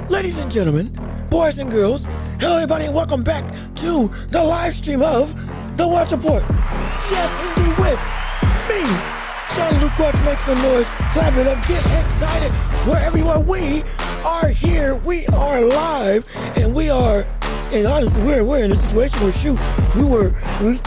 Ladies and gentlemen, boys and girls, hello everybody and welcome back to the live stream of the Welch Report. Yes, indeed, with me, Jean-Luc Welch. Make some noise, clap it up, get excited. Wherever you are, we are here, we are live, and we are, and honestly, we're in a situation where, shoot, we were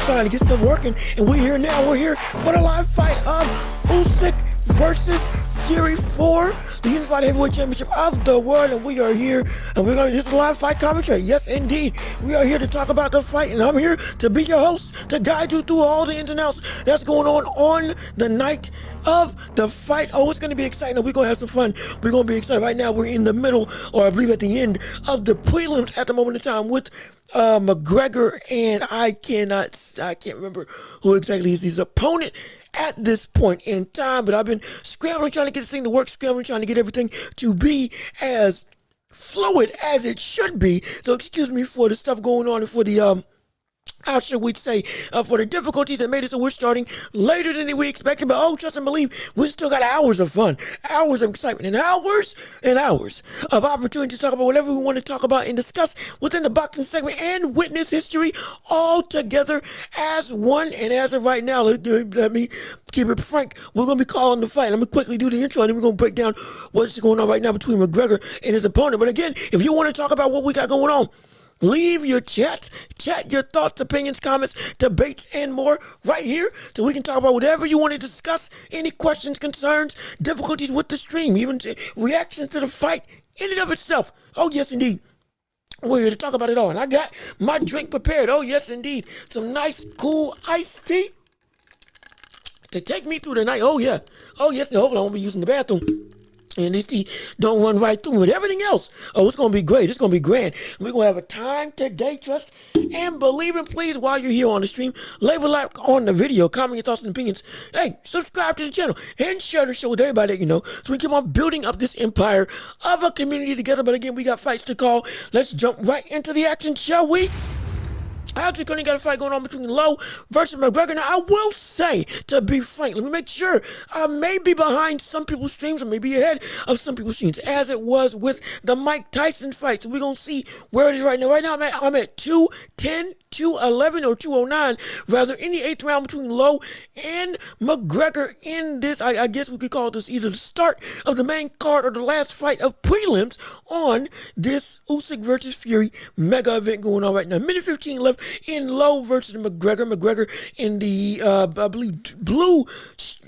trying to get stuff working, and we're here now. We're here for the live fight of USYK versus Fury for the Unified Heavyweight Championship of the world, and we are here, and we're going to do a live fight commentary. Yes, indeed, we are here to talk about the fight, and I'm here to be your host, to guide you through all the ins and outs that's going on the night of the fight. Oh, it's going to be exciting. We're going to have some fun. We're going to be excited. Right now, we're in the middle, or I believe at the end of the prelims at the moment in time with McGregor, and I can't remember who exactly is his opponent at this point in time, but I've been scrambling, trying to get this thing to work, scrambling, trying to get everything to be as fluid as it should be. So excuse me for the stuff going on and for the how should we say, for the difficulties that made it so we're starting later than we expected. But oh, trust and believe, we still got hours of fun, hours of excitement, and hours of opportunity to talk about whatever we want to talk about and discuss within the boxing segment and witness history all together as one. And as of right now, let me keep it frank, we're going to be calling the fight. Let me quickly do the intro, and then we're going to break down what's going on right now between McGregor and his opponent. But again, if you want to talk about what we got going on, leave your chat your thoughts, opinions, comments, debates, and more right here so we can talk about whatever you want to discuss, any questions, concerns, difficulties with the stream, even reactions to the fight in and of itself. Oh, yes, indeed. We're here to talk about it all. And I got my drink prepared. Oh, yes, indeed. Some nice, cool iced tea to take me through the night. Oh, yeah. Oh, yes. Hopefully I won't be using the bathroom. And this tea don't run right through. But everything else, oh, it's going to be great. It's going to be grand. We're going to have a time today, trust and believe. And please, while you're here on the stream, leave a like on the video, comment your thoughts and opinions. Hey, subscribe to the channel and share the show with everybody that you know so we keep on building up this empire of a community together. But again, we got fights to call. Let's jump right into the action, shall we? I actually currently got a fight going on between Lowe versus McGregor. Now, I will say, to be frank, let me make sure, I may be behind some people's streams, or maybe ahead of some people's streams, as it was with the Mike Tyson fight. So we're going to see where it is right now. Right now, I'm at 210, 211, or 209, rather, in the 8th round between Lowe and McGregor in this, I guess we could call this either the start of the main card or the last fight of prelims on this Usyk versus Fury mega event going on right now. Minute 15 left in Lowe versus McGregor. McGregor in the, I believe, blue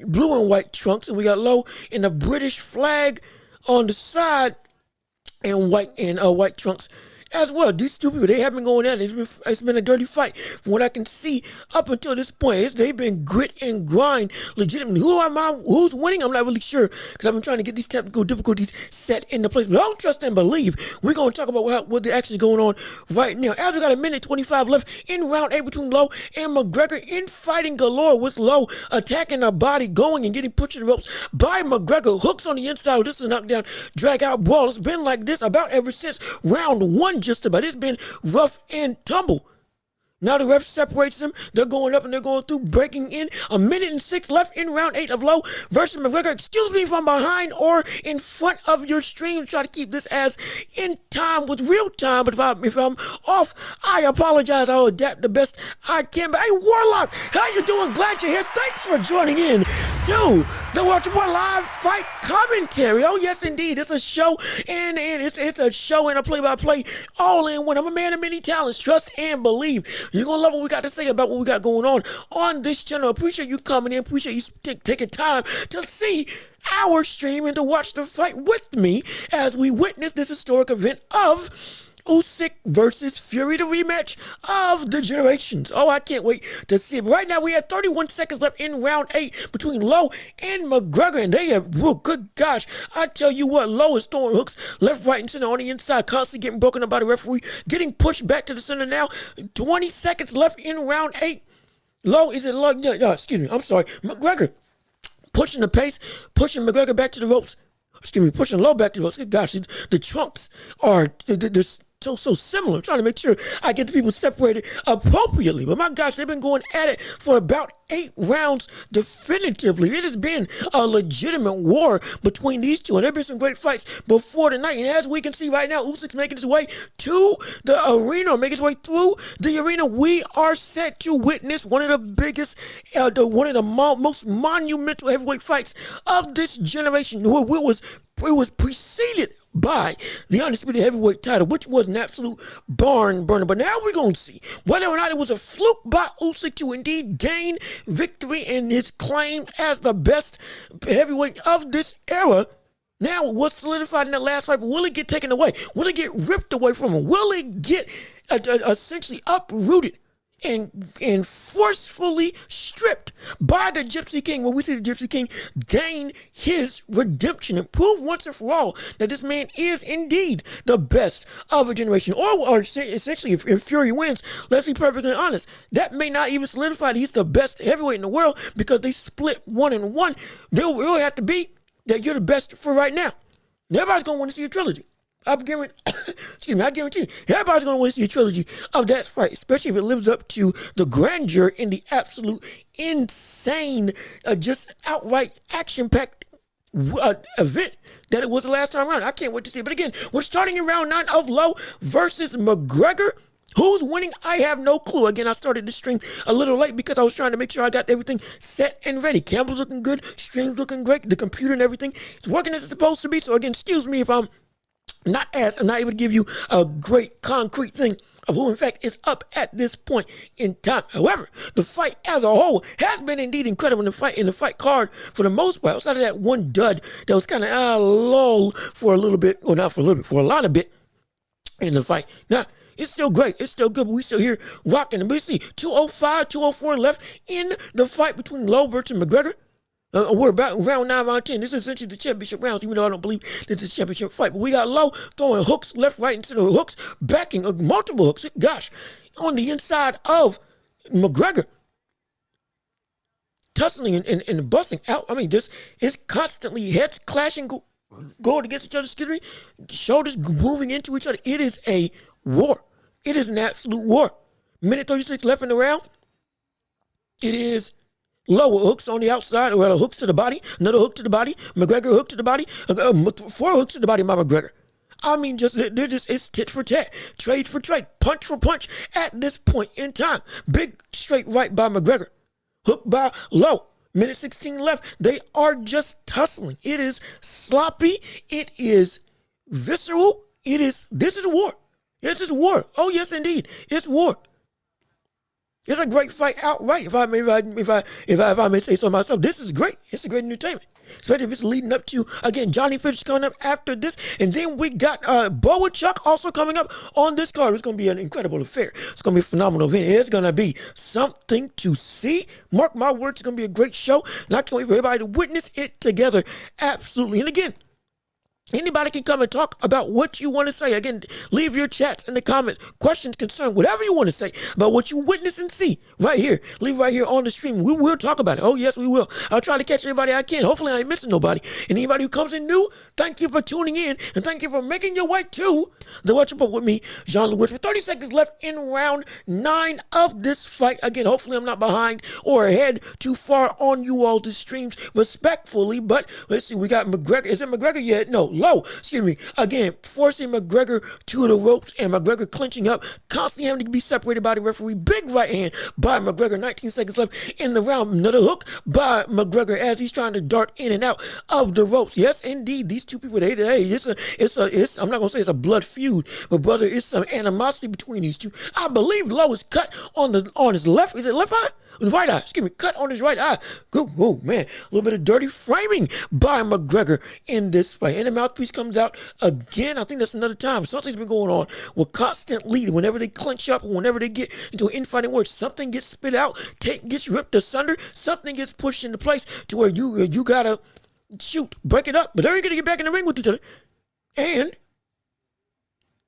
and white trunks, and we got Lowe in the British flag on the side and white trunks as well. These two people, they have been going at it. It's been a dirty fight from what I can see up until this point. They've been grit and grind legitimately. Who's winning? I'm not really sure because I've been trying to get these technical difficulties set into place. But don't trust and believe. We're going to talk about what the action is going on right now. As we got a minute 25 left in round 8 between Lowe and McGregor, in fighting galore, with Lowe attacking the body, going and getting pushed to the ropes by McGregor. Hooks on the inside. This is a knockdown, drag out brawl. It's been like this about ever since round 1. Just about. It's been rough and tumble. Now the ref separates them. They're going up and they're going through, breaking in. A minute and 6 left in round 8 of Lowe versus McGregor. Excuse me if I'm behind or in front of your stream. Try to keep this as in time with real time. But if I'm off, I apologize. I'll adapt the best I can. But hey, Warlock, how you doing? Glad you're here. Thanks for joining in to the Welch Report live fight commentary. Oh yes, indeed. It's a show and it's a show and a play-by-play all in one. I'm a man of many talents. Trust and believe. You're going to love what we got to say about what we got going on this channel. Appreciate you coming in. Appreciate you taking time to see our stream and to watch the fight with me as we witness this historic event of Usyk versus Fury, the rematch of the generations. Oh, I can't wait to see it. But right now, we have 31 seconds left in round 8 between Lowe and McGregor. And they have, oh, good gosh, I tell you what, Lowe is throwing hooks left, right, and center on the inside, constantly getting broken up by the referee, getting pushed back to the center now. 20 seconds left in round 8. Lowe, is it Lowe? Yeah, excuse me, I'm sorry. McGregor pushing the pace, pushing McGregor back to the ropes. Excuse me, pushing Lowe back to the ropes. Good gosh, the trunks are, so similar, trying to make sure I get the people separated appropriately. But my gosh, they've been going at it for about 8 rounds definitively. It has been a legitimate war between these two, and there have been some great fights before tonight. And as we can see right now, Usyk's making his way to the arena, or making his way through the arena. We are set to witness one of the biggest, one of the most monumental heavyweight fights of this generation. It was preceded by the undisputed heavyweight title, which was an absolute barn burner. But now we're going to see whether or not it was a fluke by Usyk to indeed gain victory in his claim as the best heavyweight of this era. Now, what's solidified in that last fight, but will it get taken away? Will it get ripped away from him? Will it get essentially uprooted and forcefully stripped by the Gypsy King, where we see the Gypsy King gain his redemption and prove once and for all that this man is indeed the best of a generation? Or essentially, if Fury wins, let's be perfectly honest, that may not even solidify that he's the best heavyweight in the world, because they split 1-1. They'll really have to be that you're the best for right now. Everybody's going to want to see a trilogy. I guarantee you, everybody's going to want to see a trilogy of that fight, especially if it lives up to the grandeur and the absolute insane, just outright action-packed event that it was the last time around. I can't wait to see it. But again, we're starting in round 9 of Lowe versus McGregor. Who's winning? I have no clue. Again, I started the stream a little late because I was trying to make sure I got everything set and ready. Camera's looking good, stream's looking great, the computer and everything is working as it's supposed to be. So again, excuse me if I'm not able to give you a great concrete thing of who in fact is up at this point in time. However, the fight as a whole has been indeed incredible. In the fight card, for the most part, outside of that one dud that was kind of lull for a little bit, or not for a little bit, for a lot of bit in the fight. Now, it's still great. It's still good, but we still here rocking. And we see 205, 204 left in the fight between Lowe versus McGregor. We're about round 9, round 10. This is essentially the championship rounds, even though I don't believe this is a championship fight. But we got Lowe throwing hooks left, right, and center, hooks, backing multiple hooks. Gosh, on the inside of McGregor, tussling and busting out. I mean, this is constantly heads clashing, going against each other, excuse me, shoulders moving into each other. It is a war. It is an absolute war. Minute 36 left in the round. It is Lowe hooks on the outside, or hooks to the body, another hook to the body, McGregor hook to the body, 4 hooks to the body by McGregor. I mean, it's tit for tat, trade for trade, punch for punch at this point in time. Big straight right by McGregor, hook by Lowe. Minute 16 left. They are just tussling. It is sloppy. It is visceral. This is a war. This is war. Oh yes, indeed, it's war. It's a great fight outright. If I may say so myself, this is great. It's a great entertainment, especially if it's leading up to, again, Johnny Fish coming up after this, and then we got USYK also coming up on this card. It's going to be an incredible affair. It's going to be a phenomenal event. It's going to be something to see. Mark my words, it's going to be a great show, and I can't wait for everybody to witness it together. Absolutely. And again, anybody can come and talk about what you want to say. Again, leave your chats in the comments, questions, concerns, whatever you want to say about what you witness and see right here. Leave right here on the stream. We will talk about it. Oh, yes, we will. I'll try to catch everybody I can. Hopefully, I ain't missing nobody. And anybody who comes in new, thank you for tuning in, and thank you for making your way to the Watch Report with me, Jean-Louis Welch. With 30 seconds left in round 9 of this fight. Again, hopefully, I'm not behind or ahead too far on you all's streams respectfully. But let's see, we got McGregor. Is it McGregor yet? No. Lowe, excuse me, again, forcing McGregor to the ropes, and McGregor clinching up, constantly having to be separated by the referee. Big right hand by McGregor. 19 seconds left in the round. Another hook by McGregor as he's trying to dart in and out of the ropes. Yes, indeed, these two people, I'm not going to say it's a blood feud, but brother, it's some animosity between these two. I believe Lowe is cut on his left, is it left eye? Right eye, excuse me, cut on his right eye. Oh man, a little bit of dirty framing by McGregor in this fight. And the mouthpiece comes out again. I think that's another time. Something's been going on with constant lead. Whenever they clinch up, or whenever they get into an infighting word, something gets spit out, gets ripped asunder, something gets pushed into place to where you gotta shoot, break it up. But they're gonna get back in the ring with each other and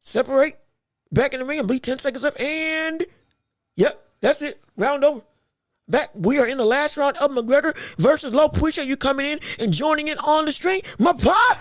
separate back in the ring and bleed 10 seconds up. And yep, that's it. Round over. Back, we are in the last round of McGregor versus Lowe. Appreciate you coming in and joining in on the stream. My pop,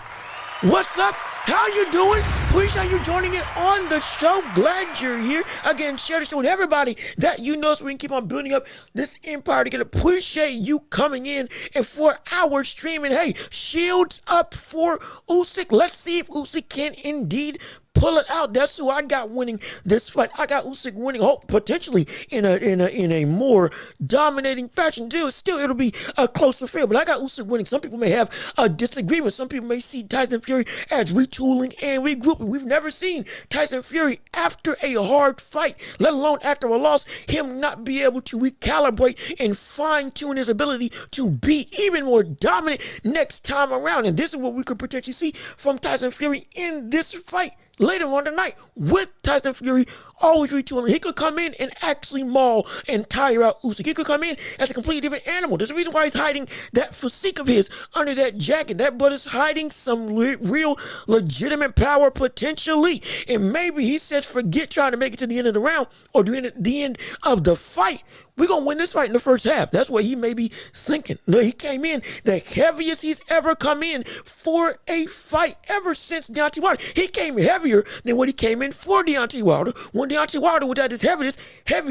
what's up? How you doing? Appreciate you joining in on the show. Glad you're here. Again, share the show with everybody that you know so we can keep on building up this empire together. Appreciate you coming in and for our stream. And hey, shields up for USYK. Let's see if USYK can indeed pull it out. That's who I got winning this fight. I got USYK winning, potentially in a more dominating fashion. Still, it'll be a close affair, but I got USYK winning. Some people may have a disagreement. Some people may see Tyson Fury as retooling and regrouping. We've never seen Tyson Fury after a hard fight, let alone after a loss, him not be able to recalibrate and fine-tune his ability to be even more dominant next time around. And this is what we could potentially see from Tyson Fury in this fight later on tonight with Tyson Fury always retooling. He could come in and actually maul and tire out USYK. He could come in as a completely different animal. There's a reason why he's hiding that physique of his under that jacket. That brother's hiding some real legitimate power potentially. And maybe he says forget trying to make it to the end of the round or the end of the fight. We're going to win this fight in the first half. That's what he may be thinking. No, he came in the heaviest he's ever come in for a fight ever since Deontay Wilder. He came heavier than what he came in for Deontay Wilder when Deontay Wilder was at his heaviest, at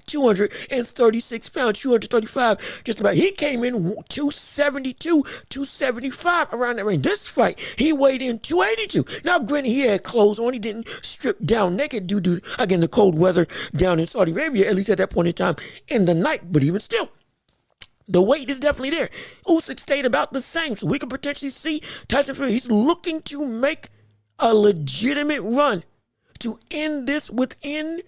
236 pounds, 235, just about. He came in 272, 275, around that range. This fight, he weighed in 282. Now, granted, he had clothes on. He didn't strip down naked due to, again, the cold weather down in Saudi Arabia, at least at that point in time in the night, but even still, the weight is definitely there. USYK stayed about the same, so we could potentially see Tyson Fury. He's looking to make a legitimate run to end this within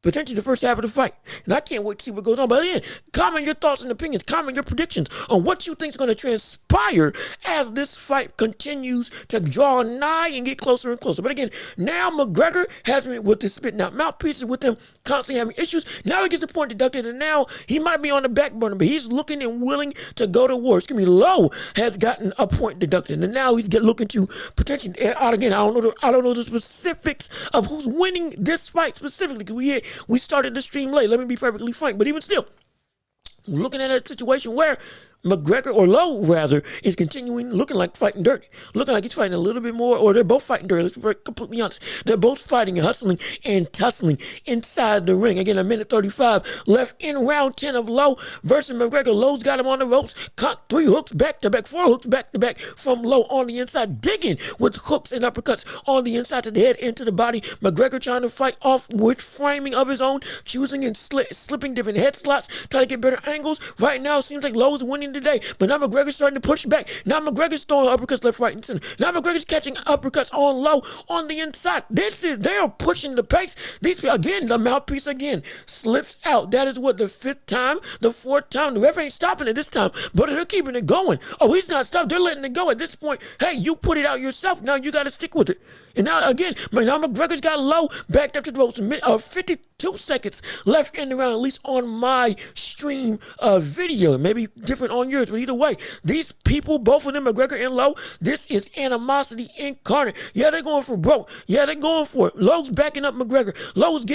potentially the first half of the fight. And I can't wait to see what goes on. But again, comment your thoughts and opinions. Comment your predictions on what you think is going to transpire as this fight continues to draw nigh and get closer and closer. But again, now McGregor has been with the spitting out mouthpieces, with him constantly having issues. Now he gets the point deducted, and now he might be on the back burner, but he's looking and willing to go to war. Low has gotten a point deducted, and now he's looking to potentially, again, I don't know the specifics of who's winning this fight specifically, because we started the stream late, let me be perfectly frank, but even still, we're looking at a situation where McGregor, or Lowe rather, is continuing looking like fighting dirty. Looking like he's fighting a little bit more, or they're both fighting dirty. Let's be completely honest. They're both fighting and hustling and tussling inside the ring. Again, 1:35 left in round 10 of Lowe versus McGregor. Lowe's got him on the ropes. Caught 3 hooks back to back, 4 hooks back to back from Lowe on the inside, digging with hooks and uppercuts on the inside to the head, into the body. McGregor trying to fight off with framing of his own, choosing and slipping different head slots, trying to get better angles. Right now, it seems like Lowe's winning today, but now McGregor's starting to push back. Now McGregor's throwing uppercuts left, right, and center. Now McGregor's catching uppercuts on Lowe on the inside. They are pushing the pace. These people, again, the mouthpiece again slips out. That is what, the 5th time, the 4th time. The ref ain't stopping it this time, but they're keeping it going. Oh, he's not stopped. They're letting it go at this point. Hey, you put it out yourself. Now you got to stick with it. And now again, now McGregor's got Lowe backed up to the ropes. 52 seconds left in the round, at least on my stream video. It may be different on yours, but either way, these people, both of them, McGregor and Lowe, this is animosity incarnate. Yeah, they're going for broke. Yeah, they're going for it. Lowe's backing up McGregor. Lowe's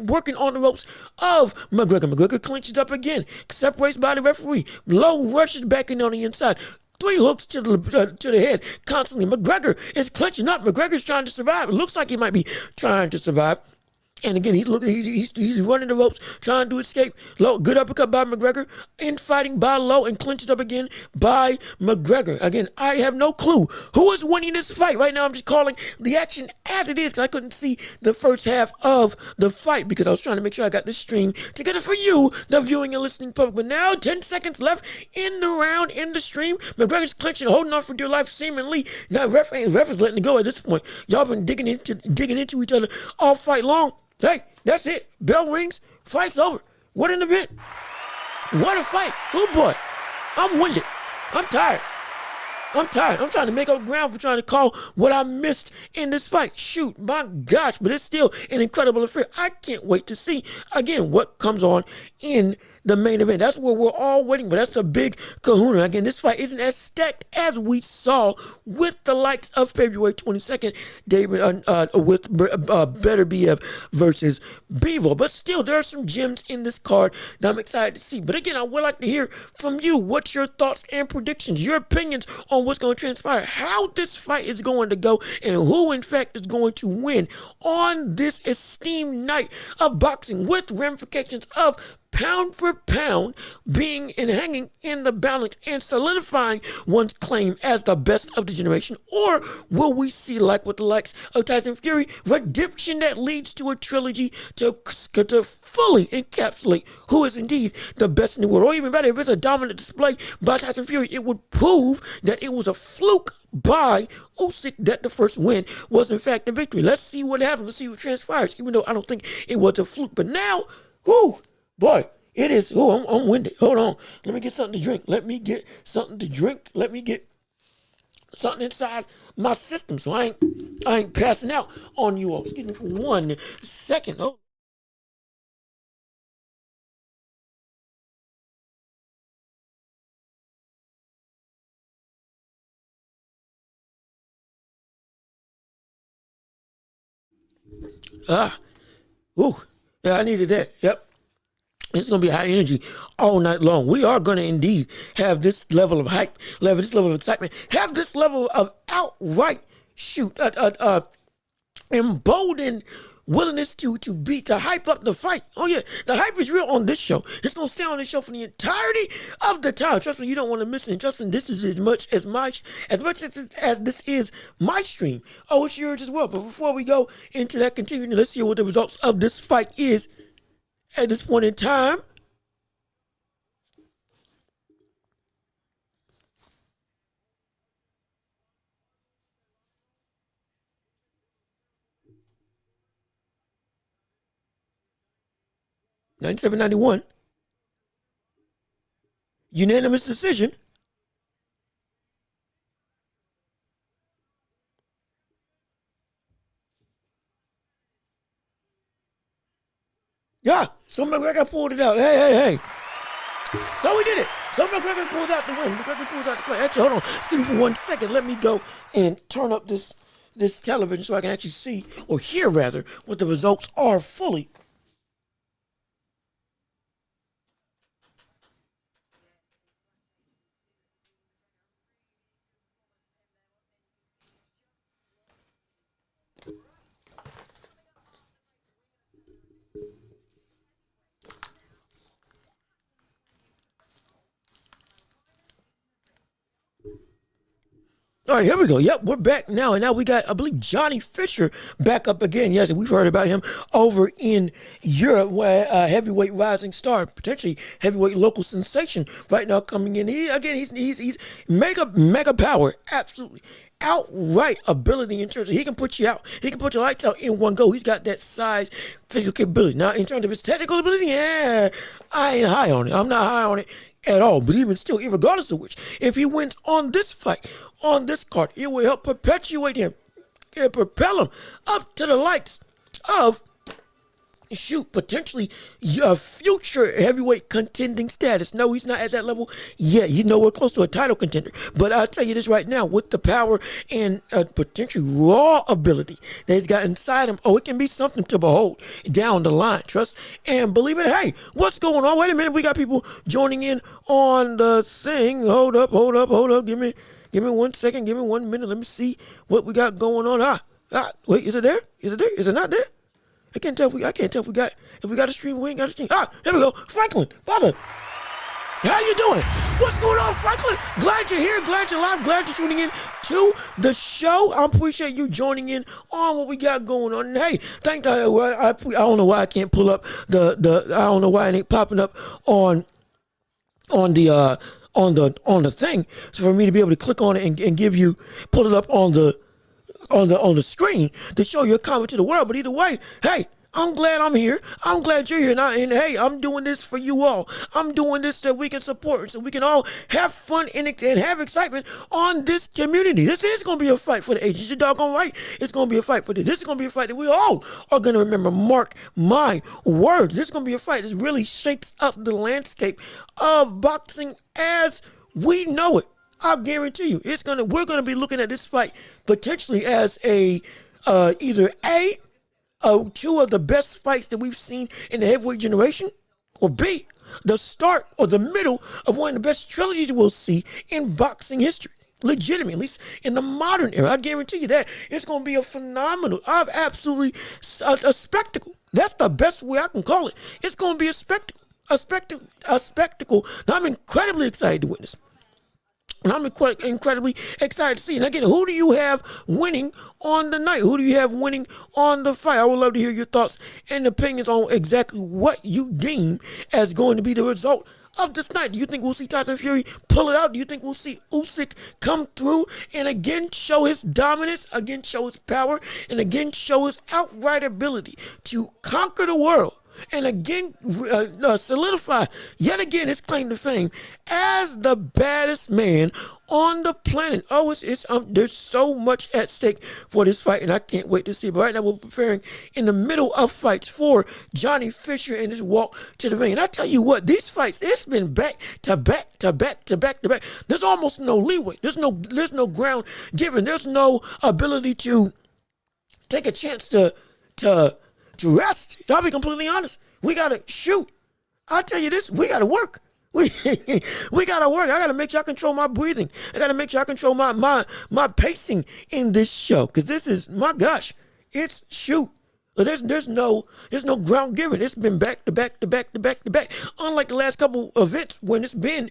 working on the ropes of McGregor. McGregor clinches up again, separates by the referee. Lowe rushes back in on the inside. 3 hooks to the head constantly. McGregor is clinching up. McGregor's trying to survive. It looks like he might be trying to survive. And again, he's running the ropes, trying to escape. Low, good uppercut by McGregor, infighting by Lowe, and clinches up again by McGregor. Again, I have no clue who is winning this fight. Right now, I'm just calling the action as it is, because I couldn't see the first half of the fight because I was trying to make sure I got this stream together for you, the viewing and listening public. But now, 10 seconds left in the round, in the stream. McGregor's clinching, holding on for dear life, seemingly. Now, ref is letting it go at this point. Y'all been digging into each other all fight long. Hey, that's it. Bell rings. Fight's over. What in the bit? What a fight. Oh, boy. I'm winded. I'm tired. I'm trying to make up ground for trying to call what I missed in this fight. Shoot, my gosh. But it's still an incredible affair. I can't wait to see, again, what comes on in the main event. That's where we're all waiting, but that's the big kahuna. Again, this fight isn't as stacked as we saw with the likes of February 22nd, David with Better BF versus Bevo. But still, there are some gems in this card that I'm excited to see. But again, I would like to hear from you. What's your thoughts and predictions, your opinions on what's going to transpire, how this fight is going to go, and who, in fact, is going to win on this esteemed night of boxing with ramifications of pound for pound being and hanging in the balance and solidifying one's claim as the best of the generation? Or will we see, like with the likes of Tyson Fury, redemption that leads to a trilogy to fully encapsulate who is indeed the best in the world? Or even better, if it's a dominant display by Tyson Fury, it would prove that it was a fluke by USYK that the first win was in fact the victory. Let's see what happens. Let's see what transpires, even though I don't think it was a fluke. But now, whoo, boy, it is. Oh, I'm winded. Hold on. Let me get something to drink. Let me get something to drink. Let me get something inside my system so I ain't passing out on you all. Excuse me for 1 second. Oh. Ooh. Yeah, I needed that. Yep. It's going to be high energy all night long. We are going to indeed have this level of hype, this level of excitement, have this level of outright emboldened willingness to hype up the fight. Oh yeah, the hype is real on this show. It's going to stay on this show for the entirety of the time. Trust me, you don't want to miss it. And trust me, this is as much as this is my stream. Oh, it's yours as well. But before we go into that continuing, let's see what the results of this fight is at this point in time. $97.91. Unanimous decision. Yeah, so McGregor pulled it out. Hey. So we did it. So McGregor pulls out the win. McGregor pulls out the fight. Actually, hold on. Excuse me for 1 second. Let me go and turn up this television so I can actually see, or hear rather, what the results are fully. All right, here we go. Yep, we're back now. And now we got, I believe, Johnny Fisher back up again. Yes, we've heard about him over in Europe, where heavyweight rising star, potentially heavyweight local sensation right now coming in. He's mega power. Absolutely. Outright ability in terms of he can put you out. He can put your lights out in one go. He's got that size, physical capability. Now, in terms of his technical ability, yeah, I ain't high on it. I'm not high on it at all. But even still, regardless of which, if he wins on this fight, on this card, it will help perpetuate him and propel him up to the likes of potentially a future heavyweight contending status. No, he's not at that level yet. He's nowhere close to a title contender. But I'll tell you this right now, with the power and potentially raw ability that he's got inside him, it can be something to behold down the line. Trust and believe it. Hey, what's going on? Wait a minute. We got people joining in on the thing. Hold up. Give me 1 second. Give me 1 minute. Let me see what we got going on. Wait, is it there? Is it not there? I can't tell if we got a stream. We ain't got a stream. Here we go. Franklin, Baba, how you doing? What's going on, Franklin? Glad you're here. Glad you're live. Glad you're tuning in to the show. I appreciate you joining in on what we got going on. And hey, I don't know why I can't pull up I don't know why it ain't popping up on the thing. So for me to be able to click on it and pull it up on the screen to show your comment to the world. But either way, hey, I'm glad I'm here. I'm glad you're here. And hey, I'm doing this for you all. I'm doing this so we can support, so we can all have fun and have excitement on this community. This is going to be a fight for the ages. You're doggone right. It's going to be a fight for this. This is going to be a fight that we all are going to remember. Mark my words. This is going to be a fight that really shakes up the landscape of boxing as we know it. I guarantee you, we're gonna be looking at this fight potentially as either two of the best fights that we've seen in the heavyweight generation, or B, the start or the middle of one of the best trilogies we'll see in boxing history. Legitimately, at least in the modern era. I guarantee you that it's going to be a phenomenal, absolutely a spectacle. That's the best way I can call it. It's going to be a spectacle, a spectacle that I'm incredibly excited to witness. And I'm incredibly excited to see. And again, who do you have winning on the night? Who do you have winning on the fight? I would love to hear your thoughts and opinions on exactly what you deem as going to be the result of this night. Do you think we'll see Tyson Fury pull it out? Do you think we'll see USYK come through and again show his dominance, again show his power, and again show his outright ability to conquer the world? And again, solidify yet again his claim to fame as the baddest man on the planet. Oh, there's so much at stake for this fight, and I can't wait to see. But right now, we're preparing in the middle of fights for Johnny Fisher and his walk to the ring. And I tell you what, these fights, it's been back to back to back to back to back. There's almost no leeway. There's no ground given. There's no ability to take a chance to rest. I'll be completely honest. We gotta shoot. I'll tell you this, we gotta work. We gotta work. I gotta make sure I control my breathing. I gotta make sure I control my pacing in this show. Cause this is, my gosh, it's shoot. There's no ground given. It's been back to back to back to back to back. Unlike the last couple events when it's been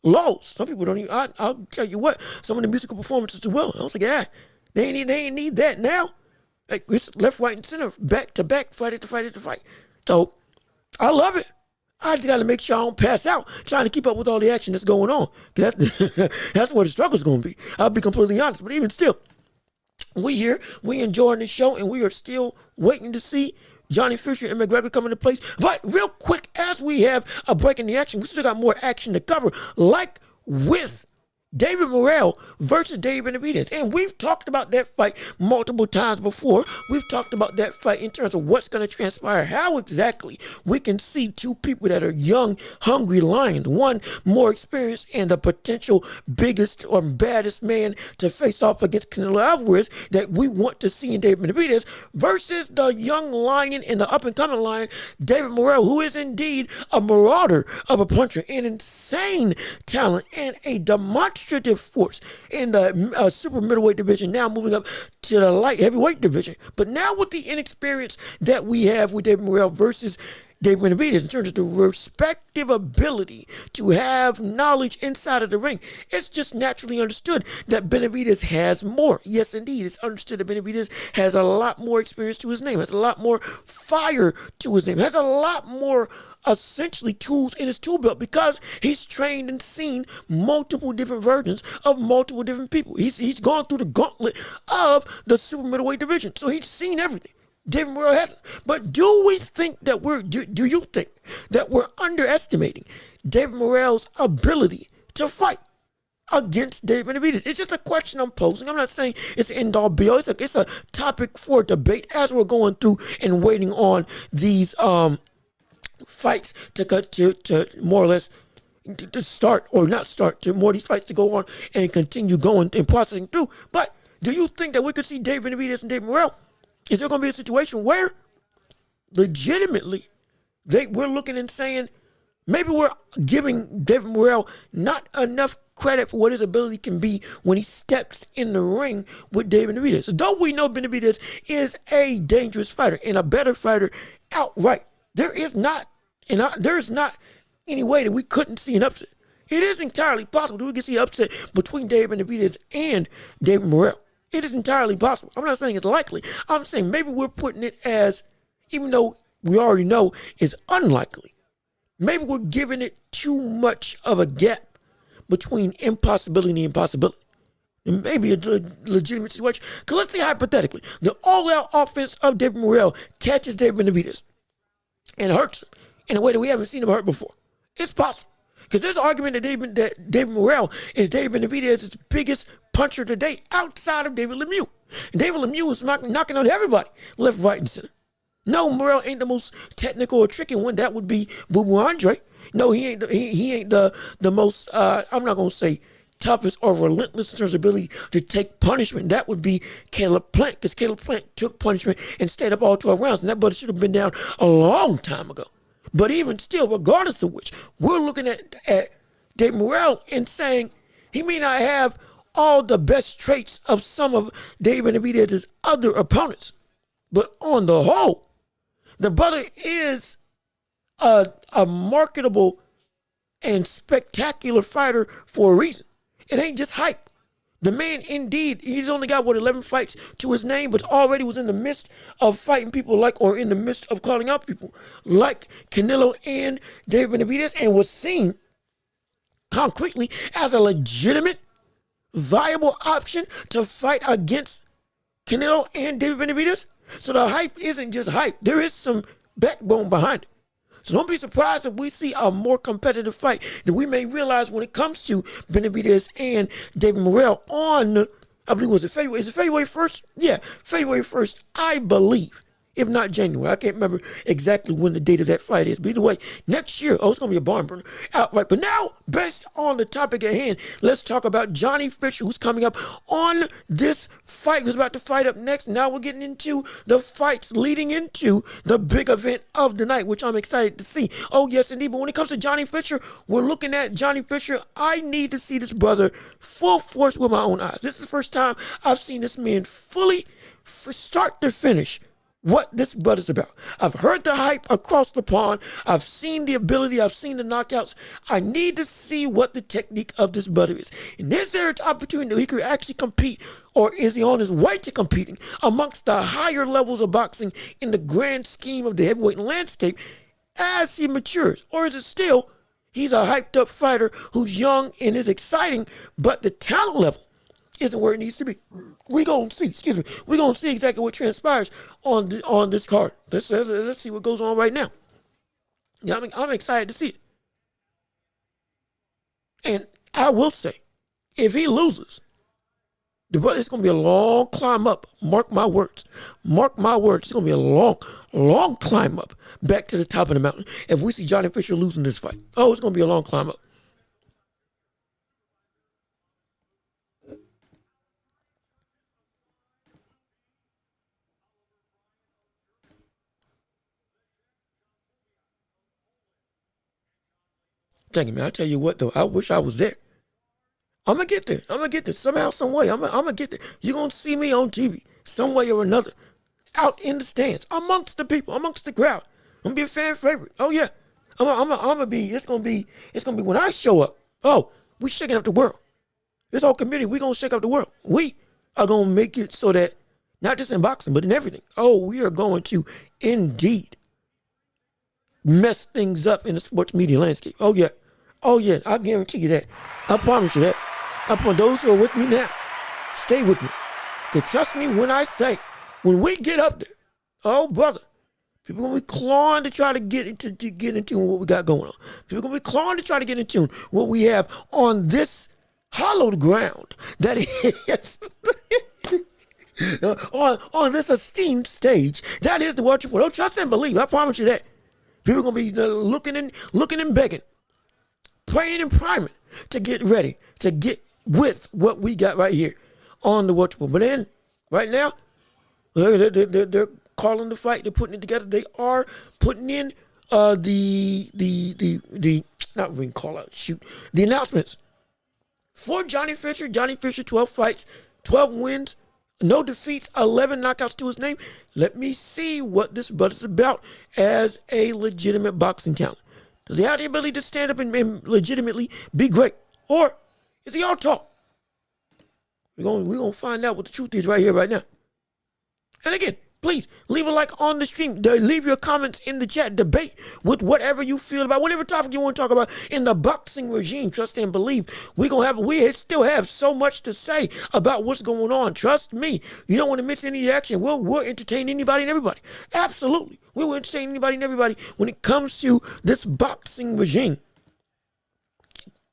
lows. Some people don't even, I'll tell you what, some of the musical performances as well. I was like, they ain't need that now. Like, it's left, right, and center, back to back, fight after fight after fight. So, I love it. I just got to make sure I don't pass out trying to keep up with all the action that's going on. That's where the struggle's going to be. I'll be completely honest. But even still, we here, we enjoying the show, and we are still waiting to see Johnny Fisher and McGregor come into place. But real quick, as we have a break in the action, we still got more action to cover, like with David Morrell versus Dave Benavidez. And we've talked about that fight multiple times before. We've talked about that fight in terms of what's going to transpire, how exactly we can see two people that are young, hungry lions, one more experienced and the potential biggest or baddest man to face off against Canelo Alvarez that we want to see in David Benavidez, versus the young lion and the up-and-coming lion, David Morrell, who is indeed a marauder of a puncher, an insane talent, and a demonstrative force in the super middleweight division, now moving up to the light heavyweight division. But now with the inexperience that we have with David Morrell versus Dave Benavidez in terms of the respective ability to have knowledge inside of the ring, it's just naturally understood that Benavidez has more. Yes, indeed, it's understood that Benavidez has a lot more experience to his name, has a lot more fire to his name, has a lot more essentially tools in his tool belt because he's trained and seen multiple different versions of multiple different people. He's gone through the gauntlet of the super middleweight division, so he's seen everything. David Morrell hasn't. But do you think that we're underestimating David Morrell's ability to fight against Dave Benavidez? It's just a question I'm posing. I'm not saying it's an end all be all. It's a topic for debate as we're going through and waiting on these fights to more or less to start or not start, to more of these fights to go on and continue going and processing through. But do you think that we could see Dave Benavidez and David Morrell? Is there going to be a situation where legitimately we're looking and saying maybe we're giving David Morrell not enough credit for what his ability can be when he steps in the ring with David Benavidez? Though we know Benavidez is a dangerous fighter and a better fighter outright, there is not any way that we couldn't see an upset. It is entirely possible that we can see an upset between David Benavidez and David Morrell. It is entirely possible. I'm not saying it's likely. I'm saying maybe we're putting it as, even though we already know it's unlikely, maybe we're giving it too much of a gap between impossibility and possibility. It may be a legitimate situation. Because let's say hypothetically, the all-out offense of David Morrell catches David Benavidez and hurts him in a way that we haven't seen him hurt before. It's possible. Because there's an argument that David Morrell is David Benavidez's biggest puncher to date outside of David Lemieux. And David Lemieux is knocking on everybody, left, right, and center. No, Morrell ain't the most technical or tricky one. That would be Boo Boo Andre. No, he ain't the most, I'm not going to say toughest or relentless in terms of ability to take punishment. That would be Caleb Plant, because Caleb Plant took punishment and stayed up all 12 rounds, and that brother should have been down a long time ago. But even still, regardless of which, we're looking at David Morrell and saying he may not have all the best traits of some of David Benavidez's other opponents, but on the whole, the brother is a marketable and spectacular fighter for a reason. It ain't just hype. The man, indeed, he's only got, 11 fights to his name, but already was in the midst of fighting people or in the midst of calling out people like Canelo and David Benavidez, and was seen concretely as a legitimate, viable option to fight against Canelo and David Benavidez. So the hype isn't just hype. There is some backbone behind it. So don't be surprised if we see a more competitive fight than we may realize when it comes to Benavidez and David Morrell on, I believe, was it February? Is it February 1st? Yeah, February 1st, I believe. If not January. I can't remember exactly when the date of that fight is. But either way, next year, it's going to be a barn burner outright. But now, based on the topic at hand, let's talk about Johnny Fisher, who's coming up on this fight, who's about to fight up next. Now we're getting into the fights leading into the big event of the night, which I'm excited to see. Oh, yes, indeed. But when it comes to Johnny Fisher, we're looking at Johnny Fisher. I need to see this brother full force with my own eyes. This is the first time I've seen this man fully, from start to finish, what this brother's about. I've heard the hype across the pond. I've seen the ability. I've seen the knockouts. I need to see what the technique of this brother is. And is there an opportunity that he could actually compete, or is he on his way to competing amongst the higher levels of boxing in the grand scheme of the heavyweight landscape as he matures? Or is it still he's a hyped up fighter who's young and is exciting, but the talent level isn't where it needs to be? We're going to see, we're going to see exactly what transpires on this card. Let's see what goes on right now. Yeah, I'm excited to see it. And I will say, if he loses, it's going to be a long climb up. Mark my words. Mark my words. It's going to be a long, long climb up back to the top of the mountain if we see Johnny Fisher losing this fight. Oh, it's going to be a long climb up. Thank you, man. I tell you what, though, I wish I was there. I'm going to get there. I'm going to get there somehow, some way. I'm going to get there. You're going to see me on TV some way or another, out in the stands, amongst the people, amongst the crowd. I'm going to be a fan favorite. Oh, yeah. I'm going to be, it's going to be when I show up. Oh, we shaking up the world. This whole community, we going to shake up the world. We are going to make it so that, not just in boxing, but in everything. Oh, we are going to indeed mess things up in the sports media landscape. Oh, yeah. Oh, yeah, I guarantee you that. I promise you that. I promise those who are with me now, stay with me. Because trust me when I say, when we get up there, oh, brother, people are going to be clawing to try to get into what we got going on. People are going to be clawing to try to get into what we have on this hallowed ground that is on this esteemed stage. That is the Welch Report. Oh, trust and believe. I promise you that. People are going to be looking and begging, praying and priming to get ready, to get with what we got right here on the Welch Report. But then, right now, they're calling the fight. They're putting it together. They are putting in the not even call out, shoot, the announcements for Johnny Fisher. Johnny Fisher, 12 fights, 12 wins, no defeats, 11 knockouts to his name. Let me see what this brother's about as a legitimate boxing talent. Does he have the ability to stand up and legitimately be great? Or is he all talk? We're gonna find out what the truth is right here, right now. And again, Please leave a like on the stream. Leave your comments in the chat. Debate with whatever you feel about whatever topic you want to talk about in the boxing regime. Trust and believe. We still have so much to say about what's going on. Trust me. You don't want to miss any action. We'll entertain anybody and everybody. Absolutely. We will entertain anybody and everybody when it comes to this boxing regime.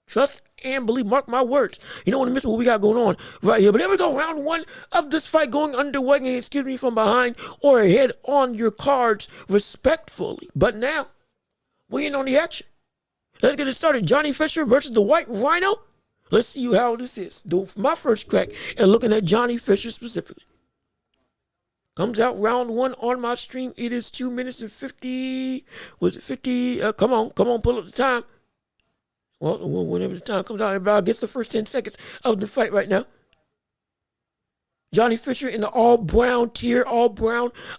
Trust and believe, mark my words. You don't want to miss what we got going on right here. But there we go, round one of this fight going underway. And excuse me, from behind or ahead on your cards respectfully. But now, we're in on the action. Let's get it started. Johnny Fisher versus the White Rhino. Let's see how this is. My first crack at looking at Johnny Fisher specifically. Comes out round one on my stream. It is 2 minutes and 50. Was it 50? Come on, pull up the time. Well, whenever the time comes out, everybody gets the first 10 seconds of the fight right now. Johnny Fisher in the all-brown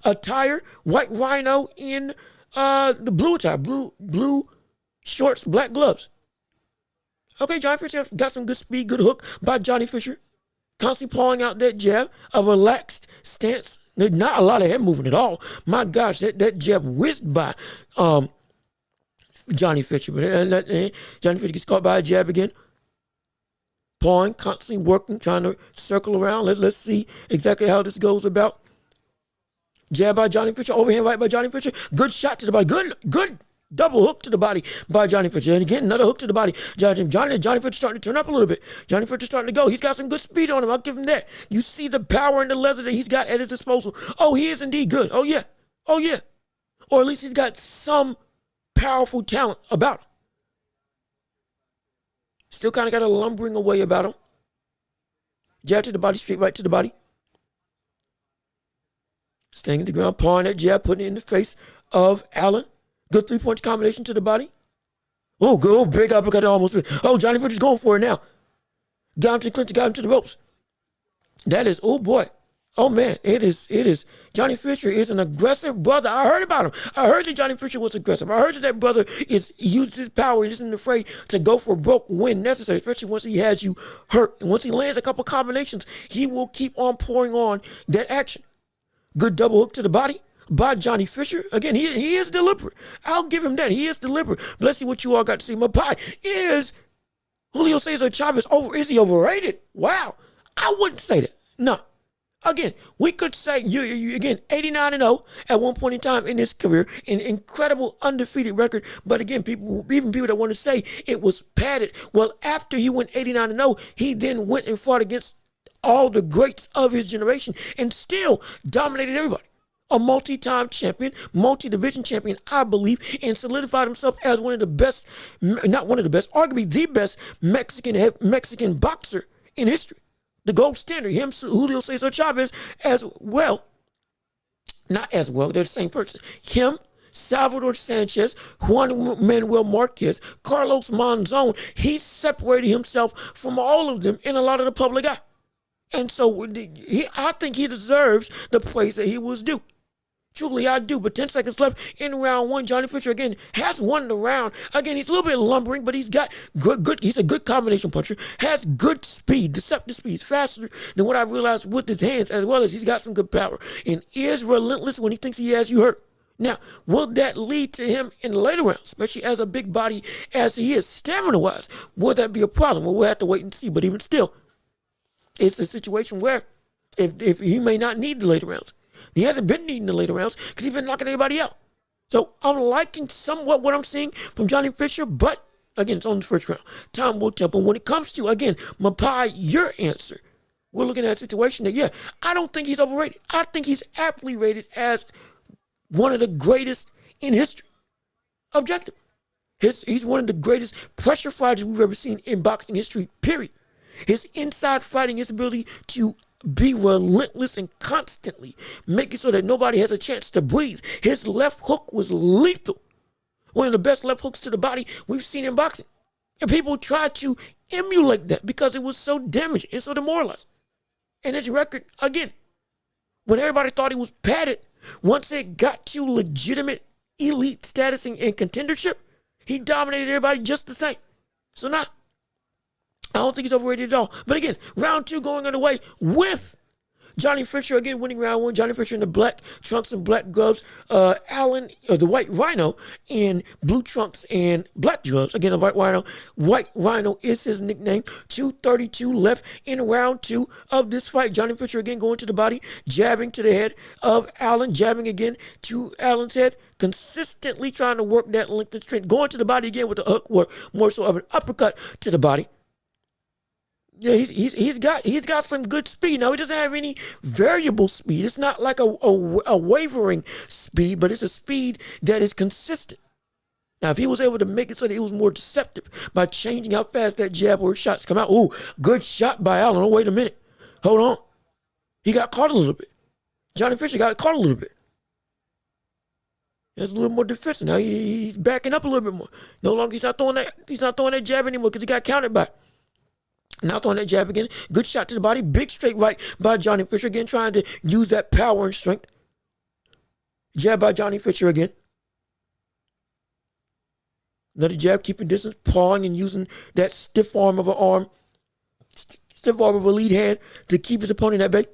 attire. White Rhino in the blue attire. Blue shorts, black gloves. Okay, Johnny Fisher got some good speed, good hook by Johnny Fisher. Constantly pulling out that jab, a relaxed stance. Not a lot of head movement at all. My gosh, that jab whizzed by Johnny Fisher, but Johnny Fisher gets caught by a jab again. Pawing, constantly working, trying to circle around. Let's see exactly how this goes about. Jab by Johnny Fisher, overhand right by Johnny Fisher. Good shot to the body. Good double hook to the body by Johnny Fisher. And again, another hook to the body. Johnny Fisher starting to turn up a little bit. Johnny Fisher starting to go. He's got some good speed on him. I'll give him that. You see the power and the leather that he's got at his disposal. Oh, he is indeed good. Oh, yeah. Or at least he's got some powerful talent about him. Still kind of got a lumbering away about him. Jab to the body, straight right to the body. Staying at the ground, pawing that jab, putting it in the face of Allen. Good 3-point combination to the body. Oh, good. Oh, big uppercut almost. Oh, Johnny Fisher's going for it now. Got him to the clinch, got him to the ropes. That is, oh boy. Oh man, it is. Johnny Fisher is an aggressive brother. I heard about him. I heard that Johnny Fisher was aggressive. I heard that brother uses his power and isn't afraid to go for broke when necessary, especially once he has you hurt. And once he lands a couple combinations, he will keep on pouring on that action. Good double hook to the body by Johnny Fisher. Again, he is deliberate. I'll give him that. He is deliberate. But let's see what you all got to see. My pie is Julio Cesar Chavez Is he overrated? Wow. I wouldn't say that. No. Again, we could say, you again, 89-0 at one point in time in his career, an incredible undefeated record. But again, even people that want to say it was padded. Well, after he went 89-0, he then went and fought against all the greats of his generation and still dominated everybody. A multi-time champion, multi-division champion, I believe, and solidified himself as one of the best, not one of the best, arguably the best Mexican boxer in history. The gold standard, him, Julio Cesar Chavez, as well. Not as well, they're the same person. Him, Salvador Sanchez, Juan Manuel Marquez, Carlos Monzon, he separated himself from all of them in a lot of the public eye. And so I think he deserves the praise that he was due. Truly, I do. But 10 seconds left in round one. Johnny Fisher, again, has won the round. Again, he's a little bit lumbering, but he's got good. He's a good combination puncher. Has good speed, deceptive speed. He's faster than what I realized with his hands, as well as he's got some good power. And is relentless when he thinks he has you hurt. Now, will that lead to him in the later rounds, especially as a big body as he is, stamina-wise? Will that be a problem? Well, we'll have to wait and see. But even still, it's a situation where if he may not need the later rounds. He hasn't been needing the later rounds because he's been knocking everybody out. So I'm liking somewhat what I'm seeing from Johnny Fisher, but again, it's on the first round. Time will tell. But when it comes to, again, Mapai, your answer, we're looking at a situation that, I don't think he's overrated. I think he's aptly rated as one of the greatest in history. Objective. He's one of the greatest pressure fighters we've ever seen in boxing history, period. His inside fighting, his ability to be relentless and constantly making sure that nobody has a chance to breathe. His left hook was lethal. One of the best left hooks to the body we've seen in boxing. And people try to emulate that because it was so damaging and so demoralizing. And his record, again, when everybody thought he was padded, once it got to legitimate elite status and contendership, he dominated everybody just the same. So now, I don't think he's overrated at all. But again, round two going underway with Johnny Fisher again winning round one. Johnny Fisher in the black trunks and black gloves. Allen, the white rhino, in blue trunks and black gloves. Again, the white rhino. White rhino is his nickname. 232 left in round two of this fight. Johnny Fisher again going to the body, jabbing to the head of Allen, jabbing again to Allen's head, consistently trying to work that length and strength, going to the body again with the hook, or more so of an uppercut to the body. Yeah, he's got some good speed. Now, he doesn't have any variable speed. It's not like a wavering speed, but it's a speed that is consistent. Now, if he was able to make it so that it was more deceptive by changing how fast that jab or shots come out. Ooh, good shot by Allen. Oh, wait a minute. Hold on. He got caught a little bit. Johnny Fisher got caught a little bit. He's a little more defensive. Now he's backing up a little bit more. No longer he's not throwing that jab anymore because he got countered by. Now throwing that jab again. Good shot to the body. Big straight right by Johnny Fisher. Again, trying to use that power and strength. Jab by Johnny Fisher again. Another jab, keeping distance, pawing and using that stiff arm of a lead hand to keep his opponent at bay.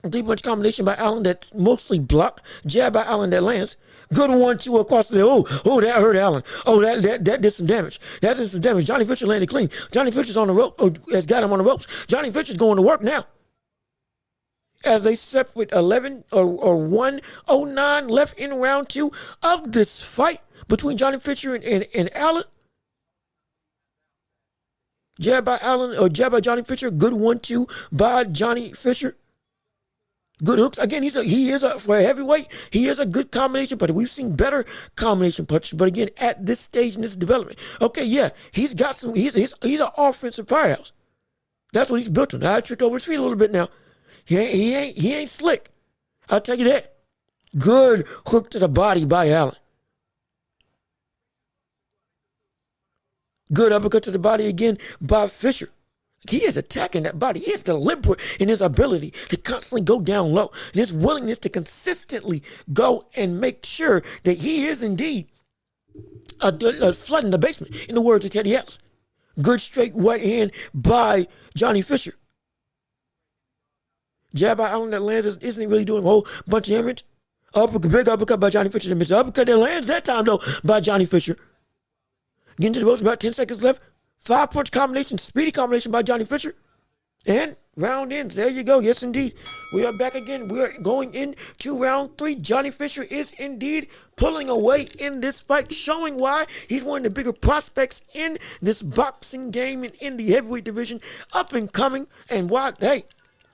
Three-punch combination by Allen that's mostly blocked. Jab by Allen that lands. Good 1-2 across the. Oh, that hurt Allen. Oh, that did some damage. That did some damage. Johnny Fisher landed clean. Johnny Fisher's on the rope. Oh, has got him on the ropes. Johnny Fisher's going to work now. As they separate 11 or 1:09 left in round two of this fight between Johnny Fisher and Allen. Jab by Allen or jab by Johnny Fisher. Good 1-2 by Johnny Fisher. Good hooks. Again, for a heavyweight, he is a good combination puncher. We've seen better combination punches, but again, at this stage in this development, okay, yeah, he's got some. He's an offensive firehouse. That's what he's built on. I tripped over his feet a little bit now. He ain't slick. I'll tell you that. Good hook to the body by Allen. Good uppercut to the body again by Fisher. He is attacking that body. He is deliberate in his ability to constantly go down low. And his willingness to consistently go and make sure that he is indeed flooding the basement, in the words of Teddy Ellis. Good straight right hand by Johnny Fisher. Jab by Allen that lands isn't really doing a whole bunch of damage. Big uppercut by Johnny Fisher. The uppercut that lands that time, though, by Johnny Fisher. Getting to the ropes, about 10 seconds left. 5-punch combination, speedy combination by Johnny Fisher. And round ends. There you go. Yes, indeed. We are back again. We are going into round three. Johnny Fisher is indeed pulling away in this fight, showing why he's one of the bigger prospects in this boxing game and in the heavyweight division, up and coming. And why, hey,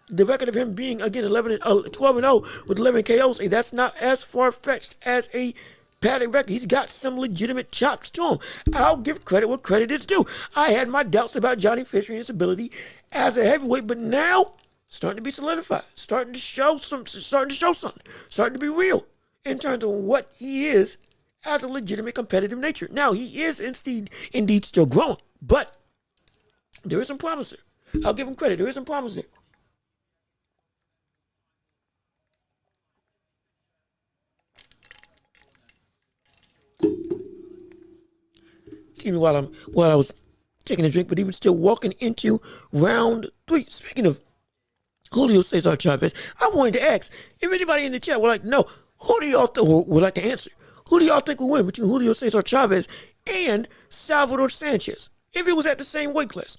the record of him being, again, 12-0 with 11 KOs, hey, that's not as far-fetched as a padded record. He's got some legitimate chops to him. I'll give credit where credit is due. I had my doubts about Johnny Fisher and his ability as a heavyweight, but now starting to be solidified, starting to show something, starting to be real in terms of what he is as a legitimate competitive nature. Now he is indeed still growing, but there is some promise there. I'll give him credit. There is some promise there. Excuse me while I was taking a drink, but even still walking into round three. Speaking of Julio Cesar Chavez, I wanted to ask if anybody in the chat would like to know, who do y'all would like to answer? Who do y'all think will win between Julio Cesar Chavez and Salvador Sanchez if it was at the same weight class?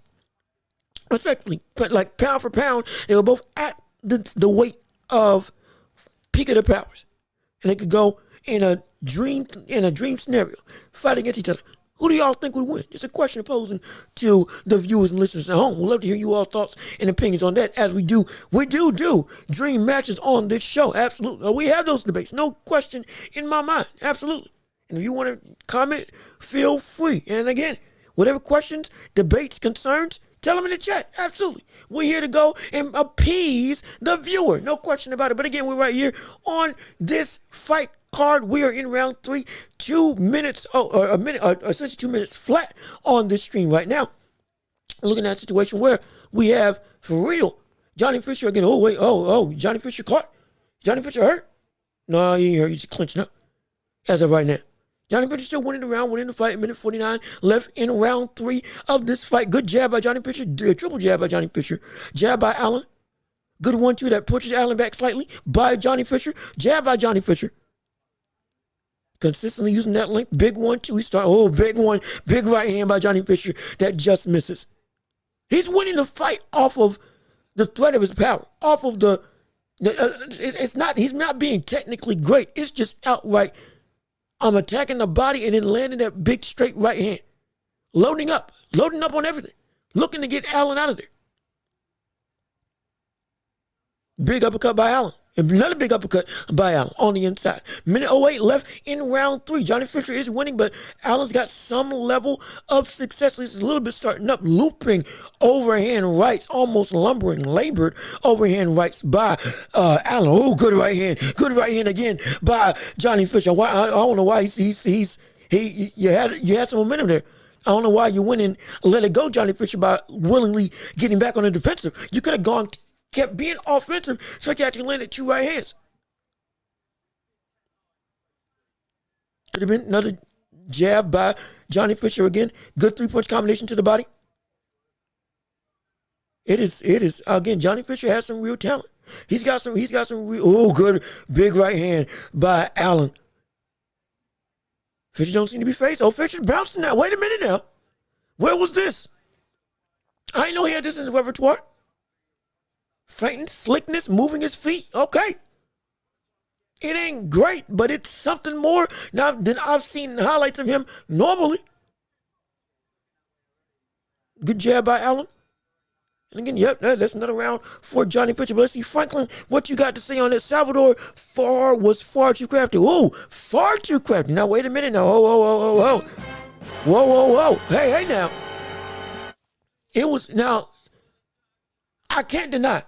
Respectfully, but like pound for pound, they were both at the weight of peak of their powers, and they could go in a dream scenario, fight against each other. Who do y'all think would win? It's a question posing to the viewers and listeners at home. We'd love to hear you all thoughts and opinions on that, as we do dream matches on this show. Absolutely. We have those debates. No question in my mind. Absolutely. And if you want to comment, feel free. And again, whatever questions, debates, concerns, tell them in the chat. Absolutely. We're here to go and appease the viewer. No question about it. But again, we're right here on this fight card. We are in round three, 2 minutes, essentially 2 minutes flat on this stream right now. Looking at a situation where we have, for real, Johnny Fisher again. Johnny Fisher caught. Johnny Fisher hurt? No, he ain't hurt. He's just clinching up as of right now. Johnny Pitcher still winning the round, winning the fight. Minute 49 left in round 3 of this fight. Good jab by Johnny Pitcher. Triple jab by Johnny Pitcher. Jab by Allen. Good 1-2 that pushes Allen back slightly by Johnny Pitcher. Jab by Johnny Pitcher. Consistently using that length. Big 1-2. He starts. Oh, big one. Big right hand by Johnny Pitcher that just misses. He's winning the fight off of the threat of his power. Off of it's not, he's not being technically great. It's just outright, I'm attacking the body and then landing that big straight right hand. Loading up on everything. Looking to get Allen out of there. Big uppercut by Allen. Another big uppercut by Allen on the inside. Minute 08 left in round 3. Johnny Pitcher is winning, but Allen's got some level of success. He's a little bit starting up, looping overhand rights, almost lumbering, labored overhand rights by Allen. Oh, good right hand. Good right hand again by Johnny Pitcher. I don't know why you had some momentum there. I don't know why you went and let it go, Johnny Pitcher, by willingly getting back on the defensive. You could have kept being offensive, so you actually landed 2 right hands. Could have been another jab by Johnny Pitcher again. Good 3-punch combination to the body. It is again, Johnny Pitcher has some real talent. He's got some real, good big right hand by Allen. Fisher don't seem to be phased. Oh, Fisher's bouncing now. Wait a minute now. Where was this? I didn't know he had this in his repertoire. Feinting, slickness, moving his feet. Okay. It ain't great, but it's something more now than I've seen highlights of him normally. Good jab by Allen. And again, yep, that's another round for Johnny Pitcher. But let's see, Franklin, what you got to say on this? Salvador was far too crafty. Oh, far too crafty. Now, wait a minute now. Whoa. Hey now. It was, now, I can't deny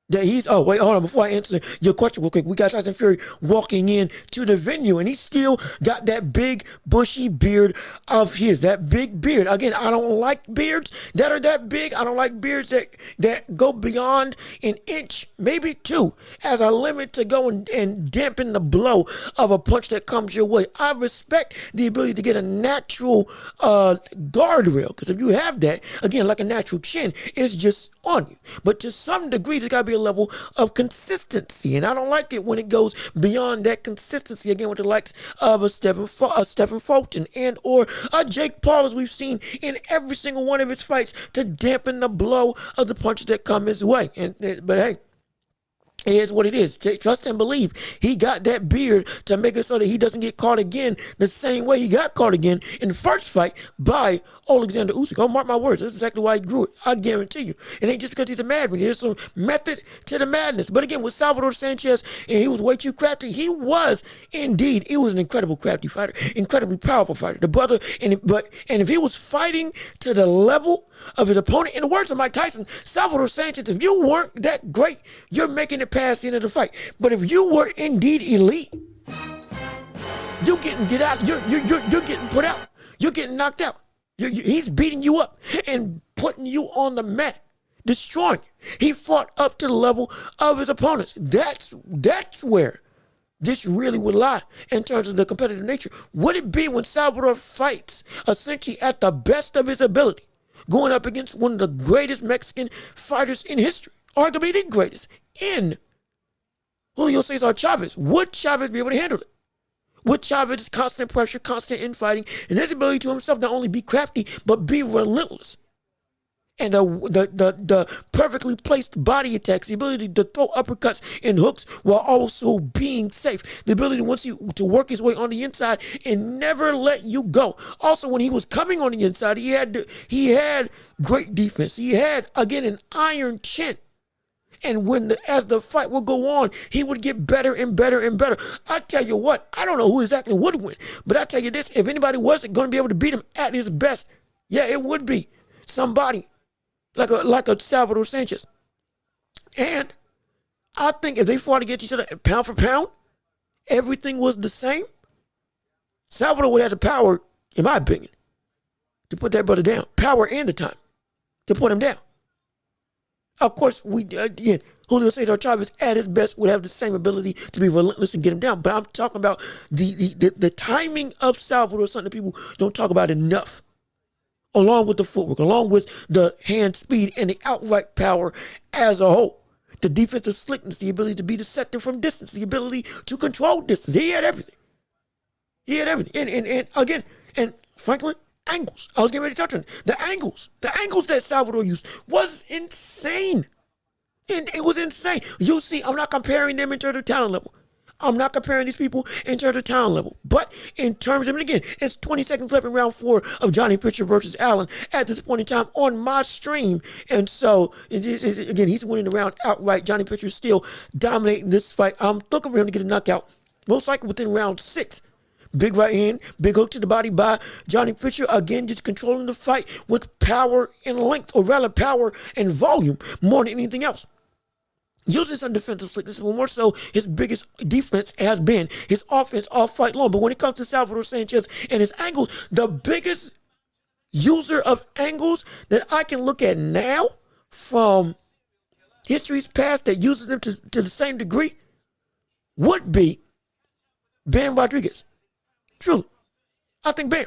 that hold on, before I answer your question real quick, we got Tyson Fury walking in to the venue, and he still got that big, bushy beard of his, that big beard. Again, I don't like beards that are that big. I don't like beards that go beyond an inch, maybe 2, as a limit to go and dampen the blow of a punch that comes your way. I respect the ability to get a natural guardrail, because if you have that, again, like a natural chin, it's just on you. But to some degree, there's got to be a level of consistency, and I don't like it when it goes beyond that consistency. Again, with the likes of a Stephen Fulton and or a Jake Paul, as we've seen in every single one of his fights, to dampen the blow of the punches that come his way. But hey, it is what it is. Trust and believe. He got that beard to make it so that he doesn't get caught again the same way he got caught again in the first fight by Alexander Usyk. Oh, mark my words. That's exactly why he grew it. I guarantee you. It ain't just because he's a madman. There's some method to the madness. But again, with Salvador Sanchez, and he was way too crafty. He was indeed. He was an incredible crafty fighter, incredibly powerful fighter. The brother, and if he was fighting to the level of his opponent, in the words of Mike Tyson, Salvador Sanchez, if you weren't that great, you're making it past the end of the fight. But if you were indeed elite, you're getting put out. You're getting knocked out. He's beating you up and putting you on the mat, destroying you. He fought up to the level of his opponents. That's where this really would lie in terms of the competitive nature. Would it be when Salvador fights essentially at the best of his ability, going up against one of the greatest Mexican fighters in history, arguably the greatest, in Julio Cesar Chavez? Would Chavez be able to handle it? Would Chavez's constant pressure, constant infighting, and his ability to himself not only be crafty, but be relentless, and the perfectly placed body attacks, the ability to throw uppercuts and hooks while also being safe, the ability to work his way on the inside and never let you go. Also, when he was coming on the inside, he had great defense. He had, again, an iron chin. And as the fight would go on, he would get better and better and better. I tell you what, I don't know who exactly would win, but I tell you this: if anybody wasn't going to be able to beat him at his best, yeah, it would be somebody like a Salvador Sanchez. And I think if they fought against each other pound for pound, everything was the same, Salvador would have the power, in my opinion, to put that brother down. Power and the time to put him down. Of course, Julio Cesar Chavez at his best would have the same ability to be relentless and get him down. But I'm talking about the timing of Salvador, something that people don't talk about enough. Along with the footwork, along with the hand speed and the outright power as a whole. The defensive slickness, the ability to be deceptive from distance, the ability to control distance. He had everything. He had everything. And again, and Franklin, angles. I was getting ready to touch on it. The angles that Salvador used was insane. And it was insane. You see, I'm not comparing them in terms of talent level. I'm not comparing these people in terms of talent level. But in terms of, and again, it's 20 seconds left in round 4 of Johnny Pitcher versus Allen at this point in time on my stream. And so, again, he's winning the round outright. Johnny Pitcher is still dominating this fight. I'm looking for him to get a knockout, most likely within round 6. Big right hand, big hook to the body by Johnny Pitcher. Again, just controlling the fight with power and length, or rather power and volume more than anything else. Using some defensive slickness, but more so his biggest defense has been his offense all fight long. But when it comes to Salvador Sanchez and his angles, the biggest user of angles that I can look at now from history's past that uses them to the same degree would be Bam Rodriguez. Truly. I think Bam.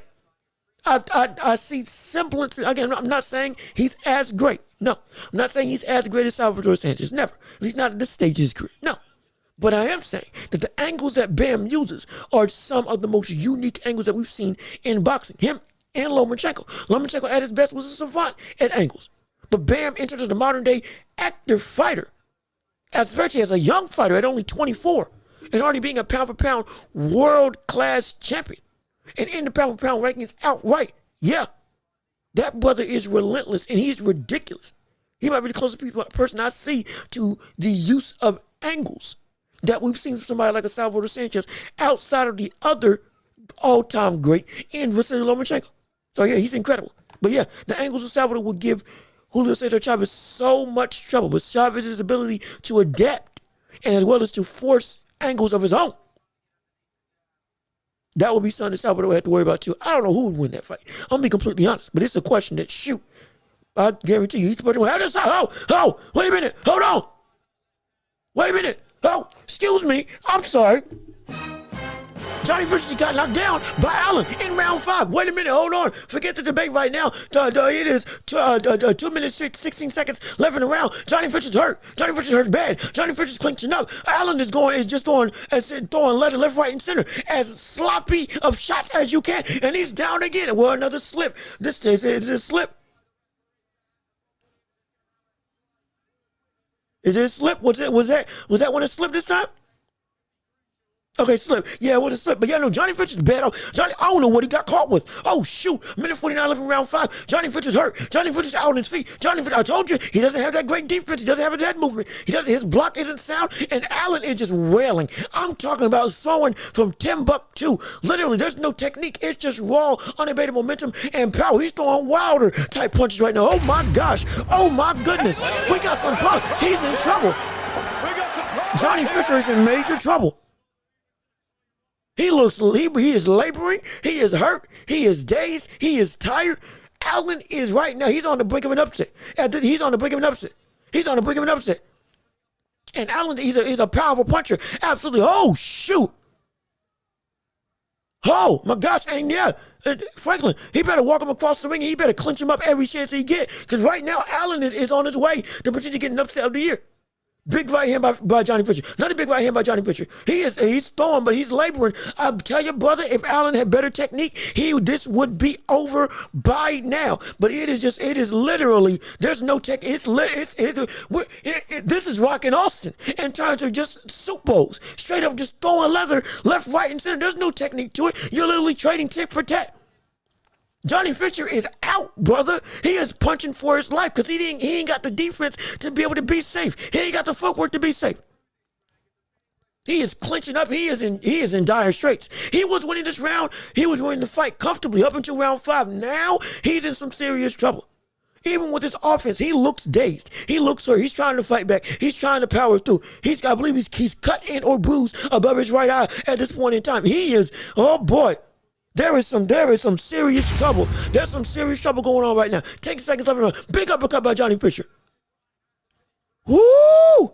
I see semblance. Again, I'm not saying he's as great. No. I'm not saying he's as great as Salvador Sanchez. Never. At least not at this stage of his career. No. But I am saying that the angles that Bam uses are some of the most unique angles that we've seen in boxing. Him and Lomachenko. Lomachenko at his best was a savant at angles. But Bam entered as a modern day active fighter, especially as a young fighter at only 24, and already being a pound for pound world-class champion. And in the pound for pound rankings outright, yeah, that brother is relentless and he's ridiculous. He might be the closest person I see to the use of angles that we've seen from somebody like a Salvador Sanchez outside of the other all-time great in Vasily Lomachenko. So yeah, he's incredible. But yeah, the angles of Salvador would give Julio Cesar Chavez so much trouble. But Chavez's ability to adapt and as well as to force angles of his own, that would be something that Salvador would have to worry about too. I don't know who would win that fight. I'm going to be completely honest. But it's a question that, shoot, I guarantee you, he's the person who, wait a minute, hold on. Wait a minute. Oh, excuse me. I'm sorry. Johnny Pitcher got knocked down by Allen in round 5. Wait a minute, hold on. Forget the debate right now. It is 2 minutes, 16 seconds left in the round. Johnny Pitcher's hurt. Johnny Pitcher's hurt bad. Johnny Pitcher's clinching up. Allen is just throwing letter left, right, and center. As sloppy of shots as you can. And he's down again. Well, another slip. This is a slip. Is it a slip? Was that when it slipped this time? Okay, slip. Yeah, it was a slip. But yeah, no, Johnny Pitcher's bad. I don't know what he got caught with. Oh, shoot. Minute 49 left in round 5. Johnny Pitcher's hurt. Johnny Pitcher's out on his feet. Johnny Pitcher, I told you, he doesn't have that great defense. He doesn't have a dead movement. His block isn't sound, and Allen is just wailing. I'm talking about throwing from Timbuktu. Literally, there's no technique. It's just raw, unabated momentum and power. He's throwing Wilder type punches right now. Oh, my gosh. Oh, my goodness. We got some trouble. He's in trouble. Johnny Pitcher is in major trouble. He is laboring. He is hurt. He is dazed. He is tired. Allen is right now. He's on the brink of an upset. He's on the brink of an upset. And Allen, he's a powerful puncher. Absolutely. Oh, shoot. Oh, my gosh. And yeah, Franklin, he better walk him across the ring. And he better clinch him up every chance he get. Because right now, Allen is on his way to potentially getting an upset of the year. Big right hand by Johnny Pitcher. Another big right hand by Johnny Pitcher. He's throwing, but he's laboring. I tell you, brother, if Allen had better technique, this would be over by now. But it is literally, there's no tech. This is rocking Austin in terms of just soup bowls. Straight up just throwing leather left, right, and center. There's no technique to it. You're literally trading tick for tat. Johnny Pitcher is out, brother. He is punching for his life because he ain't got the defense to be able to be safe. He ain't got the footwork to be safe. He is clinching up. He is in dire straits. He was winning this round. He was winning the fight comfortably up until round 5. Now he's in some serious trouble. Even with his offense, he looks dazed. He looks hurt. He's trying to fight back. He's trying to power through. I believe he's cut in or bruised above his right eye at this point in time. He is, oh boy. There is some serious trouble. There's some serious trouble going on right now. 10 seconds left. Big uppercut by Johnny Pitcher. Woo!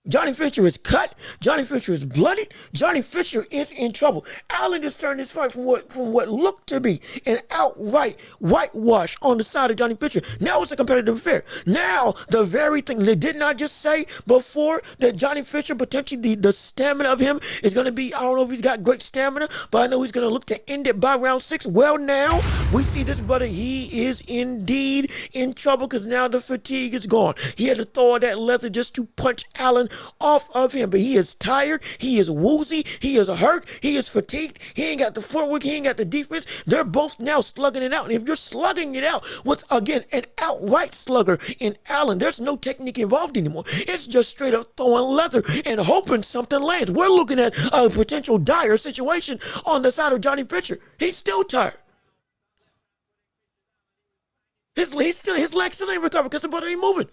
Johnny Fisher is cut. Johnny Fisher is bloodied. Johnny Fisher is in trouble. Allen just turned this fight from what looked to be an outright whitewash on the side of Johnny Fisher. Now it's a competitive affair. Now the very thing they did not just say before that Johnny Fisher potentially the stamina of him is going to be, I don't know if he's got great stamina, but I know he's going to look to end it by round 6. Well, now we see this brother. He is indeed in trouble because now the fatigue is gone. He had to throw that leather just to punch Allen off of him, but he is tired, he is woozy, he is hurt, he is fatigued, he ain't got the footwork, he ain't got the defense. They're both now slugging it out, and if you're slugging it out with, again, an outright slugger in Allen, there's no technique involved anymore. It's just straight up throwing leather and hoping something lands. We're looking at a potential dire situation on the side of Johnny Fisher. He's still tired. His legs still ain't recovered because the brother ain't moving.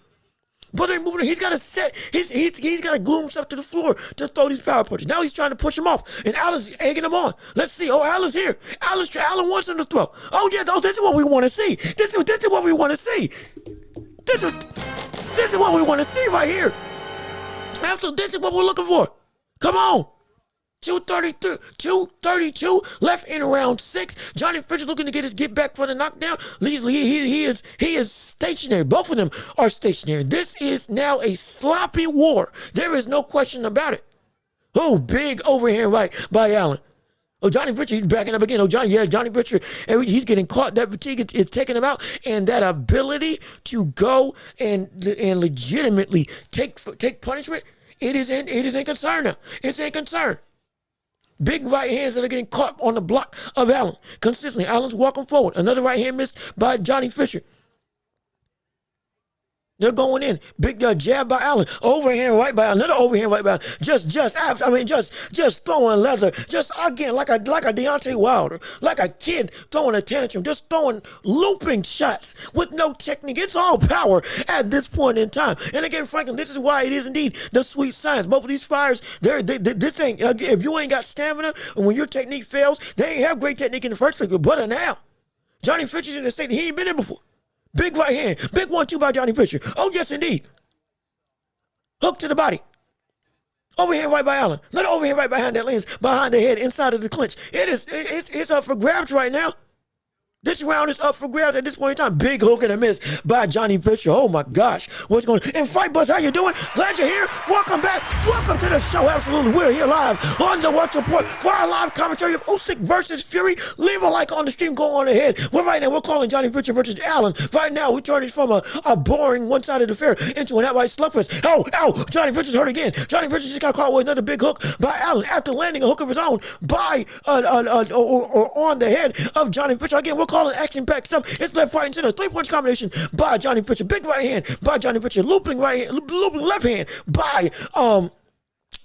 But they're moving. He's got to set. He's got to glue himself to the floor to throw these power punches. Now he's trying to push him off, and Allen's egging him on. Let's see. Oh, Allen's here. Allen wants him to throw. Oh yeah. Oh, this is what we want to see. This is what we want to see. This is what we want to see right here. Absolutely. This is what we're looking for. Come on. 232 left in round 6. Johnny Fisher looking to get back for the knockdown. He is stationary. Both of them are stationary. This is now a sloppy war. There is no question about it. Oh, big overhand right by Allen. Oh, Johnny Fisher, he's backing up again. Oh, Johnny Fisher, he's getting caught. That fatigue is taking him out, and that ability to go and legitimately take punishment. It is in concern now. It's in concern. Big right hands that are getting caught on the block of Allen. Consistently, Allen's walking forward. Another right hand missed by Johnny Fisher. They're going in. Big jab by Allen. Overhand right by Allen. Another overhand right by Allen. Just throwing leather. Just again, like a Deontay Wilder. Like a kid throwing a tantrum. Just throwing looping shots with no technique. It's all power at this point in time. And again, Franklin, this is why it is indeed the sweet science. Both of these fighters, this ain't, if you ain't got stamina and when your technique fails, they ain't have great technique in the first place. But now, Johnny Fisher's in a state that he ain't been in before. Big right hand. Big 1-2 by Johnny Fisher. Oh, yes, indeed. Hook to the body. Overhand right by Allen. Another overhand right behind that lands behind the head inside of the clinch. It's up for grabs right now. This round is up for grabs at this point in time. Big hook and a miss by Johnny Fisher. Oh my gosh. What's going on? And Fight Buzz, how you doing? Glad you're here. Welcome back. Welcome to the show. Absolutely. We're here live on the Watch Report for our live commentary of USYK versus Fury. Leave a like on the stream. Go on ahead. Well, right now, we're calling Johnny Fisher versus Allen. Right now, we're turning from a boring one-sided affair into an outright slugfest. Oh, Johnny Fisher's hurt again. Johnny Fisher just got caught with another big hook by Allen after landing a hook of his own by or on the head of Johnny Fisher. Again, we're calling action-packed stuff. It's left, right, and center. 3-punch combination by Johnny Fisher. Big right hand by Johnny Fisher. Looping left hand by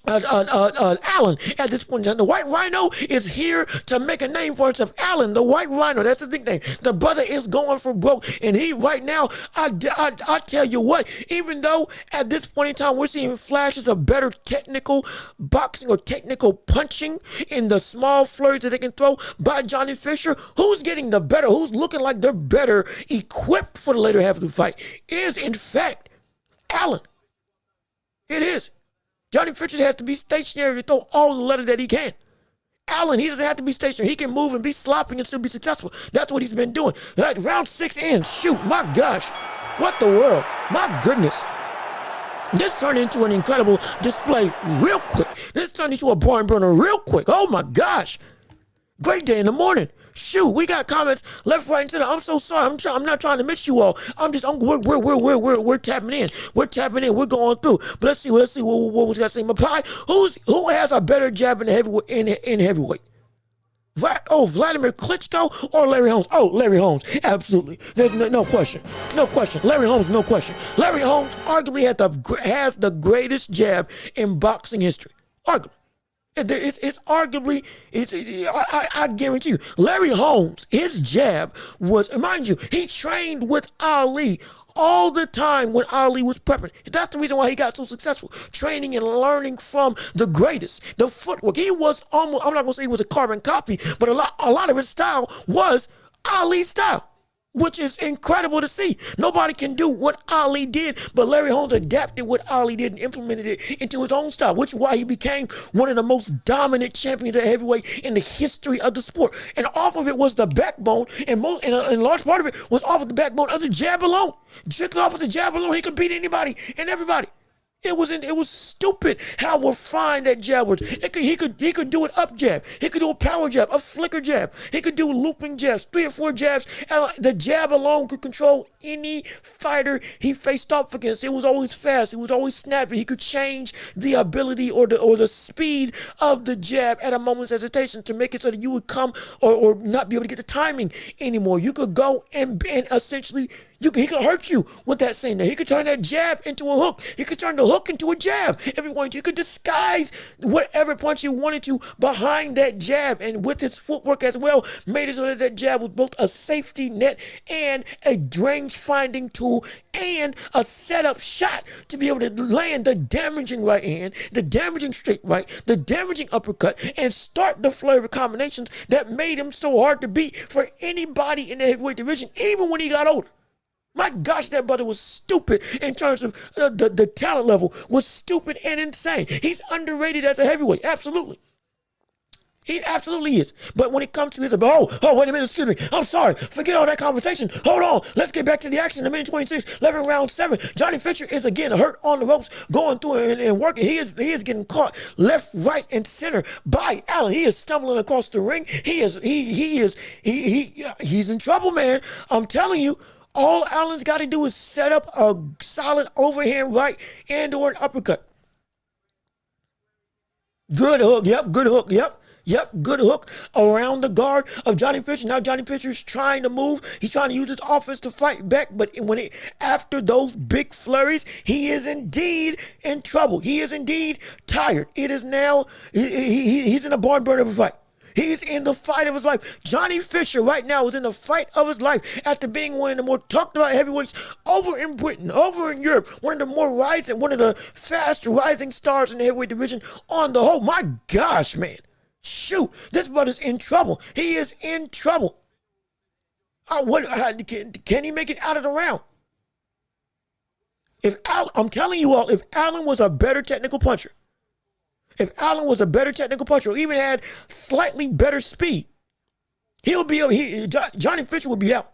Allen at this point in time. The White Rhino is here to make a name for himself. Allen, the White Rhino, that's his nickname. The brother is going for broke, and he right now, I tell you what, even though at this point in time we're seeing flashes of better technical boxing or technical punching in the small flurries that they can throw by Johnny Fisher, who's getting the better, who's looking like they're better equipped for the later half of the fight is in fact Allen. It is. Johnny Fisher has to be stationary to throw all the leather that he can. Allen, he doesn't have to be stationary. He can move and be sloppy and still be successful. That's what he's been doing. Like round 6 in, shoot, my gosh. What the world? My goodness. This turned into an incredible display real quick. This turned into a barn burner real quick. Oh my gosh. Great day in the morning. Shoot, we got comments left, right, and center. I'm so sorry. I'm not trying to miss you all. We're tapping in. We're tapping in. We're going through. But let's see what was got to say. Mapai, who has a better jab in the heavyweight in heavyweight? Vladimir Klitschko or Larry Holmes? Oh, Larry Holmes, absolutely. There's no question. No question. Larry Holmes, no question. Larry Holmes arguably has the greatest jab in boxing history. Arguably. It's arguably, I guarantee you, Larry Holmes, his jab was, mind you, he trained with Ali all the time when Ali was prepping. That's the reason why he got so successful, training and learning from the greatest. The footwork, he was almost, I'm not going to say he was a carbon copy, but a lot of his style was Ali's style. which is incredible to see. Nobody can do what Ali did, but Larry Holmes adapted what Ali did and implemented it into his own style, which is why he became one of the most dominant champions at heavyweight in the history of the sport. And off of it was the backbone, and a large part of it was off of the backbone of the jab alone. Strictly off of the jab alone, he could beat anybody and everybody. It was stupid how refined that jab was. He could do an up jab. He could do a power jab, a flicker jab. He could do looping jabs, 3 or 4 jabs. And the jab alone could control any fighter he faced off against. It was always fast. It was always snappy. He could change the ability or the speed of the jab at a moment's hesitation to make it so that you would come or not be able to get the timing anymore. You could go and essentially he could hurt you with that same thing. He could turn that jab into a hook. He could turn the hook into a jab if he wanted to. He could disguise whatever punch he wanted to behind that jab, and with his footwork as well, made it so that that jab was both a safety net and a range-finding tool and a setup shot to be able to land the damaging right hand, the damaging straight right, the damaging uppercut, and start the flavor combinations that made him so hard to beat for anybody in the heavyweight division, even when he got older. My gosh, that brother was stupid in terms of the talent level, was stupid and insane. He's underrated as a heavyweight, absolutely. He absolutely is. But when it comes to his, wait a minute, excuse me. I'm sorry. Forget all that conversation. Hold on. Let's get back to the action. 1:26, 11 round 7. Johnny Fisher is again hurt on the ropes, going through and working. He is getting caught left, right, and center by Allen. He is stumbling across the ring. He's in trouble, man. I'm telling you. All Allen's got to do is set up a solid overhand right and or an uppercut. Good hook. Yep. Good hook. Yep, good hook around the guard of Johnny Fisher. Now Johnny Fisher is trying to move. He's trying to use his offense to fight back. But after those big flurries, he is indeed in trouble. He is indeed tired. It is now, he's in a barn burner of a fight. He's in the fight of his life. Johnny Fisher right now is in the fight of his life after being one of the more talked about heavyweights over in Britain, over in Europe, one of the fast rising stars in the heavyweight division on the whole. My gosh, man. Shoot, this brother's in trouble. He is in trouble. Can he make it out of the round? I'm telling you all, if Allen was a better technical puncher, or even had slightly better speed, Johnny Fisher would be out.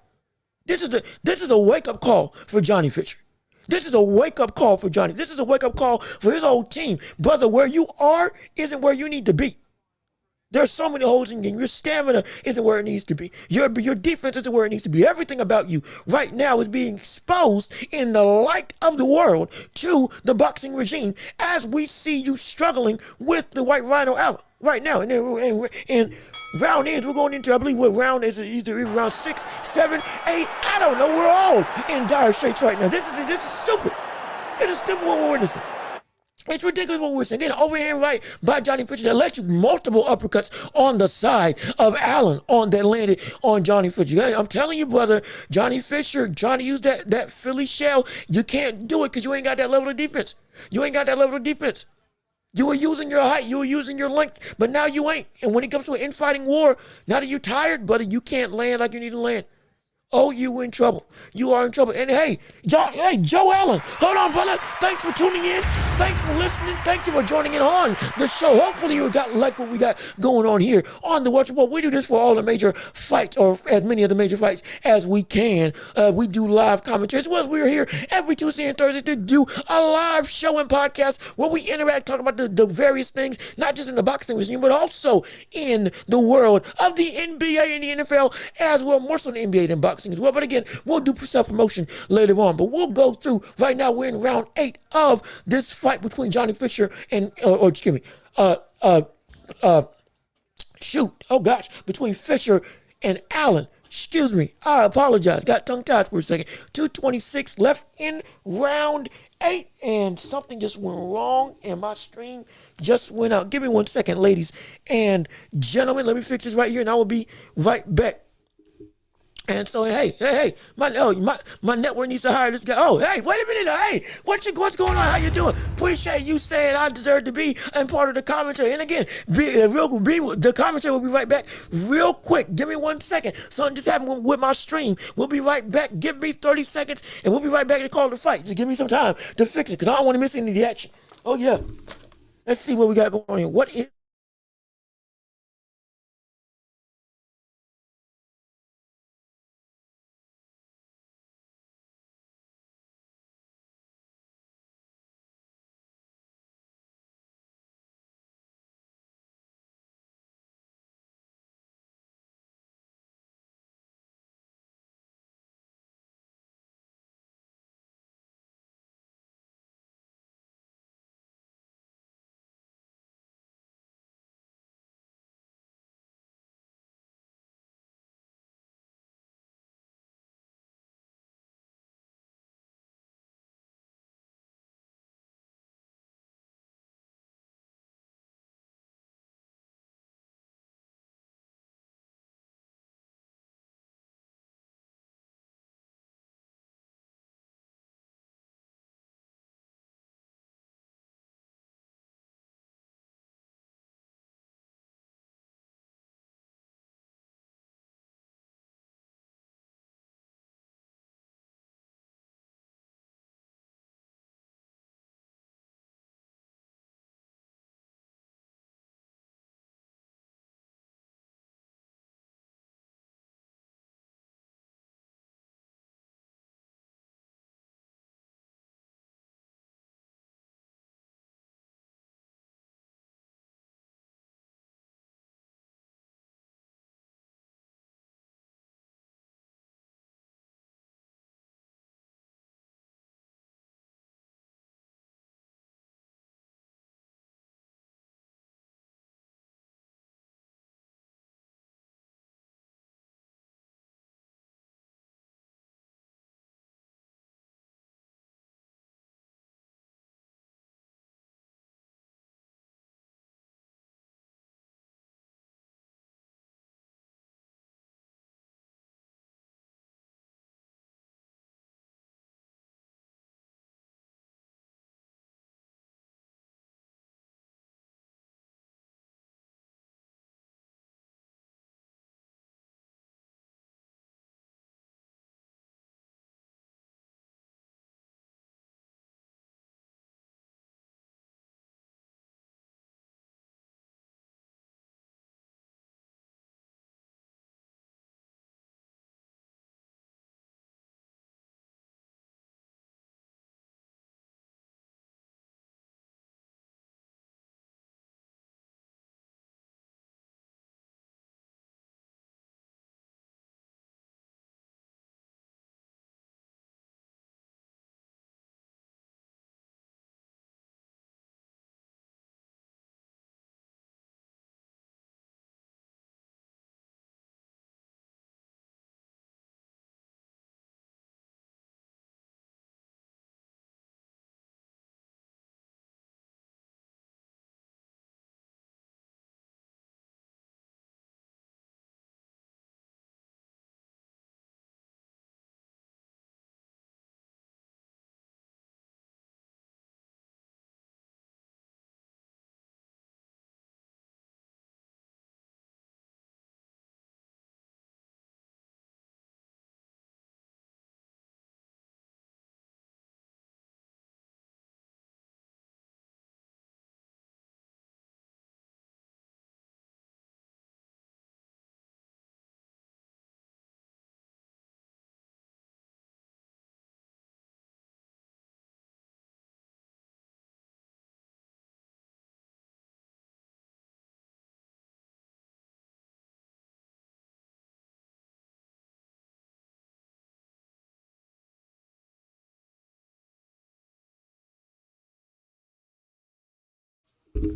This is a wake-up call for Johnny Fisher. This is a wake-up call for Johnny. This is a wake-up call for his whole team. Brother, where you are isn't where you need to be. There are so many holes in the game. Your stamina isn't where it needs to be. Your defense isn't where it needs to be. Everything about you right now is being exposed in the light of the world to the boxing regime as we see you struggling with the White Rhino Allen right now. And round ends, we're going into, I believe, what round is it? Either round 6, 7, 8. I don't know. We're all in dire straits right now. This is stupid. This is stupid what we're witnessing. It's ridiculous what we're saying. Again, overhand right by Johnny Fisher that let you multiple uppercuts on the side of Allen that landed on Johnny Fisher. I'm telling you, brother, Johnny Fisher, trying to use that Philly shell, you can't do it because you ain't got that level of defense. You were using your height, you were using your length, but now you ain't. And when it comes to an infighting war, now that you're tired, brother, you can't land like you need to land. Oh, you in trouble. You are in trouble. And hey, Joe Allen, hold on, brother. Thanks for tuning in. Thanks for listening. Thank you for joining in on the show. Hopefully you got like what we got going on here on the Watch Report. We do this for all the major fights, or as many of the major fights as we can. We do live commentary as well as we're here every Tuesday and Thursday to do a live show and podcast where we interact, talk about the various things, not just in the boxing regime, but also in the world of the NBA and the NFL as well, more so in the NBA than boxing as well. But again, we'll do self-promotion later on. But we'll go through, right now we're in round 8 of this fight between Johnny Fisher and, between Fisher and Allen. Excuse me, I apologize. Got tongue-tied for a second. 2:26 left in round 8, and something just went wrong, and my stream just went out. Give me 1 second, ladies and gentlemen. Let me fix this right here, and I will be right back. And so, hey, my network needs to hire this guy. Oh, hey, wait a minute. Hey, what's going on? How you doing? Appreciate you saying I deserve to be and part of the commentary. And again, the commentary will be right back real quick. Give me 1 second. Something just happened with my stream. We'll be right back. Give me 30 seconds, and we'll be right back to call the fight. Just give me some time to fix it, because I don't want to miss any of the action. Oh, yeah. Let's see what we got going on here. What is...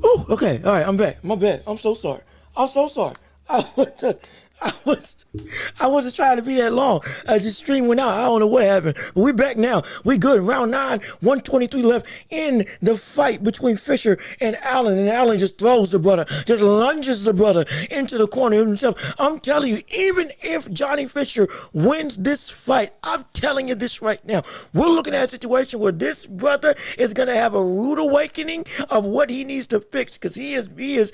Oh, okay. All right, I'm back. My bad. I'm so sorry. I'm so sorry. I wasn't trying to be that long. Just stream went out. I don't know what happened. But we back now. We good. Round 9, 123 left in the fight between Fisher and Allen. And Allen just throws the brother, just lunges the brother into the corner himself. I'm telling you, even if Johnny Fisher wins this fight, I'm telling you this right now, we're looking at a situation where this brother is going to have a rude awakening of what he needs to fix, because he is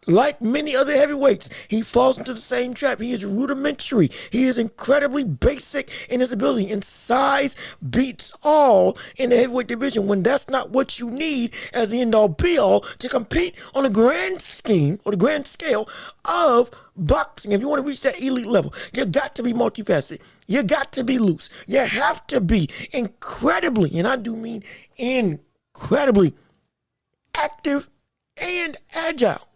like many other heavyweights, he falls into the same trap. He is rudimentary. He is incredibly basic in his ability, and size beats all in the heavyweight division, when that's not what you need as the end all be all to compete on the grand scheme or the grand scale of boxing. If you want to reach that elite level, you got to be multifaceted. You got to be loose. You have to be incredibly, and I do mean incredibly, active and agile.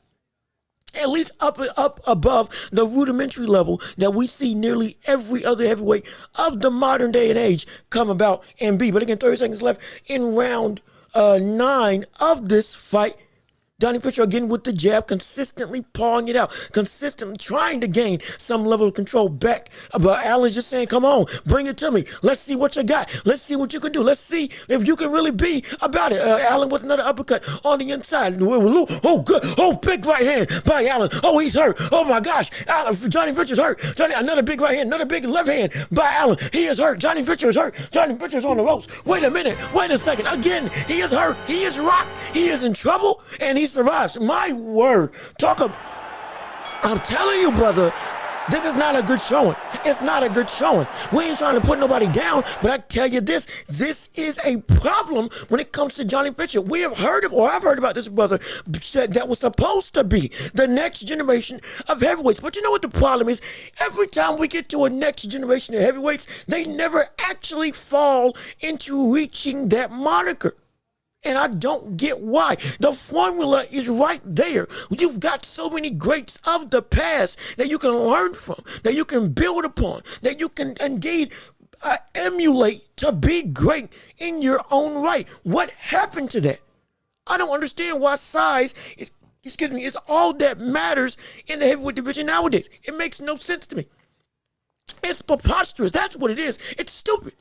At least up above the rudimentary level that we see nearly every other heavyweight of the modern day and age come about and be. But again, 30 seconds left in round 9 of this fight. Johnny Fisher again with the jab, consistently pawing it out, consistently trying to gain some level of control back. But Allen's just saying, come on, bring it to me. Let's see what you got. Let's see what you can do. Let's see if you can really be about it. Allen with another uppercut on the inside. Oh, good. Oh, big right hand by Allen. Oh, he's hurt. Oh, my gosh. Johnny Fisher's hurt. Another big right hand, another big left hand by Allen. He is hurt. Johnny Fisher is hurt. Johnny Fisher's on the ropes. Wait a minute. Wait a second. Again, he is hurt. He is rocked. He is in trouble, and he survives. My word. I'm telling you, brother, this is not a good showing. It's not a good showing. We ain't trying to put nobody down, but I tell you this is a problem when it comes to Johnny Fisher. I've heard about this brother that was supposed to be the next generation of heavyweights. But you know what the problem is? Every time we get to a next generation of heavyweights, they never actually fall into reaching that moniker. And I don't get why. The formula is right there. You've got so many greats of the past that you can learn from, that you can build upon, that you can indeed emulate to be great in your own right. What happened to that? I don't understand why size is all that matters in the heavyweight division nowadays. It makes no sense to me. It's preposterous. That's what it is. It's stupid.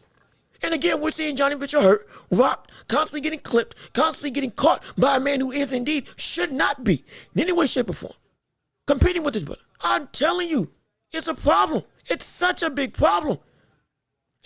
And again, we're seeing Johnny Fisher hurt, rocked, constantly getting clipped, constantly getting caught by a man who is indeed, should not be, in any way, shape, or form, competing with his brother. I'm telling you, it's a problem. It's such a big problem.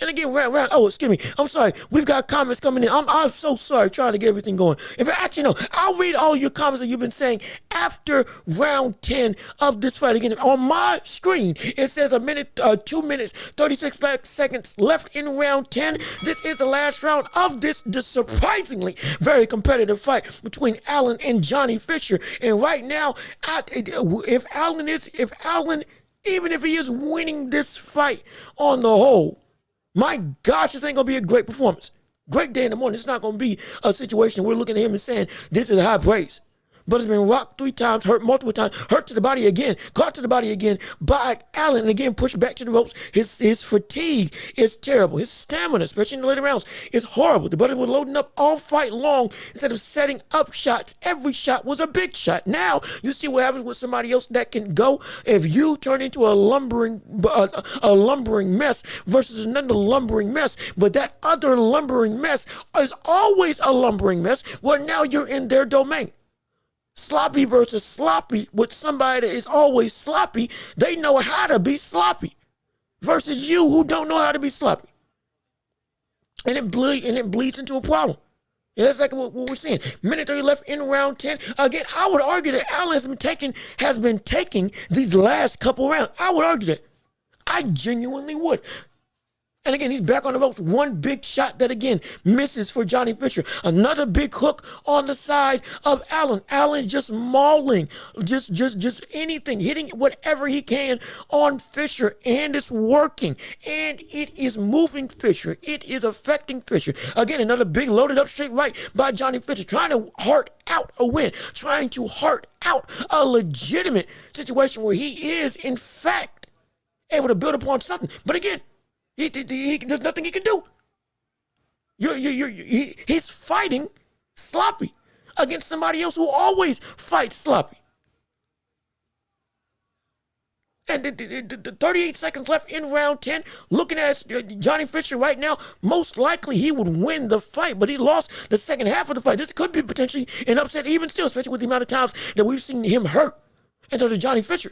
And again, excuse me. I'm sorry. We've got comments coming in. I'm so sorry trying to get everything going. Actually, no, I'll read all your comments that you've been saying after round 10 of this fight. Again, on my screen, it says 2 minutes, 36 seconds left in round 10. This is the last round of this surprisingly very competitive fight between Allen and Johnny Fisher. And right now, if Allen, even if he is winning this fight on the whole, my gosh, this ain't going to be a great performance. Great day in the morning. It's not going to be a situation we're looking at him and saying, this is high praise. But it's been rocked 3 times, hurt multiple times, hurt to the body again, caught to the body again by Allen, and again pushed back to the ropes. His fatigue is terrible. His stamina, especially in the later rounds, is horrible. The brother was loading up all fight long instead of setting up shots. Every shot was a big shot. Now you see what happens with somebody else that can go. If you turn into a lumbering mess versus another lumbering mess, but that other lumbering mess is always a lumbering mess, well, now you're in their domain. Sloppy versus sloppy with somebody that is always sloppy. They know how to be sloppy versus you who don't know how to be sloppy. And it bleeds into a problem. And that's like what we're seeing. Minute 30 left in round 10. Again, I would argue that Allen has been taking these last couple rounds. I would argue that. I genuinely would. And again, he's back on the ropes. One big shot that again misses for Johnny Fisher. Another big hook on the side of Allen. Allen just mauling, just anything, hitting whatever he can on Fisher, and it's working. And it is moving Fisher. It is affecting Fisher. Again, another big loaded up straight right by Johnny Fisher, trying to heart out a win, trying to heart out a legitimate situation where he is, in fact, able to build upon something. But again, there's nothing he can do. He's fighting sloppy against somebody else who always fights sloppy. And the 38 seconds left in round 10. Looking at Johnny Fisher right now, most likely he would win the fight, but he lost the second half of the fight. This could be potentially an upset even still, especially with the amount of times that we've seen him hurt into the Johnny Fisher.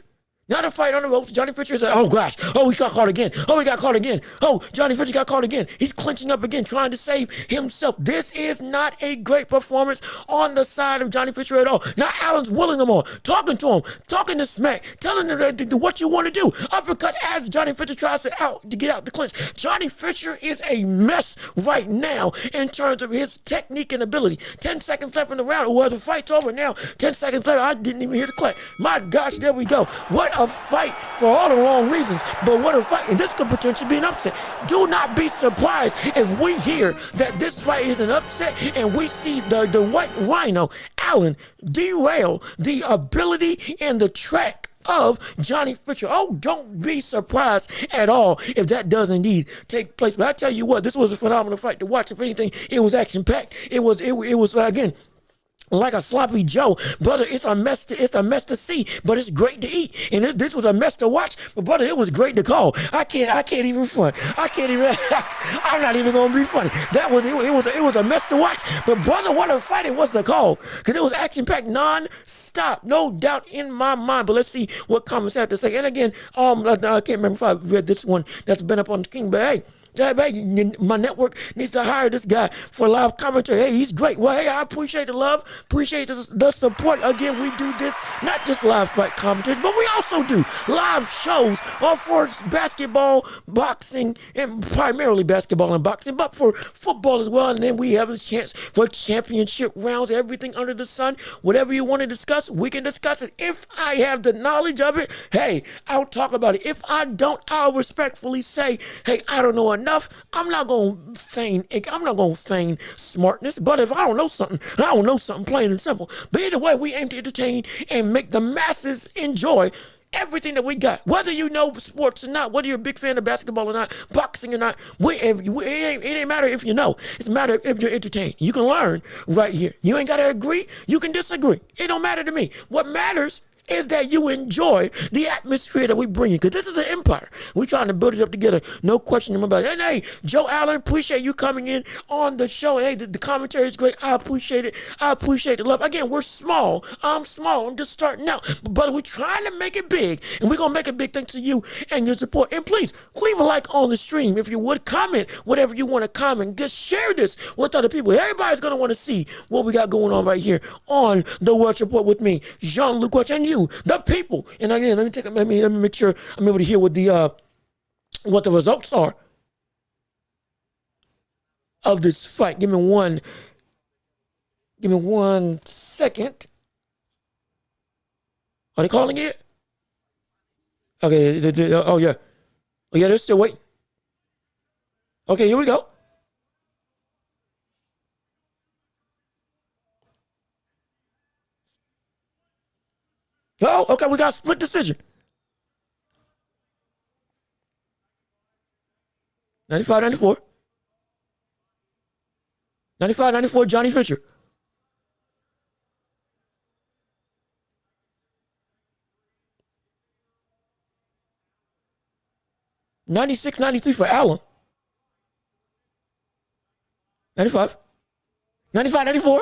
Not a fight on the ropes. Johnny Fisher is like, oh gosh, oh, he got caught again. Oh, he got caught again. Oh, Johnny Fisher got caught again. He's clinching up again, trying to save himself. This is not a great performance on the side of Johnny Fisher at all. Now Allen's willing him on, talking to him, talking to smack, telling him what you want to do. Uppercut as Johnny Fisher tries to get out the clinch. Johnny Fisher is a mess right now in terms of his technique and ability. 10 seconds left in the round. Well, the fight's over now. 10 seconds left. I didn't even hear the clap. My gosh, there we go. What a fight for all the wrong reasons, but what a fight, and this could potentially be an upset. Do not be surprised if we hear that this fight is an upset and we see the White Rhino, Allen, derail the ability and the track of Johnny Fisher. Oh, don't be surprised at all if that does indeed take place. But I tell you what, this was a phenomenal fight to watch. If anything, it was action-packed. It was again, like a sloppy Joe, brother. It's a mess to see, but it's great to eat. And this was a mess to watch, but brother, it was great to call. I can't even front. I'm not even gonna be funny. It was a mess to watch, but brother, what a fight it was to call, because it was action packed non-stop, no doubt in my mind. But let's see what comments have to say. And again, I can't remember if I read this one that's been up on the King, but hey. My network needs to hire this guy for live commentary. Hey, he's great. Well, hey, I appreciate the love, appreciate the support. Again, we do this, not just live fight commentary, but we also do live shows for basketball, boxing, and primarily basketball and boxing, but for football as well. And then we have a chance for championship rounds, everything under the sun. Whatever you want to discuss, we can discuss it. If I have the knowledge of it, hey, I'll talk about it. If I don't, I'll respectfully say, hey, I don't know enough. I'm not gonna feign smartness. But if I don't know something, plain and simple. But either way, we aim to entertain and make the masses enjoy everything that we got. Whether you know sports or not, whether you're a big fan of basketball or not, boxing or not, it ain't matter if you know. It's a matter if you're entertained. You can learn right here. You ain't gotta agree. You can disagree. It don't matter to me. What matters is that you enjoy the atmosphere that we bring you, because this is an empire. We're trying to build it up together. No question about it. And hey, Joe Allen, appreciate you coming in on the show. Hey, the commentary is great. I appreciate it. I appreciate the love. Again, we're small. I'm small. I'm just starting out. But we're trying to make it big, and we're going to make it big thanks to you and your support. And please, leave a like on the stream. If you would, comment whatever you want to comment. Just share this with other people. Everybody's going to want to see what we got going on right here on the Welch Report with me, Jean-Luc Welch, and you, the people. And again, let me make sure I'm able to hear what the results are of this fight. Give me one second. Are they calling it? Okay. Oh yeah, they're still waiting. Okay, here we go. Oh, okay, we got a split decision. 95-94. 95-94, Johnny Fisher. 96-93 for Allen. 95. 95-94.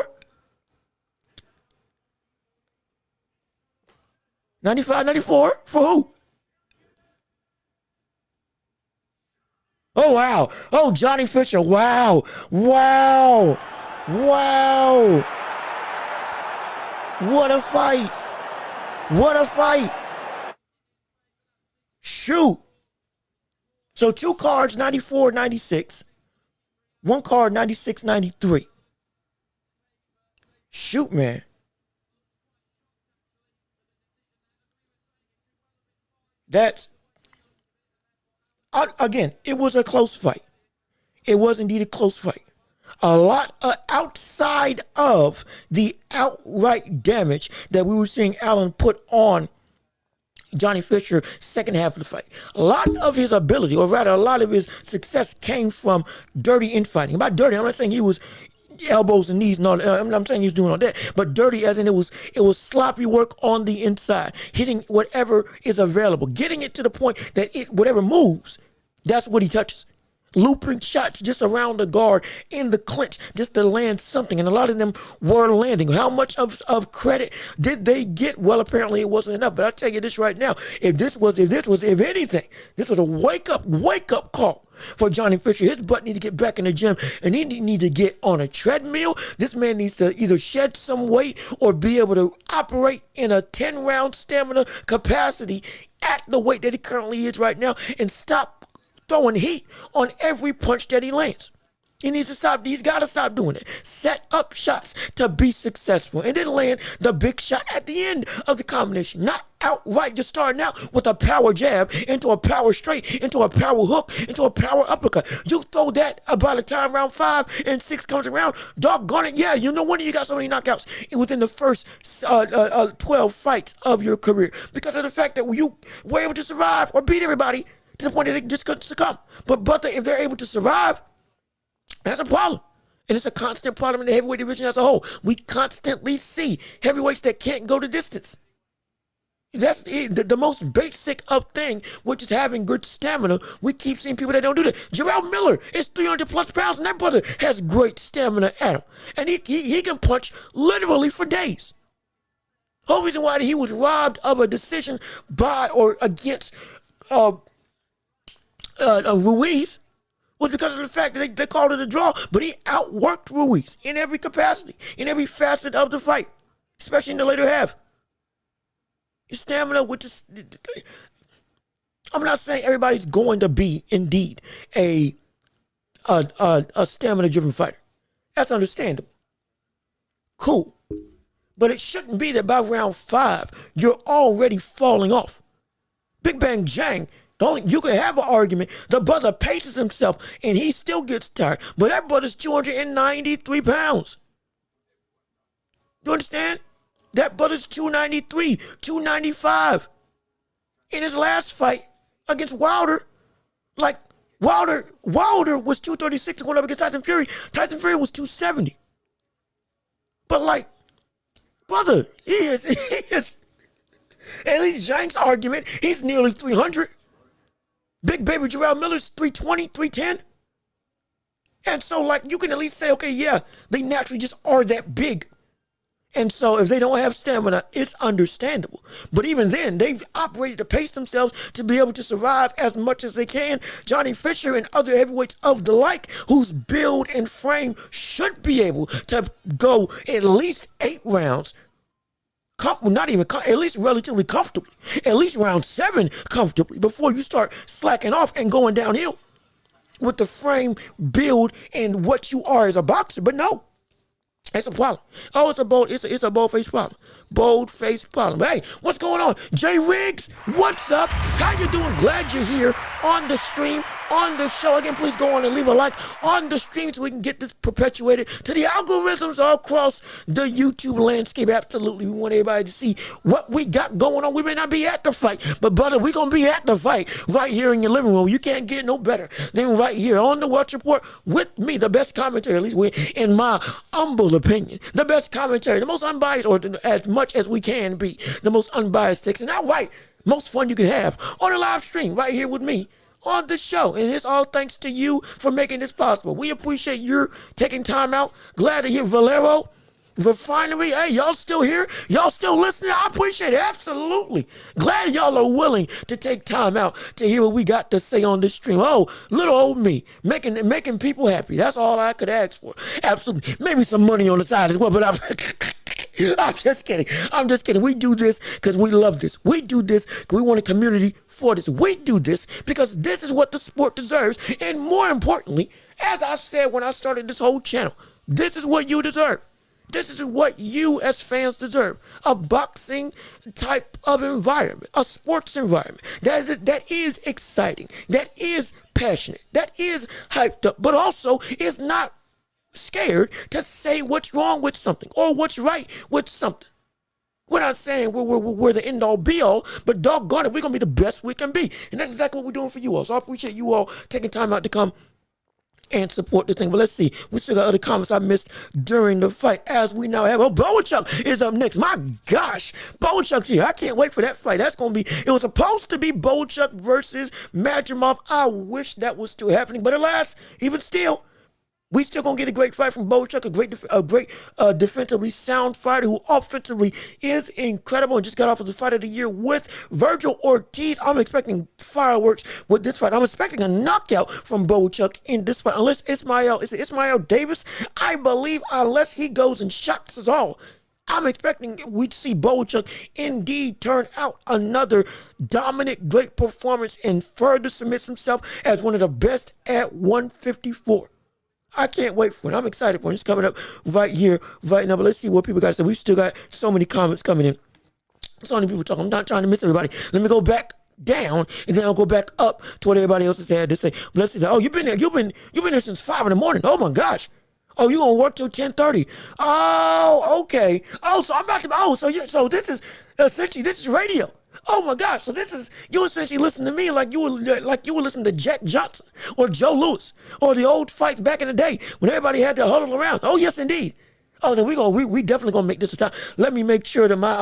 95-94 for who? Oh, wow. Oh, Johnny Fisher. Wow. What a fight. Shoot. So 2 cards, 94-96. 1 card, 96-93. Shoot, man. That's, again, it was a close fight. It was indeed a close fight. A lot outside of the outright damage that we were seeing Allen put on Johnny Fisher second half of the fight. A lot of his ability, or rather a lot of his success, came from dirty infighting. By dirty, I'm not saying he was elbows and knees and all that. I'm saying he was doing all that, but dirty as in it was sloppy work on the inside, hitting whatever is available, getting it to the point that whatever moves, that's what he touches. Looping shots just around the guard in the clinch just to land something, and a lot of them were landing. How much of credit did they get? Well, apparently it wasn't enough. But I'll tell you this right now: if anything, this was a wake up call for Johnny Fisher. His butt need to get back in the gym, and he need to get on a treadmill. This man needs to either shed some weight or be able to operate in a 10-round stamina capacity at the weight that he currently is right now, and stop throwing heat on every punch that he lands. He needs to stop. He's got to stop doing it. Set up shots to be successful and then land the big shot at the end of the combination. Not outright just starting out with a power jab into a power straight, into a power hook, into a power uppercut. You throw that by the time round 5 and 6 comes around, doggone it, yeah, you know when you got so many knockouts within the first 12 fights of your career because of the fact that you were able to survive or beat everybody to the point that they just couldn't succumb. But if they're able to survive, that's a problem. And it's a constant problem in the heavyweight division as a whole. We constantly see heavyweights that can't go the distance. That's the most basic of thing, which is having good stamina. We keep seeing people that don't do that. Jarrell Miller is 300 plus pounds, and that brother has great stamina at him. And he can punch literally for days. The whole reason why he was robbed of a decision by or against Ruiz was because of the fact that they called it a draw, but he outworked Ruiz in every capacity, in every facet of the fight, especially in the later half. His stamina, which is, I'm not saying everybody's going to be indeed a stamina-driven fighter. That's understandable. Cool. But it shouldn't be that by round 5, you're already falling off. Big Bang Jang, you can have an argument. The brother paces himself and he still gets tired. But that brother's 293 pounds. You understand? That brother's 293, 295. In his last fight against Wilder, like Wilder was 236 going up against Tyson Fury. Tyson Fury was 270. But like, brother, he is at least Zhang's argument, he's nearly 300. Big baby Jarrell Miller's 320, 310. And so, like, you can at least say, okay, yeah, they naturally just are that big. And so if they don't have stamina, it's understandable. But even then, they've operated to pace themselves to be able to survive as much as they can. Johnny Fisher and other heavyweights of the like, whose build and frame should be able to go at least 8 rounds, at least relatively comfortably, at least round 7 comfortably before you start slacking off and going downhill with the frame, build, and what you are as a boxer. But no, it's a problem. Oh, it's a bold-faced problem. Bold-faced problem. Hey, what's going on? Jay Riggs, what's up? How you doing? Glad you're here on the stream, on the show. Again, please go on and leave a like on the stream so we can get this perpetuated to the algorithms all across the YouTube landscape. Absolutely. We want everybody to see what we got going on. We may not be at the fight, but brother, we're going to be at the fight right here in your living room. You can't get no better than right here on the Welch Report with me, the best commentator, at least in my humble opinion, the best commentary, the most unbiased, or as much as we can be, the most unbiased takes, and outright most fun you can have on a live stream right here with me on the show. And it's all thanks to you for making this possible. We appreciate your taking time out. Glad to hear Valero Refinery. Hey, y'all still here? Y'all still listening? I appreciate it. Absolutely. Glad y'all are willing to take time out to hear what we got to say on this stream. Oh, little old me, making people happy. That's all I could ask for. Absolutely. Maybe some money on the side as well, but I'm just kidding. I'm just kidding. We do this because we love this. We do this because we want a community for this. We do this because this is what the sport deserves. And more importantly, as I said when I started this whole channel, this is what you deserve. This is what you as fans deserve. A boxing type of environment, a sports environment that is exciting, that is passionate, that is hyped up, but also is not scared to say what's wrong with something or what's right with something. We're not saying we're the end all be all, but doggone it, we're going to be the best we can be. And that's exactly what we're doing for you all. So I appreciate you all taking time out to come and support the thing. But let's see. We still got other comments I missed during the fight as we now have. Oh, Bowenchuk is up next. My gosh. Bowenchuk's here. I can't wait for that fight. That's going to be, it was supposed to be Bowenchuk versus Madrimov. I wish that was still happening. But alas, even still, we still gonna get a great fight from Bowenchuk, a great defensively sound fighter who offensively is incredible and just got off of the fight of the year with Virgil Ortiz. I'm expecting fireworks with this fight. I'm expecting a knockout from Bowenchuk in this fight, unless Ismail Davis, I believe, unless he goes and shocks us all. I'm expecting we'd see Bowenchuk indeed turn out another dominant, great performance and further submits himself as one of the best at 154. I can't wait for it. I'm excited for it. It's coming up right here, right now. But let's see what people got to say. We've still got so many comments coming in. So many people talking. I'm not trying to miss everybody. Let me go back down, and then I'll go back up to what everybody else has had to say. But let's see. Oh, you've been there. You've been there since 5 in the morning. Oh my gosh. Oh, you gonna work till 10:30? Oh, okay. Oh, so I'm about to. Oh, so this is essentially this is radio. Oh my gosh! So this is you essentially listen to me like you were listening to Jack Johnson or Joe Louis or the old fights back in the day when everybody had to huddle around. Oh yes, indeed. Oh, then we definitely gonna make this a time. Let me make sure that my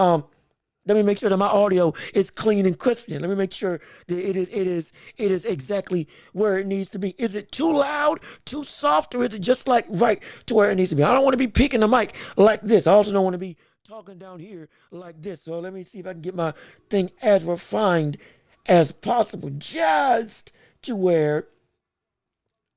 audio is clean and crisp. Let me make sure that it is exactly where it needs to be. Is it too loud, too soft, or is it just like right to where it needs to be? I don't want to be peeking the mic like this. I also don't want to be talking down here like this. So let me see if I can get my thing as refined as possible, just to where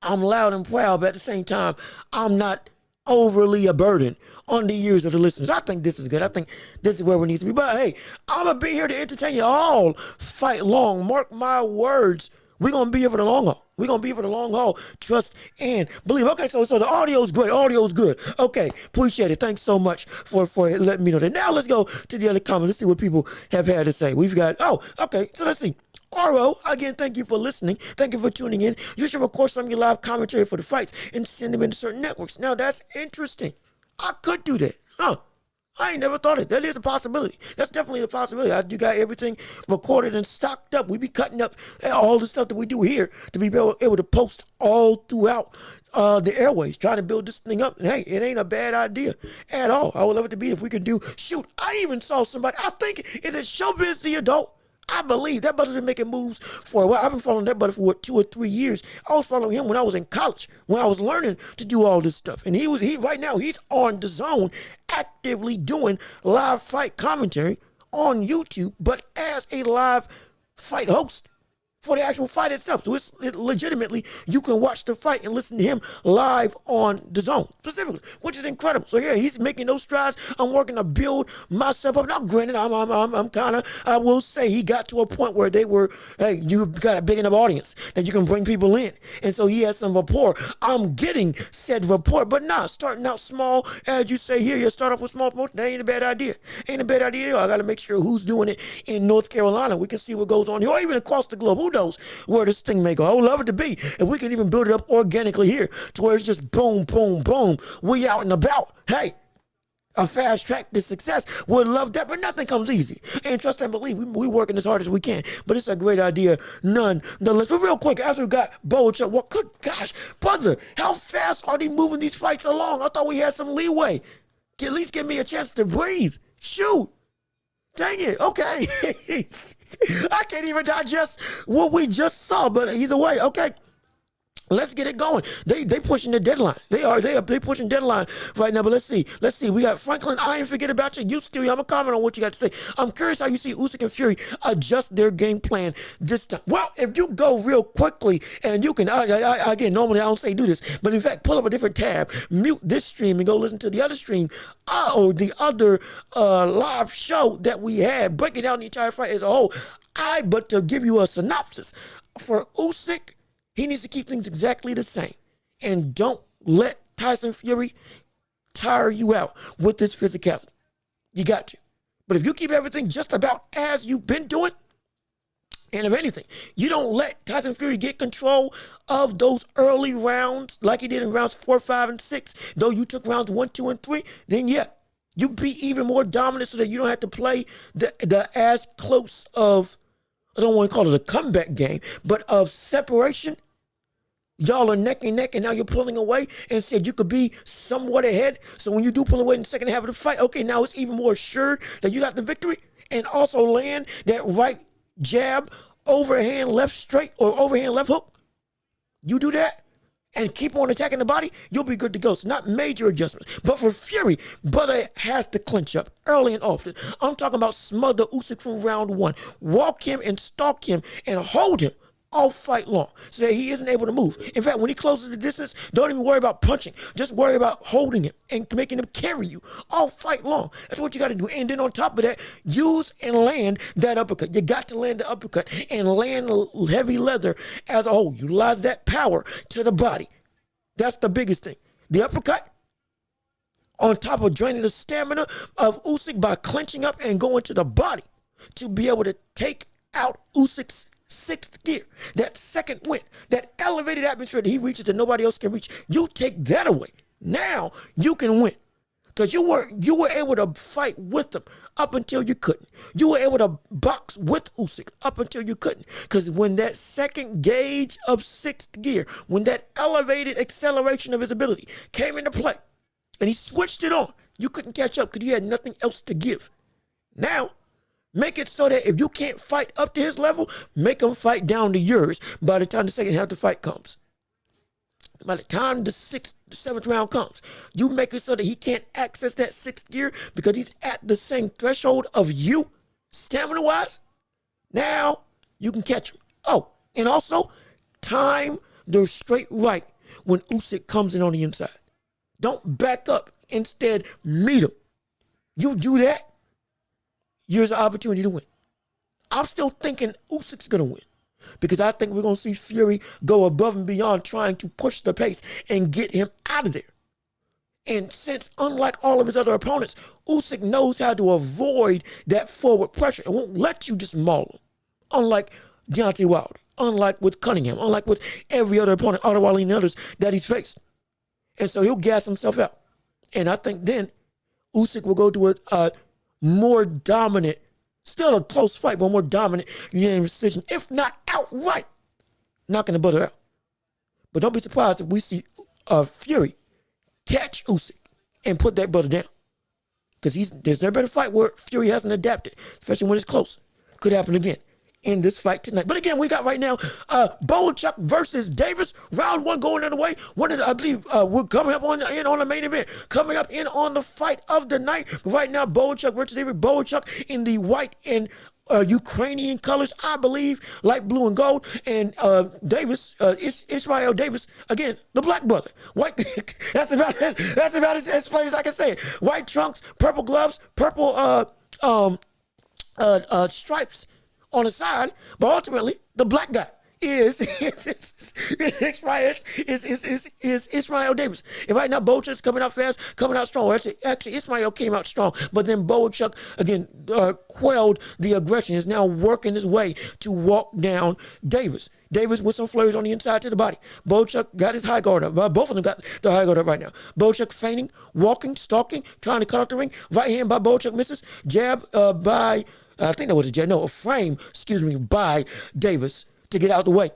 I'm loud and proud, but at the same time, I'm not overly a burden on the ears of the listeners. I think this is good. I think this is where we need to be. But hey, I'm going to be here to entertain you all fight long. Mark my words. We're going to be here for the long haul. We're going to be here for the long haul. Trust and believe. Okay, so the audio is great. Audio is good. Okay, appreciate it. Thanks so much for letting me know that. Now let's go to the other comments. Let's see what people have had to say. We've got, okay, so let's see. RO, again, thank you for listening. Thank you for tuning in. You should record some of your live commentary for the fights and send them into certain networks. Now, that's interesting. I could do that. I ain't never thought it. That is a possibility. That's definitely a possibility. I do got everything recorded and stocked up. We be cutting up all the stuff that we do here to be able to post all throughout the airways, trying to build this thing up. And hey, it ain't a bad idea at all. I would love it to be if we could do, I even saw somebody, I think, is it Showbiz the Adult? I believe that brother's been making moves for a while. I've been following that brother for 2 or 3 years. I was following him when I was in college, when I was learning to do all this stuff. And right now he's on the zone, actively doing live fight commentary on YouTube, but as a live fight host for the actual fight itself. So it legitimately, you can watch the fight and listen to him live on the zone specifically, which is incredible. So yeah, he's making those strides. I'm working to build myself up. Now, granted, I'm kind of, I will say he got to a point where you got a big enough audience that you can bring people in. And so he has some rapport. I'm getting said rapport, but starting out small, as you say here, you start off with small promotion. That ain't a bad idea. Ain't a bad idea. I got to make sure who's doing it in North Carolina. We can see what goes on here, or even across the globe. Who knows where this thing may go? I would love it to be if we can even build it up organically here to where it's just boom, boom, boom. We out and about. Hey, a fast track to success. Would love that, but nothing comes easy. And trust and believe, we working as hard as we can. But it's a great idea, nonetheless. But real quick, after we got Bowenchuk, well, good gosh, brother, how fast are they moving these fights along? I thought we had some leeway. At least give me a chance to breathe. Shoot. Dang it. Okay. I can't even digest what we just saw, but either way, okay. Let's get it going. They pushing the deadline. They pushing deadline right now. But let's see. We got Franklin. I ain't forget about you. You still. I'm gonna comment on what you got to say. I'm curious how you see Usyk and Fury adjust their game plan this time. Well, if you go real quickly and you can, again, normally I don't say do this, but in fact, pull up a different tab, mute this stream, and go listen to the other stream or the other live show that we had, breaking down the entire fight as a whole. But to give you a synopsis for Usyk, he needs to keep things exactly the same. And don't let Tyson Fury tire you out with this physicality. You got to. But if you keep everything just about as you've been doing, and if anything, you don't let Tyson Fury get control of those early rounds like he did in rounds 4, 5, and 6, though you took rounds 1, 2, and 3, then yeah, you be even more dominant so that you don't have to play the as close of, I don't want to call it a comeback game, but of separation Y'all are neck and neck, and now you're pulling away and said you could be somewhat ahead. So when you do pull away in the second half of the fight, okay, now it's even more assured that you got the victory. And also land that right jab, overhand left straight or overhand left hook. You do that and keep on attacking the body, you'll be good to go. So not major adjustments. But for Fury, Butler has to clinch up early and often. I'm talking about smother Usyk from round one. Walk him and stalk him and hold him all fight long so that he isn't able to move. In fact, when he closes the distance, don't even worry about punching. Just worry about holding him and making him carry you all fight long. That's what you got to do. And then on top of that, use and land that uppercut. You got to land the uppercut and land heavy leather as a whole. Utilize that power to the body. That's the biggest thing. The uppercut on top of draining the stamina of Usyk by clenching up and going to the body to be able to take out Usyk's sixth gear, that second wind, that elevated atmosphere that he reaches that nobody else can reach. You take that away. Now you can win. Because you were able to fight with him up until you couldn't. You were able to box with Usyk up until you couldn't. Because when that second gauge of sixth gear, when that elevated acceleration of his ability came into play and he switched it on, you couldn't catch up because you had nothing else to give. Now, make it so that if you can't fight up to his level, make him fight down to yours by the time the second half of the fight comes. By the time the seventh round comes, you make it so that he can't access that sixth gear because he's at the same threshold of you, stamina-wise. Now, you can catch him. Oh, and also, time the straight right when Usyk comes in on the inside. Don't back up. Instead, meet him. You do that, here's an opportunity to win. I'm still thinking Usyk's going to win because I think we're going to see Fury go above and beyond trying to push the pace and get him out of there. And since, unlike all of his other opponents, Usyk knows how to avoid that forward pressure and won't let you just maul him. Unlike Deontay Wilder, unlike with Cunningham, unlike with every other opponent, Otto Wally and others that he's faced. And so he'll gas himself out. And I think then Usyk will go to a more dominant, still a close fight, but more dominant unanimous decision, if not outright knocking the Butler out. But don't be surprised if we see Fury catch Usyk and put that Butler down. Because there's never been a fight where Fury hasn't adapted, especially when it's close. Could happen again in this fight tonight. But again, we got right now Welch versus Davis. Round one going on the way. I believe we're coming up in on the main event. Coming up in on the fight of the night. But right now, Welch versus Davis. Welch in the white and Ukrainian colors, I believe, light blue and gold. And Davis, Israel Davis, again, the black brother. White. that's about as plain as I can say it. White trunks, purple gloves, purple stripes on the side, but ultimately the black guy is Israel Davis. And right now, Bochuk's coming out fast, coming out strong. Actually, Israel came out strong, but then Bochuk again quelled the aggression. Is now working his way to walk down Davis. Davis with some flurries on the inside to the body. Bochuk got his high guard up. Both of them got the high guard up right now. Bochuk feigning, walking, stalking, trying to cut off the ring. Right hand by Bochuk misses. Jab by I think that was a frame, by Davis to get out the way.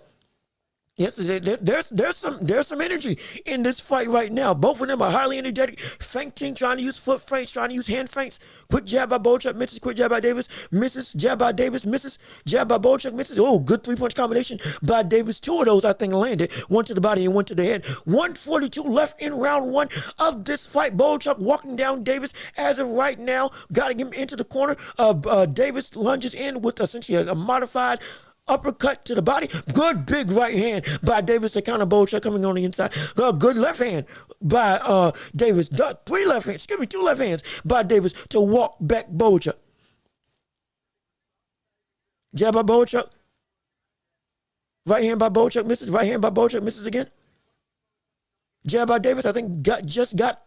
Yes, there's some energy in this fight right now. Both of them are highly energetic, feinting, trying to use foot feints, trying to use hand feints. Quick jab by Bochuk, misses. Quick jab by Davis, misses. Jab by Davis, misses. Jab by Bochuk, misses. Oh, good three-punch combination by Davis. Two of those, I think, landed. One to the body and one to the head. 142 left in round one of this fight. Bochuk walking down Davis as of right now. Got to get him into the corner. Davis lunges in with essentially a modified uppercut to the body. Good big right hand by Davis to counter Bochuk coming on the inside. Good left hand by Davis. Two left hands by Davis to walk back Bochuk. Jab by Bochuk. Right hand by Bochuk misses. Right hand by Bochuk misses again. Jab by Davis, I think just got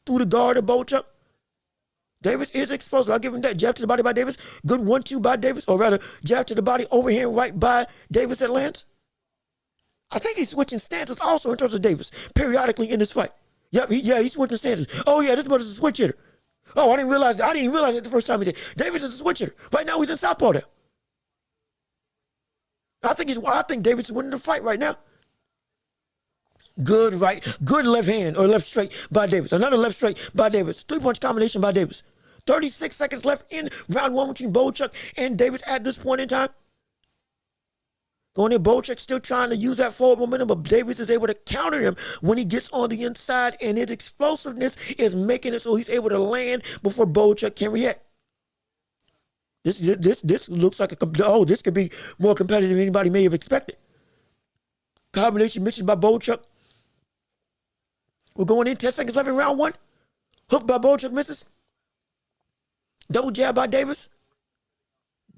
through the guard of Bochuk. Davis is explosive. I'll give him that. Jab to the body by Davis. Good 1-2 by Davis. Or rather, jab to the body, overhand right by Davis that lands. I think he's switching stances also in terms of Davis periodically in this fight. Yep, he's switching stances. Oh, yeah, this brother's a switch hitter. Oh, I didn't realize it the first time he did. Davis is a switch hitter. Right now, he's in southpaw there. I think Davis is winning the fight right now. Good right, good left hand or left straight by Davis. Another left straight by Davis. 3-punch combination by Davis. 36 seconds left in round one between Bochuk and Davis at this point in time. Going in, Bochuk still trying to use that forward momentum, but Davis is able to counter him when he gets on the inside, and his explosiveness is making it so he's able to land before Bochuk can react. This looks like this could be more competitive than anybody may have expected. Combination mentioned by Bochuk. We're going in 10 seconds left in round one. Hook by Bochuk misses. Double jab by Davis.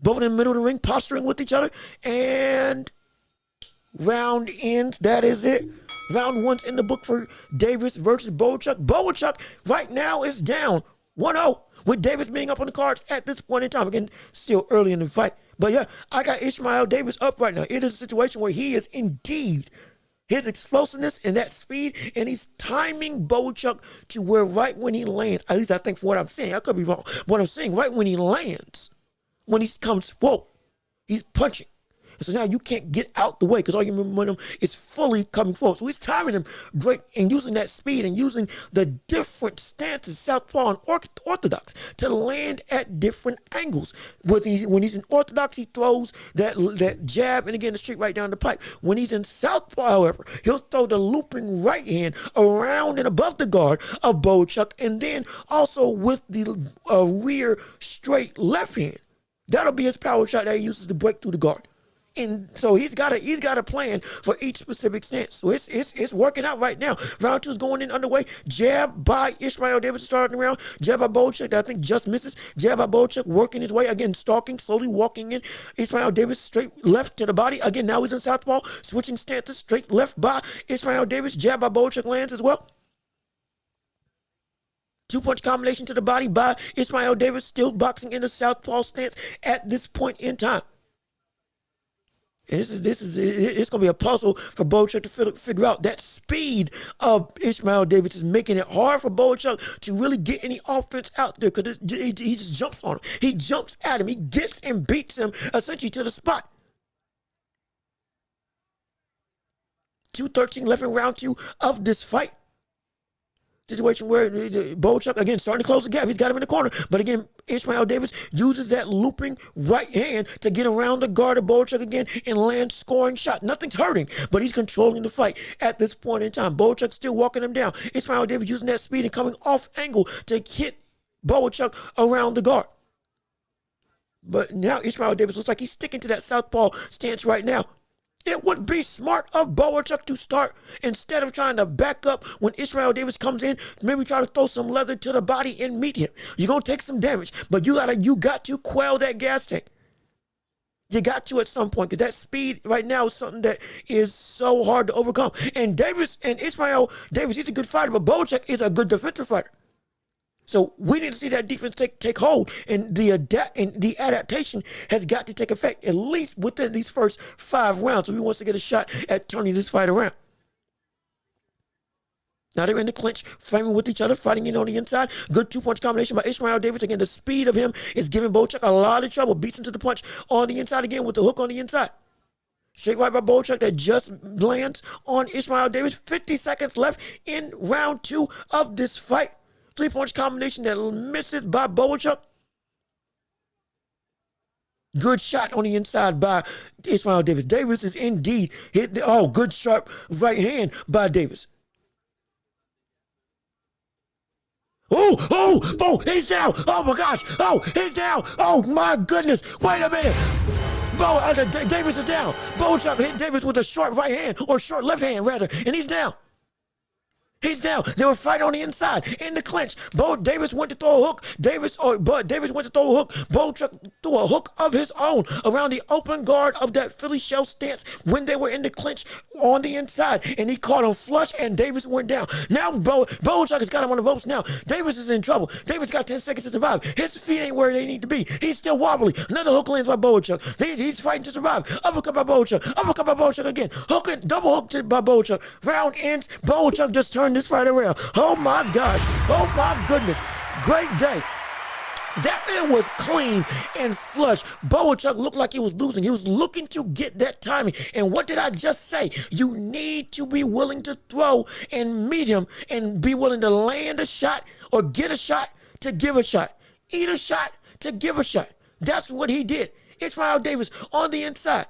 Both in the middle of the ring, posturing with each other. And round ends. That is it. Round one's in the book for Davis versus Bochuk. Bochuk right now is down 1-0 with Davis being up on the cards at this point in time. Again, still early in the fight. But yeah, I got Ishmael Davis up right now. It is a situation where he is indeed his explosiveness and that speed, and he's timing Bochuk to where right when he lands, at least I think from what I'm saying, I could be wrong. What I'm saying, right when he lands, when he comes forward, he's punching. And so now you can't get out the way because all your momentum is fully coming forward. So he's timing him great and using that speed and using the different stances, southpaw and orthodox, to land at different angles. When he's in orthodox, he throws that jab and again the straight right down the pipe. When he's in southpaw, however, he'll throw the looping right hand around and above the guard of Bochuk, and then also with the rear straight left hand. That'll be his power shot that he uses to break through the guard. And so he's got a plan for each specific stance. So it's working out right now. Round two is going in underway. Jab by Ishmael Davis starting the round. Jab by Bochuk that I think just misses. Jab by Bochuk working his way again, stalking, slowly walking in. Ishmael Davis straight left to the body. Again, now he's in southpaw, switching stances, straight left by Ishmael Davis. Jab by Bochuk lands as well. 2-punch combination to the body by Ishmael Davis, still boxing in the southpaw stance at this point in time. And it's going to be a puzzle for Bochuk to figure out. That speed of Ishmael Davis is making it hard for Bochuk to really get any offense out there because he just jumps on him. He jumps at him. He gets and beats him essentially to the spot. 2:13 left in round two of this fight. Situation where Bochuk, again, starting to close the gap. He's got him in the corner. But again, Ishmael Davis uses that looping right hand to get around the guard of Bochuk again and land scoring shot. Nothing's hurting, but he's controlling the fight at this point in time. Bochuk still walking him down. Ishmael Davis using that speed and coming off angle to hit Bochuk around the guard. But now Ishmael Davis looks like he's sticking to that southpaw stance right now. It would be smart of Bochuk to start, instead of trying to back up when Ishmael Davis comes in, maybe try to throw some leather to the body and meet him. You're going to take some damage, but you got to quell that gas tank. You got to at some point, because that speed right now is something that is so hard to overcome. And Ishmael Davis, he's a good fighter, but Bochuk is a good defensive fighter. So we need to see that defense take hold, and the adaptation has got to take effect at least within these first 5 rounds. So he wants to get a shot at turning this fight around. Now they're in the clinch, framing with each other, fighting in on the inside. Good 2-punch combination by Ishmael Davis. Again, the speed of him is giving Bochuk a lot of trouble. Beats him to the punch on the inside again with the hook on the inside. Straight right by Bochuk that just lands on Ishmael Davis. 50 seconds left in round 2 of this fight. 3-punch combination that misses by Bochuk. Good shot on the inside by Ishmael Davis. Davis is indeed hit. Good sharp right hand by Davis. He's down. Oh my gosh. He's down. Oh my goodness. Wait a minute. Davis is down. Bochuk hit Davis with a short right hand, or short left hand rather, and he's down. He's down. They were fighting on the inside in the clinch. Davis went to throw a hook. Davis went to throw a hook. Bochuk threw a hook of his own around the open guard of that Philly shell stance when they were in the clinch on the inside, and he caught him flush, and Davis went down. Now Bochuk has got him on the ropes. Now Davis is in trouble. Davis got 10 seconds to survive. His feet ain't where they need to be. He's still wobbly. Another hook lands by Bochuk. He's fighting to survive. Uppercut by Bochuk. Uppercut by Bochuk again. Double hook by Bochuk. Round ends. Bochuk just turned this fight around. Oh my gosh. Oh my goodness. Great day. That it was clean and flush. Boachuk looked like he was losing. He was looking to get that timing. And what did I just say? You need to be willing to throw and meet him and be willing to land a shot or get a shot to give a shot. Eat a shot to give a shot. That's what he did. Ishmael Davis on the inside.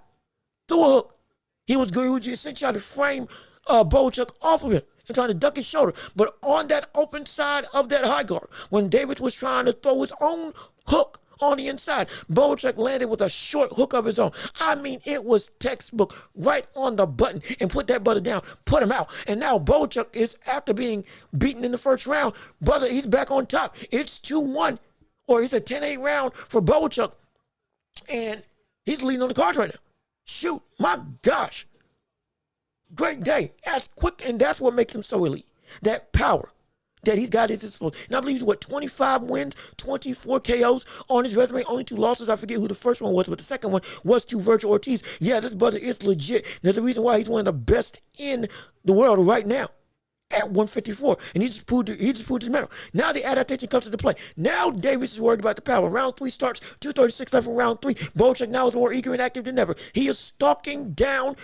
Threw a hook. He was essentially trying to frame Boachuk off of him and trying to duck his shoulder. But on that open side of that high guard, when Davis was trying to throw his own hook on the inside, Boachuk landed with a short hook of his own. I mean, it was textbook, right on the button, and put that brother down, put him out. And now Boachuk is, after being beaten in the first round, brother, he's back on top. It's 2-1, or it's a 10-8 round for Boachuk, and he's leading on the cards right now. Shoot, my gosh. Great day. That's quick, and that's what makes him so elite. That power that he's got at his disposal. And I believe he's 25 wins, 24 KOs on his resume, only 2 losses. I forget who the first one was, but the second one was to Virgil Ortiz. Yeah, this brother is legit. There's a reason why he's one of the best in the world right now at 154, and he just proved his medal. Now the adaptation comes into play. Now Davis is worried about the power. Round 3 starts, 2:36 left in round 3. Boachuk now is more eager and active than ever. He is stalking down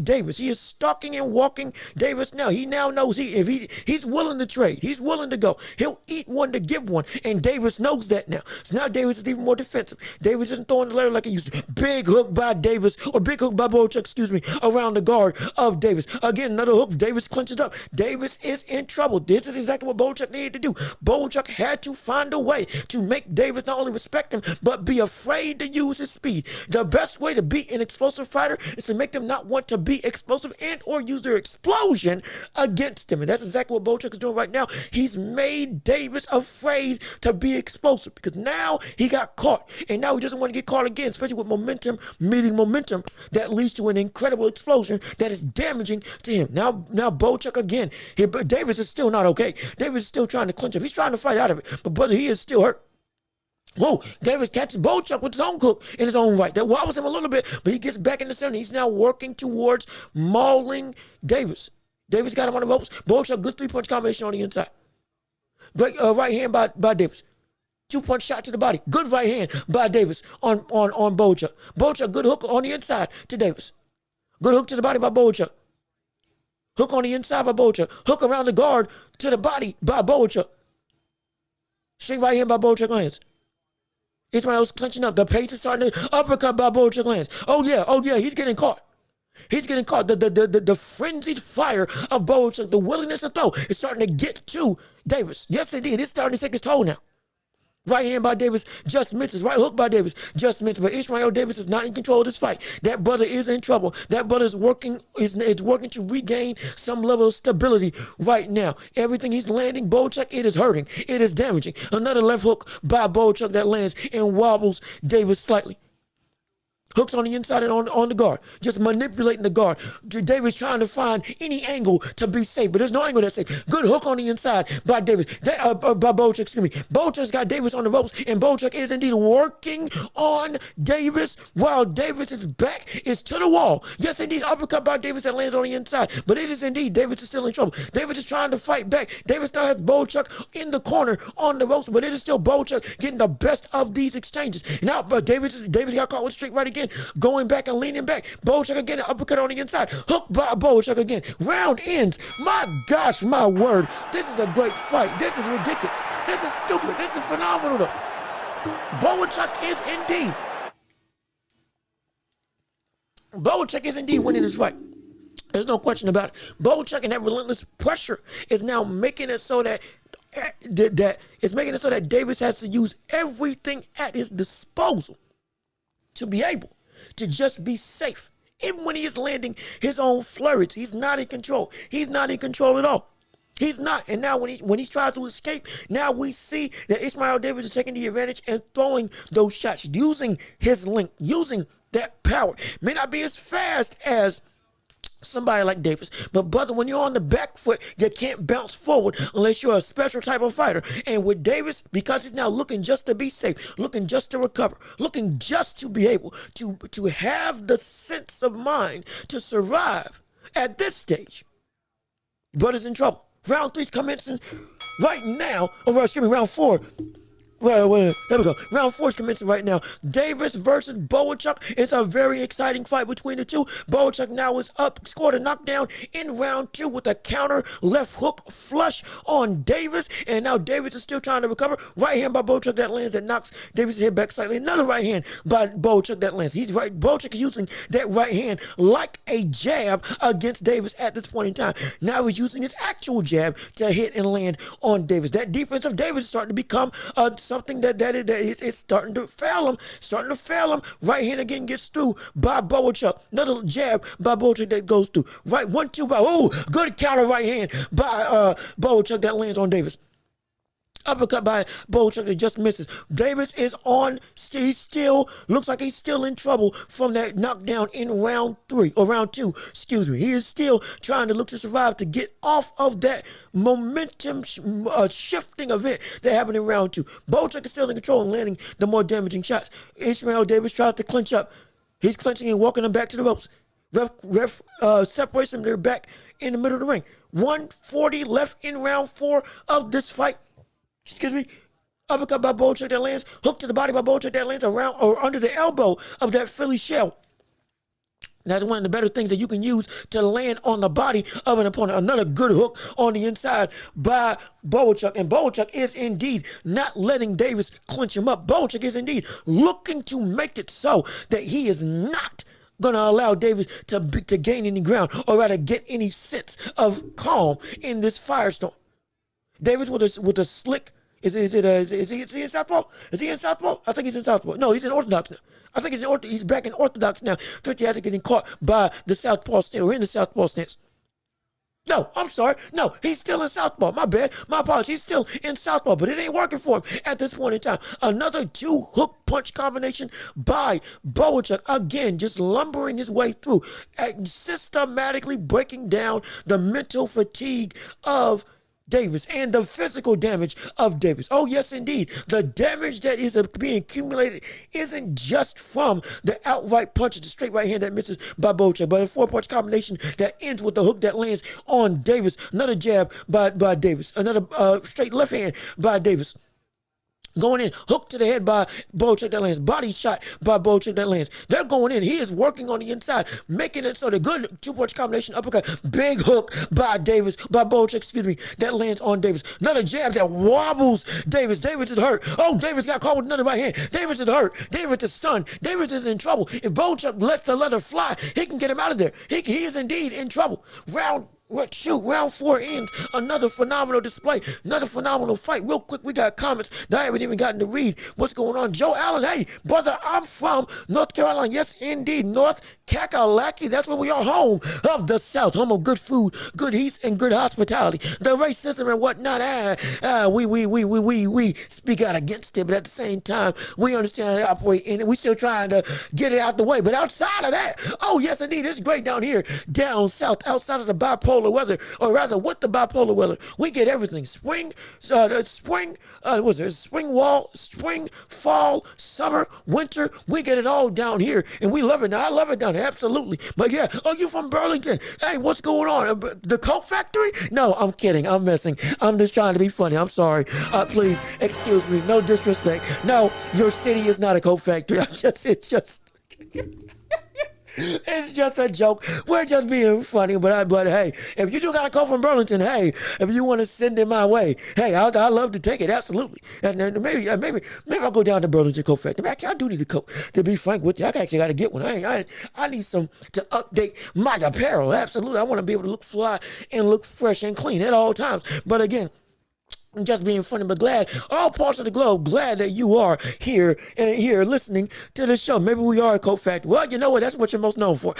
Davis. He is stalking and walking Davis now. He now knows he's willing to trade. He's willing to go. He'll eat one to give one, and Davis knows that now. So now Davis is even more defensive. Davis isn't throwing the letter like he used to. Big hook by Davis, or big hook by Boachuk, around the guard of Davis. Again, another hook. Davis clinches up. Davis is in trouble. This is exactly what Boachuk needed to do. Boachuk had to find a way to make Davis not only respect him, but be afraid to use his speed. The best way to beat an explosive fighter is to make them not want to be explosive and or use their explosion against him. And that's exactly what Boachuk is doing right now. He's made Davis afraid to be explosive because now he got caught. And now he doesn't want to get caught again, especially with momentum meeting momentum that leads to an incredible explosion that is damaging to him. Now Boachuk again. But Davis is still not okay. Davis is still trying to clinch up. He's trying to fight out of it. But brother, he is still hurt. Whoa, Davis catches Boachuk with his own hook in his own right. That wobbles him a little bit, but he gets back in the center. He's now working towards mauling Davis. Davis got him on the ropes. Boachuk, good 3-punch combination on the inside. Great right hand by Davis. 2-punch shot to the body. Good right hand by Davis on Boachuk. Boachuk, good hook on the inside to Davis. Good hook to the body by Boachuk. Hook on the inside by Boachuk. Hook around the guard to the body by Boachuk. Straight right hand by Boachuk lands. Ismail's clenching up. The pace is starting to uppercut by Boachuk lands. Oh yeah, he's getting caught. He's getting caught. The frenzied fire of Boachuk, the willingness to throw, is starting to get to Davis. Yes, indeed. It's starting to take his toll now. Right hand by Davis just misses. Right hook by Davis just misses. But Ishmael Davis is not in control of this fight. That brother is in trouble. That brother is working to regain some level of stability right now. Everything he's landing, Boachuk, it is hurting. It is damaging. Another left hook by Boachuk that lands and wobbles Davis slightly. Hooks on the inside and on the guard. Just manipulating the guard. Davis trying to find any angle to be safe, but there's no angle that's safe. Good hook on the inside by Davis. By Boachuk, Boachuk's got Davis on the ropes, and Boachuk is indeed working on Davis while Davis's back is to the wall. Yes, indeed, uppercut by Davis that lands on the inside, but it is indeed Davis is still in trouble. Davis is trying to fight back. Davis still has Boachuk in the corner on the ropes, but it is still Boachuk getting the best of these exchanges. Now, but Davis got caught with straight right again. Going back and leaning back. Boachuk again, an uppercut on the inside. Hook by Boachuk again. Round ends. My gosh, my word. This is a great fight. This is ridiculous. This is stupid. This is phenomenal though. Boachuk is indeed winning this fight. There's no question about it. Boachuk and that relentless pressure is now making it so that Davis has to use everything at his disposal to be able to just be safe. Even when he is landing his own flurries, he's not in control. He's not in control at all. He's not. And now when he tries to escape, now we see that Ishmael Davis is taking the advantage and throwing those shots, using his length, using that power. May not be as fast as somebody like Davis, but brother, when you're on the back foot, you can't bounce forward unless you're a special type of fighter. And with Davis, because he's now looking just to be safe, looking just to recover, looking just to be able to have the sense of mind to survive at this stage, brother's in trouble. Round 3's commencing right now, round 4. Well, there we go. Round 4 is commencing right now. Davis versus Boachuk. It's a very exciting fight between the two. Boachuk now is up, scored a knockdown in round 2 with a counter left hook flush on Davis. And now Davis is still trying to recover. Right hand by Boachuk that lands, that knocks Davis' head back slightly. Another right hand by Boachuk that lands. He's right. Boachuk is using that right hand like a jab against Davis at this point in time. Now he's using his actual jab to hit and land on Davis. That defense of Davis is starting to become something that is starting to fail him. Right hand again gets through by Boachuk. Another jab by Boachuk that goes through. Right, 1-2 by, good counter right hand by Boachuk that lands on Davis. Uppercut by Boachuk that just misses. Davis is on. He still looks like he's still in trouble from that knockdown in round 3 or round 2. Excuse me. He is still trying to look to survive to get off of that momentum shifting event that happened in round 2. Boachuk is still in control and landing the more damaging shots. Ishmael Davis tries to clinch up. He's clinching and walking him back to the ropes. Ref separates him. They're back in the middle of the ring. 140 left in round 4 of this fight. Excuse me. Uppercut by Boachuk that lands. Hook to the body by Boachuk that lands around or under the elbow of that Philly shell. That's one of the better things that you can use to land on the body of an opponent. Another good hook on the inside by Boachuk. And Boachuk is indeed not letting Davis clinch him up. Boachuk is indeed looking to make it so that he is not going to allow Davis to gain any ground or rather get any sense of calm in this firestorm. Davis with a slick. Is he in Southpaw? Is he in Southpaw? I think he's in Southpaw. No, he's in Orthodox now. I think he's back in Orthodox now. Thought he had to getting caught by the Southpaw stance or in the Southpaw stance. No, I'm sorry. No, he's still in Southpaw. My bad. My apologies. He's still in Southpaw, but it ain't working for him at this point in time. Another 2 hook punch combination by Boachuk. Again, just lumbering his way through and systematically breaking down the mental fatigue of Davis and the physical damage of Davis. Oh, yes, indeed. The damage that is being accumulated isn't just from the outright punch, the straight right hand that misses by Boachuk, but a 4-punch combination that ends with the hook that lands on Davis. Another jab by Davis. Another straight left hand by Davis. Going in, hook to the head by Boachuk that lands. Body shot by Boachuk that lands. They're going in. He is working on the inside, making it so the good 2-punch combination uppercut. Big hook by Boachuk, excuse me, that lands on Davis. Another jab that wobbles Davis. Davis is hurt. Oh, Davis got caught with another right hand. Davis is hurt. Davis is stunned. Davis is in trouble. If Boachuk lets the leather fly, he can get him out of there. He is indeed in trouble. Round 4 ends. Another phenomenal display. Another phenomenal fight. Real quick, we got comments that I haven't even gotten to read. What's going on? Joe Allen, hey, brother, I'm from North Carolina. Yes, indeed. North Kakalaki. That's where we are, home of the South. Home of good food, good heat, and good hospitality. The racism and whatnot, we speak out against it, but at the same time, we understand how to operate in it. We still trying to get it out the way. But outside of that, oh, yes, indeed, it's great down here, down south, outside of the bipolar weather, or rather with the bipolar weather, we get everything. Spring, fall, summer, winter, we get it all down here, and we love it. Now, I love it down here, absolutely. But yeah, oh, you from Burlington? Hey, what's going on? The Coke factory? No, I'm kidding. I'm messing. I'm just trying to be funny. I'm sorry. Please excuse me. No disrespect. No, your city is not a Coke factory. It's just a joke. We're just being funny, but hey, if you do gotta come from Burlington, hey, if you want to send it my way, hey, I'd love to take it, absolutely. And then maybe I'll go down to Burlington Coke Factory. Actually, I do need a Coke. To be frank with you, I actually got to get one. I need some to update my apparel. Absolutely, I want to be able to look fly and look fresh and clean at all times. But again, just being funny, but glad, all parts of the globe, glad that you are here listening to the show. Maybe we are a Coke Factory. Well, you know what? That's what you're most known for.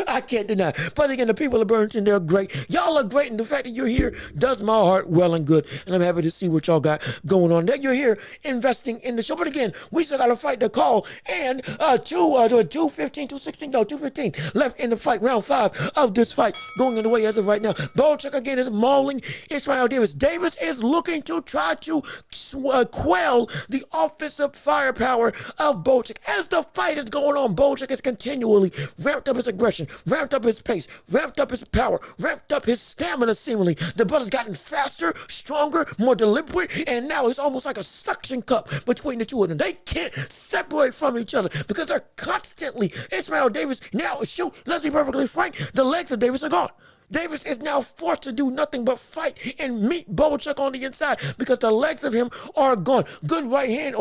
I can't deny. But again, the people of Burlington, they're great. Y'all are great, and the fact that you're here does my heart well and good. And I'm happy to see what y'all got going on. That you're here investing in the show. But again, we still got a fight to call, and 215 left in the fight. Round 5 of this fight going in the way as of right now. Boachuk again is mauling Israel Davis. Davis is looking to try to quell the offensive firepower of Boachuk. As the fight is going on, Boachuk is continually ramped up his aggression. aggression, ramped up his pace, ramped up his power, ramped up his stamina seemingly. The brother's gotten faster, stronger, more deliberate, and now it's almost like a suction cup between the two of them. They can't separate from each other because they're constantly, Ismail Davis, now shoot, let's be perfectly frank, the legs of Davis are gone. Davis is now forced to do nothing but fight and meet Bochuk on the inside because the legs of him are gone. Good right hand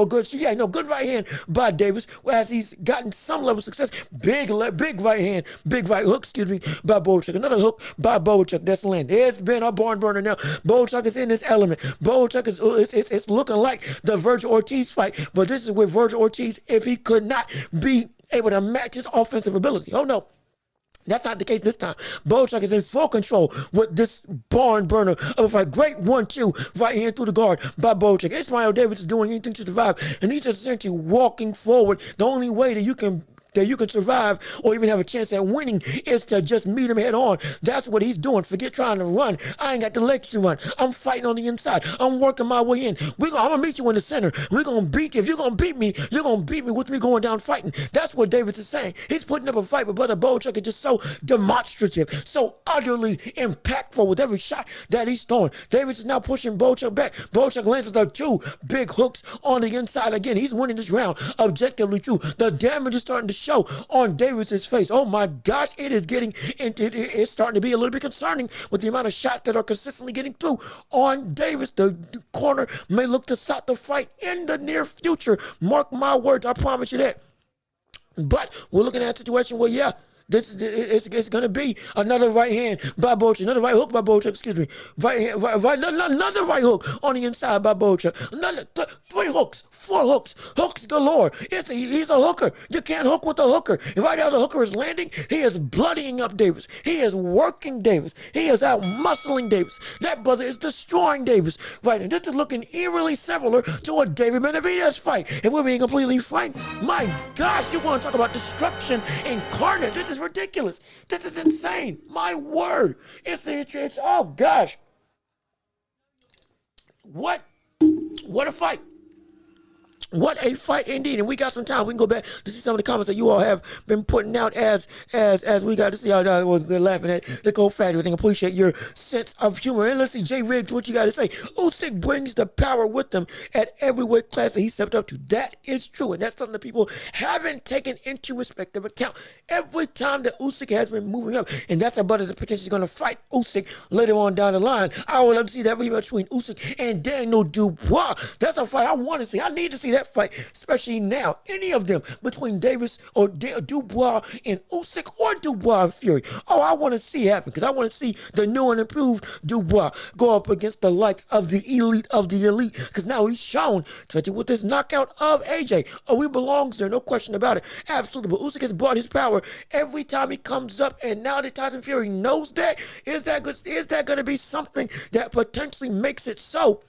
good right hand by Davis as he's gotten some level of success. Big right hand, big right hook, by Bochuk. Another hook by Bochuk that's landed. It's been a barn burner now. Bochuk is in this element. Bochuk is it's looking like the Virgil Ortiz fight, but this is with Virgil Ortiz if he could not be able to match his offensive ability. Oh no. That's not the case this time. Bochuk is in full control with this barn burner of a fight. Great 1-2 right here through the guard by Bochuk. Ismail Davis is doing anything to survive, and he's just essentially walking forward. The only way that you can survive or even have a chance at winning is to just meet him head on. That's what he's doing. Forget trying to run. I ain't got the legs to run. I'm fighting on the inside. I'm working my way in. I'm going to meet you in the center. We're going to beat you. If you're going to beat me, you're going to beat me with me going down fighting. That's what Davis is saying. He's putting up a fight, but Brother Bochuk is just so demonstrative, so utterly impactful with every shot that he's throwing. Davis is now pushing Bochuk back. Bochuk lands with the two big hooks on the inside. Again, he's winning this round objectively too. The damage is starting to show on Davis's face. Oh my gosh, it's starting to be a little bit concerning with the amount of shots that are consistently getting through on Davis. The corner may look to stop the fight in the near future. Mark my words, I promise you that. But we're looking at a situation where, it's going to be another right hand by Bochuk, another right hook by Bochuk, another right hook on the inside by Bochuk, another 3 hooks, 4 hooks, hooks galore. He's a hooker. You can't hook with a hooker. And right now the hooker is landing, he is bloodying up Davis. He is working Davis. He is out muscling Davis. That brother is destroying Davis. Right, and this is looking eerily similar to a David Benavidez fight. If we're being completely frank, my gosh, you want to talk about destruction incarnate. This is ridiculous. This is insane. My word. It's oh gosh. What a fight. What a fight indeed. And we got some time. We can go back to see some of the comments that you all have been putting out as we got to see how I was laughing at the Cold Factory. I think I appreciate your sense of humor. And let's see, Jay Riggs, what you got to say. Usyk brings the power with him at every weight class that he stepped up to. That is true. And that's something that people haven't taken into respective account. Every time that Usyk has been moving up, and that's a brother that potentially going to fight Usyk later on down the line. I would love to see that rematch between Usyk and Daniel Dubois. That's a fight I want to see. I need to see that fight, especially now. Any of them between Davis or Dubois and Usyk or Dubois and Fury. Oh, I want to see it happen because I want to see the new and improved Dubois go up against the likes of the elite because now he's shown, especially with this knockout of AJ. Oh, he belongs there, no question about it. Absolutely. But Usyk has brought his power every time he comes up, and now that Tyson Fury knows that, is that going to be something that potentially makes it so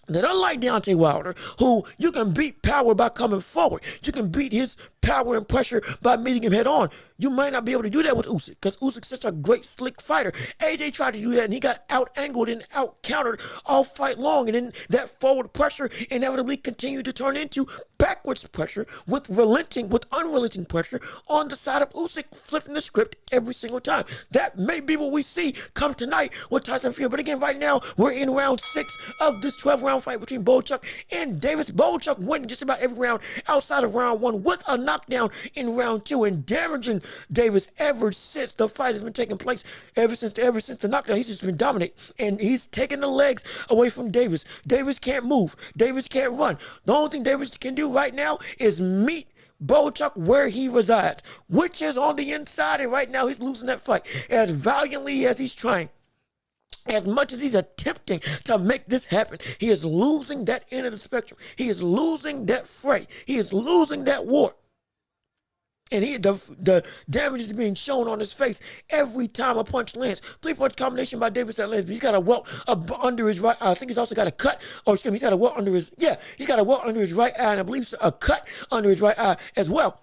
that unlike Deontay Wilder, who you can beat power by coming forward, you can beat his power and pressure by meeting him head on, you might not be able to do that with Usyk because Usyk's such a great, slick fighter. AJ tried to do that and he got out-angled and out-countered all fight long, and then that forward pressure inevitably continued to turn into backwards pressure with unrelenting pressure on the side of Usyk, flipping the script every single time. That may be what we see come tonight with Tyson Fury. But again, right now, we're in round 6 of this 12-round fight between Bochuk and Davis. Bochuk winning just about every round outside of round 1 with a knockdown in round 2 and damaging Davis ever since the fight has been taking place. Ever since the knockdown, he's just been dominating, and he's taking the legs away from Davis. Davis can't move. Davis can't run. The only thing Davis can do right now is meet Bochuk where he resides, which is on the inside, and right now he's losing that fight as valiantly as he's trying. As much as he's attempting to make this happen, he is losing that end of the spectrum. He is losing that fray. He is losing that war. And the damage is being shown on his face every time a punch lands. 3-punch combination by Davis that lands. He's got a welt under his right eye. I think he's also got a cut. Oh, excuse me. He's got a welt under his, he's got a welt under his right eye, and I believe a cut under his right eye as well.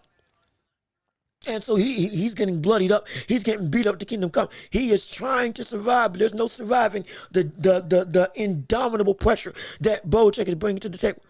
And so he's getting bloodied up. He's getting beat up to Kingdom Come. He is trying to survive, but there's no surviving the indomitable pressure that Bochuk is bringing to the table.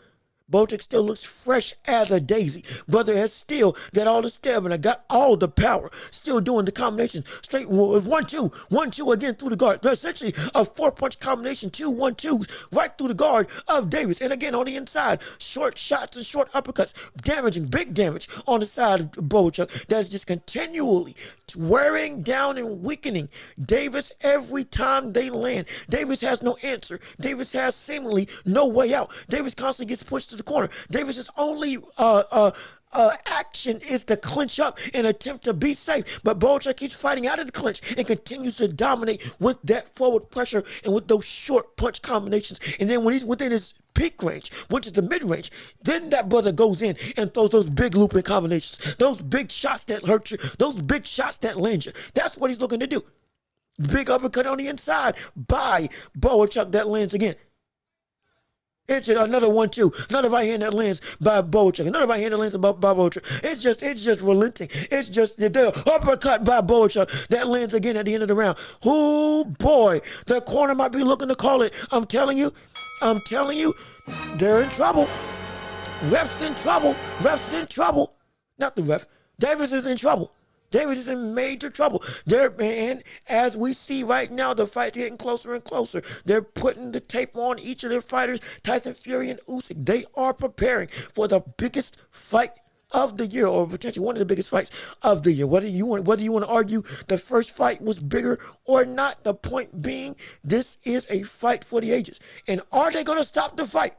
Bojack still looks fresh as a daisy. Brother has still got all the stamina, got all the power, still doing the combinations. Straight with 1-2, 1-2 again through the guard. There's essentially a 4-punch combination, 2-1-2s right through the guard of Davis. And again on the inside, short shots and short uppercuts, damaging, big damage on the side of Bojack. That's just continually wearing down and weakening Davis every time they land. Davis has no answer. Davis has seemingly no way out. Davis constantly gets pushed to the corner. Davis's only action is to clinch up and attempt to be safe. But Bojack keeps fighting out of the clinch and continues to dominate with that forward pressure and with those short punch combinations. And then when he's within his peak range, which is the mid-range, then that brother goes in and throws those big looping combinations, those big shots that hurt you, those big shots that land you. That's what he's looking to do. Big uppercut on the inside by Bojack that lands again. It's another 1-2, another right hand that lands by Bojack, another right hand that lands by Bojack. It's just relenting. It's just the uppercut by Bojack that lands again at the end of the round. Oh boy, the corner might be looking to call it. I'm telling you, they're in trouble. Ref's in trouble. Ref's in trouble. Not the ref. Davis is in trouble. Davis is in major trouble. And as we see right now, the fight's getting closer and closer. They're putting the tape on each of their fighters, Tyson Fury and Usyk. They are preparing for the biggest fight of the year, or potentially one of the biggest fights of the year. Whether you want to argue the first fight was bigger or not, the point being, this is a fight for the ages. And are they going to stop the fight?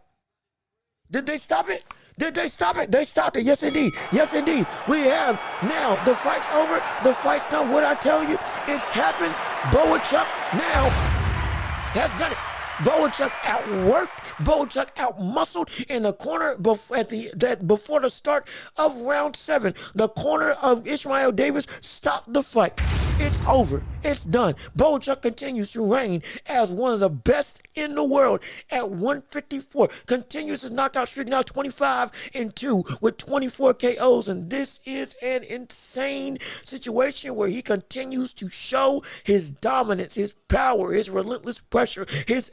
Did they stop it? Did they stop it? They stopped it. Yes, indeed. Yes, indeed. We have now. The fight's over. The fight's done. What I tell you, it's happened. Bojack now has done it. Bojack outworked, Bojack outmuscled in the corner before the start of round 7. The corner of Ishmael Davis stopped the fight. It's over. It's done. Bojack continues to reign as one of the best in the world at 154. Continues his knockout streak, now 25-2 with 24 KOs. And this is an insane situation where he continues to show his dominance, his power, his relentless pressure, his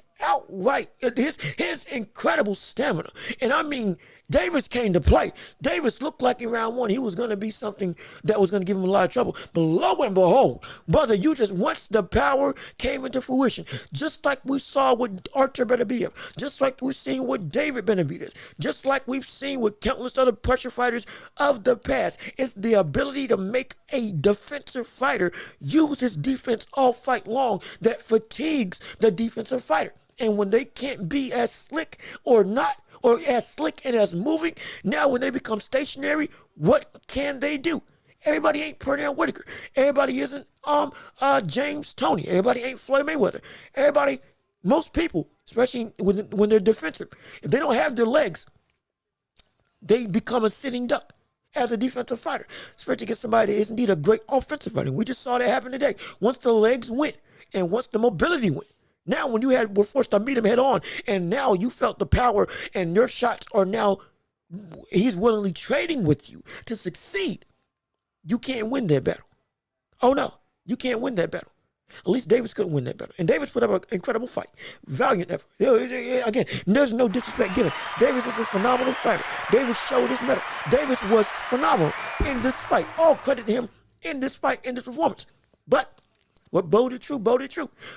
incredible stamina. And I mean, Davis came to play. Davis looked like in round 1 he was going to be something that was going to give him a lot of trouble. But lo and behold, brother, once the power came into fruition, just like we saw with Artur Beterbiev, just like we've seen with David Benavidez, just like we've seen with countless other pressure fighters of the past, it's the ability to make a defensive fighter use his defense all fight long that fatigues the defensive fighter. And when they can't be as slick or as slick and as moving, now when they become stationary, what can they do? Everybody ain't Pernell Whitaker. Everybody isn't James Toney. Everybody ain't Floyd Mayweather. Most people, especially when they're defensive, if they don't have their legs, they become a sitting duck as a defensive fighter, especially against somebody that is indeed a great offensive fighter. We just saw that happen today. Once the legs went and once the mobility went, now when you were forced to meet him head on, and now you felt the power, and your shots are now, he's willingly trading with you to succeed. You can't win that battle. Oh no, you can't win that battle. At least Davis couldn't win that battle. And Davis put up an incredible fight. Valiant effort. Again, there's no disrespect given. Davis is a phenomenal fighter. Davis showed his mettle. Davis was phenomenal in this fight. All credit to him in this fight, in this performance. But what boded true.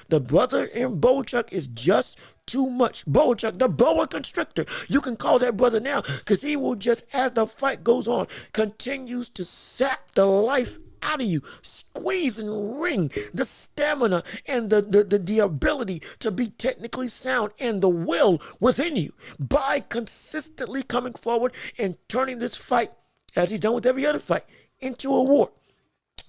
The brother in Bojack is just too much. Bojack, the boa constrictor. You can call that brother now, because he will just, as the fight goes on, continues to sap the life out of you, squeeze and wring the stamina and the ability to be technically sound and the will within you by consistently coming forward and turning this fight, as he's done with every other fight, into a war,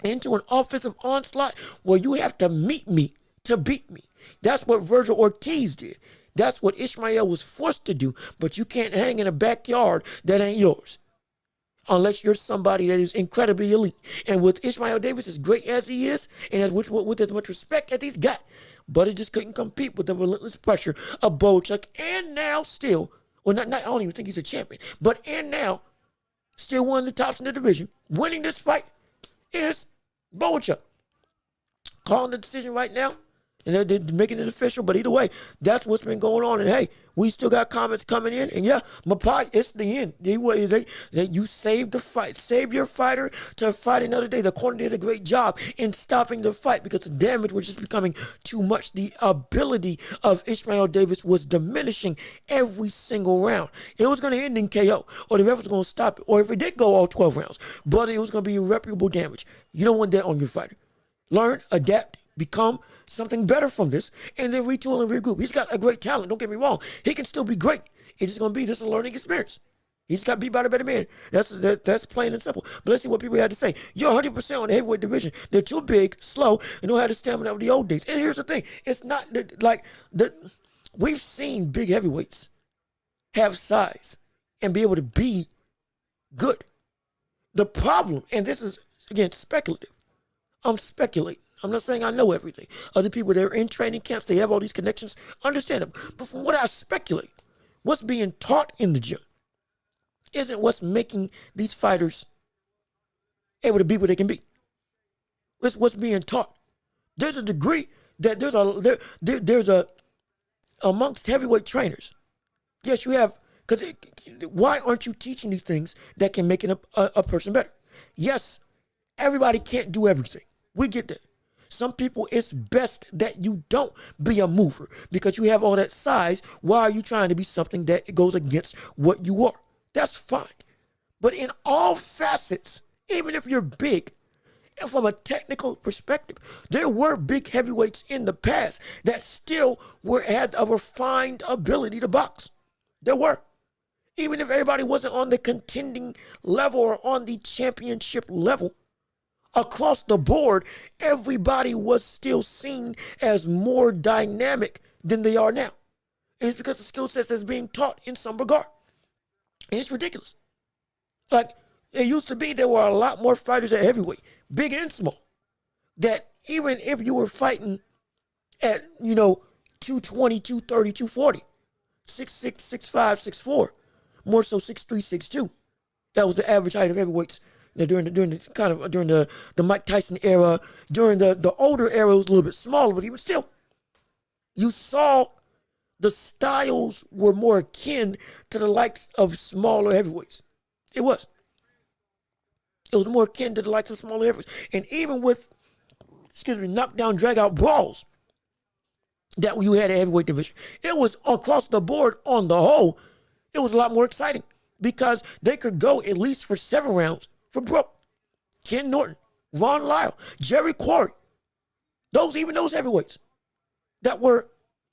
into an offensive onslaught where you have to meet me to beat me. That's what Virgil Ortiz did. That's what Ishmael was forced to do, but you can't hang in a backyard that ain't yours unless you're somebody that is incredibly elite. And with Ishmael Davis, as great as he is, and with as much respect as he's got, but he just couldn't compete with the relentless pressure of Bojack. And now still, well, I don't even think he's a champion, but and now still one of the tops in the division, winning this fight is Bojack. Calling the decision right now and they're making it official. But either way, that's what's been going on. And hey, we still got comments coming in. And yeah, Mapai, it's the end. You saved the fight. Save your fighter to fight another day. The corner did a great job in stopping the fight because the damage was just becoming too much. The ability of Ishmael Davis was diminishing every single round. It was going to end in KO, or the ref was going to stop it, or if it did go all 12 rounds, but it was going to be irreparable damage. You don't want that on your fighter. Learn, adapt, become something better from this, and then retool and regroup. He's got a great talent. Don't get me wrong. He can still be great. It's just going to be just a learning experience. He's got to be by the better man. That's plain and simple. But let's see what people had to say. You're 100% on the heavyweight division. They're too big, slow, and don't have the stamina of the old days. And here's the thing. It's not we've seen big heavyweights have size and be able to be good. The problem, and this is, again, speculative. I'm speculating. I'm not saying I know everything. Other people that are in training camps, they have all these connections. Understand them. But from what I speculate, what's being taught in the gym isn't what's making these fighters able to be what they can be. It's what's being taught. There's a degree that there's a amongst heavyweight trainers. Yes, you have. Because why aren't you teaching these things that can make a person better? Yes, everybody can't do everything. We get that. Some people, it's best that you don't be a mover because you have all that size. Why are you trying to be something that goes against what you are? That's fine. But in all facets, even if you're big, and from a technical perspective, there were big heavyweights in the past that still had a refined ability to box. There were. Even if everybody wasn't on the contending level or on the championship level, across the board, everybody was still seen as more dynamic than they are now. And it's because the skill sets that's being taught in some regard. And it's ridiculous. Like, it used to be there were a lot more fighters at heavyweight, big and small, that even if you were fighting at, 220, 230, 240, 6'6", 6'5", 6'4", more so 6'3", 6'2". That was the average height of heavyweights during the Mike Tyson era. During the older era, it was a little bit smaller, but even still, you saw the styles were more akin to the likes of smaller heavyweights. It was. It was more akin to the likes of smaller heavyweights. And even with, knockdown, drag-out brawls that you had at heavyweight division, it was across the board on the whole, it was a lot more exciting because they could go at least for 7 rounds for broke. Ken Norton, Ron Lyle, Jerry Quarry, those heavyweights that were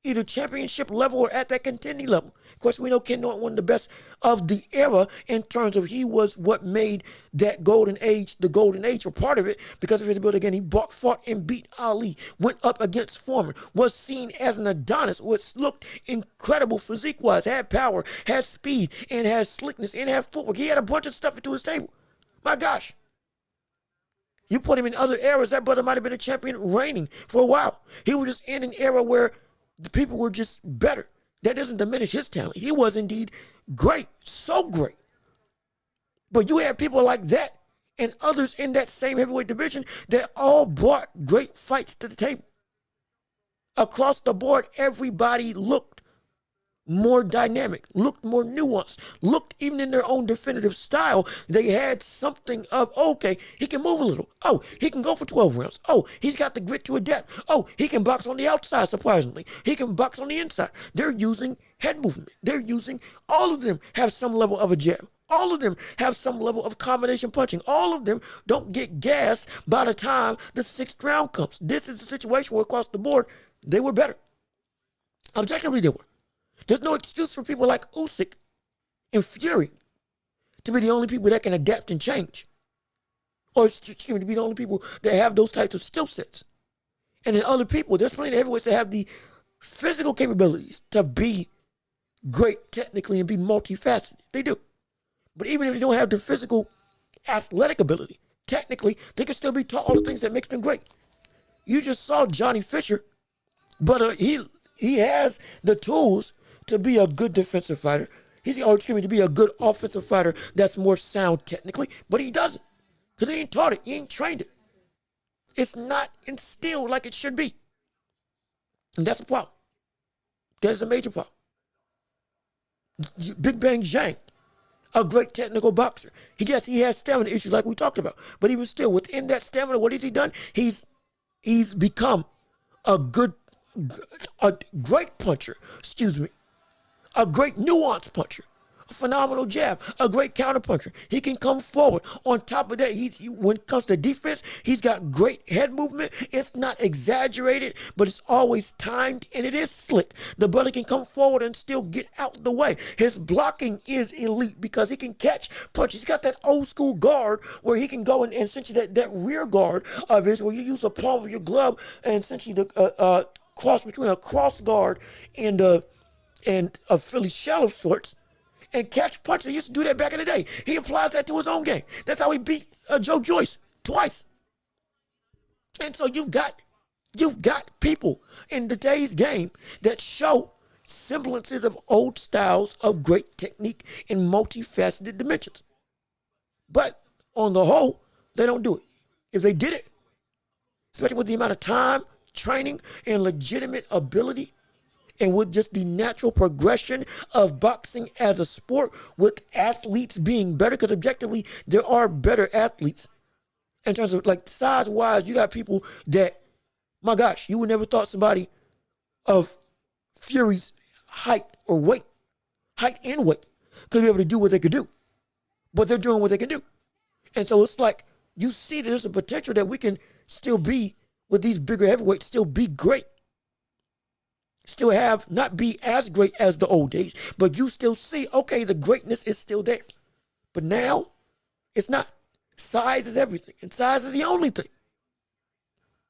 either championship level or at that contending level. Of course, we know Ken Norton, one of the best of the era in terms of he was what made that golden age the golden age, or part of it, because of his ability. Again, he fought and beat Ali, went up against Foreman, was seen as an Adonis, which looked incredible physique-wise, had power, had speed, and had slickness, and had footwork. He had a bunch of stuff into his table. My gosh. You put him in other eras, that brother might have been a champion reigning for a while. He was just in an era where the people were just better. That doesn't diminish his talent. He was indeed great, so great. But you had people like that and others in that same heavyweight division that all brought great fights to the table. Across the board, everybody looked more dynamic, looked more nuanced, looked even in their own definitive style. They had something of, okay, he can move a little. Oh, he can go for 12 rounds. Oh, he's got the grit to adapt. Oh, he can box on the outside, surprisingly. He can box on the inside. They're using head movement. All of them have some level of a jab. All of them have some level of combination punching. All of them don't get gassed by the time the 6th round comes. This is a situation where across the board, they were better. Objectively, they were. There's no excuse for people like USYK and Fury to be the only people that can adapt and change. Or to be the only people that have those types of skill sets. And then other people, there's plenty of heavyweights that have the physical capabilities to be great technically and be multifaceted. They do. But even if they don't have the physical athletic ability, technically, they can still be taught all the things that makes them great. You just saw Johnny Fisher, but he has the tools to be a good defensive fighter. To be a good offensive fighter that's more sound technically, but he doesn't. Because he ain't taught it. He ain't trained it. It's not instilled like it should be. And that's a problem. That's a major problem. Big Bang Zhang, a great technical boxer. Yes, he has stamina issues like we talked about. But even still, within that stamina, what has he done? He's become a great puncher, a great nuance puncher, a phenomenal jab, a great counter puncher. He can come forward. On top of that, when it comes to defense, he's got great head movement. It's not exaggerated, but it's always timed and it is slick. The brother can come forward and still get out the way. His blocking is elite because he can catch punches. He's got that old school guard where he can go and essentially that rear guard of his where you use the palm of your glove and essentially the cross between a cross guard and a Philly shell of sorts and catch punches. He used to do that back in the day. He applies that to his own game. That's how he beat Joe Joyce twice. And so you've got people in today's game that show semblances of old styles of great technique in multifaceted dimensions. But on the whole, they don't do it. If they did it, especially with the amount of time, training, and legitimate ability, and with just the natural progression of boxing as a sport, with athletes being better, because objectively, there are better athletes. In terms of like size-wise, you got people that, my gosh, you would never thought somebody of Fury's height and weight, could be able to do what they could do. But they're doing what they can do. And so it's like, you see that there's a potential that we can still be, with these bigger heavyweights, still be great. Still have, not be as great as the old days, but you still see, okay, the greatness is still there. But now, it's not. Size is everything, and size is the only thing.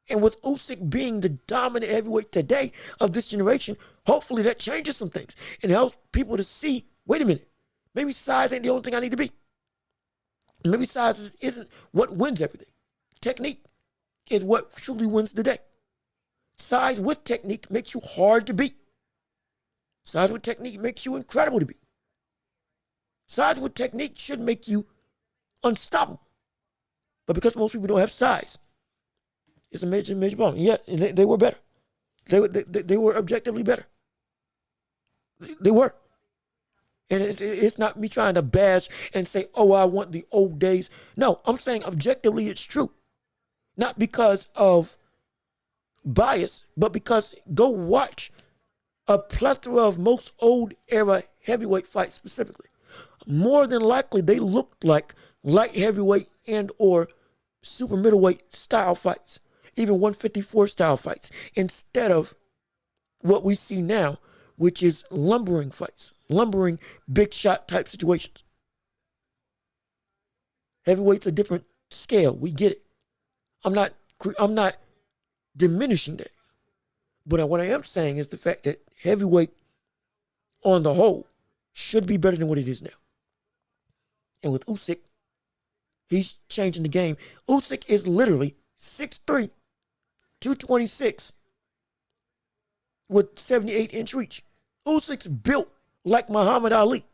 And with Usyk being the dominant heavyweight today of this generation, hopefully that changes some things and helps people to see, wait a minute, maybe size ain't the only thing I need to be. Maybe size isn't what wins everything. Technique is what truly wins the day. Size with technique makes you hard to beat. Size with technique makes you incredible to beat. Size with technique should make you unstoppable. But because most people don't have size, it's a major problem. Yeah, they were better. They were objectively better. They were. And it's not me trying to bash and say, oh, I want the old days. No, I'm saying objectively it's true. Not because of bias, but because go watch a plethora of most old era heavyweight fights specifically. More than likely, they looked like light heavyweight and or super middleweight style fights, even 154 style fights, instead of what we see now, which is lumbering fights, lumbering big shot type situations. Heavyweight's a different scale. We get it. I'm not diminishing that. But what I am saying is the fact that heavyweight on the whole should be better than what it is now. And with Usyk, he's changing the game. Usyk is literally 6'3", 226 with 78-inch reach. Usyk's built like Muhammad Ali.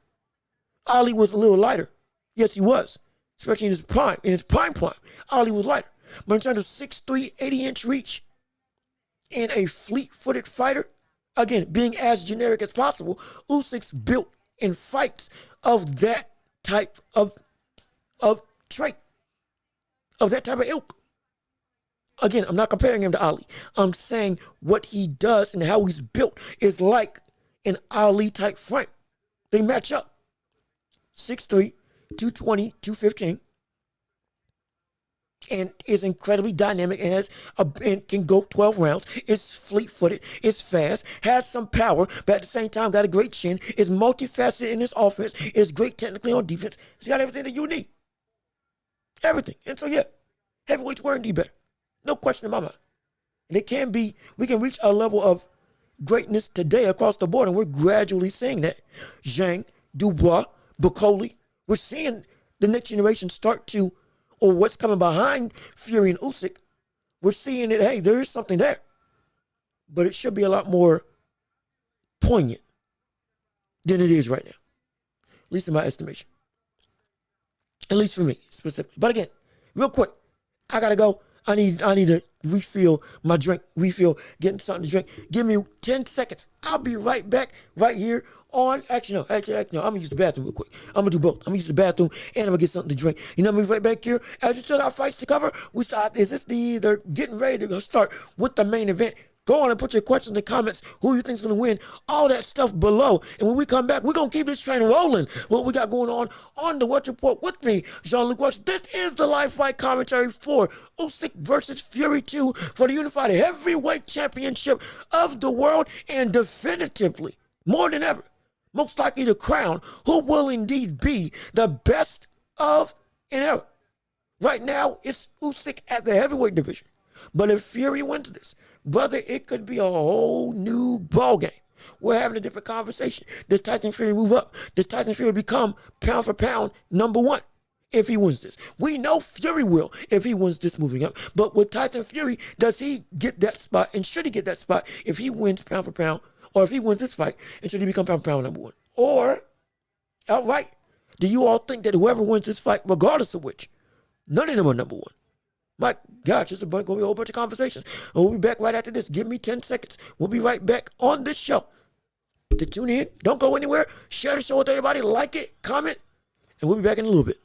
Ali was a little lighter. Yes, he was. Especially in his prime. In his prime. Ali was lighter. But in terms of 6'3", 80-inch reach, and a fleet-footed fighter, again, being as generic as possible, Usyk's built in fights of that type of trait, of that type of ilk. Again, I'm not comparing him to Ali. I'm saying what he does and how he's built is like an Ali-type frame. They match up. 6'3", 220, 215. And is incredibly dynamic and can go 12 rounds. Is fleet-footed, is fast, has some power, but at the same time got a great chin, is multifaceted in his offense, is great technically on defense. He's got everything that you need. Everything. And so, yeah, heavyweights were indeed better. No question in my mind. And we can reach a level of greatness today across the board, and we're gradually seeing that. Zhang, Dubois, Bacoli, we're seeing the next generation start to, or what's coming behind Fury and Usyk, we're seeing that, hey, there is something there. But it should be a lot more poignant than it is right now. At least in my estimation. At least for me, specifically. But again, real quick, I got to go. I need to refill my drink. Getting something to drink. Give me 10 seconds. I'll be right back right here on, actually, no. I'm going to use the bathroom real quick. I'm going to do both. I'm going to use the bathroom and I'm going to get something to drink. You know, I'm right back here. As we still got fights to cover, they're getting ready to start with the main event. Go on and put your questions in the comments. Who you think's going to win? All that stuff below. And when we come back, we're going to keep this train rolling. What we got going on the Welch Report with me, Jean-Luc Welch. This is the live fight commentary for USYK versus Fury 2 for the Unified Heavyweight Championship of the world. And definitively, more than ever, most likely the crown, who will indeed be the best of in ever. Right now, it's USYK at the heavyweight division. But if Fury wins this, brother, it could be a whole new ball game. We're having a different conversation. Does Tyson Fury move up? Does Tyson Fury become pound for pound #1 if he wins this? We know Fury will if he wins this moving up. But with Tyson Fury, does he get that spot? And should he get that spot if he wins pound for pound? Or if he wins this fight, and should he become pound for pound #1? Or, outright, do you all think that whoever wins this fight, regardless of which, none of them are #1? My gosh, it's going to be a whole bunch of conversations. And we'll be back right after this. Give me 10 seconds. We'll be right back on this show. To tune in, don't go anywhere. Share the show with everybody. Like it, comment, and we'll be back in a little bit.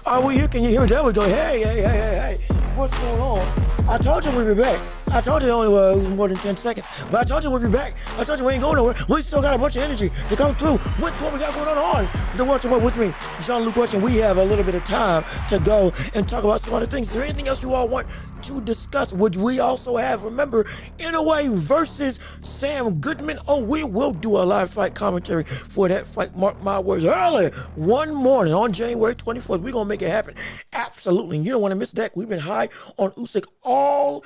Are we here? Can you hear me? There we go. Hey. What's going on? I told you we'd be back. I told you it only was more than 10 seconds. But I told you we'd be back. I told you we ain't going nowhere. We still got a bunch of energy to come through with what we got going on. The Welch Report with me, Jean-Luc Welch, and we have a little bit of time to go and talk about some other things. Is there anything else you all want to discuss? Which we also have, remember, Inoue versus Sam Goodman. Oh, we will do a live fight commentary for that fight. Mark my words. Early one morning on January 24th, we're going to make it happen. Absolutely. You don't want to miss that. We've been high on USYK all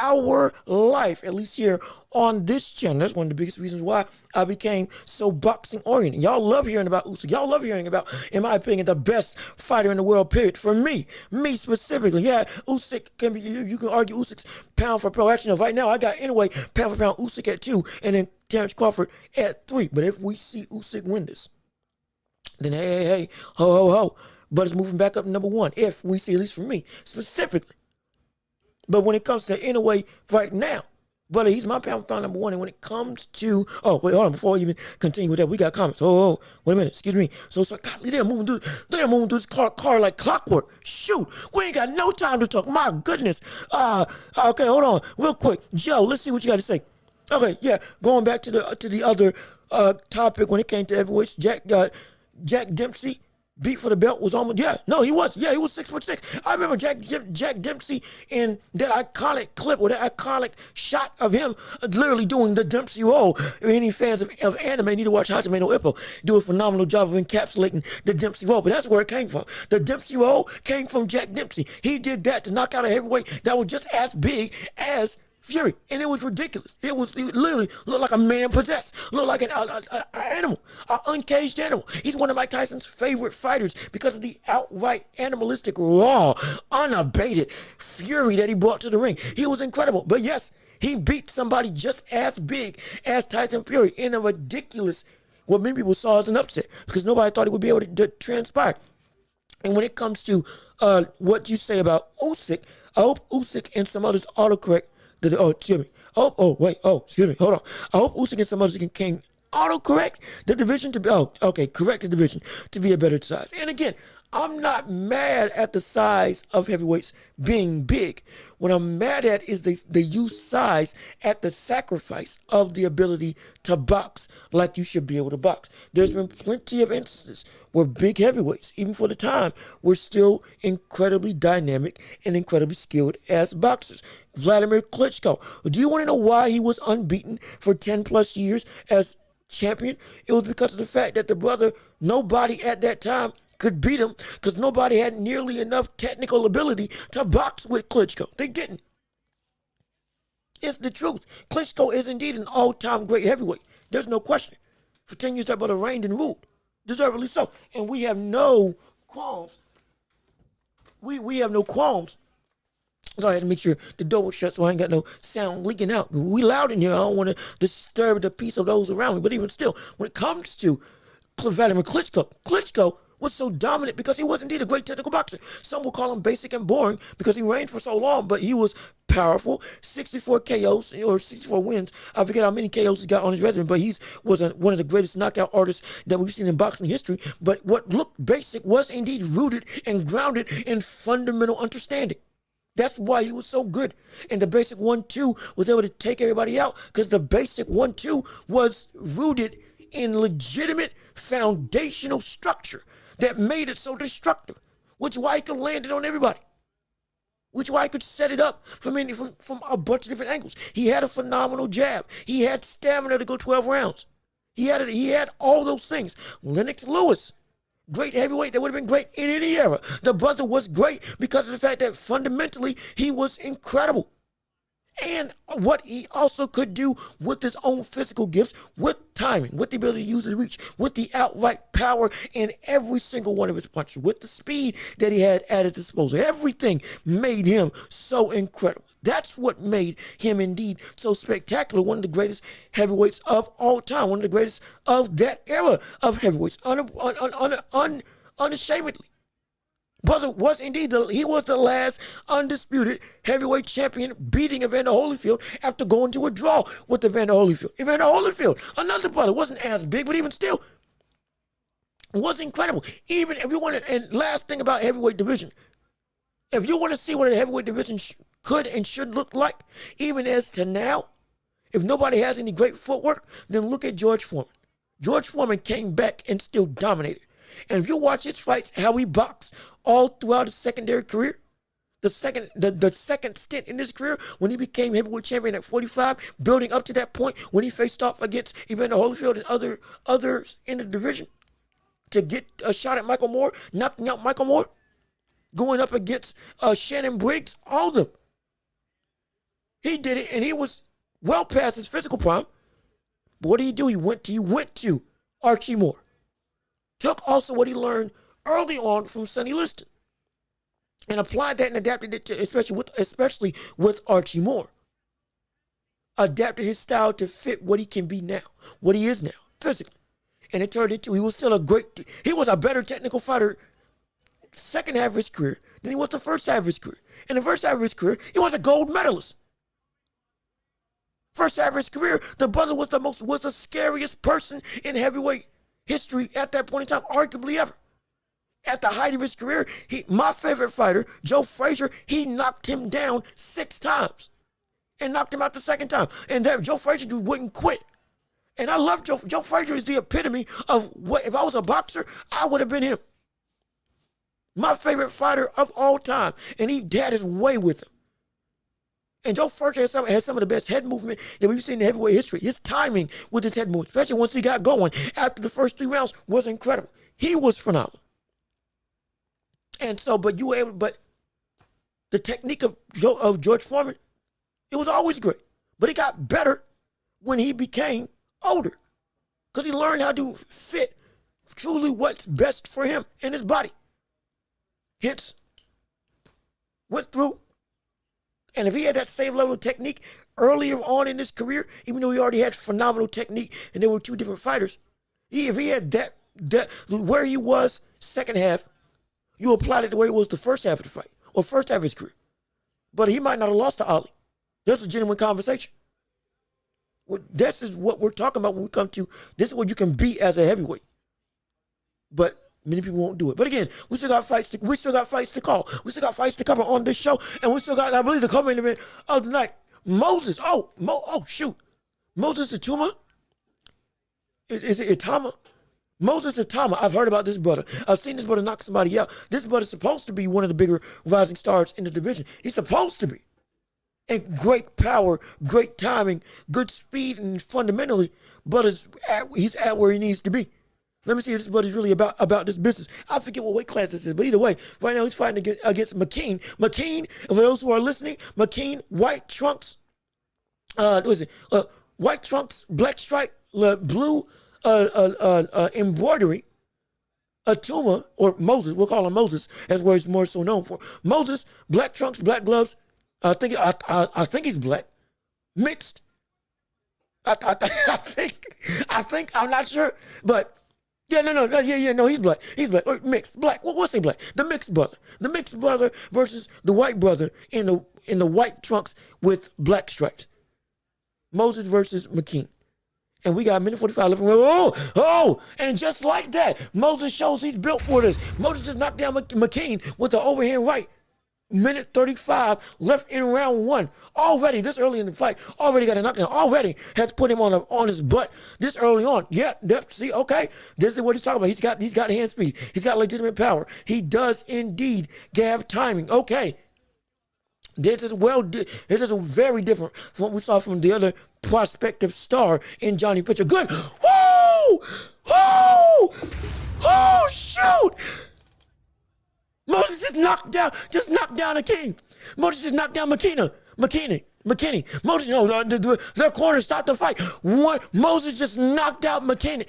our life, at least here on this channel. That's one of the biggest reasons why I became so boxing oriented. Y'all love hearing about USYK. Y'all love hearing about, in my opinion, the best fighter in the world, period. For me specifically. Yeah, USYK can be, you can argue USYK's pound for pound. Actually, no, right now I got anyway pound for pound USYK at 2 and then Terrence Crawford at 3. But if we see USYK win this, then hey, ho. But it's moving back up to #1. If we see, at least for me specifically. But when it comes to Inoue right now, brother, he's my pound for pound #1. And when it comes to, oh, wait, hold on, before I even continue with that, we got comments. Oh, wait a minute, excuse me. So God, they're moving through this car like clockwork. Shoot, we ain't got no time to talk. My goodness. Okay, hold on, real quick. Joe, let's see what you got to say. Okay, yeah, going back to the other topic when it came to heavyweights, Jack Dempsey. Beat for the belt was almost, he was 6'6". I remember Jack Dempsey in that iconic clip or that iconic shot of him literally doing the Dempsey roll. Any fans of anime need to watch Hajime no Ippo do a phenomenal job of encapsulating the Dempsey roll. But that's where it came from. The Dempsey roll came from Jack Dempsey. He did that to knock out a heavyweight that was just as big as Fury, and it was ridiculous. It literally looked like a man possessed, looked like an animal, an uncaged animal. He's one of Mike Tyson's favorite fighters because of the outright animalistic, raw, unabated fury that he brought to the ring. He was incredible. But yes, he beat somebody just as big as Tyson Fury in a ridiculous, what many people saw as an upset because nobody thought it would be able to transpire. And when it comes to what you say about Usyk, I hope Usyk and some others autocorrect. Excuse me. Excuse me. Hold on. I hope Usyk and some others can autocorrect the division to be, correct the division to be a better size. And again, I'm not mad at the size of heavyweights being big. What I'm mad at is they use size at the sacrifice of the ability to box like you should be able to box. There's been plenty of instances where big heavyweights, even for the time, were still incredibly dynamic and incredibly skilled as boxers. Vladimir Klitschko. Do you want to know why he was unbeaten for 10 plus years as champion? It was because of the fact that the brother, nobody at that time could beat him because nobody had nearly enough technical ability to box with Klitschko. They didn't. It's the truth. Klitschko is indeed an all-time great heavyweight. There's no question. For 10 years, that brother reigned and ruled. Deservedly so. And we have no qualms. We have no qualms. So I had to make sure the door was shut so I ain't got no sound leaking out. We loud in here. I don't want to disturb the peace of those around me. But even still, when it comes to Vladimir Klitschko was so dominant because he was indeed a great technical boxer. Some will call him basic and boring because he reigned for so long, but he was powerful. 64 KOs or 64 wins. I forget how many KOs he got on his resume, but he was one of the greatest knockout artists that we've seen in boxing history. But what looked basic was indeed rooted and grounded in fundamental understanding. That's why he was so good. And the basic 1-2 was able to take everybody out because the basic 1-2 was rooted in legitimate foundational structure that made it so destructive, which why he could land it on everybody, which why he could set it up from a bunch of different angles. He had a phenomenal jab. He had stamina to go 12 rounds. He had all those things. Lennox Lewis, great heavyweight that would have been great in any era. The brother was great because of the fact that fundamentally he was incredible. And what he also could do with his own physical gifts, with timing, with the ability to use his reach, with the outright power in every single one of his punches, with the speed that he had at his disposal. Everything made him so incredible. That's what made him indeed so spectacular. One of the greatest heavyweights of all time. One of the greatest of that era of heavyweights, unashamedly. Brother was indeed he was the last undisputed heavyweight champion, beating Evander Holyfield after going to a draw with Evander Holyfield. Evander Holyfield, another brother, wasn't as big, but even still was incredible. Even if you want to, and last thing about heavyweight division, if you want to see what a heavyweight division could and should look like, even as to now, if nobody has any great footwork, then look at George Foreman. George Foreman came back and still dominated. And if you watch his fights, how he boxed all throughout his secondary career, the second stint in his career when he became heavyweight champion at 45, building up to that point when he faced off against Evander Holyfield and others in the division to get a shot at Michael Moore, knocking out Michael Moore, going up against Shannon Briggs, all of them. He did it, and he was well past his physical prime. But what did he do? He went to Archie Moore. Took also what he learned early on from Sonny Liston and applied that and adapted it to, especially with Archie Moore. Adapted his style to fit what he can be now, what he is now, physically. And it turned into, he was a better technical fighter second half of his career than he was the first half of his career. In the first half of his career, he was a gold medalist. First half of his career, the brother was the scariest person in heavyweight history at that point in time, arguably ever. At the height of his career, my favorite fighter, Joe Frazier, he knocked him down 6 times and knocked him out the second time. And that Joe Frazier wouldn't quit. And I love Joe. Joe Frazier is the epitome of what, if I was a boxer, I would have been him. My favorite fighter of all time. And he had his way with him. And Joe Frazier has some of the best head movement that we've seen in heavyweight history. His timing with his head movement, especially once he got going after the first 3 rounds, was incredible. He was phenomenal. And so, but the technique of George Foreman It was always great. But it got better when he became older. Because he learned how to fit truly what's best for him and his body. Hence, went through. And if he had that same level of technique earlier on in his career, even though he already had phenomenal technique and there were two different fighters, if he had that where he was second half, you applied it the way it was the first half of the fight or first half of his career. But he might not have lost to Ali. That's a genuine conversation. This is what we're talking about when we come to, this is what you can be as a heavyweight. But many people won't do it. But again, we still got fights to call. We still got fights to cover on this show. And we still got, I believe, the co-main event of the night. Moses. Shoot. Moses Atuma? Is it Itama? Moses Atama. I've heard about this brother. I've seen this brother knock somebody out. This brother's supposed to be one of the bigger rising stars in the division. He's supposed to be. And great power, great timing, good speed, and fundamentally, but he's at where he needs to be. Let me see if this buddy's really about this business. I forget what weight class this is, but either way, right now he's fighting against McKean. McKean, for those who are listening, McKean, white trunks, white trunks, black stripe, blue embroidery. Atuma, or Moses, we'll call him Moses, as where he's more so known for. Moses, black trunks, black gloves. I think he's black, mixed. I think I'm not sure, but no, he's black. He's black or mixed, black. What's he black? The mixed brother versus the white brother in the white trunks with black stripes. Moses versus McKean, and we got a minute 45 left. And just like that, Moses shows he's built for this. Moses just knocked down McKean with the overhand right. Minute 35 left in round one. Already, this early in the fight, already got a knockdown. Already has put him on his butt this early on. Yeah, see, okay. This is what he's talking about. He's got hand speed. He's got legitimate power. He does indeed have timing. Okay. This is very different from what we saw from the other prospective star in Johnny Pitcher. Good. Woo! Oh, shoot! Moses just knocked down a king. Moses just knocked down McKinney. Moses, their corner stopped the fight. Moses just knocked out McKean.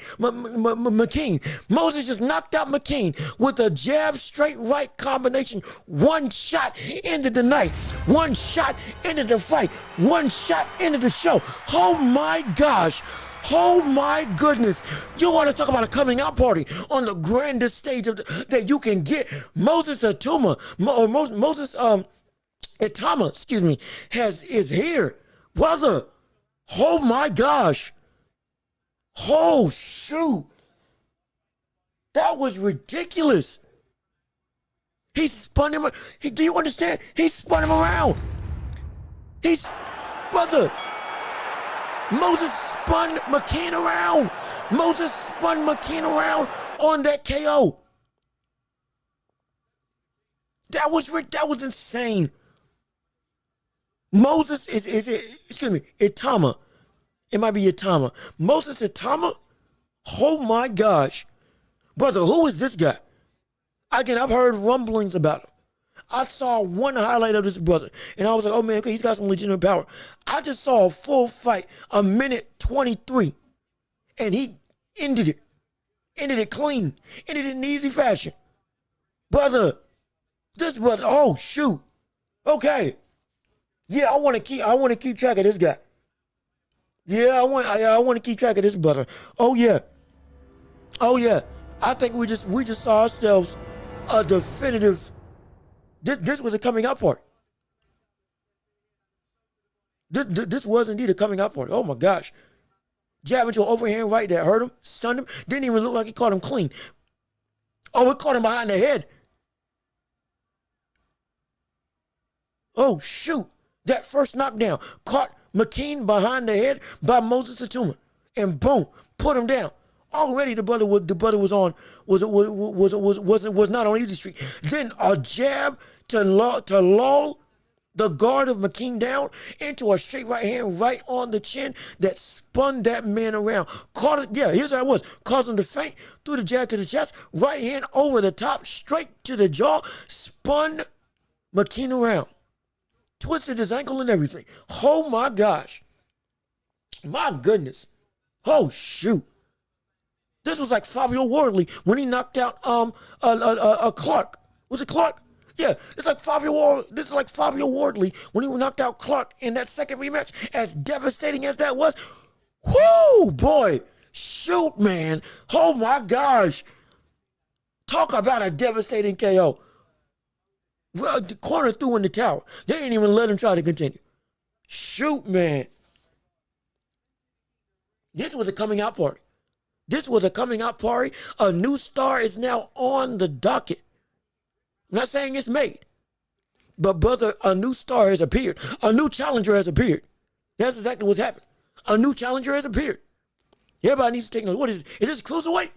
Moses just knocked out McKean with a jab, straight right combination. One shot into the night. One shot into the fight. One shot into the show. Oh my gosh. Oh my goodness. You want to talk about a coming out party on the grandest stage that you can get. Moses Atuma, Moses Itama, is here. Brother. Oh my gosh. Oh shoot. That was ridiculous. He spun him. Do you understand? He spun him around. Brother. Moses spun McKean around. Moses spun McKean around on that KO. That was insane. Moses Itama. It might be Itama. Moses Itama? Oh my gosh. Brother, who is this guy? Again, I've heard rumblings about him. I saw one highlight of this brother, and I was like, oh man, okay, he's got some legitimate power. I just saw a full fight, a minute 23, and he ended it. Ended it clean. Ended it in easy fashion. Brother, this brother, oh shoot. Okay. Yeah, I want to keep track of this guy. Yeah, I want to keep track of this brother. Oh yeah. I think we just saw ourselves a definitive. This was a coming out party. This was indeed a coming out party. Oh my gosh. Jab into an overhand right that hurt him, stunned him. Didn't even look like he caught him clean. Oh, it caught him behind the head. Oh shoot. That first knockdown caught McKean behind the head by Moses Atuma. And boom, put him down. Already the brother was not on easy street. Then a jab to lull the guard of McKean down into a straight right hand right on the chin that spun that man around. Caught it, yeah, here's how it was. Caused him to faint, threw the jab to the chest, right hand over the top, straight to the jaw, spun McKean around. twisted his ankle and everything. Oh my gosh. My goodness. Oh shoot. This was like Fabio Wardley when he knocked out Clark. Was it Clark? Yeah, it's like this is like Fabio Wardley when he knocked out Clark in that second rematch. As devastating as that was, whoo, boy, shoot, man. Oh my gosh. Talk about a devastating KO. Well, the corner threw in the towel. They didn't even let him try to continue. Shoot, man. This was a coming out party. This was a coming out party. A new star is now on the docket. I'm not saying it's made, but brother, a new star has appeared. A new challenger has appeared. That's exactly what's happened. A new challenger has appeared. Everybody needs to take note. What is this? Is this cruiserweight?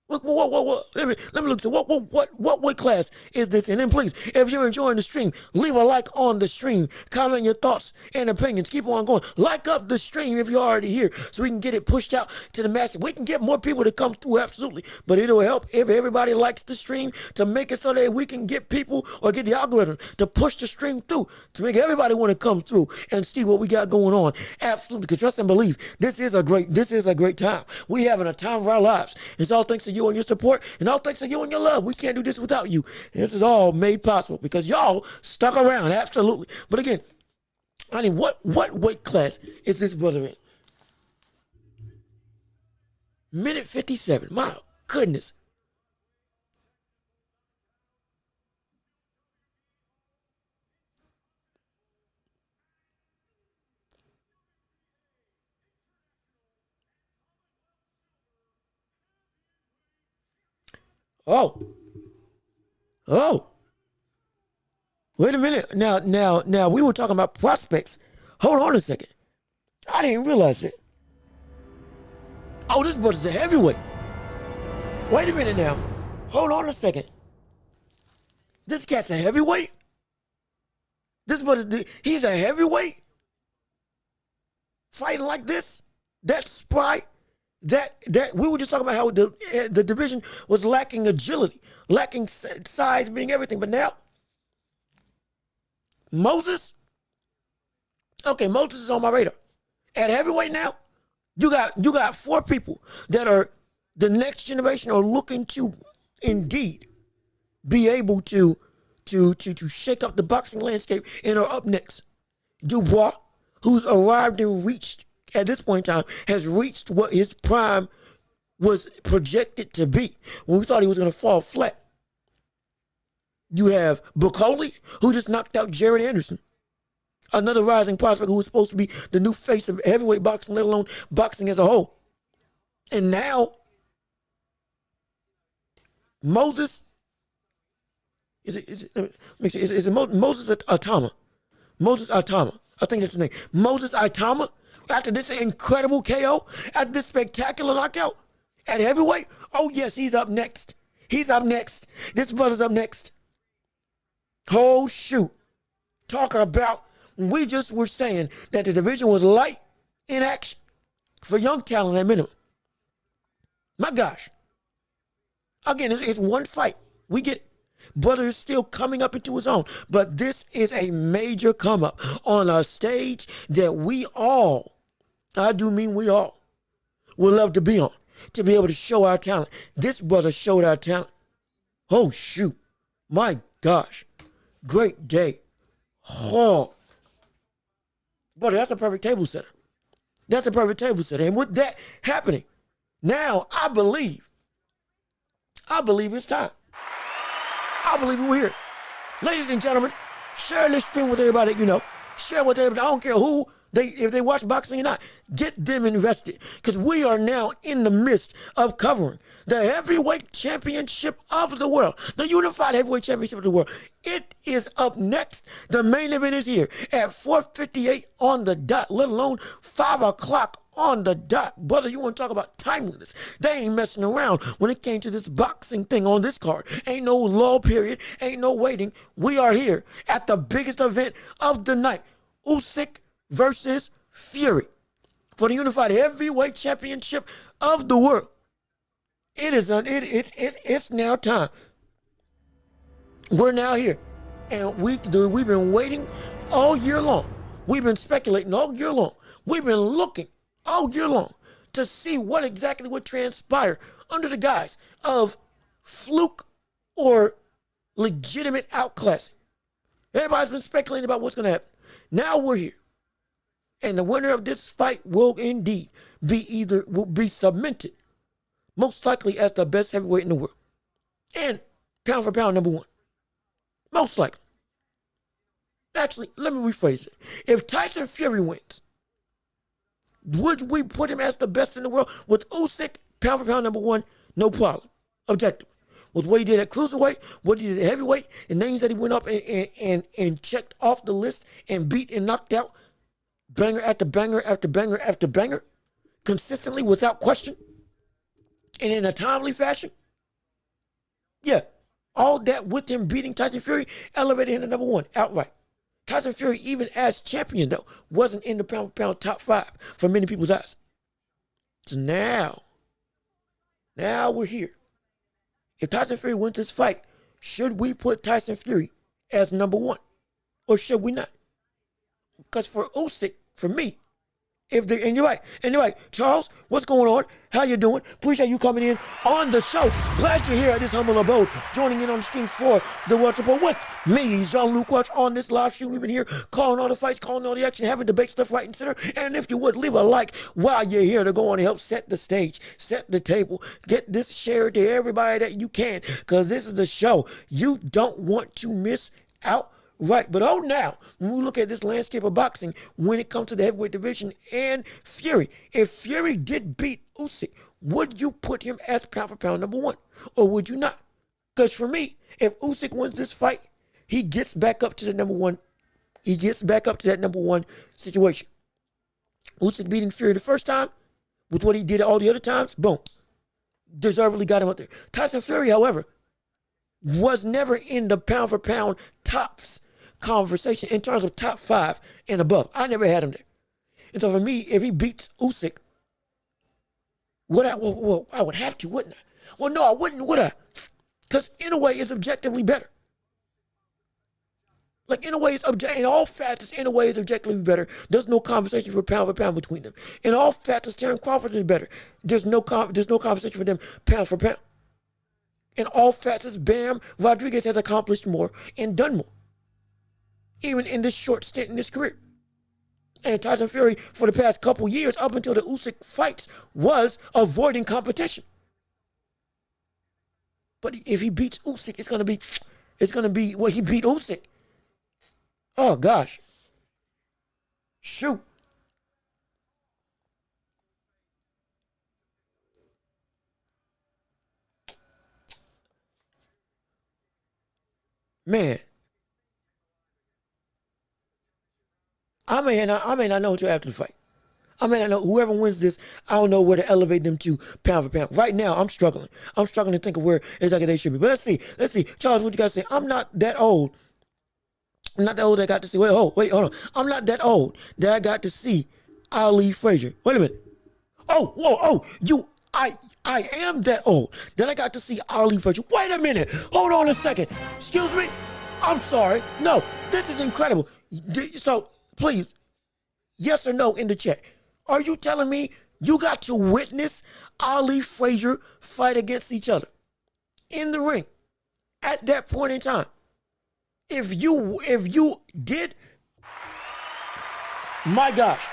What? Let me look. So what weight class is this in? And please, if you're enjoying the stream, leave a like on the stream. Comment your thoughts and opinions. Keep on going. Like up the stream if you're already here, so we can get it pushed out to the masses. We can get more people to come through, absolutely. But it'll help if everybody likes the stream to make it so that we can get people or get the algorithm to push the stream through to make everybody want to come through and see what we got going on. Absolutely, because trust and believe, this is a great time. We having a time of our lives. It's all thanks to you and your support, and all thanks to you and your love. We can't do this without you. And this is all made possible because y'all stuck around, absolutely. But again, I mean, what weight class is this brother in? Minute 57. My goodness. Oh. Wait a minute. Now, we were talking about prospects. Hold on a second. I didn't realize it. Oh, this brother's a heavyweight. Wait a minute now. Hold on a second. This cat's a heavyweight? He's a heavyweight? Fighting like this? That spry? That we were just talking about how the division was lacking agility, lacking size, being everything. But now, Moses is on my radar. At heavyweight now, you got 4 people that are the next generation are looking to indeed be able to shake up the boxing landscape and are up next. Dubois, who's arrived and reached at this point in time, has reached what his prime was projected to be when we thought he was going to fall flat. You have Bukoli, who just knocked out Jared Anderson, another rising prospect who was supposed to be the new face of heavyweight boxing, let alone boxing as a whole. And now, Moses, is it Moses Atama? Moses Atama. I think that's his name. Moses Atama. After this incredible KO, after this spectacular knockout at heavyweight, oh yes, he's up next. He's up next. This brother's up next. Oh shoot. Talk about, we just were saying that the division was light in action for young talent at minimum. My gosh. Again, it's one fight. We get it. Brother is still coming up into his own. But this is a major come up on a stage that we all, I do mean we all, would love to be on, to be able to show our talent. This brother showed our talent. Oh, shoot. My gosh. Great day. Oh. Brother, that's a perfect table setter. That's a perfect table setter. And with that happening, now I believe it's time. I believe we're here. Ladies and gentlemen, share this stream with everybody you know. Share with everybody. I don't care who, if they watch boxing or not. Get them invested. Because we are now in the midst of covering the heavyweight championship of the world. The unified heavyweight championship of the world. It is up next. The main event is here at 4:58 on the dot, let alone 5 o'clock on the dot. Brother, you want to talk about timeliness? They ain't messing around when it came to this boxing thing on this card. Ain't no lull period. Ain't no waiting. We are here at the biggest event of the night. USYK versus Fury for the unified heavyweight championship of the world. It's now time. We're now here And we've been waiting all year long. We've been speculating all year long. We've been looking all year long to see what exactly would transpire under the guise of fluke or legitimate outclassing. Everybody's been speculating about what's going to happen. Now we're here. And the winner of this fight will indeed will be cemented, most likely as the best heavyweight in the world. And pound for pound number one. Most likely. Actually, let me rephrase it. If Tyson Fury wins, would we put him as the best in the world? With Usyk, pound for pound number one, no problem. Objective. With what he did at cruiserweight, what he did at heavyweight, the names that he went up and checked off the list and beat and knocked out, banger after banger after banger after banger, consistently without question, and in a timely fashion. Yeah, all that with him beating Tyson Fury elevated him to number one outright. Tyson Fury, even as champion though, wasn't in the pound for pound top 5 for many people's eyes. So now we're here. If Tyson Fury wins this fight, should we put Tyson Fury as number one? Or should we not? Because for Usyk, for me, and you're right, Charles, what's going on? How you doing? Appreciate you coming in on the show. Glad you're here at this humble abode, joining in on the stream for the Welch Report with me, Jean-Luc Welch, on this live stream. We've been here calling all the fights, calling all the action, having debates left, right, and center. And if you would, leave a like while you're here to go on and help set the stage, set the table, get this shared to everybody that you can, because this is the show you don't want to miss out. Right, but now, when we look at this landscape of boxing, when it comes to the heavyweight division and Fury, if Fury did beat Usyk, would you put him as pound for pound number one? Or would you not? Because for me, if Usyk wins this fight, he gets back up to the number one. He gets back up to that number one situation. Usyk beating Fury the first time, with what he did all the other times, boom. Deservedly got him up there. Tyson Fury, however, was never in the pound for pound tops conversation in terms of top 5 and above. I never had him there. And so for me, if he beats Usyk, I would have to, wouldn't I? Well, no, I wouldn't, would I? Because in a way, it's objectively better. Like, in a way, in all factors, in a way, it's objectively better. There's no conversation for pound between them. In all factors, Terence Crawford is better. There's no conversation for them pound for pound. In all factors, Bam Rodriguez has accomplished more and done more, even in this short stint in his career. And Tyson Fury, for the past couple years, up until the Usyk fights, was avoiding competition. But if he beats Usyk, it's gonna be he beat Usyk. Oh gosh, shoot. Man, I may not know until after the fight. I may not know whoever wins this. I don't know where to elevate them to pound for pound. Right now, I'm struggling. I'm struggling to think of where exactly they should be. But let's see. Charles, what you got to say? I'm not that old. I'm not that old that I got to see. Wait, hold on. I'm not that old that I got to see Ali Frazier. Wait a minute. I am that old that I got to see Ali Frazier. Wait a minute. Hold on a second. Excuse me? I'm sorry. No, this is incredible. So, please, yes or no in the chat. Are you telling me you got to witness Ali Frazier fight against each other in the ring at that point in time? If you did, my gosh,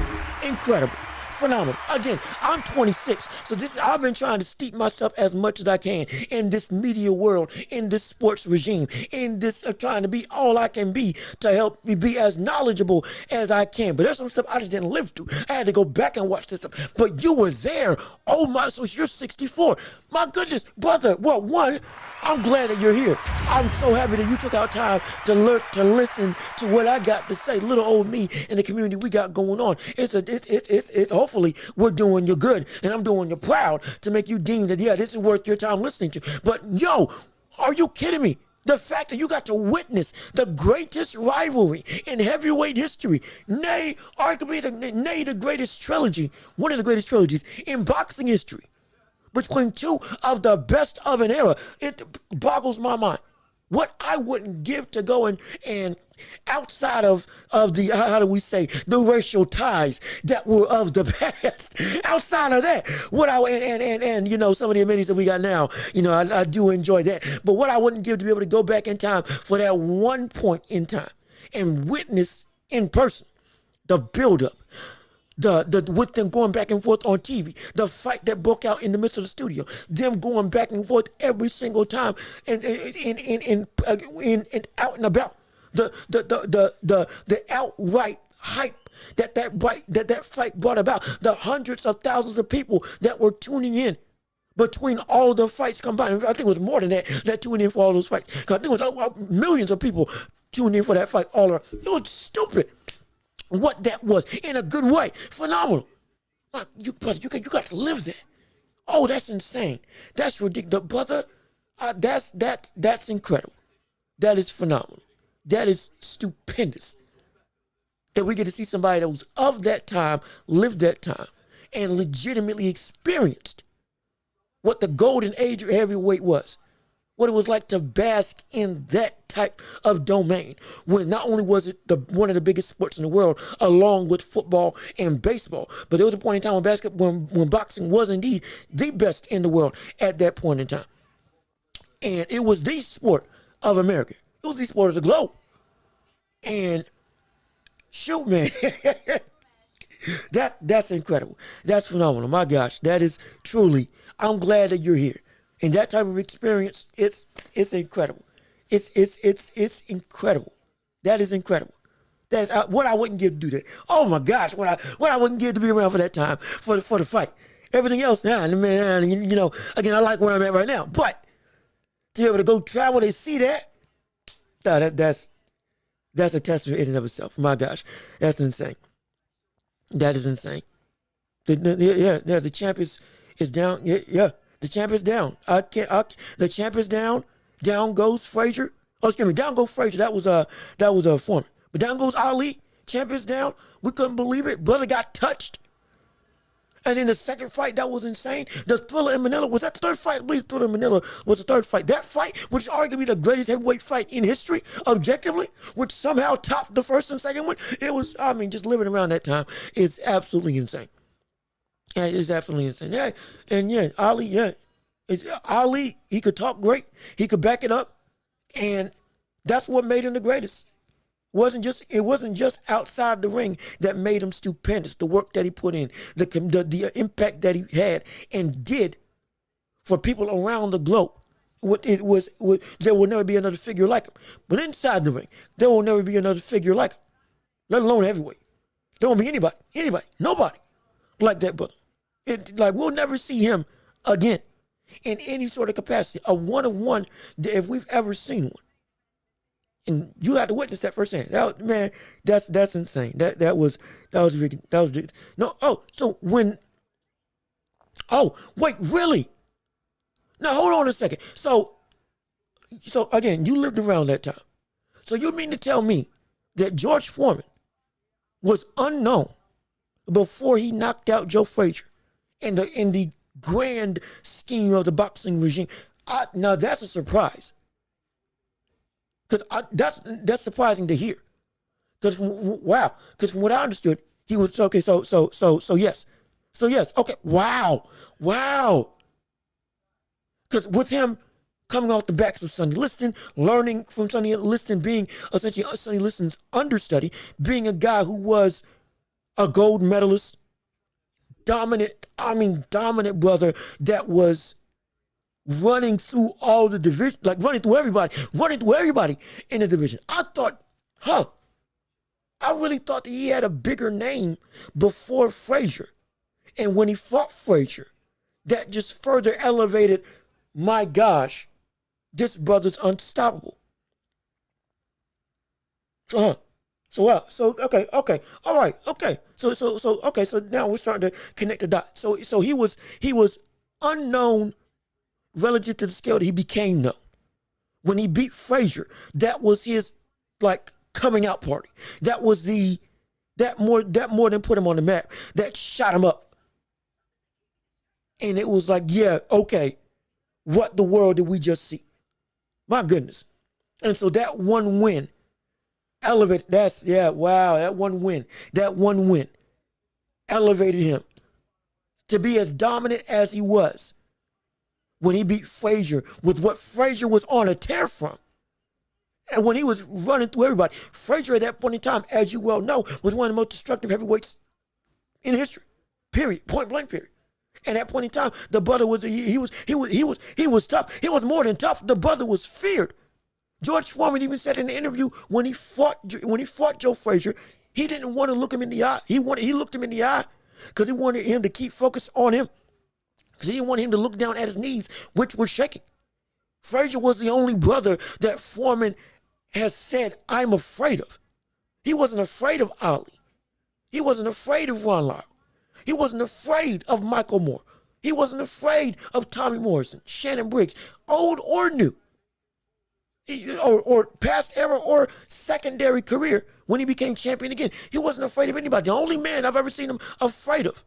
incredible. Phenomenal. Again, I'm 26, so I've been trying to steep myself as much as I can in this media world, in this sports regime, in this trying to be all I can be to help me be as knowledgeable as I can. But there's some stuff I just didn't live through. I had to go back and watch this stuff. But you were there. Oh my, so you're 64. My goodness, brother. Well, one, I'm glad that you're here. I'm so happy that you took out time to listen to what I got to say. Little old me and the community we got going on. It's hopefully we're doing you good and I'm doing you proud to make you deem that, yeah, this is worth your time listening to. But yo, are you kidding me? The fact that you got to witness the greatest rivalry in heavyweight history, nay, arguably the greatest trilogy, one of the greatest trilogies in boxing history, between two of the best of an era, it boggles my mind. What I wouldn't give to go and outside of the, how do we say, the racial ties that were of the past. Outside of that, what I and you know, some of the amenities that we got now, you know, I do enjoy that. But what I wouldn't give to be able to go back in time for that one point in time and witness in person the buildup, the with them going back and forth on TV, the fight that broke out in the midst of the studio, them going back and forth every single time, and out and about, the outright hype that fight brought about, the hundreds of thousands of people that were tuning in between all the fights combined. I think it was more than that tuned in for all those fights. 'Cause I think it was millions of people tuned in for that fight all around. It was stupid. What that was, in a good way, phenomenal. Like, you got to live that. Oh, that's insane. That's ridiculous, brother. That's incredible. That is phenomenal. That is stupendous. That we get to see somebody that was of that time, lived that time, and legitimately experienced what the golden age of heavyweight was. What it was like to bask in that type of domain, when not only was it one of the biggest sports in the world, along with football and baseball, but there was a point in time when boxing was indeed the best in the world at that point in time. And it was the sport of America. It was the sport of the globe. And shoot, man, that's incredible. That's phenomenal. My gosh, that is truly, I'm glad that you're here. And that type of experience, it's incredible. It's incredible. That is incredible. That's what I wouldn't give to do that. Oh my gosh, what I wouldn't give to be around for that time, for the fight. Everything else, man, you know, again, I like where I'm at right now. But to be able to go travel and see that, that's a testament in and of itself. My gosh, that's insane. That is insane. The champ is down. Yeah. The champ is down. The champ is down. Down goes Frazier. Oh, excuse me. Down goes Frazier. That was a Foreman. But down goes Ali. Champ is down. We couldn't believe it. Brother got touched. And in the second fight, that was insane. The Thriller in Manila, was that the third fight? I believe Thriller in Manila was the third fight. That fight, which is arguably the greatest heavyweight fight in history, objectively, which somehow topped the first and second one. It was, I mean, just living around that time is absolutely insane. Yeah, it's absolutely insane. Yeah, and yeah, Ali, yeah. Ali, he could talk great. He could back it up. And that's what made him the greatest. It wasn't just outside the ring that made him stupendous. The work that he put in, the impact that he had and did for people around the globe. There will never be another figure like him. But inside the ring, there will never be another figure like him, let alone heavyweight. There won't be anybody, nobody like that brother. We'll never see him again in any sort of capacity. A one-of-one, if we've ever seen one. And you had to witness that firsthand. Man, that's insane. That was ridiculous. No, wait, really? Now hold on a second. So again, you lived around that time. So you mean to tell me that George Foreman was unknown before he knocked out Joe Frazier in the grand scheme of the boxing regime? Now that's a surprise. Because that's surprising to hear. Because from what I understood, he was okay. So yes, okay. Wow. Because with him coming off the backs of Sonny Liston, learning from Sonny Liston, being essentially Sonny Liston's understudy, being a guy who was a gold medalist, dominant brother that was running through all the division, running through everybody in the division. I really thought that he had a bigger name before Frazier. And when he fought Frazier, that just further elevated, my gosh, this brother's unstoppable. Okay, all right, okay. So now we're starting to connect the dots. So he was unknown relative to the scale that he became known. When he beat Frazier, that was his coming out party. That was that more than put him on the map. That shot him up. And it was yeah, okay, what the world did we just see? My goodness. And so that one win elevated, that one win elevated him to be as dominant as he was when he beat Frazier with what Frazier was on a tear from. And when he was running through everybody, Frazier at that point in time, as you well know, was one of the most destructive heavyweights in history. Period. Point blank. Period. And at that point in time, the brother was he was tough. He was more than tough. The brother was feared. George Foreman even said in the interview when he fought Joe Frazier, he didn't want to look him in the eye. He looked him in the eye because he wanted him to keep focus on him. Because he didn't want him to look down at his knees, which were shaking. Frazier was the only brother that Foreman has said, I'm afraid of. He wasn't afraid of Ali. He wasn't afraid of Ron Lyle. He wasn't afraid of Michael Moore. He wasn't afraid of Tommy Morrison, Shannon Briggs, old or new, or past era or secondary career when he became champion again. He wasn't afraid of anybody. The only man I've ever seen him afraid of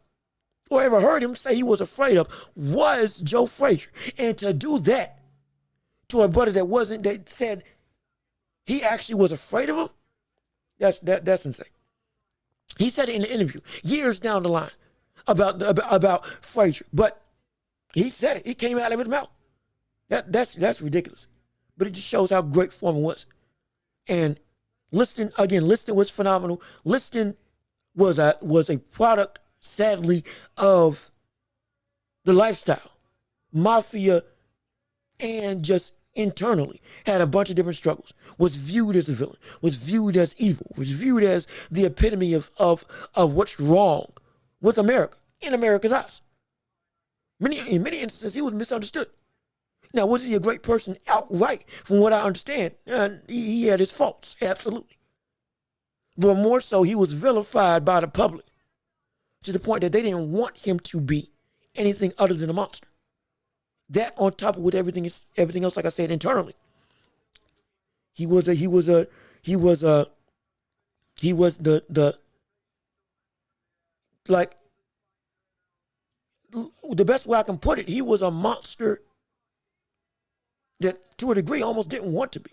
or ever heard him say he was afraid of was Joe Frazier. And to do that to a brother that said he actually was afraid of him, that's insane. He said it in an interview years down the line about Frazier, but he said it. It came out of his mouth. That's ridiculous. But it just shows how great Foreman was. And Liston was phenomenal. Liston was a product, sadly, of the lifestyle, mafia, and just internally had a bunch of different struggles. Was viewed as a villain. Was viewed as evil. Was viewed as the epitome of what's wrong with America in America's eyes. In many instances, he was misunderstood. Now, was he a great person outright? From what I understand, he had his faults, absolutely. But more so, he was vilified by the public to the point that they didn't want him to be anything other than a monster. That on top of with everything else, like I said, internally, he was the best way I can put it, he was a monster that to a degree almost didn't want to be.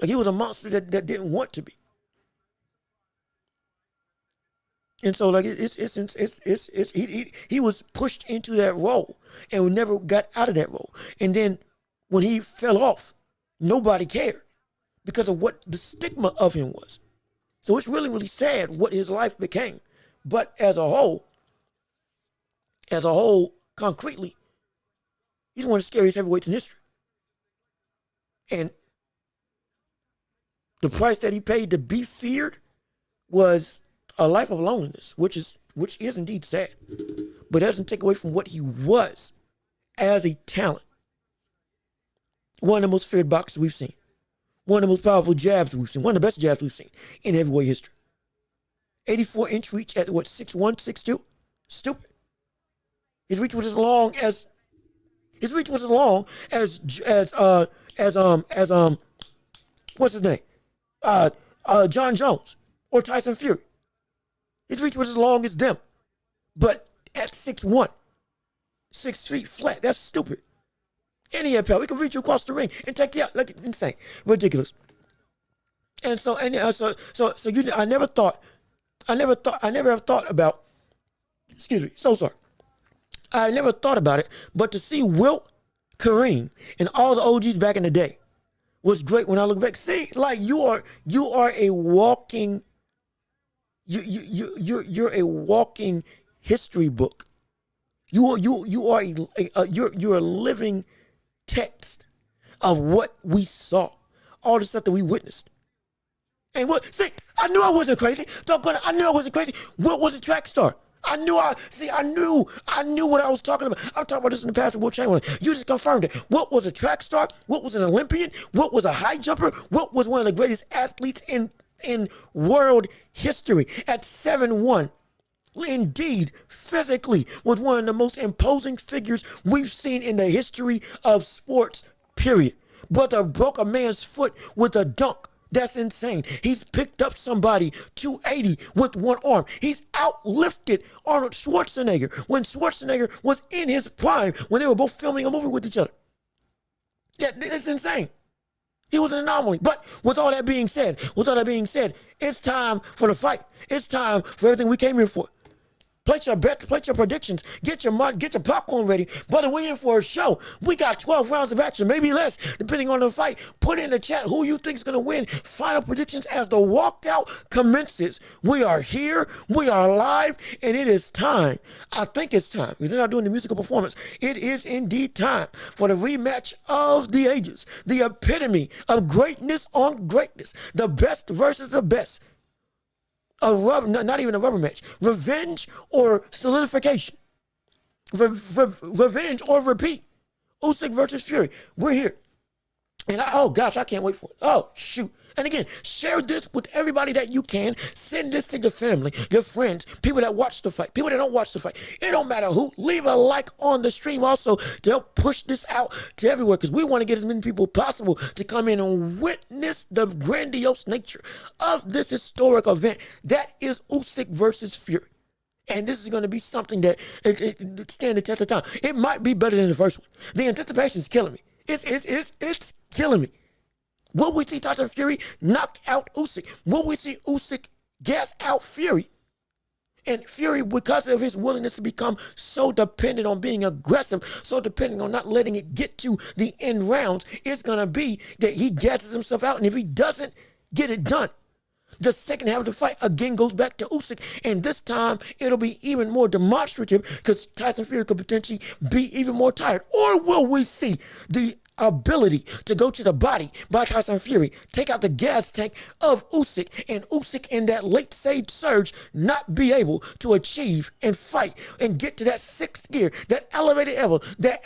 Like he was a monster that didn't want to be. And so like he was pushed into that role and never got out of that role. And then when he fell off, nobody cared because of what the stigma of him was. So it's really, really sad what his life became. But as a whole, concretely, he's one of the scariest heavyweights in history. And the price that he paid to be feared was a life of loneliness, which is indeed sad. But it doesn't take away from what he was as a talent. One of the most feared boxers we've seen. One of the most powerful jabs we've seen. One of the best jabs we've seen in heavyweight history. 84-inch reach at 6'1", 6'2"? Stupid. His reach was as long as what's his name? John Jones or Tyson Fury. His reach was as long as them. But at 6'1", 6 feet flat, that's stupid. And he had power. He could reach you across the ring and take you out. Like, insane. Ridiculous. And so I never have thought about, excuse me, so sorry. I never thought about it, but to see Wilt, Kareem, and all the OGs back in the day was great when I look back. See, like you are a walking, you're a walking history book. You're a living text of what we saw, all the stuff that we witnessed. And I knew I wasn't crazy. I knew I wasn't crazy. What was a track star? I knew what I was talking about. I've talked about this in the past with Will Chamberlain. You just confirmed it. What was a track star? What was an Olympian? What was a high jumper? What was one of the greatest athletes in world history at 7'1"? Indeed, physically, was one of the most imposing figures we've seen in the history of sports, period. Brother broke a man's foot with a dunk. That's insane. He's picked up somebody 280 with one arm. He's outlifted Arnold Schwarzenegger when Schwarzenegger was in his prime when they were both filming a movie with each other. Yeah, it's insane. He was an anomaly. But with all that being said, it's time for the fight. It's time for everything we came here for. Place your bets, place your predictions, get your money, get your popcorn ready. Brother, we're in for a show. We got 12 rounds of action, maybe less, depending on the fight. Put in the chat who you think is going to win. Final predictions as the walkout commences. We are here, we are live, and it is time. I think it's time. We're not doing the musical performance. It is indeed time for the rematch of the ages. The epitome of greatness on greatness. The best versus the best. Not even a rubber match. Revenge or solidification. Revenge or repeat. Usyk versus Fury. We're here. And oh gosh, I can't wait for it. Oh shoot. And again, share this with everybody that you can. Send this to your family, your friends, people that watch the fight, people that don't watch the fight. It don't matter who. Leave a like on the stream also to help push this out to everywhere, because we want to get as many people possible to come in and witness the grandiose nature of this historic event that is Usyk versus Fury. And this is going to be something that it stand the test of time. It might be better than the first one. The anticipation is killing me. It's killing me. Will we see Tyson Fury knock out Usyk? Will we see Usyk gas out Fury? And Fury, because of his willingness to become so dependent on being aggressive, so dependent on not letting it get to the end rounds, it's going to be that he gasses himself out. And if he doesn't get it done, the second half of the fight again goes back to Usyk, and this time it'll be even more demonstrative because Tyson Fury could potentially be even more tired. Or will we see the ability to go to the body by Tyson Fury, take out the gas tank of Usyk, and Usyk in that late stage surge not be able to achieve and fight and get to that sixth gear, that elevated level, that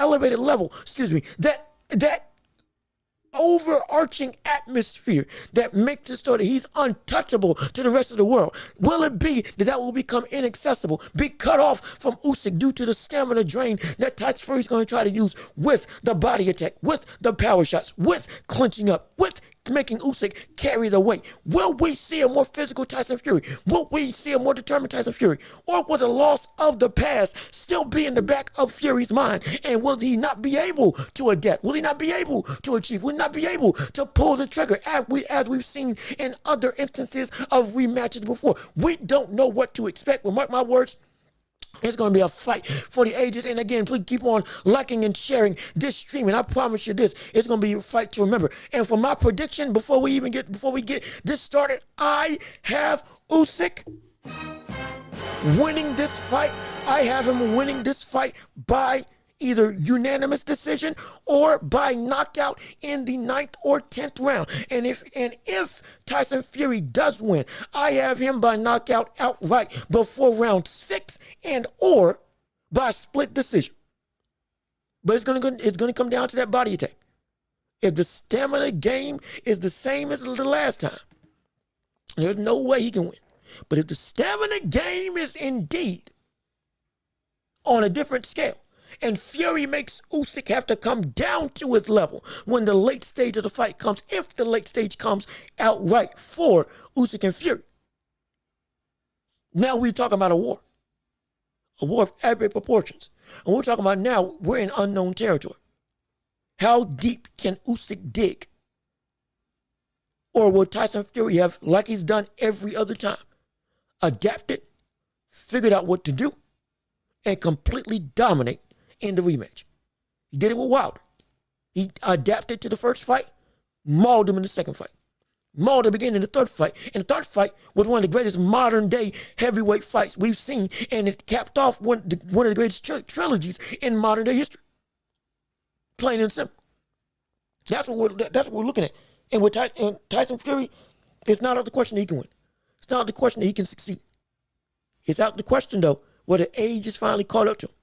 overarching atmosphere that makes it so that he's untouchable to the rest of the world? Will it be that will become inaccessible, be cut off from Usyk due to the stamina drain that Tyson Fury's going to try to use with the body attack, with the power shots, with clinching up, with making Usyk carry the weight? Will we see a more physical Tyson Fury? Will we see a more determined Tyson Fury? Or will the loss of the past still be in the back of Fury's mind? And will he not be able to adapt? Will he not be able to achieve? Will he not be able to pull the trigger as we've seen in other instances of rematches before? We don't know what to expect, but mark my words, it's going to be a fight for the ages. And again, please keep on liking and sharing this stream. And I promise you this, it's going to be a fight to remember. And for my prediction, before we get this started, I have Usyk winning this fight. I have him winning this fight by either unanimous decision or by knockout in the 9th or 10th round. And if Tyson Fury does win, I have him by knockout outright before round 6 and or by split decision. But it's gonna come down to that body attack. If the stamina game is the same as the last time, there's no way he can win. But if the stamina game is indeed on a different scale, and Fury makes Usyk have to come down to his level when the late stage of the fight comes, if the late stage comes outright for Usyk and Fury, now we're talking about a war of epic proportions. And we're talking about now we're in unknown territory. How deep can Usyk dig? Or will Tyson Fury have, like he's done every other time, adapted, figured out what to do, and completely dominate in the rematch? He did it with Wilder. He adapted to the first fight, mauled him in the second fight, mauled him again in the third fight. And the third fight was one of the greatest modern day heavyweight fights we've seen, and it capped off one of the greatest trilogies in modern day history. Plain and simple. That's what we're looking at. And with Tyson Fury, it's not out of the question that he can win. It's not out of the question that he can succeed. It's out of the question, though, whether age is finally caught up to him.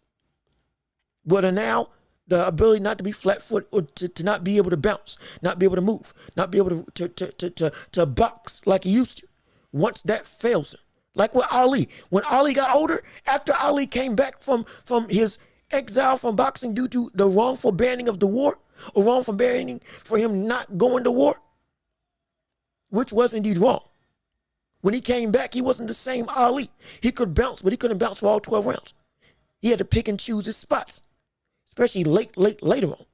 Whether now the ability not to be flat-footed or to not be able to bounce, not be able to move, not be able to box like he used to, once that fails him. Like with Ali. When Ali got older, after Ali came back from his exile from boxing due to the wrongful banning of the war, or wrongful banning for him not going to war, which was indeed wrong. When he came back, he wasn't the same Ali. He could bounce, but he couldn't bounce for all 12 rounds. He had to pick and choose his spots, especially later on.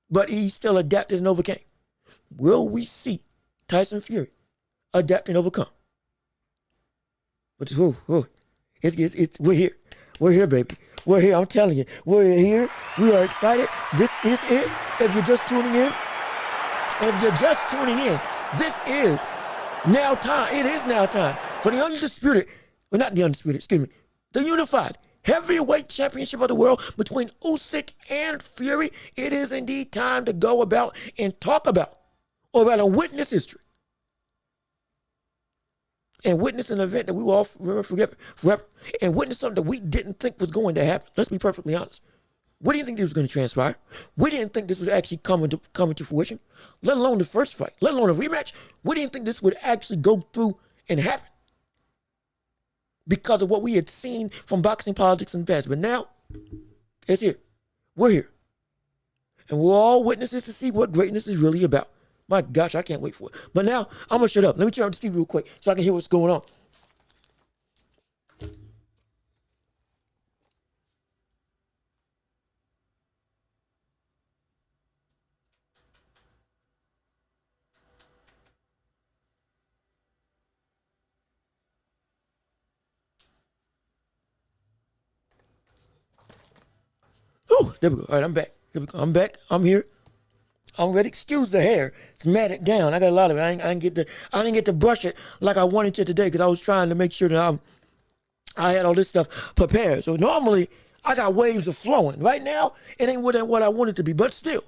but he still adapted and overcame. Will we see Tyson Fury adapt and overcome? But we're here. We're here, baby. We're here. I'm telling you, we're here. We are excited. This is it. If you're just tuning in, this is now time. It is now time for the undisputed, well, not the undisputed, excuse me, the unified heavyweight championship of the world between USYK and Fury. It is indeed time to go about and talk about, or rather witness history. And witness an event that we will all remember forever. And witness something that we didn't think was going to happen. Let's be perfectly honest. We didn't think this was going to transpire. We didn't think this was actually coming to fruition, let alone the first fight, let alone a rematch. We didn't think this would actually go through and happen because of what we had seen from boxing politics in the past. But now, it's here. We're here. And we're all witnesses to see what greatness is really about. My gosh, I can't wait for it. But now, I'm going to shut up. Let me turn on the TV real quick so I can hear what's going on. Whew, there we go. All right, I'm back. Here we go. I'm back. I'm here. I'm ready. Excuse the hair. It's matted down. I got a lot of it. I didn't get to brush it like I wanted to today because I was trying to make sure that I had all this stuff prepared. So normally I got waves of flowing. Right now it ain't what I want it to be. But still,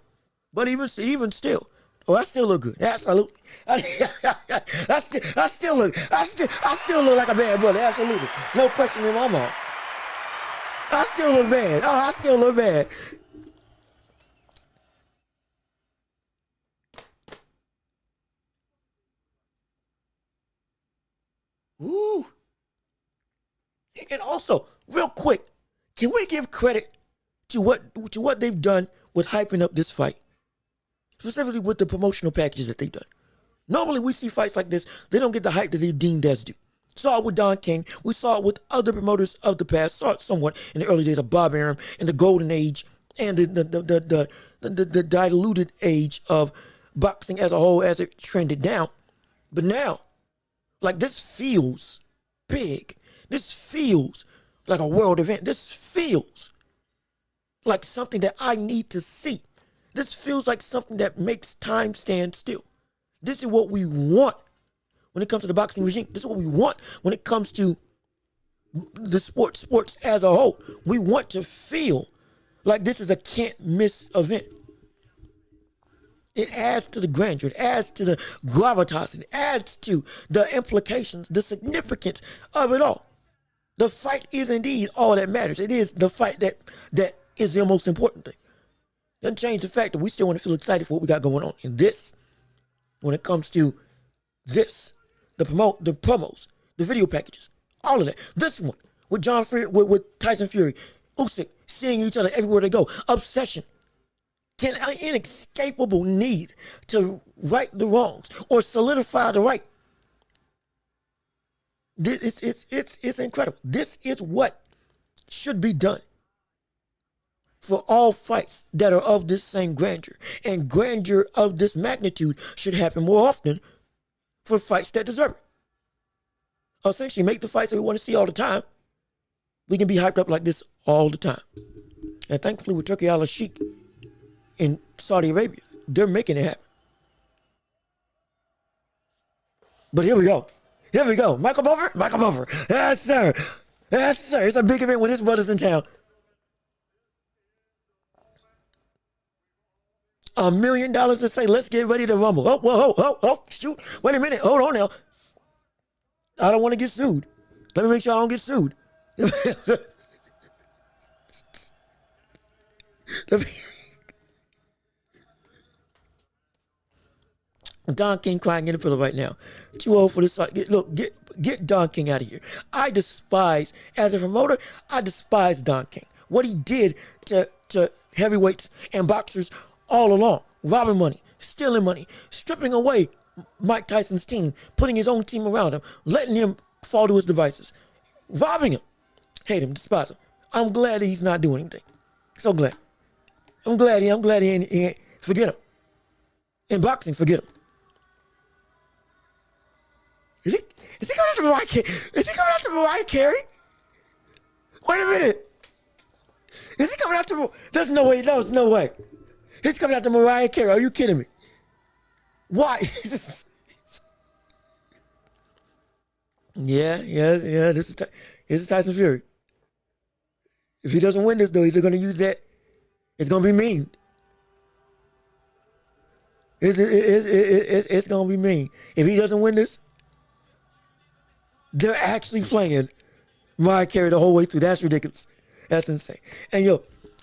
even still, oh, I still look good. Absolutely. I still look like a bad brother. Absolutely. No question in my mind. I still look bad. Oh, I still look bad. Ooh. And also, real quick, can we give credit to what they've done with hyping up this fight? Specifically with the promotional packages that they've done. Normally we see fights like this, they don't get the hype that they've deemed as due. Saw it with Don King. We saw it with other promoters of the past. Saw it somewhat in the early days of Bob Arum in the golden age and the diluted age of boxing as a whole as it trended down. But now, like, this feels big. This feels like a world event. This feels like something that I need to see. This feels like something that makes time stand still. This is what we want when it comes to the boxing regime. This is what we want when it comes to the sports as a whole. We want to feel like this is a can't miss event. It adds to the grandeur. It adds to the gravitas. It adds to the implications, the significance of it all. The fight is indeed all that matters. It is the fight that is the most important thing. Doesn't change the fact that we still want to feel excited for what we got going on. And this, when it comes to this, the promos, the video packages, all of that. This one with with Tyson Fury, Usyk, seeing each other everywhere they go, obsession. An inescapable need to right the wrongs or solidify the right. It's incredible. This is what should be done for all fights that are of this same grandeur. And grandeur of this magnitude should happen more often for fights that deserve it. Essentially, make the fights that we want to see all the time. We can be hyped up like this all the time. And thankfully with Turkey al-Sheikh in Saudi Arabia, they're making it happen. But here we go. Here we go. Michael Buffer. Yes, sir. Yes, sir. It's a big event when his brother's in town. $1 million to say, let's get ready to rumble. Oh, shoot. Wait a minute. Hold on now. I don't want to get sued. Let me make sure I don't get sued. Don King crying in the pillow right now. Too old for this. Get Don King out of here. As a promoter, I despise Don King. What he did to heavyweights and boxers all along. Robbing money, stealing money, stripping away Mike Tyson's team, putting his own team around him, letting him fall to his devices, robbing him. Hate him, despise him. I'm glad that he's not doing anything. So glad. I'm glad he forget him. In boxing, forget him. Is he coming after Mariah Carey? Is he coming after Mariah Carey? Wait a minute. Is he coming after? There's no way. There's no way. He's coming after Mariah Carey. Are you kidding me? Why? Yeah. This is Tyson Fury. If he doesn't win this, though, he's going to use that. It's going to be mean. It's going to be mean. If he doesn't win this, they're actually playing Mariah Carey the whole way through. That's ridiculous. That's insane. And yo,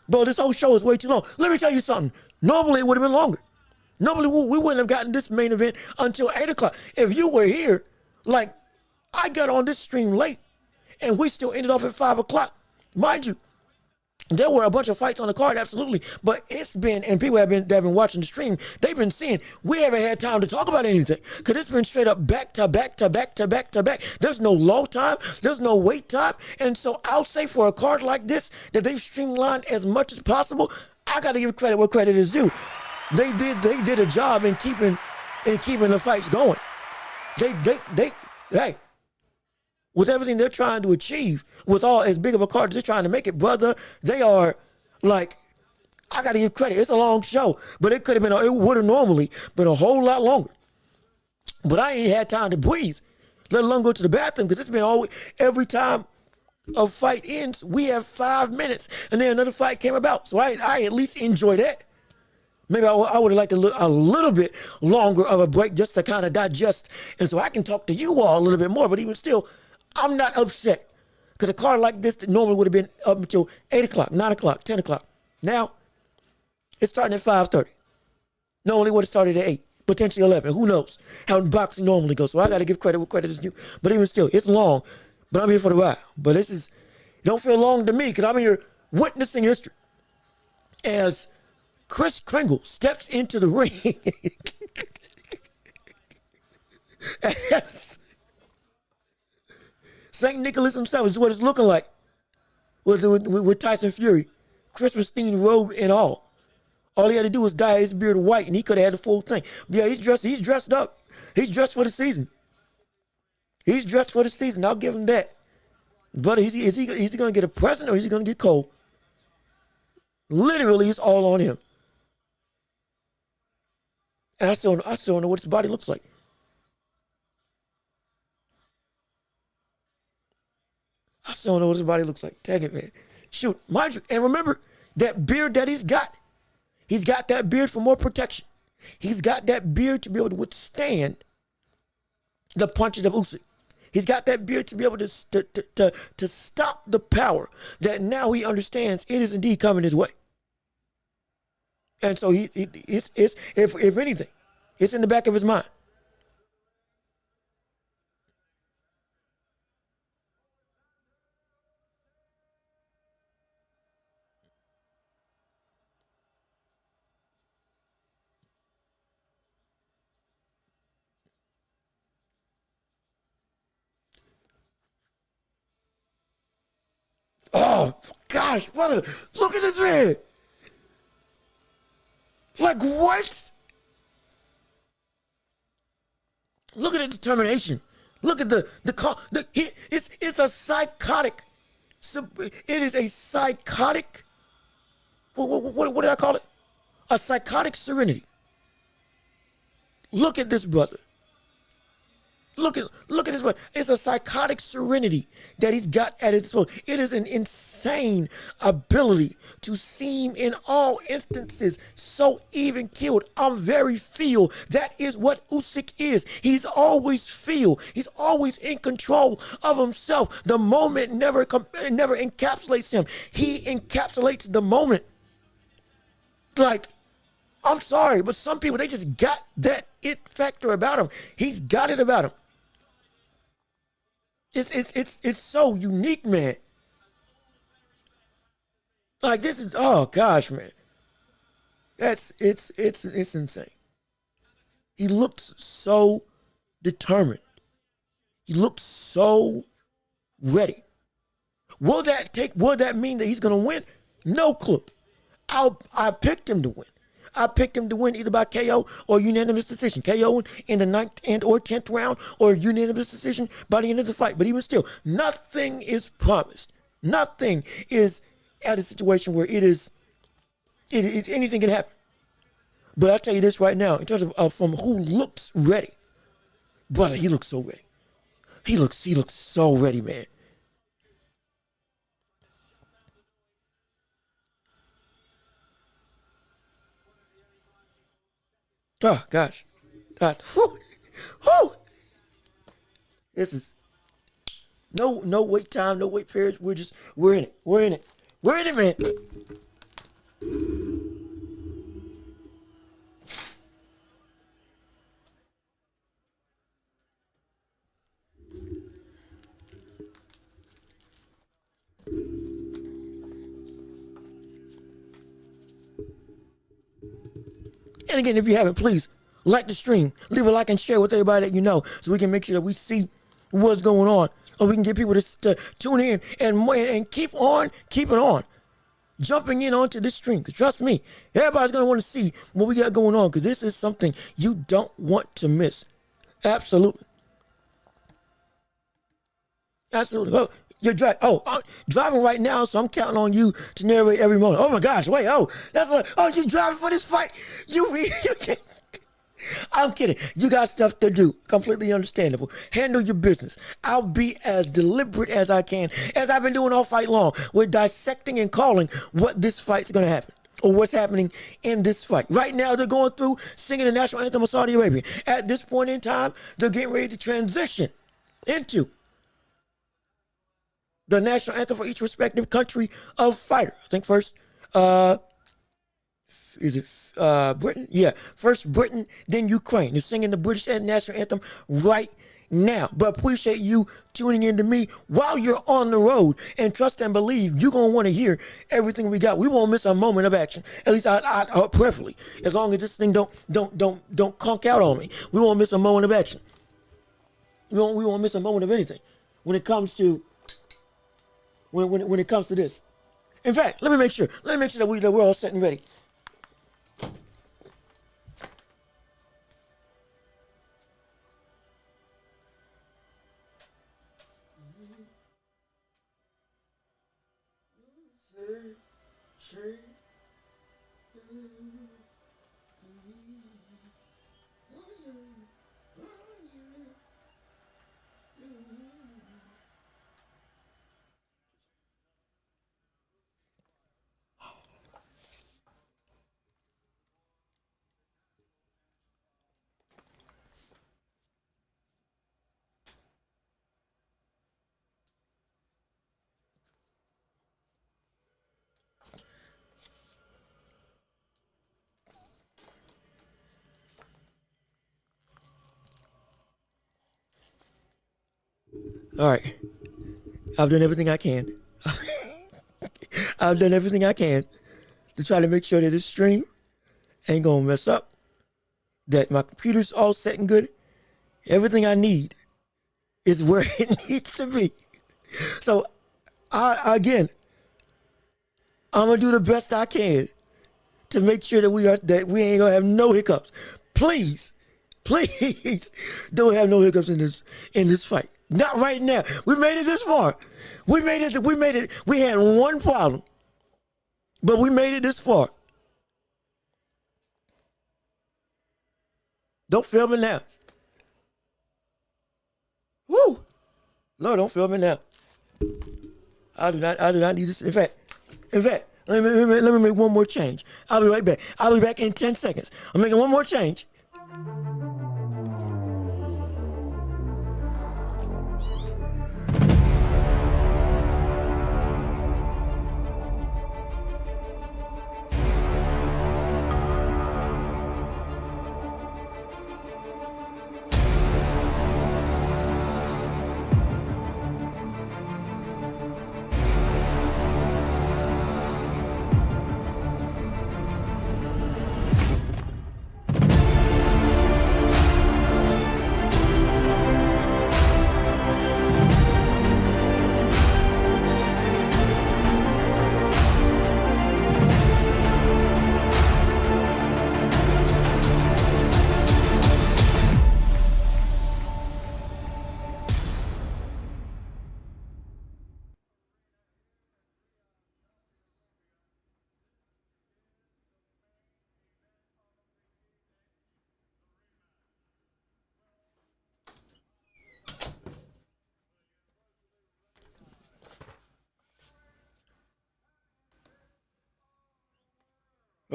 bro, this whole show is way too long. Let me tell you something. Normally, it would have been longer. Normally, we wouldn't have gotten this main event until 8 o'clock. If you were here, like, I got on this stream late, and we still ended off at 5 o'clock. Mind you, there were a bunch of fights on the card, absolutely. But it's been, and people that have been watching the stream, they've been seeing, we haven't had time to talk about anything. Because it's been straight up back to back to back to back to back. There's no low time. There's no wait time. And so I'll say for a card like this, that they've streamlined as much as possible, I got to give credit where credit is due. They did a job in keeping the fights going. Hey, with everything they're trying to achieve, with all as big of a card as they're trying to make it, brother, they are like, I gotta give credit. It's a long show, but it could have been, it would have normally been a whole lot longer. But I ain't had time to breathe, let alone go to the bathroom, because it's been always, every time a fight ends, we have 5 minutes, and then another fight came about. So I at least enjoy that. Maybe I would have liked a little bit longer of a break just to kind of digest, and so I can talk to you all a little bit more, but even still, I'm not upset, because a card like this that normally would have been up until 8 o'clock, 9 o'clock, 10 o'clock. Now, it's starting at 5:30. Normally would have started at 8, potentially 11. Who knows how boxing normally goes. So I got to give credit where credit is due. But even still, it's long, but I'm here for the ride. But this is, don't feel long to me, because I'm here witnessing history. As Kris Kringle steps into the ring. St. Nicholas himself is what it's looking like with Tyson Fury. Christmas themed robe and all. All he had to do was dye his beard white, and he could have had the full thing. But yeah, he's dressed up. He's dressed for the season. He's dressed for the season. I'll give him that. But is he going to get a present, or is he going to get cold? Literally, it's all on him. And I still don't know what his body looks like. I still don't know what his body looks like. Tag it, man. Shoot, mind you, and remember that beard that he's got. He's got that beard for more protection. He's got that beard to be able to withstand the punches of Usyk. He's got that beard to be able to stop the power that now he understands it is indeed coming his way. And so it's if anything, it's in the back of his mind. Oh, gosh, brother, look at this man. Like, what? Look at the determination. Look at it's a psychotic. It is a psychotic, what did I call it? A psychotic serenity. Look at this brother. Look at this one. It's a psychotic serenity that he's got at his disposal. It is an insane ability to seem in all instances so even keeled. I'm very feel. That is what Usyk is. He's always feel. He's always in control of himself. The moment never encapsulates him. He encapsulates the moment. Like, I'm sorry, but some people, they just got that it factor about him. He's got it about him. It's so unique, man. Like, this is, oh gosh, man. It's insane. He looks so determined. He looks so ready. Will that mean that he's gonna win? No clue. I picked him to win. I picked him to win either by KO or unanimous decision. KO in the 9th and or 10th round, or unanimous decision by the end of the fight. But even still, nothing is promised. Nothing is at a situation where anything can happen. But I'll tell you this right now, in terms of from who looks ready, brother, he looks so ready. He looks so ready, man. Oh gosh, God, whew, whew. This is no wait time, no wait periods. We're in it, man. And again, if you haven't, please like the stream, leave a like and share with everybody that you know, so we can make sure that we see what's going on, or we can get people to tune in and keep on keeping on, jumping in onto this stream. Because trust me, everybody's gonna want to see what we got going on, because this is something you don't want to miss. Absolutely. Oh, you're driving. I'm driving right now, so I'm counting on you to narrate every moment. Oh my gosh! Wait. You driving for this fight? I'm kidding. You got stuff to do. Completely understandable. Handle your business. I'll be as deliberate as I can, as I've been doing all fight long, with dissecting and calling what this fight's going to happen, or what's happening in this fight. Right now, they're going through singing the national anthem of Saudi Arabia. At this point in time, they're getting ready to transition into the national anthem for each respective country of fighter. I think first, is it Britain? Yeah, first Britain, then Ukraine. They're singing the British national anthem right now. But appreciate you tuning in to me while you're on the road, and trust and believe you're gonna want to hear everything we got. We won't miss a moment of action. At least I preferably, as long as this thing don't conk out on me. We won't miss a moment of action. We won't miss a moment of anything when it comes to when it comes to this. In fact, let me make sure that we're all set and ready. All right, I've done everything I can. I've done everything I can to try to make sure that this stream ain't gonna mess up, that my computer's all set and good. Everything I need is where it needs to be. So, I'm gonna do the best I can to make sure that we ain't gonna have no hiccups. Please don't have no hiccups in this fight. Not right now. We made it this far. We made it. We had one problem, but we made it this far. Don't film it now. Woo! Lord, don't film it now. I do not need this. In fact, let me make one more change. I'll be right back. I'll be back in 10 seconds. I'm making one more change.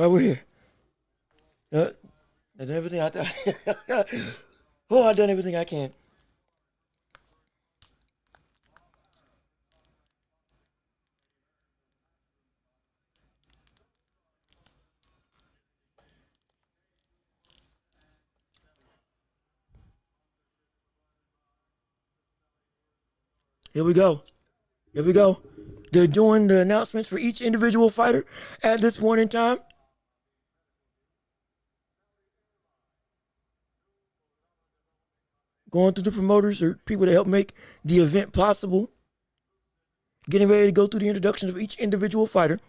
Right, we're here. I done everything I thought. Oh, I done everything I can. Here we go. Here we go. They're doing the announcements for each individual fighter at this point in time. Going through the promoters or people that help make the event possible. Getting ready to go through the introductions of each individual fighter.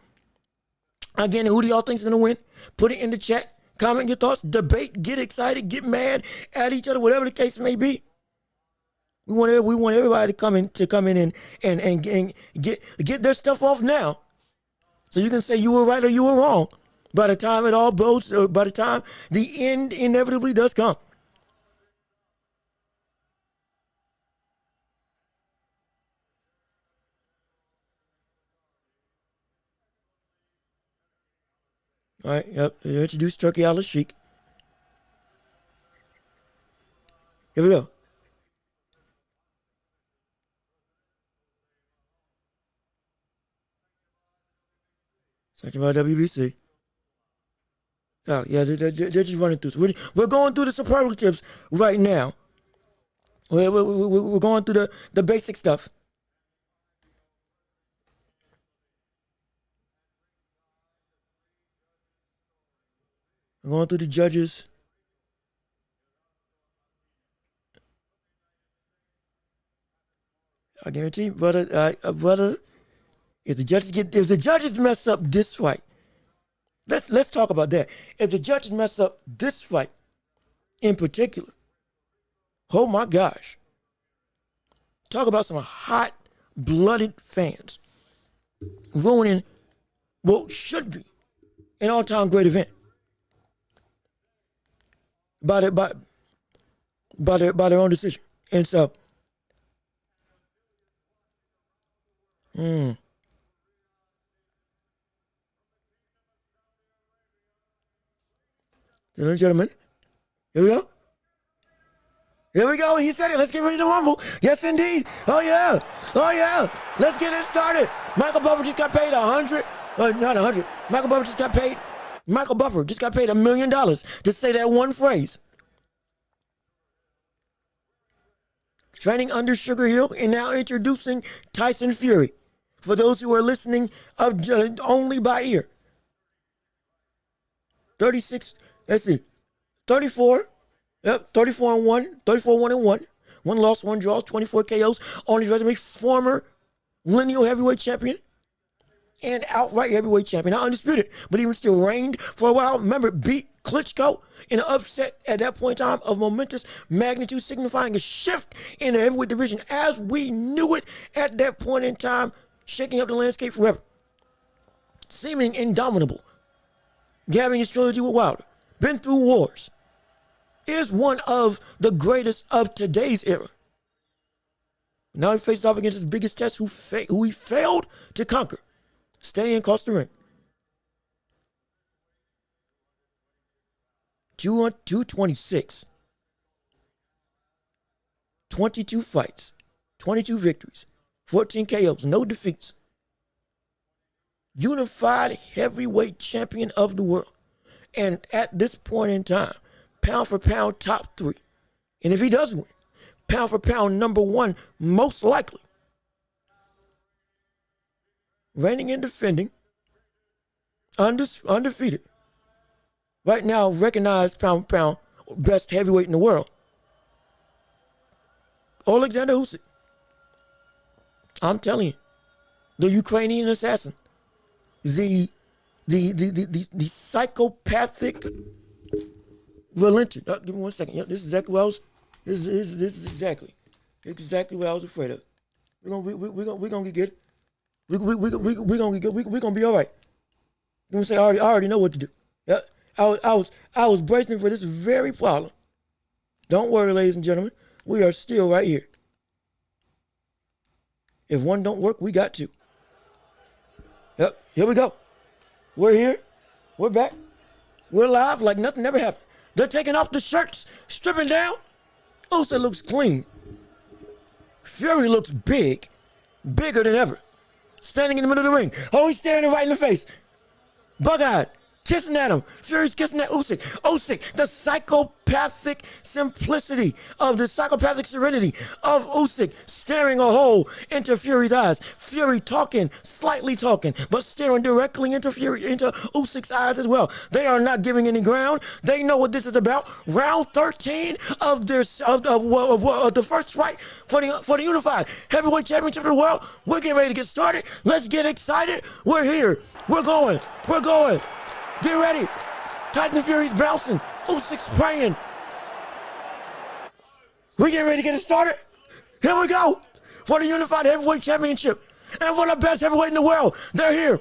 Again, who do y'all think is going to win? Put it in the chat. Comment your thoughts. Debate. Get excited. Get mad at each other. Whatever the case may be. We want everybody to come in and get their stuff off now. So you can say you were right or you were wrong. By the time it all blows, or by the time the end inevitably does come. All right, yep. They introduced Turkey LIVESTREAM. Here we go. Sanctioned by WBC. Oh, yeah, they're just running through. So we're going through the superlatives right now. We're going through the basic stuff. We're going through the judges. I guarantee, brother, if the judges mess up this fight, let's talk about that. If the judges mess up this fight in particular, oh my gosh. Talk about some hot-blooded fans ruining what should be an all-time great event by their own decision. And so, ladies and gentlemen, here we go. Here we go. He said it. Let's get ready to rumble. Yes, indeed. Oh, yeah. Oh, yeah. Let's get it started. Michael Buffer just got paid not 100. Michael Buffer just got paid $1 million to say that one phrase. Training under Sugar Hill and now introducing Tyson Fury. For those who are listening only by ear. 36, let's see, 34. Yep, 34-1, 1-1. One loss, one draw, 24 KOs on his resume. Former lineal heavyweight champion and outright heavyweight champion. Not undisputed, but even still reigned for a while. Remember, beat Klitschko in an upset at that point in time of momentous magnitude, signifying a shift in the heavyweight division as we knew it at that point in time, shaking up the landscape forever. Seeming indomitable. Having his trilogy with Wilder. Been through wars. Is one of the greatest of today's era. Now he faces off against his biggest test who he failed to conquer. Standing across the ring. 226. 22 fights. 22 victories. 14 KOs. No defeats. Unified heavyweight champion of the world. And at this point in time, pound for pound, top 3. And if he does win, pound for pound, number 1, most likely. Reigning and defending, undefeated. Right now, recognized pound for pound, best heavyweight in the world. Alexander Usyk. I'm telling you, the Ukrainian assassin, the psychopathic. Relented. Give me 1 second. Yep, this is exactly what I was. This is exactly what I was afraid of. We're gonna get good. We're gonna get good. We're gonna be all right. You know what I'm saying? I already know what to do. Yeah, I was bracing for this very problem. Don't worry, ladies and gentlemen. We are still right here. If one don't work, we got two. Yep. Here we go. We're here. We're back. We're live like nothing ever happened. They're taking off the shirts, stripping down. Usyk looks clean. Fury looks big, bigger than ever. Standing in the middle of the ring. Oh, he's staring him right in the face. Bug-eyed, kissing at him. Fury's kissing at Usyk. Usyk, the psychopathic simplicity of the psychopathic serenity of Usyk, staring a hole into Fury's eyes. Fury talking, slightly talking, but staring directly into Usyk's eyes as well. They are not giving any ground. They know what this is about. Round 13 of the first fight for the unified heavyweight championship of the world. We're getting ready to get started. Let's get excited. We're here. We're going. We're going. Get ready. Tyson Fury's bouncing. Usyk's praying. We getting ready to get it started. Here we go for the unified heavyweight championship and for the best heavyweight in the world. They're here.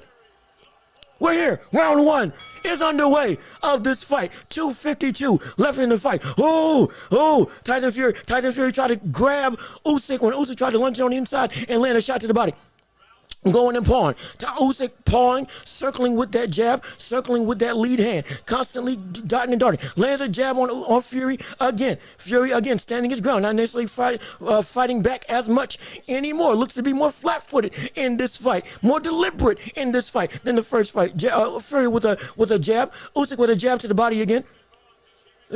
We're here. Round 1 is underway of this fight. 2:52 left in the fight. Oh, Tyson Fury tried to grab Usyk when Usyk tried to lunge on the inside and land a shot to the body. Going and pawing. Usyk pawing, circling with that jab, circling with that lead hand, constantly dotting and darting. Lands a jab on Fury again. Fury again standing his ground, not necessarily fighting back as much anymore. Looks to be more flat-footed in this fight, more deliberate in this fight than the first fight. Fury with a jab, Usyk with a jab to the body again.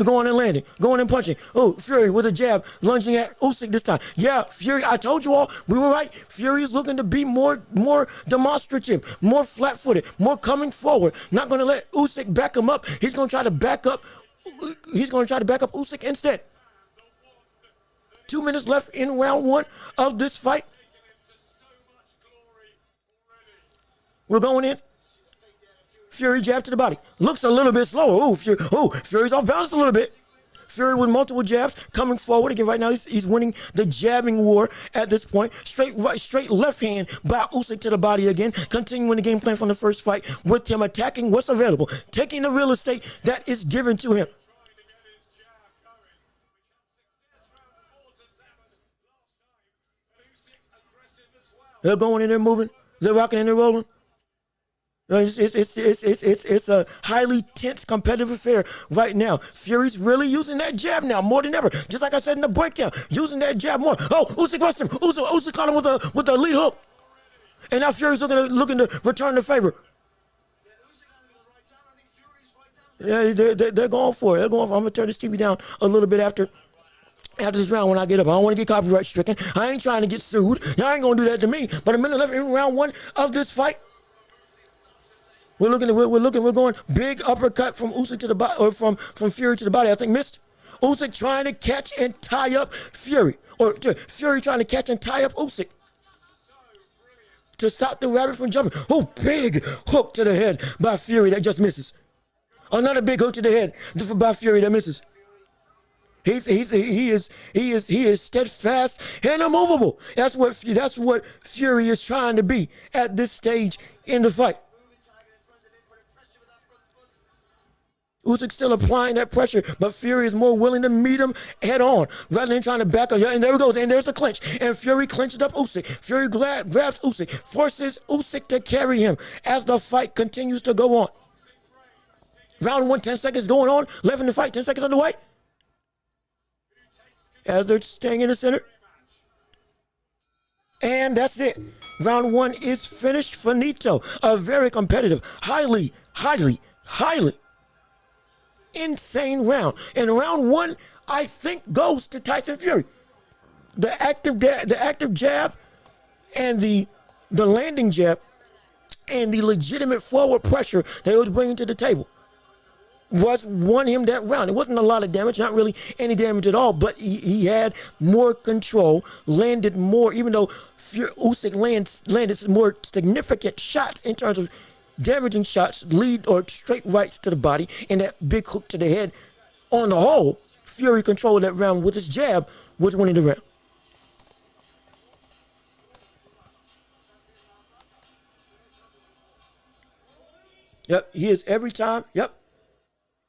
Going and landing, going and punching. Oh, Fury with a jab, lunging at Usyk this time. Yeah, Fury, I told you all, we were right. Fury is looking to be more demonstrative, more flat-footed, more coming forward. Not going to let Usyk back him up. He's going to try to back up. He's going to try to back up Usyk instead. 2 minutes left in round 1 of this fight. We're going in. Fury jab to the body. Looks a little bit slower. Fury's off balance a little bit. Fury with multiple jabs coming forward. Again, right now he's winning the jabbing war at this point. Straight right, straight left hand by Usyk to the body again. Continuing the game plan from the first fight with him attacking what's available. Taking the real estate that is given to him. They're going in there moving. They're rocking and they're rolling. It's a highly tense competitive affair right now. Fury's really using that jab now more than ever. Just like I said in the breakdown, using that jab more. Oh, Usyk rushed him. Usyk caught him with a lead hook, and now Fury's looking to return the favor. Yeah, they're going for it. They're going for it. I'm gonna turn this TV down a little bit after this round when I get up. I don't want to get copyright stricken. I ain't trying to get sued. Y'all ain't gonna do that to me. But a minute left in round 1 of this fight. We're going big uppercut from Usyk to the body, or from Fury to the body. I think missed. Usyk trying to catch and tie up Fury, or Fury trying to catch and tie up Usyk to stop the rabbit from jumping. Oh, big hook to the head by Fury that just misses. Another big hook to the head by Fury that misses. He is steadfast and immovable. That's what Fury is trying to be at this stage in the fight. Usyk still applying that pressure, but Fury is more willing to meet him head on rather than trying to back up. And there he goes, and there's the clinch. And Fury clinches up Usyk. Fury grabs Usyk, forces Usyk to carry him as the fight continues to go on. Round 1, 10 seconds going on. Left in the fight, 10 seconds underway. As they're staying in the center. And that's it. Round 1 is finished. Finito. A very competitive, highly insane round. And round 1, I think, goes to Tyson Fury. The active jab and the landing jab and the legitimate forward pressure that he was bringing to the table won him that round. It wasn't a lot of damage, not really any damage at all, but he had more control, landed more, even though Usyk landed more significant shots in terms of damaging shots, lead or straight rights to the body, and that big hook to the head. On the whole, Fury controlled that round with his jab, was winning the round. Yep, he is every time. Yep.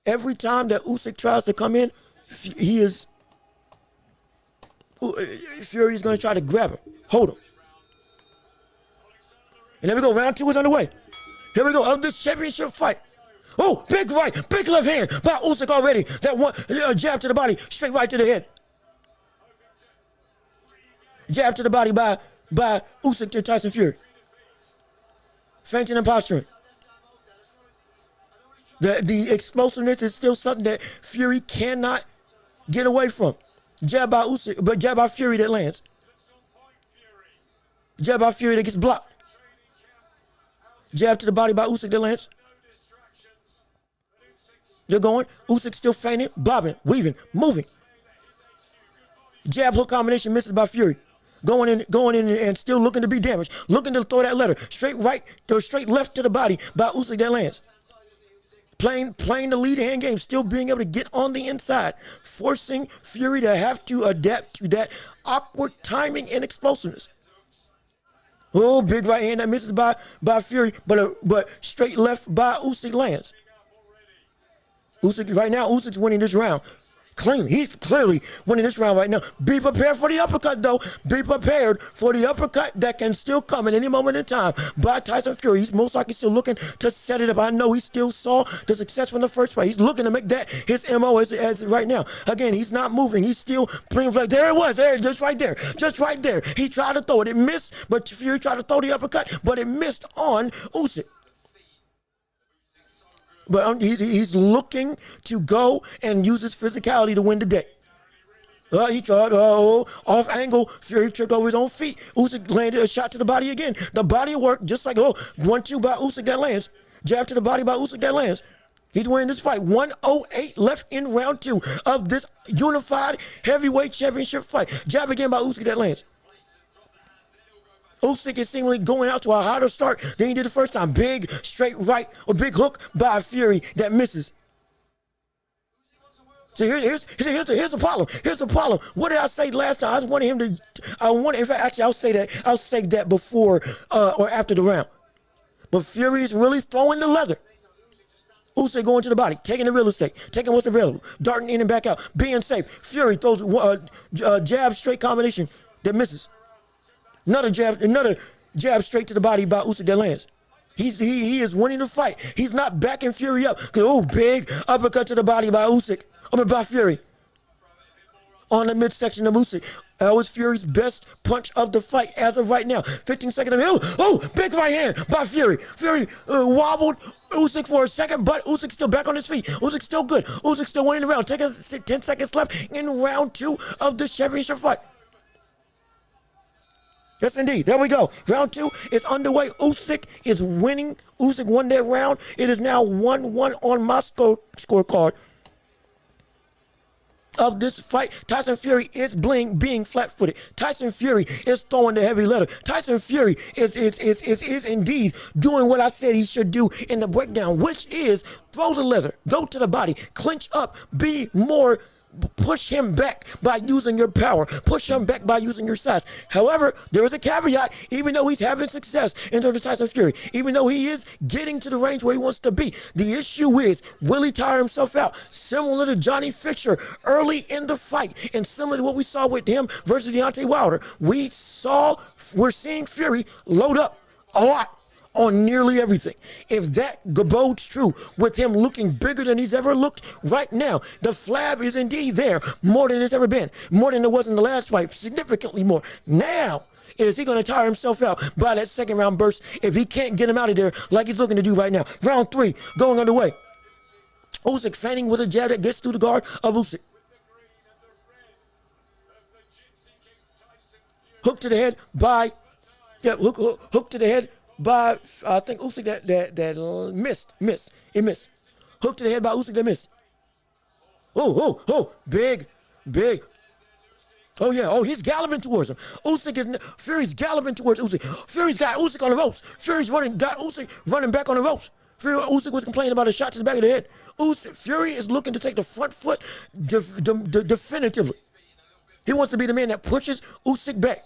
Every time that Usyk tries to come in, Fury's going to try to grab him, hold him. And there we go, round 2 is underway. Here we go, of this championship fight. Oh, big right, big left hand by Usyk already. That one jab to the body, straight right to the head. Jab to the body by Usyk to Tyson Fury. Feinting and posturing. The explosiveness is still something that Fury cannot get away from. Jab by Usyk, but jab by Fury that lands. Jab by Fury that gets blocked. Jab to the body by Usyk that lands. They're going. Usyk still feigning, bobbing, weaving, moving. Jab hook combination misses by Fury. Going in and still looking to be damaged. Looking to throw that letter. Straight right or straight left to the body by Usyk that lands. Playing the lead hand game, still being able to get on the inside. Forcing Fury to have to adapt to that awkward timing and explosiveness. Oh, big right hand that misses by Fury, but straight left by Usyk lands. Usyk right now, Usyk's winning this round. Clean. He's clearly winning this round right now. Be prepared for the uppercut, though. Be prepared for the uppercut that can still come at any moment in time by Tyson Fury. He's most likely still looking to set it up. I know he still saw the success from the first fight. He's looking to make that his MO as right now. Again, he's not moving. He's still playing like, there it was. There, just right there. Just right there. He tried to throw it. It missed, but Fury tried to throw the uppercut, but it missed on Usyk. But he's looking to go and use his physicality to win the day. He tried, off angle. Fury tripped over his own feet. Usyk landed a shot to the body again. The body worked just like, 1-2 by Usyk that lands. Jab to the body by Usyk that lands. He's winning this fight. 108 left in round 2 of this unified heavyweight championship fight. Jab again by Usyk that lands. Usyk is seemingly going out to a hotter start than he did the first time. Big straight right or big hook by Fury that misses. So here's the problem. Here's the problem. What did I say last time? I just wanted him to. In fact, actually, I'll say that before or after the round. But Fury is really throwing the leather. Usyk going to the body, taking the real estate, taking what's available, darting in and back out, being safe. Fury throws jab straight combination that misses. Another jab straight to the body by Usyk that lands. He is winning the fight. He's not backing Fury up. Big uppercut to the body by Usyk. By Fury. On the midsection of Usyk. That was Fury's best punch of the fight as of right now. 15 seconds of big right hand by Fury. Fury wobbled Usyk for a second, but Usyk's still back on his feet. Usyk's still good. Usyk's still winning the round. 10 seconds left in round 2 of this championship fight. Yes, indeed. There we go. Round 2 is underway. Usyk is winning. Usyk won that round. It is now 1-1 on my scorecard of this fight. Tyson Fury is being flat-footed. Tyson Fury is throwing the heavy letter. Tyson Fury is indeed doing what I said he should do in the breakdown, which is throw the leather, go to the body, clinch up, be more. Push him back by using your power. Push him back by using your size. However, there is a caveat. Even though he's having success in terms of Tyson Fury, even though he is getting to the range where he wants to be, the issue is, will he tire himself out? Similar to Johnny Fisher early in the fight, and similar to what we saw with him versus Deontay Wilder. We're seeing Fury load up a lot on nearly everything. If that bodes true with him looking bigger than he's ever looked right now, the flab is indeed there more than it's ever been, more than it was in the last fight, significantly more. Now, is he going to tire himself out by that second round burst if he can't get him out of there like he's looking to do right now? Round 3 going underway. Usyk feigning with a jab that gets through the guard of Usyk. Hook to the head by, hook to the head by, I think Usyk that missed. It missed. Hook to the head by Usyk that missed. Big. Oh yeah, he's galloping towards him. Fury's galloping towards Usyk. Fury's got Usyk on the ropes. Got Usyk running back on the ropes. Usyk was complaining about a shot to the back of the head. Fury is looking to take the front foot definitively. He wants to be the man that pushes Usyk back.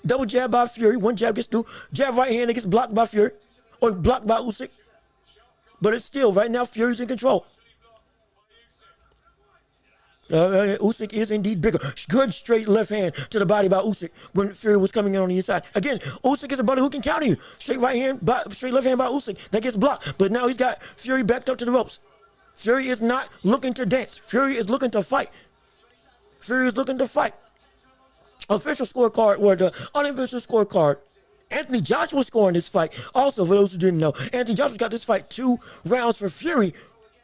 Double jab by Fury. One jab gets through. Jab right hand that gets blocked by Fury. Or blocked by Usyk. But it's still, right now, Fury's in control. Usyk is indeed bigger. Good straight left hand to the body by Usyk when Fury was coming in on the inside. Again, Usyk is a buddy who can counter you. Straight left hand by Usyk that gets blocked. But now he's got Fury backed up to the ropes. Fury is not looking to dance. Fury is looking to fight. Fury is looking to fight. Official scorecard, or the unofficial scorecard, Anthony Joshua scoring this fight. Also, for those who didn't know, Anthony Joshua got this fight 2 rounds for Fury,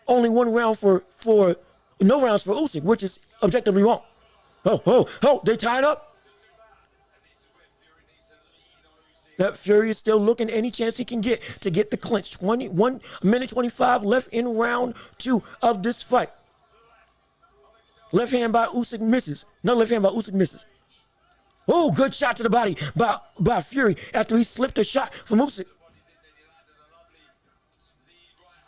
only 1 round for no rounds for Usyk, which is objectively wrong. Oh, they tied up. That Fury is still looking any chance he can get to get the clinch. 1 minute 25 left in round 2 of this fight. Left hand by Usyk misses. Another left hand by Usyk misses. Oh, good shot to the body by Fury after he slipped a shot from Usyk.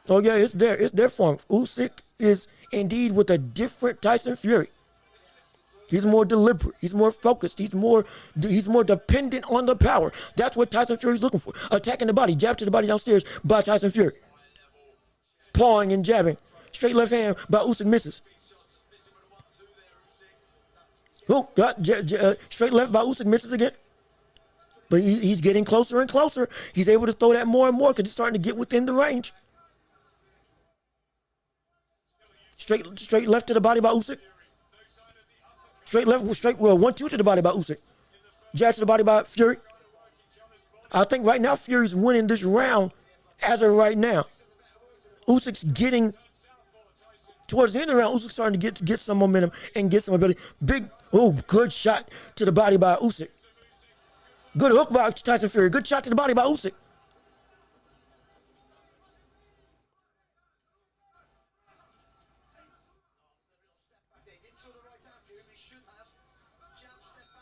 Oh yeah, it's there for him. Usyk is indeed with a different Tyson Fury. He's more deliberate. He's more focused. He's more dependent on the power. That's what Tyson Fury's looking for. Attacking the body, jab to the body downstairs by Tyson Fury. Pawing and jabbing. Straight left hand by Usyk misses. Oh, straight left by Usyk misses again. But he's getting closer and closer. He's able to throw that more and more because he's starting to get within the range. Straight left to the body by Usyk. Straight 1-2 to the body by Usyk. Jab to the body by Fury. I think right now Fury's winning this round as of right now. Usyk's getting towards the end of the round. Usyk's starting to get some momentum and get some ability. Good shot to the body by Usyk. Good hook by Tyson Fury. Good shot to the body by Usyk.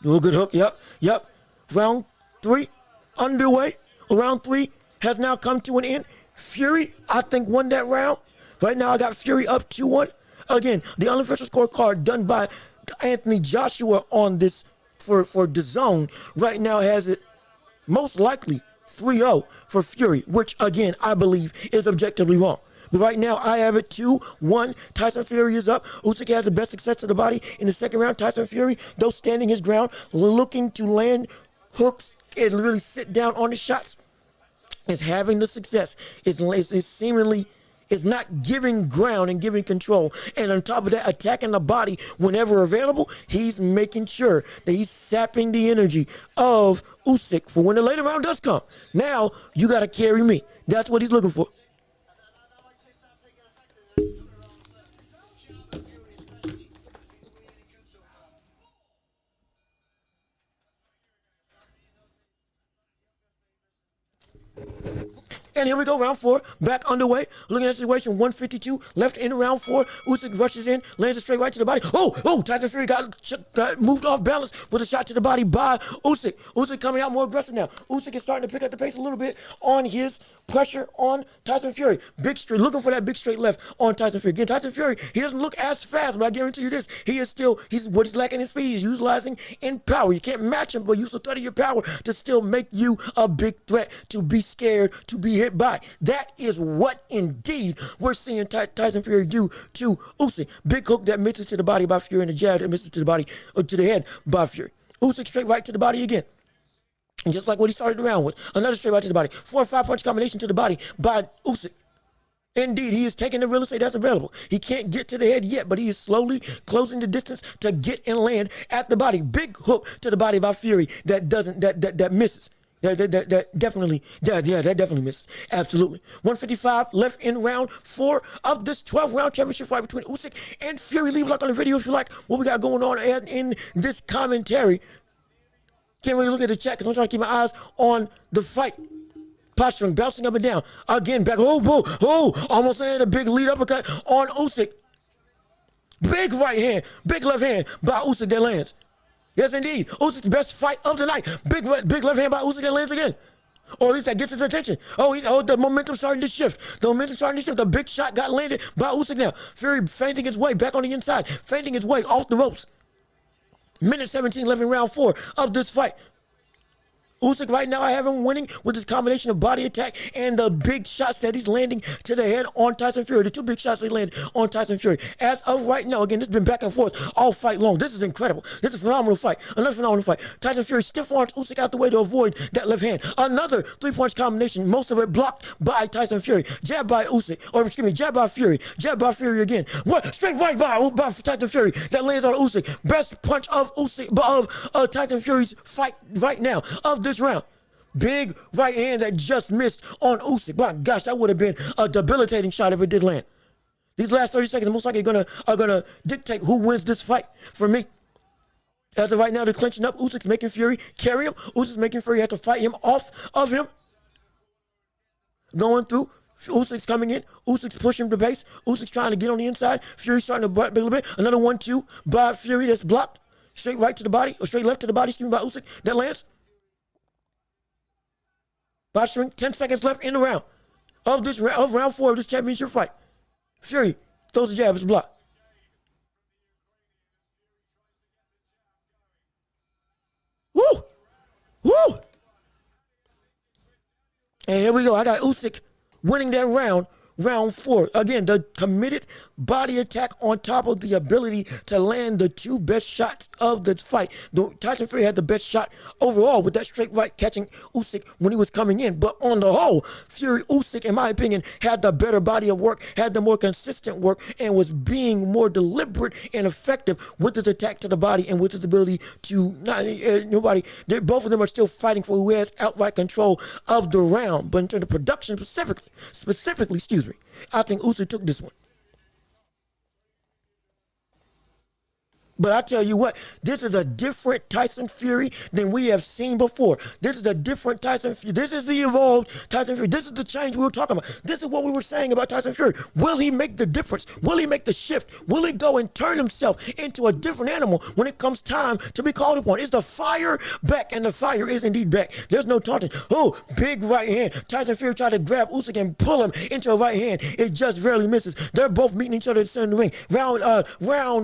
Oh, good hook. Yep. Round 3 underway. Round 3 has now come to an end. Fury, I think, won that round. Right now, I got Fury up 2-1. Again, the unofficial scorecard done by Anthony Joshua on this for the zone right now has it most likely 3-0 for Fury, which again I believe is objectively wrong. But right now I have it 2-1. Tyson Fury is up. Usyk has the best success to the body in the second round. Tyson Fury, though standing his ground, looking to land hooks and really sit down on the shots, is having the success. It's seemingly is not giving ground and giving control. And on top of that, attacking the body whenever available, he's making sure that he's sapping the energy of Usyk for when the later round does come. Now, you got to carry me. That's what he's looking for. And here we go, round 4, back underway. Looking at the situation, 152 left in round 4. Usyk rushes in, lands a straight right to the body. Tyson Fury got moved off balance with a shot to the body by Usyk. Usyk coming out more aggressive now. Usyk is starting to pick up the pace a little bit on his pressure on Tyson Fury. Big straight, looking for that big straight left on Tyson Fury. Again, Tyson Fury, he doesn't look as fast, but I guarantee you this, what he's lacking in speed, he's utilizing in power. You can't match him, but use the threat of your power to still make you a big threat, to be scared, to be hit by. That is what indeed we're seeing Tyson Fury do to Usyk. Big hook that misses to the body by Fury and a jab that misses to the body, or to the head by Fury. Usyk straight right to the body again. And just like what he started the round with, another straight right to the body. 4 or 5 punch combination to the body by Usyk. Indeed, he is taking the real estate that's available. He can't get to the head yet, but he is slowly closing the distance to get and land at the body. Big hook to the body by Fury that misses. That definitely missed. Absolutely. 155 left in round 4 of this 12-round championship fight between Usyk and Fury. Leave a like on the video if you like what we got going on in this commentary. Can't really look at the chat because I'm trying to keep my eyes on the fight. Posturing, bouncing up and down. Again, back. Almost landed a big lead uppercut on Usyk. Big right hand, big left hand by Usyk that lands. Yes, indeed. Usyk's best fight of the night. Big left hand by Usyk that lands again. Or at least that gets his attention. The momentum's starting to shift. The big shot got landed by Usyk now. Fury feinting his way back on the inside. Feinting his way off the ropes. Minute 17 left in round 4 of this fight. Usyk right now, I have him winning with this combination of body attack and the big shots that he's landing to the head on Tyson Fury. The two big shots he landed on Tyson Fury. As of right now, again, this has been back and forth all fight long. This is incredible. This is a phenomenal fight. Another phenomenal fight. Tyson Fury stiff arms Usyk out the way to avoid that left hand. Another three-punch combination, most of it blocked by Tyson Fury. Jab by Usyk, or excuse me, jab by Fury. Jab by Fury again. What? Straight right by Tyson Fury that lands on Usyk. Best punch of Usyk, of Tyson Fury's fight right now of this round. Big right hand that just missed on Usyk. My gosh, that would have been a debilitating shot if it did land. These last 30 seconds most likely are gonna dictate who wins this fight for me. As of right now, they're clinching up. Usyk's making Fury carry him. Usyk's making Fury have to fight him off of him. Going through. Usyk's coming in. Usyk's pushing the base. Usyk's trying to get on the inside. Fury's starting to butt a little bit. Another 1-2 by Fury that's blocked. Straight right to the body, or straight left to the body, excuse me, by Usyk. That lands. Body string, 10 seconds left in the round. Of round 4 of this championship fight. Fury throws a jab, it's blocked. Woo! Woo! And here we go. I got Usyk winning that round 4. Again, the committed body attack on top of the ability to land the two best shots of the fight. Tyson Fury had the best shot overall with that straight right catching Usyk when he was coming in. But on the whole, Usyk, in my opinion, had the better body of work, had the more consistent work, and was being more deliberate and effective with his attack to the body and with his ability to both of them are still fighting for who has outright control of the round. But in terms of production specifically, excuse me, I think Usyk took this one. But I tell you what, this is a different Tyson Fury than we have seen before. This is a different Tyson Fury. This is the evolved Tyson Fury. This is the change we were talking about. This is what we were saying about Tyson Fury. Will he make the difference? Will he make the shift? Will he go and turn himself into a different animal when it comes time to be called upon? Is the fire back? And the fire is indeed back. There's no taunting. Oh, big right hand. Tyson Fury tried to grab Usyk and pull him into a right hand. It just barely misses. They're both meeting each other at the center of the ring. Round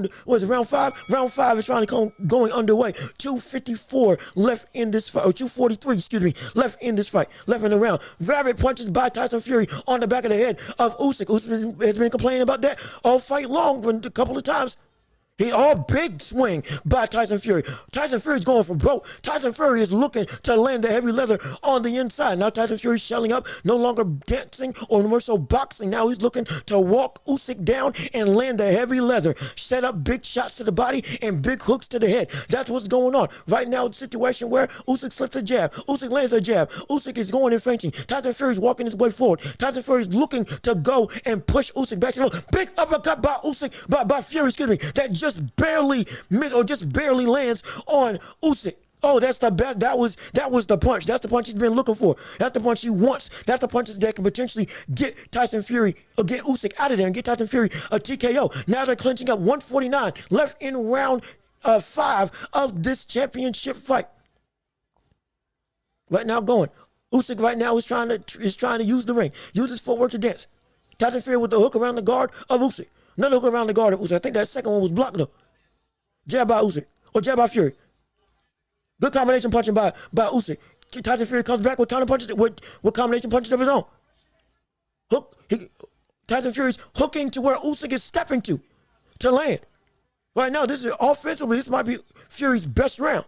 5? Round 5 is finally going underway. 2:54 left in this fight, or 2:43, excuse me, left in this fight, left in the round. Rapid punches by Tyson Fury on the back of the head of Usyk. Usyk has been complaining about that all fight long a couple of times. Big swing by Tyson Fury. Tyson Fury is going for broke. Tyson Fury is looking to land the heavy leather on the inside. Now Tyson Fury is shelling up, no longer dancing or more so boxing. Now he's looking to walk Usyk down and land the heavy leather. Set up big shots to the body and big hooks to the head. That's what's going on. Right now, it's a situation where Usyk slips a jab. Usyk lands a jab. Usyk is going and fainting. Tyson Fury is walking his way forward. Tyson Fury is looking to go and push Usyk back to the floor. Big uppercut by Usyk, by Fury, excuse me, that just barely lands on Usyk. Oh, that's the best. That was the punch. That's the punch he's been looking for. That's the punch he wants. That's the punches that can potentially get Tyson Fury or get Usyk out of there and get Tyson Fury a TKO. Now they're clinching up. 149 left in round 5 of this championship fight. Right now going. Usyk right now is trying to use the ring, use his footwork to dance. Tyson Fury with the hook around the guard of Usyk. Another hook around the guard of Usyk. I think that second one was blocked though. Jab by Usyk, or jab by Fury. Good combination punching by Usyk. Tyson Fury comes back with counter punches, with combination punches of his own. Tyson Fury's hooking to where Usyk is stepping to land. Right now, this is offensively, this might be Fury's best round.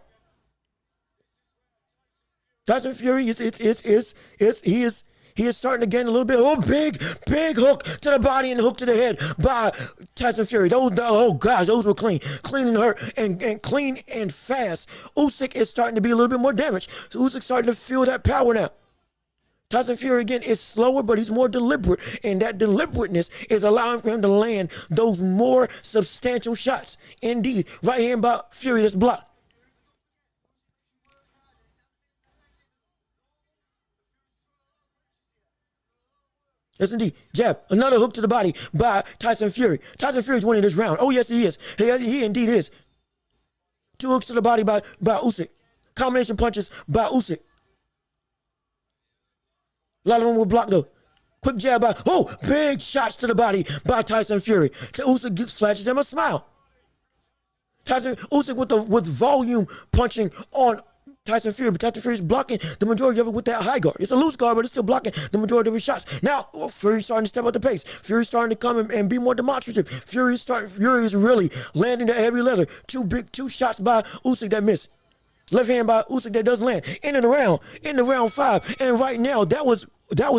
Tyson Fury he is starting to gain a little bit. Oh, big hook to the body and hook to the head by Tyson Fury. Those were clean and hurt and clean and fast. Usyk is starting to be a little bit more damaged. So Usyk's starting to feel that power now. Tyson Fury again is slower, but he's more deliberate, and that deliberateness is allowing for him to land those more substantial shots. Indeed, right hand by Fury that's blocked. Yes, indeed. Jab. Another hook to the body by Tyson Fury. Tyson Fury is winning this round. Oh, yes, he is. He indeed is. 2 hooks to the body by Usyk. Combination punches by Usyk. A lot of them were blocked, though. Quick jab by... Oh, big shots to the body by Tyson Fury. Usyk flashes him a smile. Usyk with volume punching on Tyson Fury, but Tyson Fury is blocking the majority of it with that high guard. It's a loose guard, but it's still blocking the majority of his shots. Now, Fury's starting to step up the pace. Fury's starting to come and be more demonstrative. Fury is really landing that heavy leather. Two shots by Usyk that missed. Left hand by Usyk that doesn't land. In the round 5. And right now, that was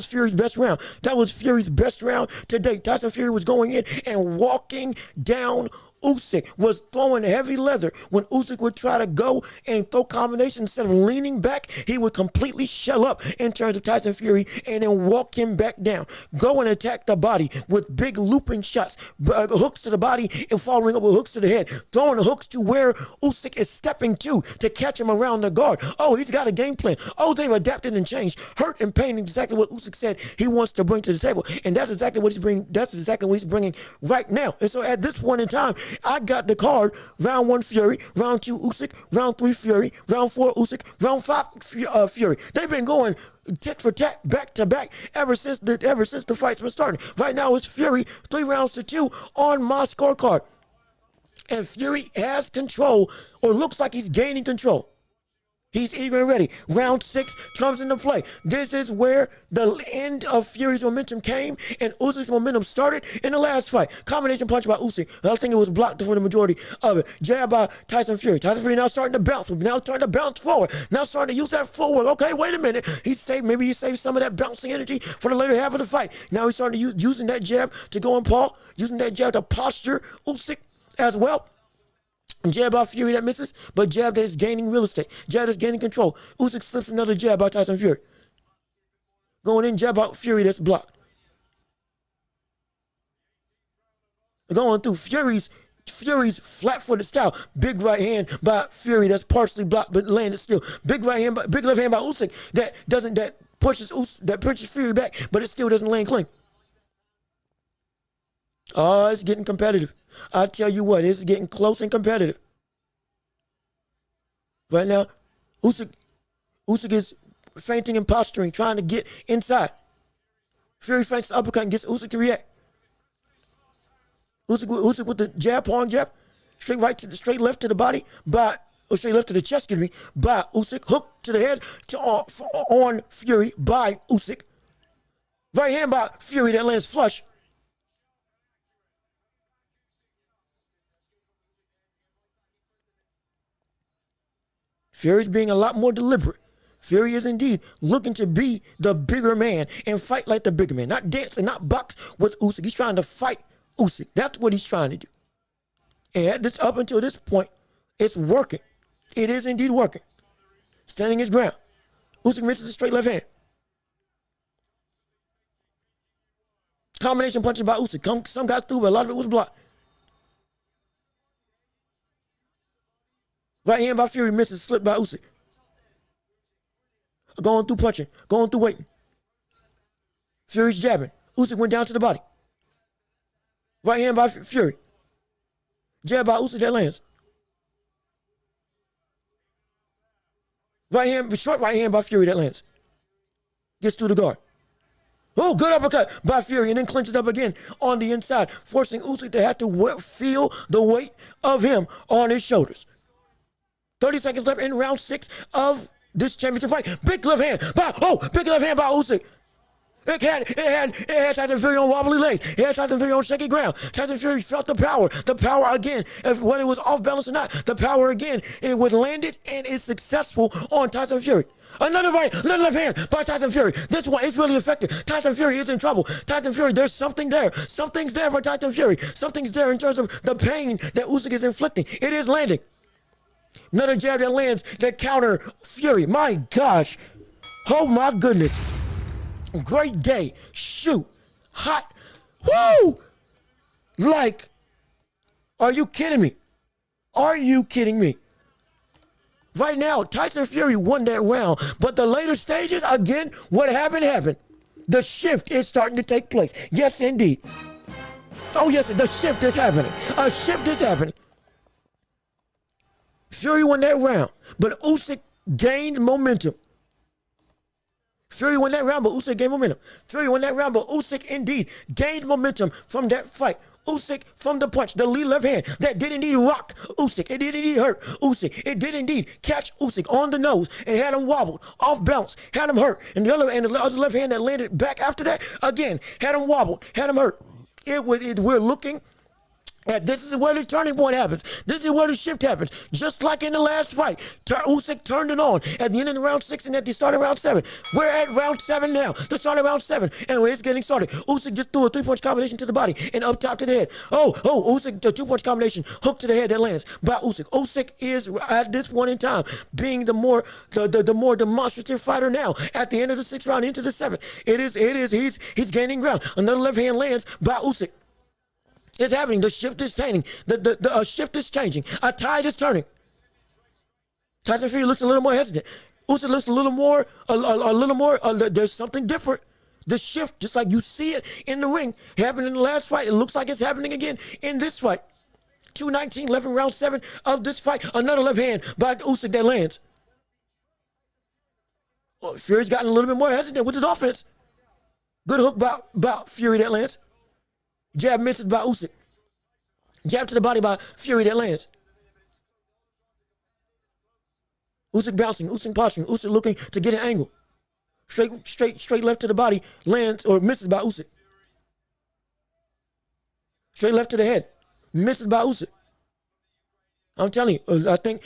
Fury's best round. That was Fury's best round to date. Tyson Fury was going in and walking down Usyk, was throwing heavy leather. When Usyk would try to go and throw combinations, instead of leaning back, he would completely shell up in terms of Tyson Fury and then walk him back down. Go and attack the body with big looping shots, hooks to the body and following up with hooks to the head, throwing the hooks to where Usyk is stepping to catch him around the guard. Oh, he's got a game plan. Oh, they've adapted and changed. Hurt and pain is exactly what Usyk said he wants to bring to the table, and that's exactly what he's bringing. That's exactly what he's bringing right now. And so at this point in time, I got the card: round 1 Fury, round 2 Usyk, round 3 Fury, round 4 Usyk, round 5 Fury. They've been going tit for tat, back to back, ever since the fight's been starting. Right now it's Fury 3 rounds to 2 on my scorecard, and Fury has control, or looks like he's gaining control. He's eager and ready. Round 6 comes into play. This is where the end of Fury's momentum came and Usyk's momentum started in the last fight. Combination punch by Usyk. I think it was blocked for the majority of it. Jab by Tyson Fury. Tyson Fury now starting to bounce. Now starting to bounce forward. Now starting to use that footwork. Okay, wait a minute. Maybe he saved some of that bouncing energy for the later half of the fight. Now he's starting to using that jab to go on Paul. Using that jab to posture Usyk as well. Jab by Fury that misses, but jab that is gaining real estate. Jab that's gaining control. Usyk slips another jab by Tyson Fury. Going in, jab by Fury that's blocked. Going through Fury's flat-footed style. Big right hand by Fury that's partially blocked but landed still. Big left hand by Usyk that pushes Fury back, but it still doesn't land clean. Oh, it's getting competitive. I tell you what, it's getting close and competitive. Right now, Usyk is feinting and posturing, trying to get inside. Fury feints the uppercut and gets Usyk to react. Usyk with the jab, palm jab, straight left to the body straight left to the chest, by Usyk. Hook to the head on Fury by Usyk. Right hand by Fury that lands flush. Fury's being a lot more deliberate. Fury is indeed looking to be the bigger man and fight like the bigger man. Not dance and not box with Usyk. He's trying to fight Usyk. That's what he's trying to do. And up until this point, it's working. It is indeed working. Standing his ground. Usyk misses a straight left hand. Combination punches by Usyk. Some got through, but a lot of it was blocked. Right hand by Fury misses, slipped by Usyk. Going through punching, going through waiting. Fury's jabbing. Usyk went down to the body. Right hand by Fury. Jab by Usyk that lands. Short right hand by Fury that lands. Gets through the guard. Oh, good uppercut by Fury, and then clinches up again on the inside, forcing Usyk to have to feel the weight of him on his shoulders. 30 seconds left in round 6 of this championship fight. Big left hand by Usyk. It had Tyson Fury on wobbly legs. It had Tyson Fury on shaky ground. Tyson Fury felt the power again, whether it was off balance or not. The power again, it was landed and is successful on Tyson Fury. Another left hand by Tyson Fury. This one is really effective. Tyson Fury is in trouble. Tyson Fury, there's something there. Something's there for Tyson Fury. Something's there in terms of the pain that Usyk is inflicting. It is landing. Another jab that lands that counter Fury. My gosh. Oh my goodness. Great day. Shoot. Hot. Woo! Like, are you kidding me? Are you kidding me? Right now, Tyson Fury won that round. But the later stages, again, what happened. The shift is starting to take place. Yes, indeed. Oh, yes, the shift is happening. A shift is happening. Fury won that round, but Usyk gained momentum. Fury won that round, but Usyk gained momentum. Fury won that round, but Usyk indeed gained momentum from that fight. Usyk from the punch, the lead left hand that did indeed rock Usyk. It did indeed hurt Usyk. It did indeed catch Usyk on the nose and had him wobbled, off balance, had him hurt. And the other left hand that landed back after that, again, had him wobbled, had him hurt. We're looking at this is where the turning point happens. This is where the shift happens. Just like in the last fight, Usyk turned it on at the end of the round 6 and at the start of round 7. We're at round 7 now. The start of round 7, and it's getting started. Usyk just threw a 3-punch combination to the body and up top to the head. Usyk, the 2-punch combination, hook to the head that lands by Usyk. Usyk is at this point in time being the more demonstrative fighter now. At the end of the 6th round into the 7th, he's gaining ground. Another left hand lands by Usyk. It's happening. The shift is changing. The shift is changing. A tide is turning. Tyson Fury looks a little more hesitant. Usyk looks a little more. There's something different. The shift, just like you see it in the ring, happened in the last fight. It looks like it's happening again in this fight. 2:19 left in round 7 of this fight. Another left hand by Usyk that lands. Fury's gotten a little bit more hesitant with his offense. Good hook by Fury that lands. Jab misses by Usyk. Jab to the body by Fury that lands. Usyk bouncing, Usyk posturing, Usyk looking to get an angle. Straight left to the body, lands or misses by Usyk. Straight left to the head, misses by Usyk. I'm telling you, I think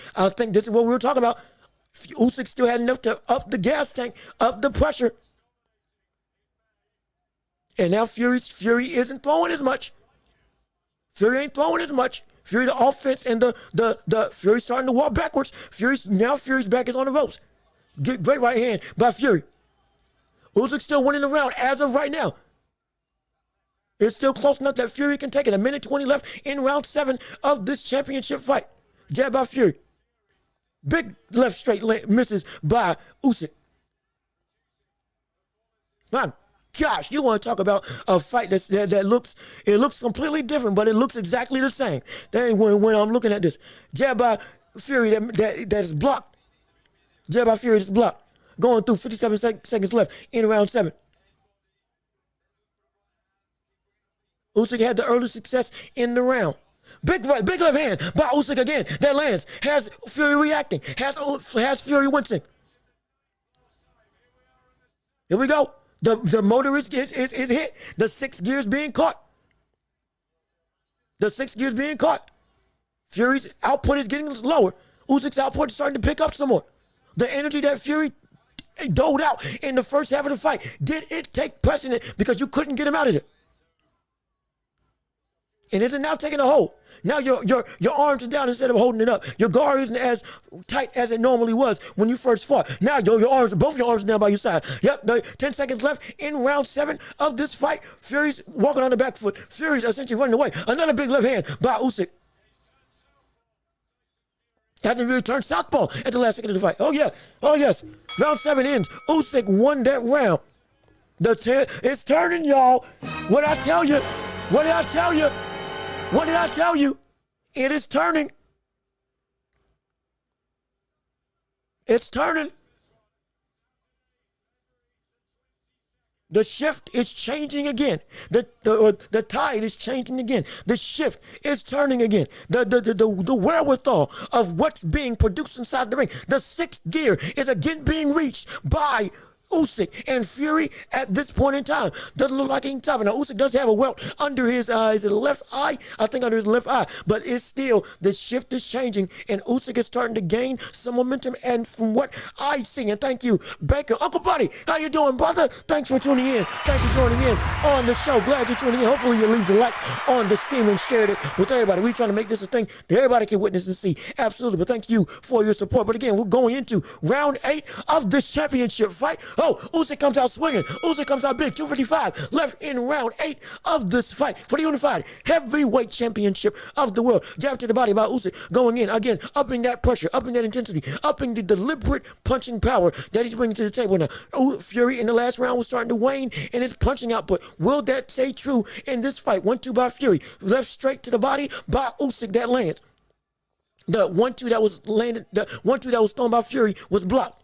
this is what we were talking about. Usyk still had enough to up the gas tank, up the pressure. And now Fury isn't throwing as much. Fury ain't throwing as much. Fury, the offense and the Fury's starting to walk backwards. Fury's back is on the ropes. Great right hand by Fury. Usyk's still winning the round as of right now. It's still close enough that Fury can take it. 1:20 left in round 7 of this championship fight. Jab by Fury. Big left straight misses by Usyk. My gosh, you want to talk about a fight that looks completely different, but it looks exactly the same. Then when I'm looking at this, jab by Fury that is blocked. Jab by Fury that's blocked. Going through 57 seconds left in round 7. Usyk had the early success in the round. Big left hand by Usyk again. That lands. Has Fury reacting. Has Fury wincing. Here we go. The motor is hit. The 6 gears being caught. Fury's output is getting lower. Usyk's output is starting to pick up some more. The energy that Fury doled out in the first half of the fight, did it take precedent because you couldn't get him out of it? And is it now taking a hold? Now your arms are down instead of holding it up. Your guard isn't as tight as it normally was when you first fought. Now both your arms are down by your side. Yep, 10 seconds left in round 7 of this fight. Fury's walking on the back foot. Fury's essentially running away. Another big left hand by Usyk. Hasn't really turned southpaw at the last second of the fight. Oh yes. Round 7 ends. Usyk won that round. It's turning, y'all. What did I tell you? It is turning. It's turning. The shift is changing again. The tide is changing again. The shift is turning again. The wherewithal of what's being produced inside the ring. The 6th gear is again being reached by Usyk and Fury at this point in time. Doesn't look like he can top it. Now Usyk does have a welt under his is it left eye? I think under his left eye. But it's still, the shift is changing and Usyk is starting to gain some momentum. And from what I see, and thank you, Baker, Uncle Buddy, how you doing, brother? Thanks for tuning in. Thanks for joining in on the show. Glad you're tuning in. Hopefully you leave the like on the stream and shared it with everybody. We're trying to make this a thing that everybody can witness and see. Absolutely. But thank you for your support. But again, we're going into round 8 of this championship fight. Oh, Usyk comes out swinging. Usyk comes out big. 255 left in round 8 of this fight for the unified heavyweight championship of the world. Jab to the body by Usyk going in again, upping that pressure, upping that intensity, upping the deliberate punching power that he's bringing to the table. Now, Fury in the last round was starting to wane in his punching output. Will that stay true in this fight? 1-2 by Fury. Left straight to the body by Usyk that lands. The 1-2 that was thrown by Fury was blocked.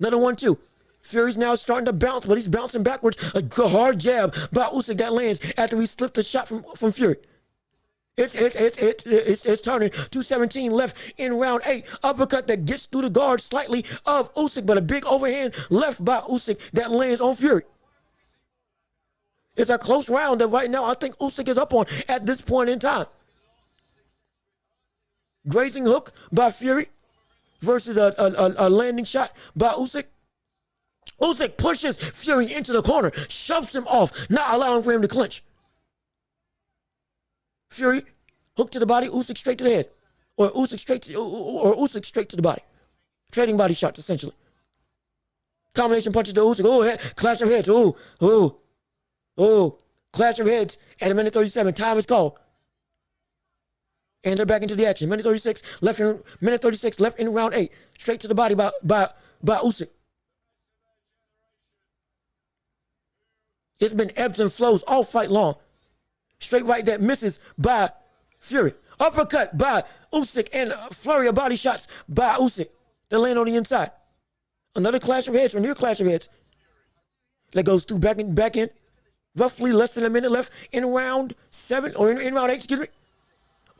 Another 1-2. Fury's now starting to bounce, but he's bouncing backwards. A hard jab by Usyk that lands after he slipped a shot from Fury. It's turning. 2:17 left in round 8. Uppercut that gets through the guard slightly of Usyk, but a big overhand left by Usyk that lands on Fury. It's a close round that right now I think Usyk is up on at this point in time. Grazing hook by Fury versus a landing shot by Usyk. Usyk pushes Fury into the corner, shoves him off, not allowing for him to clinch. Fury, hook to the body, Usyk straight to the head. Or Usyk straight to the body. Trading body shots, essentially. Combination punches to Usyk. Oh, head, clash of heads. Clash of heads at a minute 37. Time is called. And they're back into the action. Minute 36 left in round 8. Straight to the body by Usyk. It's been ebbs and flows all fight long. Straight right that misses by Fury. Uppercut by Usyk and a flurry of body shots by Usyk that land on the inside. Another clash of heads or near clash of heads that goes through back in. Roughly less than a minute left in round 7 or in round 8, excuse me.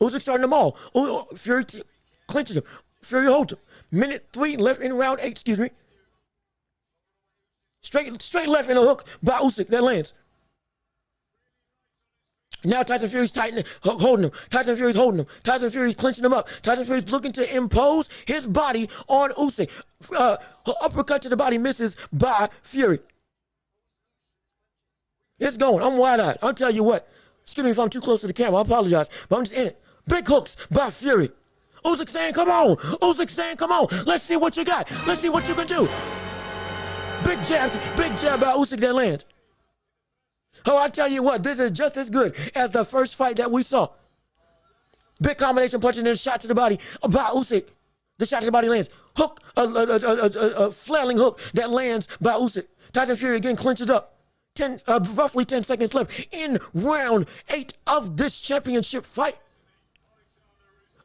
Usyk starting them all. Fury clinches him. Fury holds him. Minute 3 left in round 8, excuse me. Straight left in a hook by Usyk that lands. Now Tyson Fury's holding him. Tyson Fury's holding him. Tyson Fury's clinching him up. Tyson Fury's looking to impose his body on Usyk. Uppercut to the body misses by Fury. It's going. I'm wide-eyed. I'll tell you what. Excuse me if I'm too close to the camera. I apologize. But I'm just in it. Big hooks by Fury. Usyk saying, come on. Usyk saying, come on. Let's see what you got. Let's see what you can do. Big jab by Usyk that lands. Oh, I tell you what, this is just as good as the first fight that we saw. Big combination punching and a shot to the body by Usyk. The shot to the body lands. Hook, a flailing hook that lands by Usyk. Tyson Fury again clinches up. Roughly 10 seconds left in round 8 of this championship fight.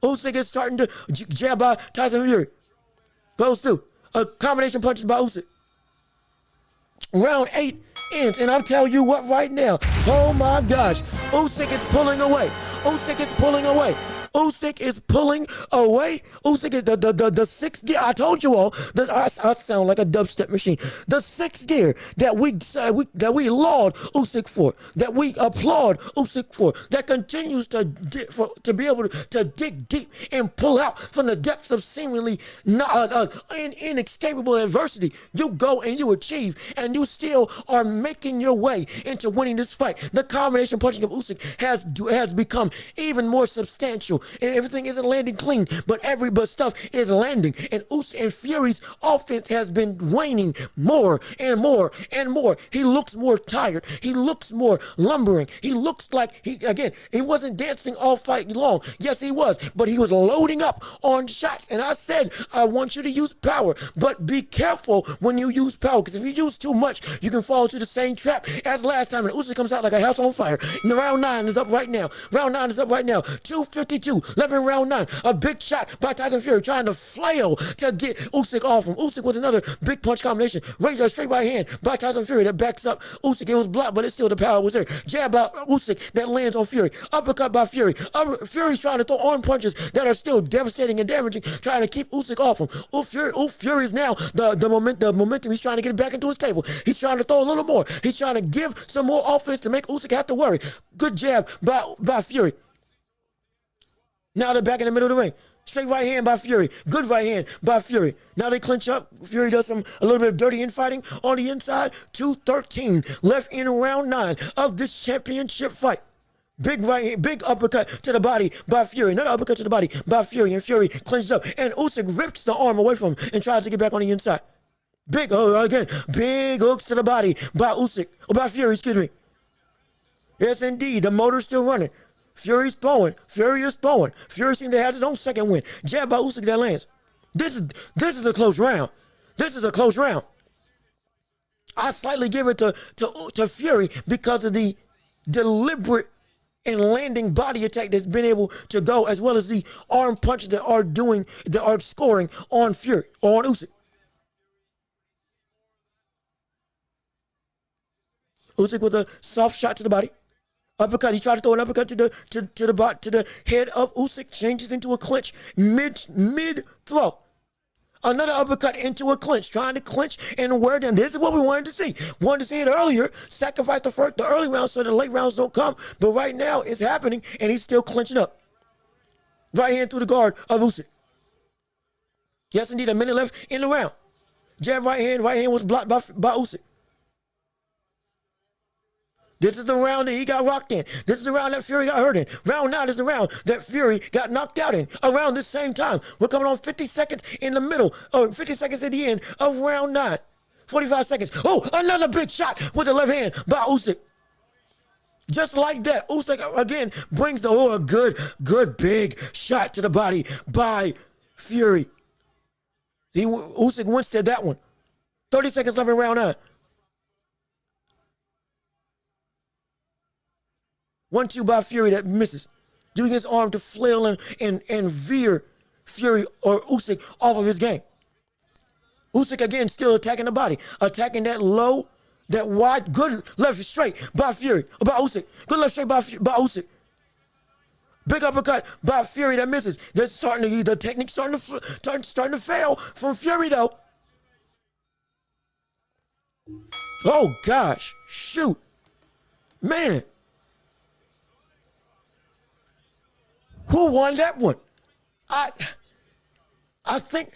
Usyk is starting to jab by Tyson Fury. Goes through. A combination punches by Usyk. Round 8 ends, and I'll tell you what right now. Oh my gosh. Usyk is pulling away. Usyk is pulling away. Usyk is pulling away. Usyk is the sixth gear. I told you all that I sound like a dubstep machine. The sixth gear that we laud Usyk for, that we applaud Usyk for, that continues to be able to dig deep and pull out from the depths of seemingly inescapable adversity. You go and you achieve, and you still are making your way into winning this fight. The combination punching of Usyk has become even more substantial. And everything isn't landing clean, but stuff is landing. And Fury's offense has been waning more and more and more. He looks more tired. He looks more lumbering. He looks like he wasn't dancing all fight long. Yes, he was, but he was loading up on shots. And I said, I want you to use power, but be careful when you use power, because if you use too much, you can fall into the same trap as last time. And Usyk comes out like a house on fire. And the round 9 is up right now. 2:52. Left in round 9. A big shot by Tyson Fury trying to flail to get Usyk off him. Usyk with another big punch combination. Straight right hand by Tyson Fury that backs up Usyk. It was blocked, but it's still the power was there. Jab by Usyk that lands on Fury. Uppercut by Fury. Fury's trying to throw arm punches that are still devastating and damaging, trying to keep Usyk off him. Fury's now the momentum. He's trying to get it back into his table. He's trying to throw a little more. He's trying to give some more offense to make Usyk have to worry. Good jab by Fury. Now they're back in the middle of the ring. Straight right hand by Fury. Good right hand by Fury. Now they clinch up. Fury does a little bit of dirty infighting on the inside. 2:13 left in round 9 of this championship fight. Big right hand, big uppercut to the body by Fury. Another uppercut to the body by Fury, and Fury clinches up. And Usyk rips the arm away from him and tries to get back on the inside. Big hooks to the body by Fury, excuse me. Yes, indeed, the motor's still running. Fury is throwing. Fury seems to have his own second win. Jab by Usyk that lands. This is a close round. I slightly give it to Fury because of the deliberate and landing body attack that's been able to go, as well as the arm punches that are scoring on Fury or on Usyk. Usyk with a soft shot to the body. Uppercut. He tried to throw an uppercut to the head of Usyk. Changes into a clinch mid throw. Another uppercut into a clinch, trying to clinch and wear down. This is what we wanted to see. Wanted to see it earlier. Sacrifice the early rounds so the late rounds don't come. But right now it's happening, and he's still clinching up. Right hand through the guard of Usyk. Yes, indeed, a minute left in the round. Jab right hand was blocked by Usyk. This is the round that he got rocked in. This is the round that Fury got hurt in. Round 9 is the round that Fury got knocked out in. Around this same time. We're coming on 50 seconds in the middle, or 50 seconds at the end of round 9. 45 seconds. Oh, another big shot with the left hand by Usyk. Just like that, Usyk again brings a good big shot to the body by Fury. Usyk winced at that one. 30 seconds left in round 9. 1-2 by Fury that misses. Doing his arm to flail and veer Fury or Usyk off of his game. Usyk again still attacking the body. Attacking that low, that wide, good left straight by Fury, by Usyk. Good left straight by Usyk. Big uppercut by Fury that misses. The technique starting to fail from Fury though. Oh gosh, shoot, man. Who won that one? I think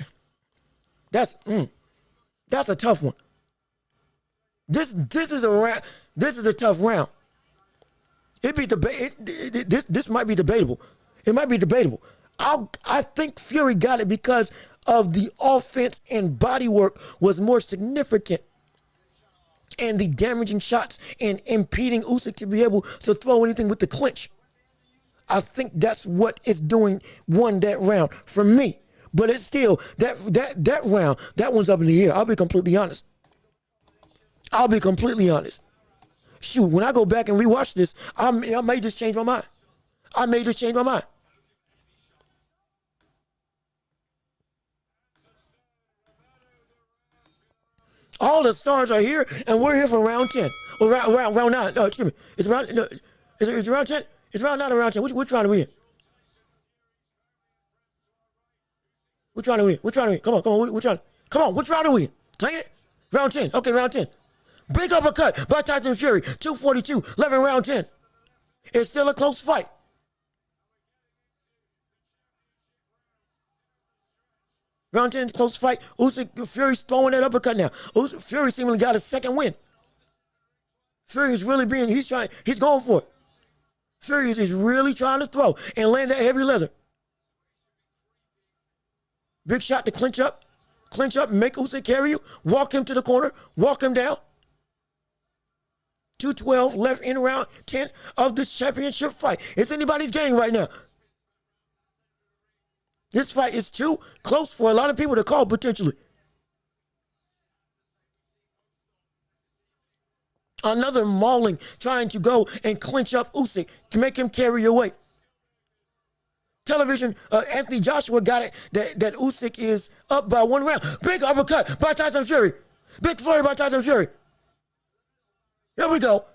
that's a tough one. This is a round. This is a tough round. This might be debatable. It might be debatable. I think Fury got it because of the offense and body work was more significant, and the damaging shots and impeding Usyk to be able to throw anything with the clinch. I think that's what is won that round for me. But it's still that round, that one's up in the air. I'll be completely honest. Shoot, when I go back and rewatch this, I may just change my mind. All the stars are here, and we're here for round 10. Or round 9. No, excuse me. It's round 10? It's round 9 or round 10. Which round are we in? Which round are we in? Come on. Which round are we in? Dang it. Round 10. Okay, round 10. Big uppercut by Tyson Fury. 242, 11 round 10. It's still a close fight. Round 10 is a close fight. Fury's throwing that uppercut now. Fury seemingly got a second win. Fury is really he's going for it. Fury is really trying to throw and land that heavy leather. Big shot to clinch up, make Usyk carry you, walk him to the corner, walk him down. 2:12 left in round 10 of this championship fight. It's anybody's game right now. This fight is too close for a lot of people to call potentially. Another mauling, trying to go and clinch up Usyk to make him carry your weight. Television, Anthony Joshua got it that Usyk is up by 1 round. Big uppercut by Tyson Fury. Big flurry by Tyson Fury. Here we go.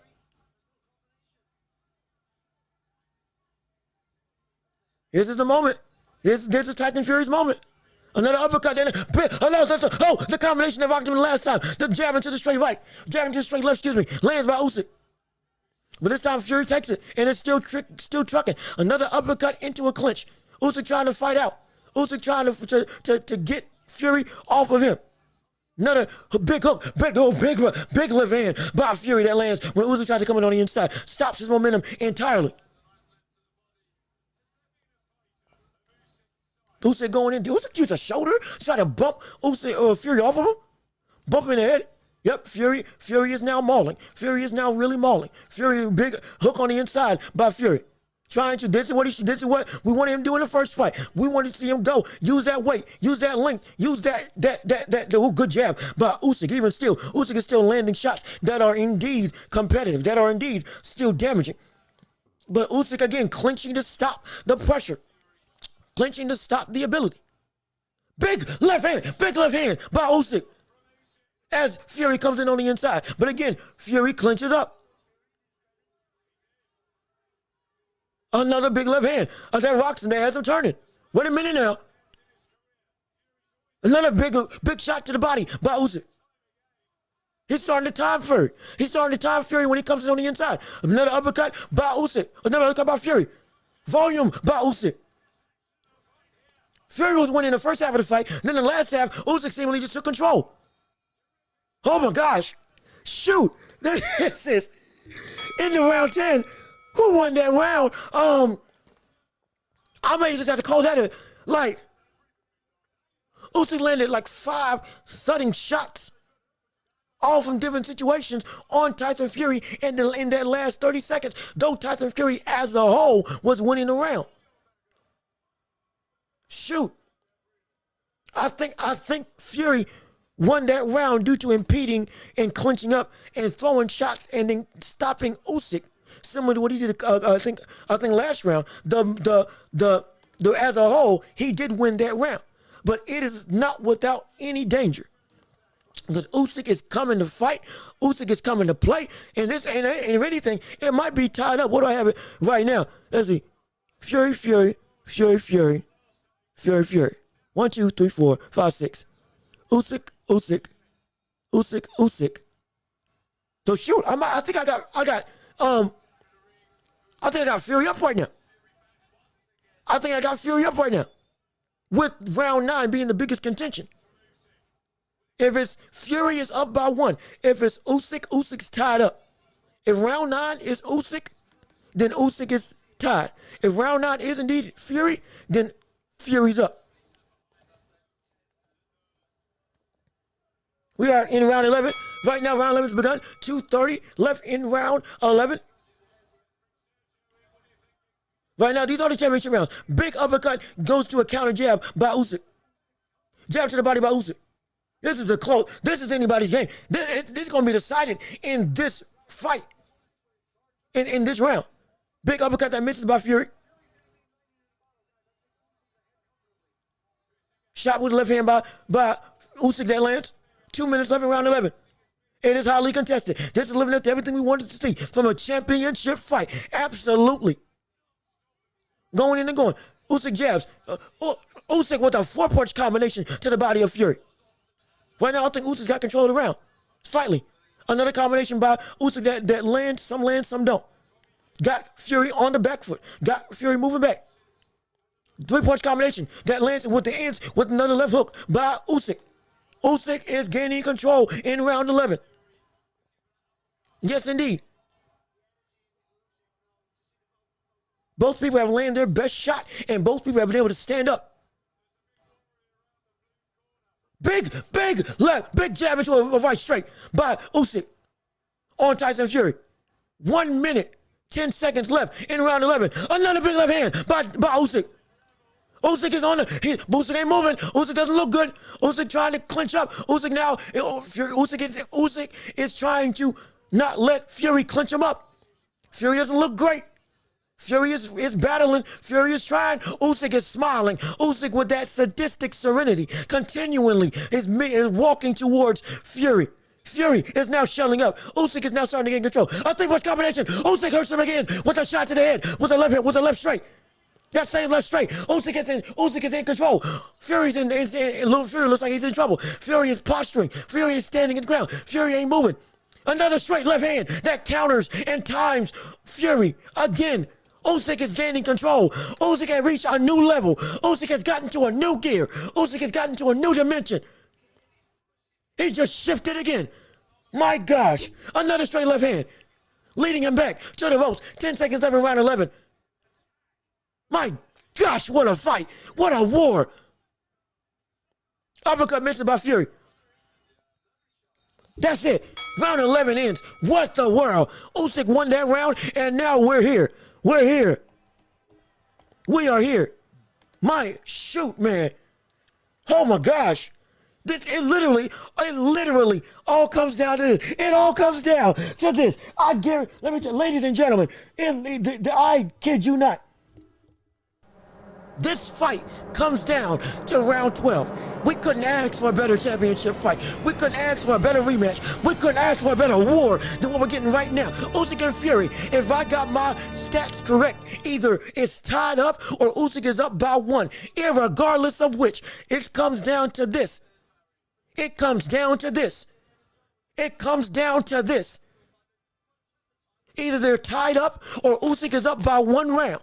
This is the moment. This is Tyson Fury's moment. Another uppercut. The combination that rocked him the last time. The jab into the straight right. Jab into the straight left, lands by Usyk. But this time Fury takes it, and it's still trucking. Another uppercut into a clinch. Usyk trying to fight out. Usyk trying to get Fury off of him. Another big hook, big left hand by Fury that lands when Usyk tries to come in on the inside. Stops his momentum entirely. Usyk going in. Usyk used a shoulder to try to bump Fury off of him. Bump in the head. Yep, Fury is now mauling. Fury is now really mauling. Fury, big hook on the inside by Fury. This is what we wanted him to do in the first fight. We wanted to see him go, use that weight, use that length, use that good jab by Usyk. Even still, Usyk is still landing shots that are indeed competitive, that are indeed still damaging. But Usyk again clinching to stop the pressure, clinching to stop the ability. Big left hand by Usyk. as Fury comes in on the inside. But again, Fury clinches up. Another big left hand. That rocks him there as I'm turning. Wait a minute now. Another big shot to the body by Usyk. He's starting to time Fury. He's starting to time Fury when he comes in on the inside. Another uppercut by Usyk. Another uppercut by Fury. Volume by Usyk. Fury was winning the first half of the fight. Then the last half, Usyk seemingly just took control. Oh my gosh. Shoot. This is into round 10. Who won that round? I may just have to call that Usyk landed like 5 thudding shots, all from different situations on Tyson Fury in that last 30 seconds, though Tyson Fury as a whole was winning the round. Shoot. I think Fury won that round due to impeding and clinching up and throwing shots and then stopping Usyk, similar to what he did. I think last round. The as a whole, he did win that round, but it is not without any danger. Because Usyk is coming to fight, Usyk is coming to play, and this and if anything, it might be tied up. What do I have it right now? Let's see. Fury, Fury, Fury, Fury, Fury, Fury. 1, 2, 3, 4, 5, 6. Usyk, Usyk, Usyk, Usyk. So shoot, I think I got Fury up right now. I think I got Fury up right now, with round 9 being the biggest contention. If it's Fury is up by 1, if it's Usyk, Usyk's tied up. If round 9 is Usyk, then Usyk is tied. If round 9 is indeed Fury, then Fury's up. We are in round 11. Right now, round 11's begun. 2:30 left in round 11. Right now, these are the championship rounds. Big uppercut goes to a counter jab by Usyk. Jab to the body by Usyk. This is a close. This is anybody's game. This is going to be decided in this fight. In this round. Big uppercut that misses by Fury. Shot with the left hand by Usyk that lands. 2 minutes left in round 11. It is highly contested. This is living up to everything we wanted to see from a championship fight. Absolutely. Going in and going. Usyk jabs. Usyk with a 4-punch combination to the body of Fury. Right now, I think Usyk's got control of the round. Slightly. Another combination by Usyk that lands, some don't. Got Fury on the back foot. Got Fury moving back. 3-punch combination that lands with the ends with another left hook by Usyk. Usyk is gaining control in round 11. Yes, indeed. Both people have landed their best shot, and both people have been able to stand up. Big jab into a right straight by Usyk on Tyson Fury. 1 minute, 10 seconds left in round 11. Another big left hand by Usyk. Usyk is on Usyk ain't moving. Usyk doesn't look good. Usyk trying to clinch up. Usyk is trying to not let Fury clinch him up. Fury doesn't look great. Fury is battling. Fury is trying. Usyk is smiling. Usyk with that sadistic serenity continually is walking towards Fury. Fury is now shelling up. Usyk is now starting to gain control. A 3-punch combination. Usyk hurts him again with a shot to the head with a left hand, with a left straight. That same left straight. Usyk is in control. Fury looks like he's in trouble. Fury is posturing. Fury is standing in the ground. Fury ain't moving. Another straight left hand that counters and times Fury again. Usyk is gaining control. Usyk has reached a new level. Usyk has gotten to a new gear. Usyk has gotten to a new dimension. He just shifted again. My gosh. Another straight left hand. Leading him back to the ropes. 10 seconds left in round 11. My gosh, what a fight. What a war. Uppercut missed by Fury. That's it. Round 11 ends. What the world? Usyk won that round, and now we're here. We're here. We are here. My shoot, man. Oh my gosh. It literally all comes down to this. It all comes down to this. I guarantee, let me tell you, ladies and gentlemen, I kid you not. This fight comes down to round 12. We couldn't ask for a better championship fight. We couldn't ask for a better rematch. We couldn't ask for a better war than what we're getting right now. Usyk and Fury, if I got my stats correct, either it's tied up or Usyk is up by 1. Irregardless of which, it comes down to this. It comes down to this. It comes down to this. Either they're tied up or Usyk is up by 1 round.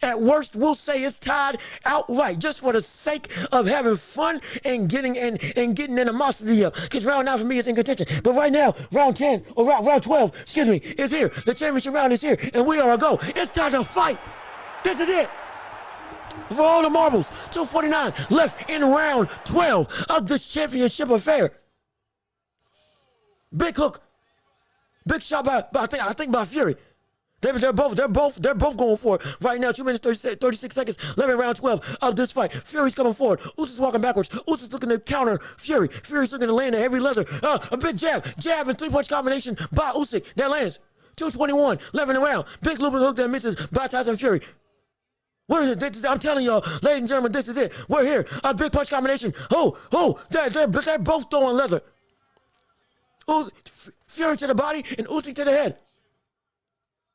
At worst, we'll say it's tied outright, just for the sake of having fun and getting animosity up. Because round 9 for me is in contention. But right now, round 10 or round 12, excuse me, is here. The championship round is here, and we are a go. It's time to fight. This is it. For all the marbles, 249 left in round 12 of this championship affair. Big hook, big shot by I think by Fury. They're both going for it right now. 2 minutes, 36 seconds left in round 12 of this fight. Fury's coming forward. Usyk's walking backwards. Usyk's looking to counter Fury. Fury's looking to land a heavy leather. A big jab and 3-punch combination by Usyk. That lands. 221 left in the round. Big looping hook that misses by Tyson Fury. What is it? I'm telling y'all, ladies and gentlemen, this is it. We're here. A big punch combination. They're both throwing leather. Fury to the body and Usyk to the head.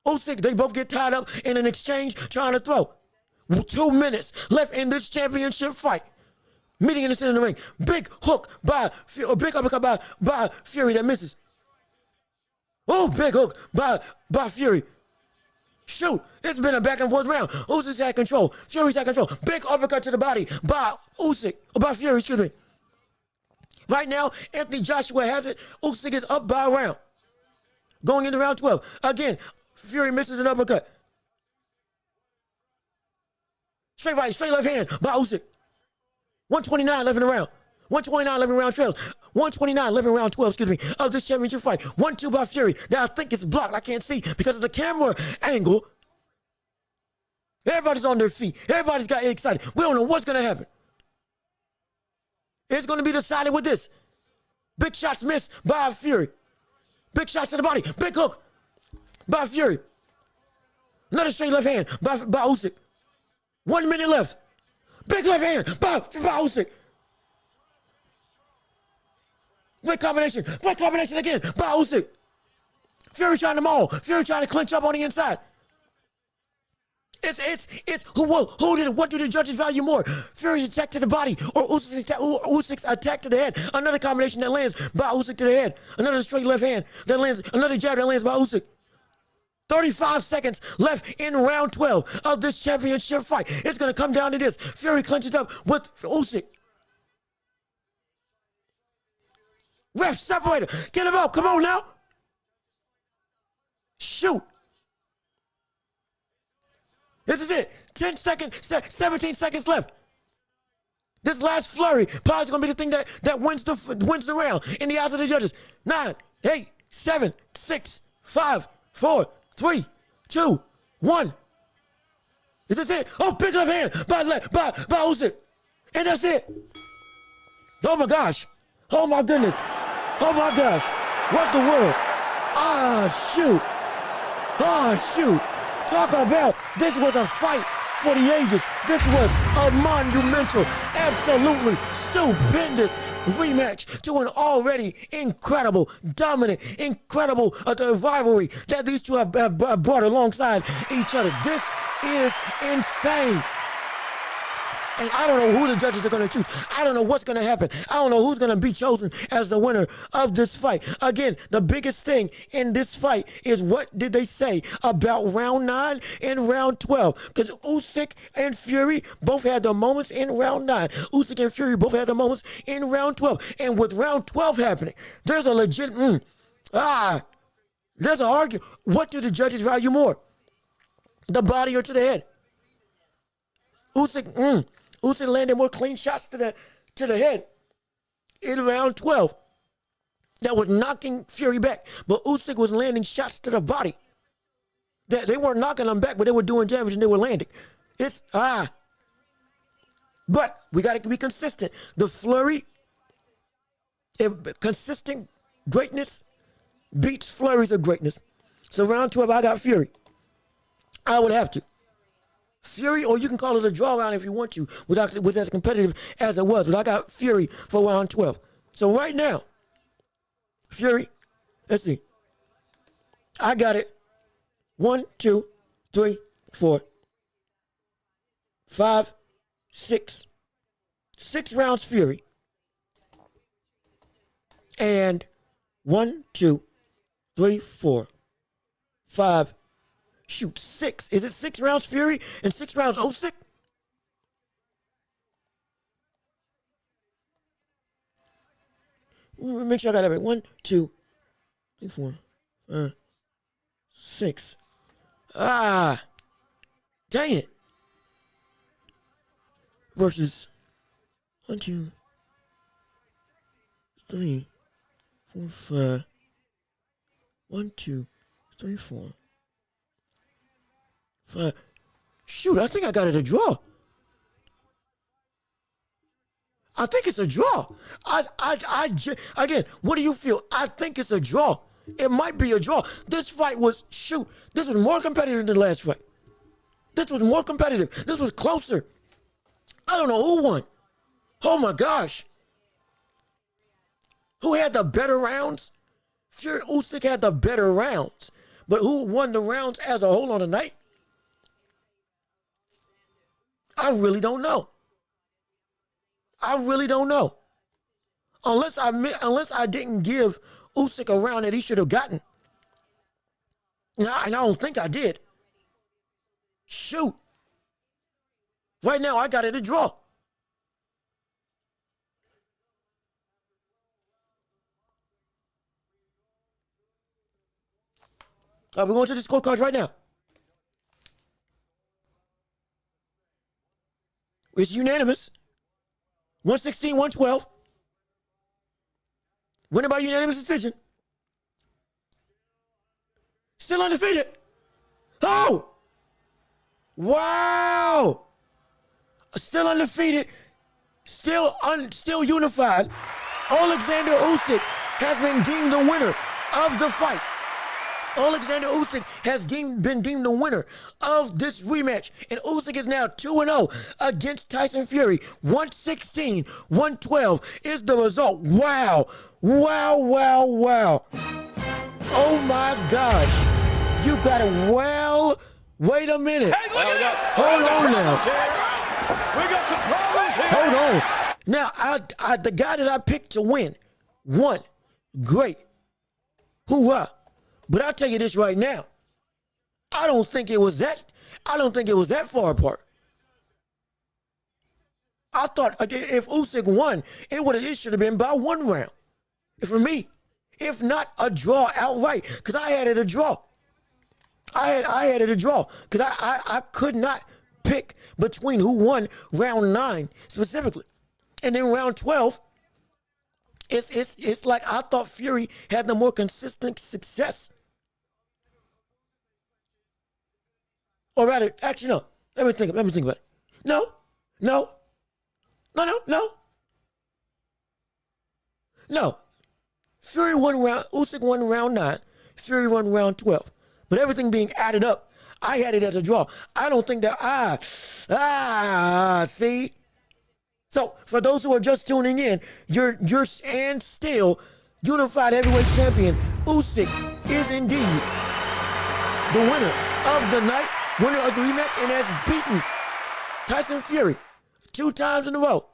Usyk, they both get tied up in an exchange trying to throw. 2 minutes left in this championship fight. Meeting in the center of the ring. Big hook by Fury that misses. Oh, big hook by Fury. Shoot, it's been a back and forth round. Usyk's had control. Fury's had control. Big uppercut to the body by Fury, excuse me. Right now, Anthony Joshua has it. Usyk is up by a round. Going into round 12. Again, Fury misses an uppercut. Straight right, straight left hand by Usyk. 129 left in the round. 129 left in round 12. 129 left in round 12, excuse me, of this championship fight. 1-2 by Fury. Now I think it's blocked. I can't see because of the camera angle. Everybody's on their feet. Everybody's got excited. We don't know what's going to happen. It's going to be decided with this. Big shots missed by Fury. Big shots to the body. Big hook by Fury. Another straight left hand by Usyk. 1 minute left. Big left hand by Usyk. Great combination again by Usyk. Fury trying to maul. Fury trying to clinch up on the inside. What do the judges value more? Fury's attack to the body or Usyk's attack to the head? Another combination that lands by Usyk to the head. Another straight left hand that lands. Another jab that lands by Usyk. 35 seconds left in round 12 of this championship fight. It's going to come down to this. Fury clinches up with Usyk. Ref separator. Get him up. Come on now. Shoot. This is it. 10 seconds, 17 seconds left. This last flurry probably going to be the thing that wins the round in the eyes of the judges. 9, 8, 7, 6, 5, 4, 3, 2, 1. Is this it? Oh, big left hand by Usyk. And that's it. Oh my gosh. Oh my goodness. Oh my gosh. What the world? Shoot. Shoot. Talk about this was a fight for the ages. This was a monumental, absolutely stupendous rematch to an already incredible, dominant, incredible rivalry that these two have brought alongside each other. This is insane. And I don't know who the judges are going to choose. I don't know what's going to happen. I don't know who's going to be chosen as the winner of this fight. Again, the biggest thing in this fight is what did they say about round 9 and round 12? Because Usyk and Fury both had their moments in round 9. Usyk and Fury both had their moments in round 12. And with round 12 happening, there's a legit, there's an argument. What do the judges value more? The body or to the head? Usyk landed more clean shots to the head in round 12 that was knocking Fury back. But Usyk was landing shots to the body. That they weren't knocking them back, but they were doing damage and they were landing. But we got to be consistent. The flurry, consistent greatness beats flurries of greatness. So round 12, I got Fury. I would have to. Fury, or you can call it a draw round if you want to, without with as competitive as it was. But I got Fury for round 12. So right now, Fury, let's see. I got it. 1, 2, 3, 4, 5, 6. 6 rounds Fury. And 1, 2, 3, 4, 5. Shoot, 6. Is it 6 rounds Fury and 6 rounds Usyk? Make sure I got that right. 1, 2, 3, 4, 6. Dang it. Versus 1, 2, 3, 4, 5. 1, 2, 3, 4, 5. Shoot, I think I got it a draw. I think it's a draw. Again, what do you feel? I think it's a draw. It might be a draw. This fight was, this was more competitive than the last fight. This was more competitive. This was closer. I don't know who won. Oh my gosh. Who had the better rounds? Fury Usyk had the better rounds. But who won the rounds as a whole on the night? I really don't know. I really don't know. Unless I didn't give Usyk a round that he should have gotten. And I don't think I did. Shoot. Right now, I got it a draw. We're going to the scorecards right now. It's unanimous. 116, 112. Winner by unanimous decision. Still undefeated. Oh! Wow! Still undefeated. Still unified. Alexander Usyk has been deemed the winner of the fight. Alexander Usyk has been deemed the winner of this rematch. And Usyk is now 2-0 against Tyson Fury. 116, 112 is the result. Wow. Wow, wow, wow. Oh my gosh. You got it. Well, wait a minute. Hey, look at this. Hold on now. We got some problems here. Hold on. Now, the guy that I picked to win won. Great. Hoorah. But I'll tell you this right now. I don't think it was that far apart. I thought if Usyk won, it should have been by 1 round. For me. If not a draw outright. Because I had it a draw. I had it a draw. Because I could not pick between who won round 9 specifically. And then round 12, it's like I thought Fury had the more consistent success. Or rather, actually, no. Let me think about it. No. Fury won Usyk won round 9. Fury won round 12. But everything being added up, I had it as a draw. I don't think that see? So, for those who are just tuning in, you're and still unified heavyweight champion, Usyk is indeed the winner of the night, winner of the rematch, and has beaten Tyson Fury 2 times in a row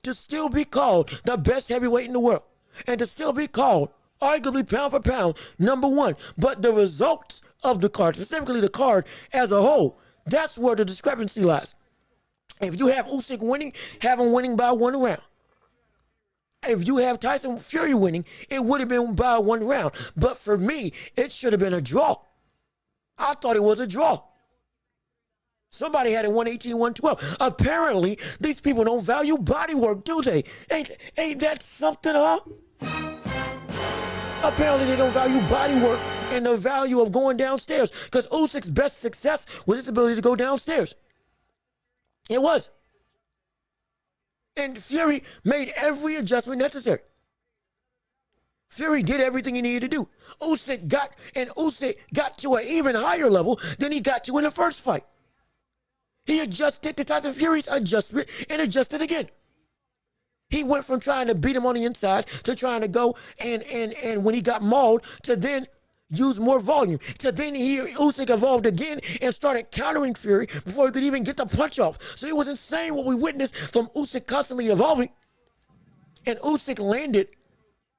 to still be called the best heavyweight in the world and to still be called arguably pound for pound #1. But the results of the card, specifically the card as a whole, that's where the discrepancy lies. If you have Usyk winning, have him winning by 1 round. If you have Tyson Fury winning, it would have been by 1 round. But for me, it should have been a draw. I thought it was a draw. Somebody had it 118, 112. Apparently, these people don't value body work, do they? Ain't that something, huh? Apparently, they don't value body work and the value of going downstairs. Because Usyk's best success was his ability to go downstairs. It was. And Fury made every adjustment necessary. Fury did everything he needed to do. Usyk got to an even higher level than he got to in the first fight. He adjusted to Tyson Fury's adjustment and adjusted again. He went from trying to beat him on the inside to trying to go and when he got mauled to then use more volume. So then Usyk evolved again and started countering Fury before he could even get the punch off. So it was insane what we witnessed from Usyk constantly evolving. And Usyk landed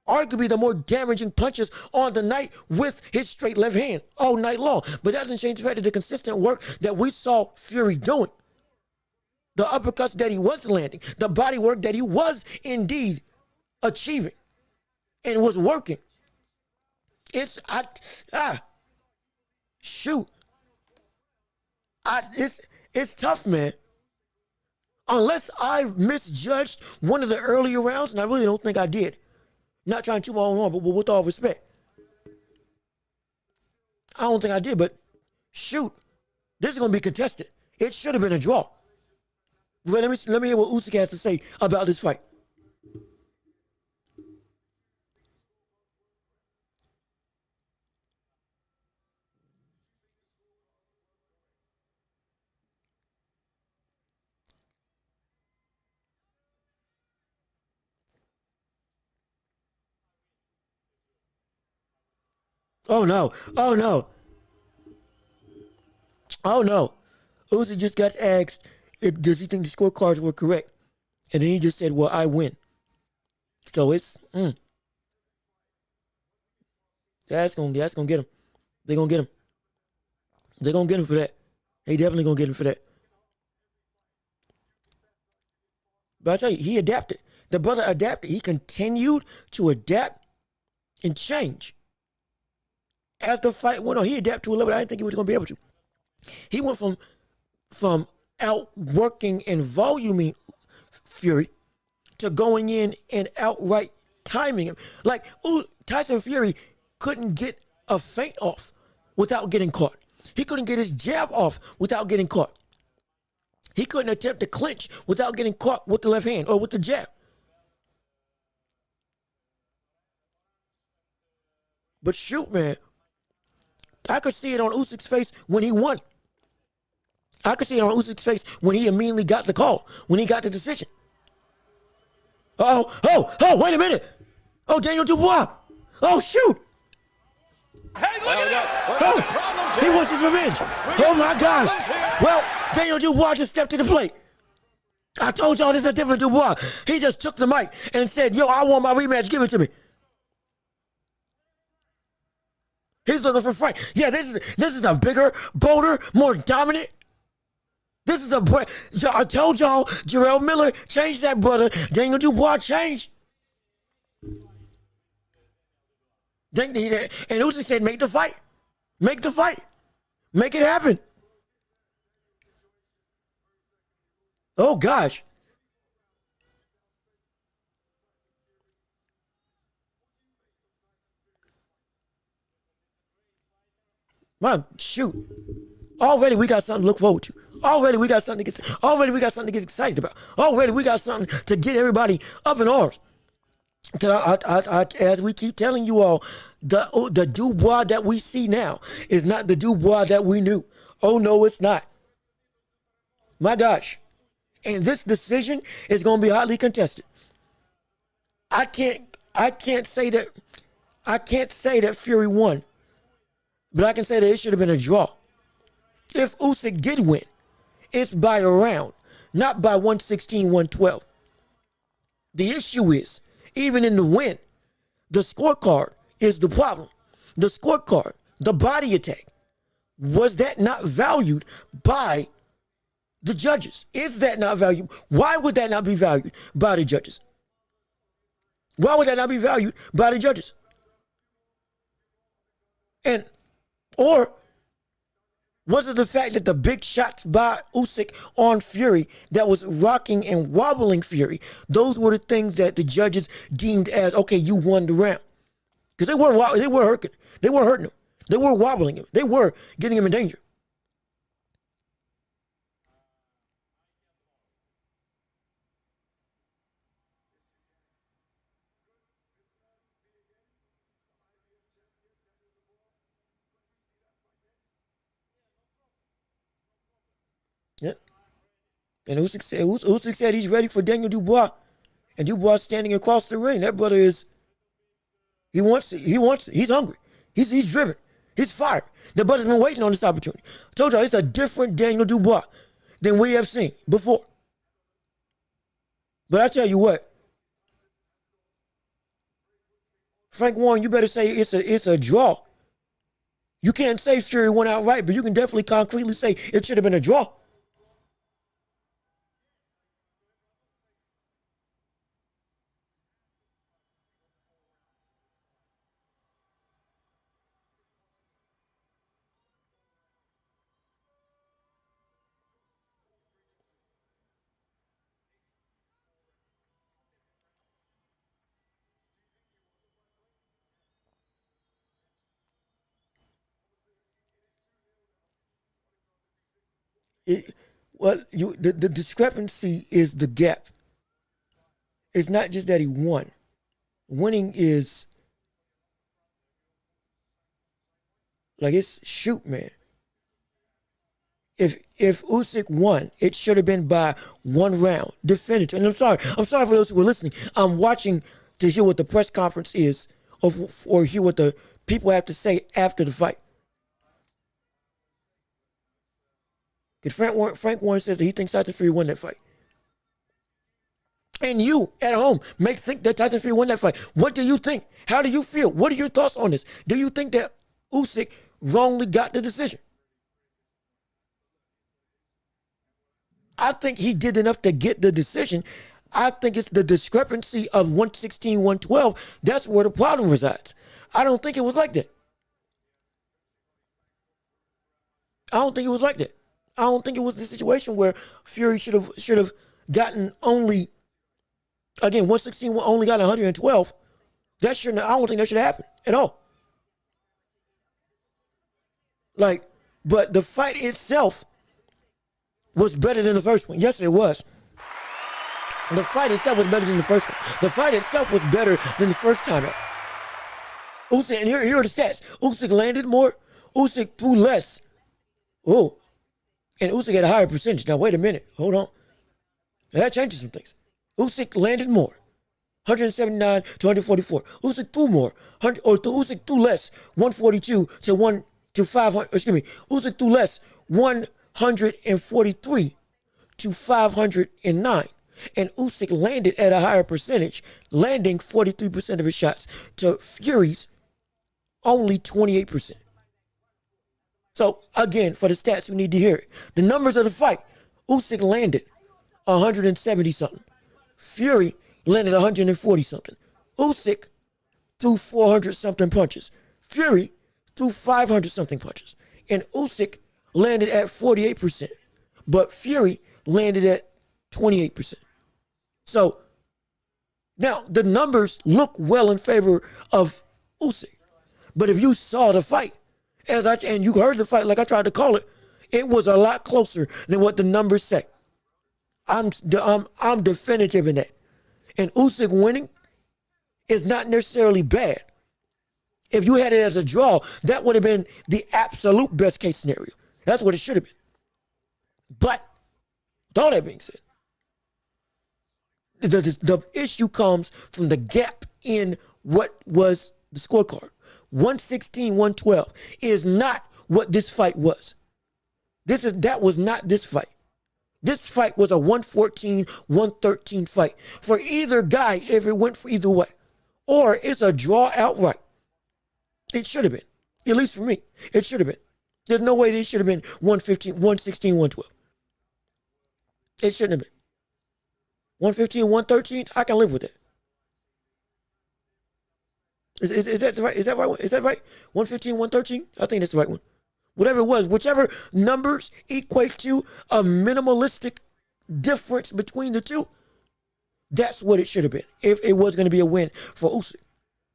arguably the more damaging punches on the night with his straight left hand all night long. But that doesn't change the fact that the consistent work that we saw Fury doing, the uppercuts that he was landing, the body work that he was indeed achieving and was working. It's tough, man. Unless I've misjudged one of the earlier rounds, and I really don't think I did. Not trying to toot my own horn, but with all respect, I don't think I did. But shoot, this is gonna be contested. It should have been a draw. But let me hear what Usyk has to say about this fight. Oh no! Oh no! Oh no! Usyk just got asked, does he think the scorecards were correct? And then he just said, well, I win. So it's, that's gonna get him. They're gonna get him. They're gonna get him for that. They definitely gonna get him for that. But I tell you, he adapted. The brother adapted. He continued to adapt and change. As the fight went on, he adapted to a level I didn't think he was gonna be able to. He went from outworking and voluming Fury to going in and outright timing him. Like, Tyson Fury couldn't get a feint off without getting caught. He couldn't get his jab off without getting caught. He couldn't attempt to clinch without getting caught with the left hand or with the jab. But shoot, man, I could see it on Usyk's face when he won. I could see it on Usyk's face when he immediately got the call, when he got the decision. Oh, wait a minute. Oh, Daniel Dubois. Oh, shoot. Hey, look at this. He wants his revenge. Oh, my gosh. Well, Daniel Dubois just stepped to the plate. I told y'all this is a different Dubois. He just took the mic and said, yo, I want my rematch. Give it to me. He's looking for fight. Yeah, this is a bigger, bolder, more dominant. This is I told y'all, Jarrell Miller changed that, brother. Daniel Dubois changed. And Usyk said, make the fight. Make the fight. Make it happen. Oh, gosh. Man, shoot. Already we got something to look forward to. Already we got something to get excited about. Already we got something to get everybody up in arms. As we keep telling you all, the Dubois that we see now is not the Dubois that we knew. Oh no, it's not. My gosh. And this decision is going to be hotly contested. I can't say that Fury won, but I can say that it should have been a draw. If Usyk did win, it's by a round, not by 116, 112. The issue is, even in the win, the scorecard is the problem. The scorecard, the body attack, was that not valued by the judges? Is that not valued? Why would that not be valued by the judges? Why would that not be valued by the judges? Or was it the fact that the big shots by Usyk on Fury that was rocking and wobbling Fury, those were the things that the judges deemed as, okay, you won the round? Because they were hurting him. They were wobbling him. They were getting him in danger. Yep. And Usyk said he's ready for Daniel Dubois. And Dubois standing across the ring. That brother is, he wants it. He's hungry. He's driven. He's fired. The brother's been waiting on this opportunity. I told y'all it's a different Daniel Dubois than we have seen before. But I tell you what, Frank Warren, you better say it's a draw. You can't say Fury won outright, but you can definitely concretely say it should have been a draw. The discrepancy is the gap. It's not just that he won. Winning is like, it's shoot, man. If Usyk won, it should have been by 1 round, definitive. And I'm sorry for those who were listening. I'm watching to hear what the press conference is, or hear what the people have to say after the fight. Frank Warren says that he thinks Tyson Fury won that fight. And you at home may think that Tyson Fury won that fight. What do you think? How do you feel? What are your thoughts on this? Do you think that Usyk wrongly got the decision? I think he did enough to get the decision. I think it's the discrepancy of 116, 112. That's where the problem resides. I don't think it was like that. I don't think it was like that. I don't think it was the situation where Fury should have gotten only, again, 116 only got 112. I don't think that should happen at all. Like, but the fight itself was better than the first one. Yes, it was. The fight itself was better than the first one. The fight itself was better than the first time out. Usyk, and here are the stats. Usyk landed more. Usyk threw less. Oh. And Usyk had a higher percentage. Now, wait a minute. Hold on. That changes some things. Usyk landed more. 179 to 144. Usyk threw more. Usyk threw less. 142 to 500. Excuse me. Usyk threw less. 143 to 509. And Usyk landed at a higher percentage, landing 43% of his shots to Fury's only 28%. So, again, for the stats, we need to hear it. The numbers of the fight, Usyk landed 170-something. Fury landed 140-something. Usyk threw 400-something punches. Fury threw 500-something punches. And Usyk landed at 48%. But Fury landed at 28%. So, now, the numbers look well in favor of Usyk. But if you saw the fight, and you heard the fight like I tried to call it, it was a lot closer than what the numbers say. I'm definitive in that. And Usyk winning is not necessarily bad. If you had it as a draw, that would have been the absolute best case scenario. That's what it should have been. But, with all that being said, the issue comes from the gap in what was the scorecard. 116, 112 is not what this fight was. That was not this fight. This fight was a 114, 113 fight for either guy if it went for either way. Or it's a draw outright. It should have been. At least for me, it should have been. There's no way it should have been 115, 116, 112. It shouldn't have been. 115, 113, I can live with it. Is that the right? Is that right one? Is that right? 115, 113? I think that's the right one. Whatever it was, whichever numbers equate to a minimalistic difference between the two, that's what it should have been if it was going to be a win for Usyk.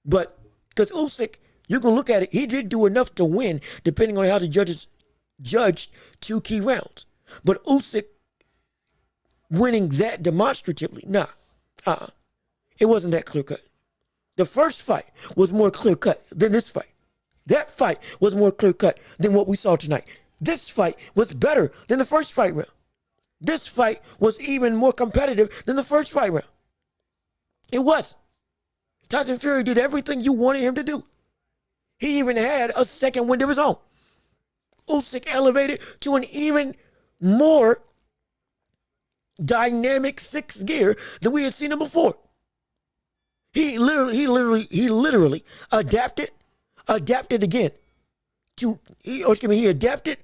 But because Usyk, you can look at it, he did do enough to win depending on how the judges judged 2 key rounds. But Usyk winning that demonstratively, it wasn't that clear cut. The first fight was more clear cut than this fight. That fight was more clear cut than what we saw tonight. This fight was better than the first fight round. this fight was even more competitive than the first fight round. It was. Tyson Fury did everything you wanted him to do. He even had a second wind of his own. Usyk elevated to an even more dynamic sixth gear than we had seen him before. He literally adapted again he adapted.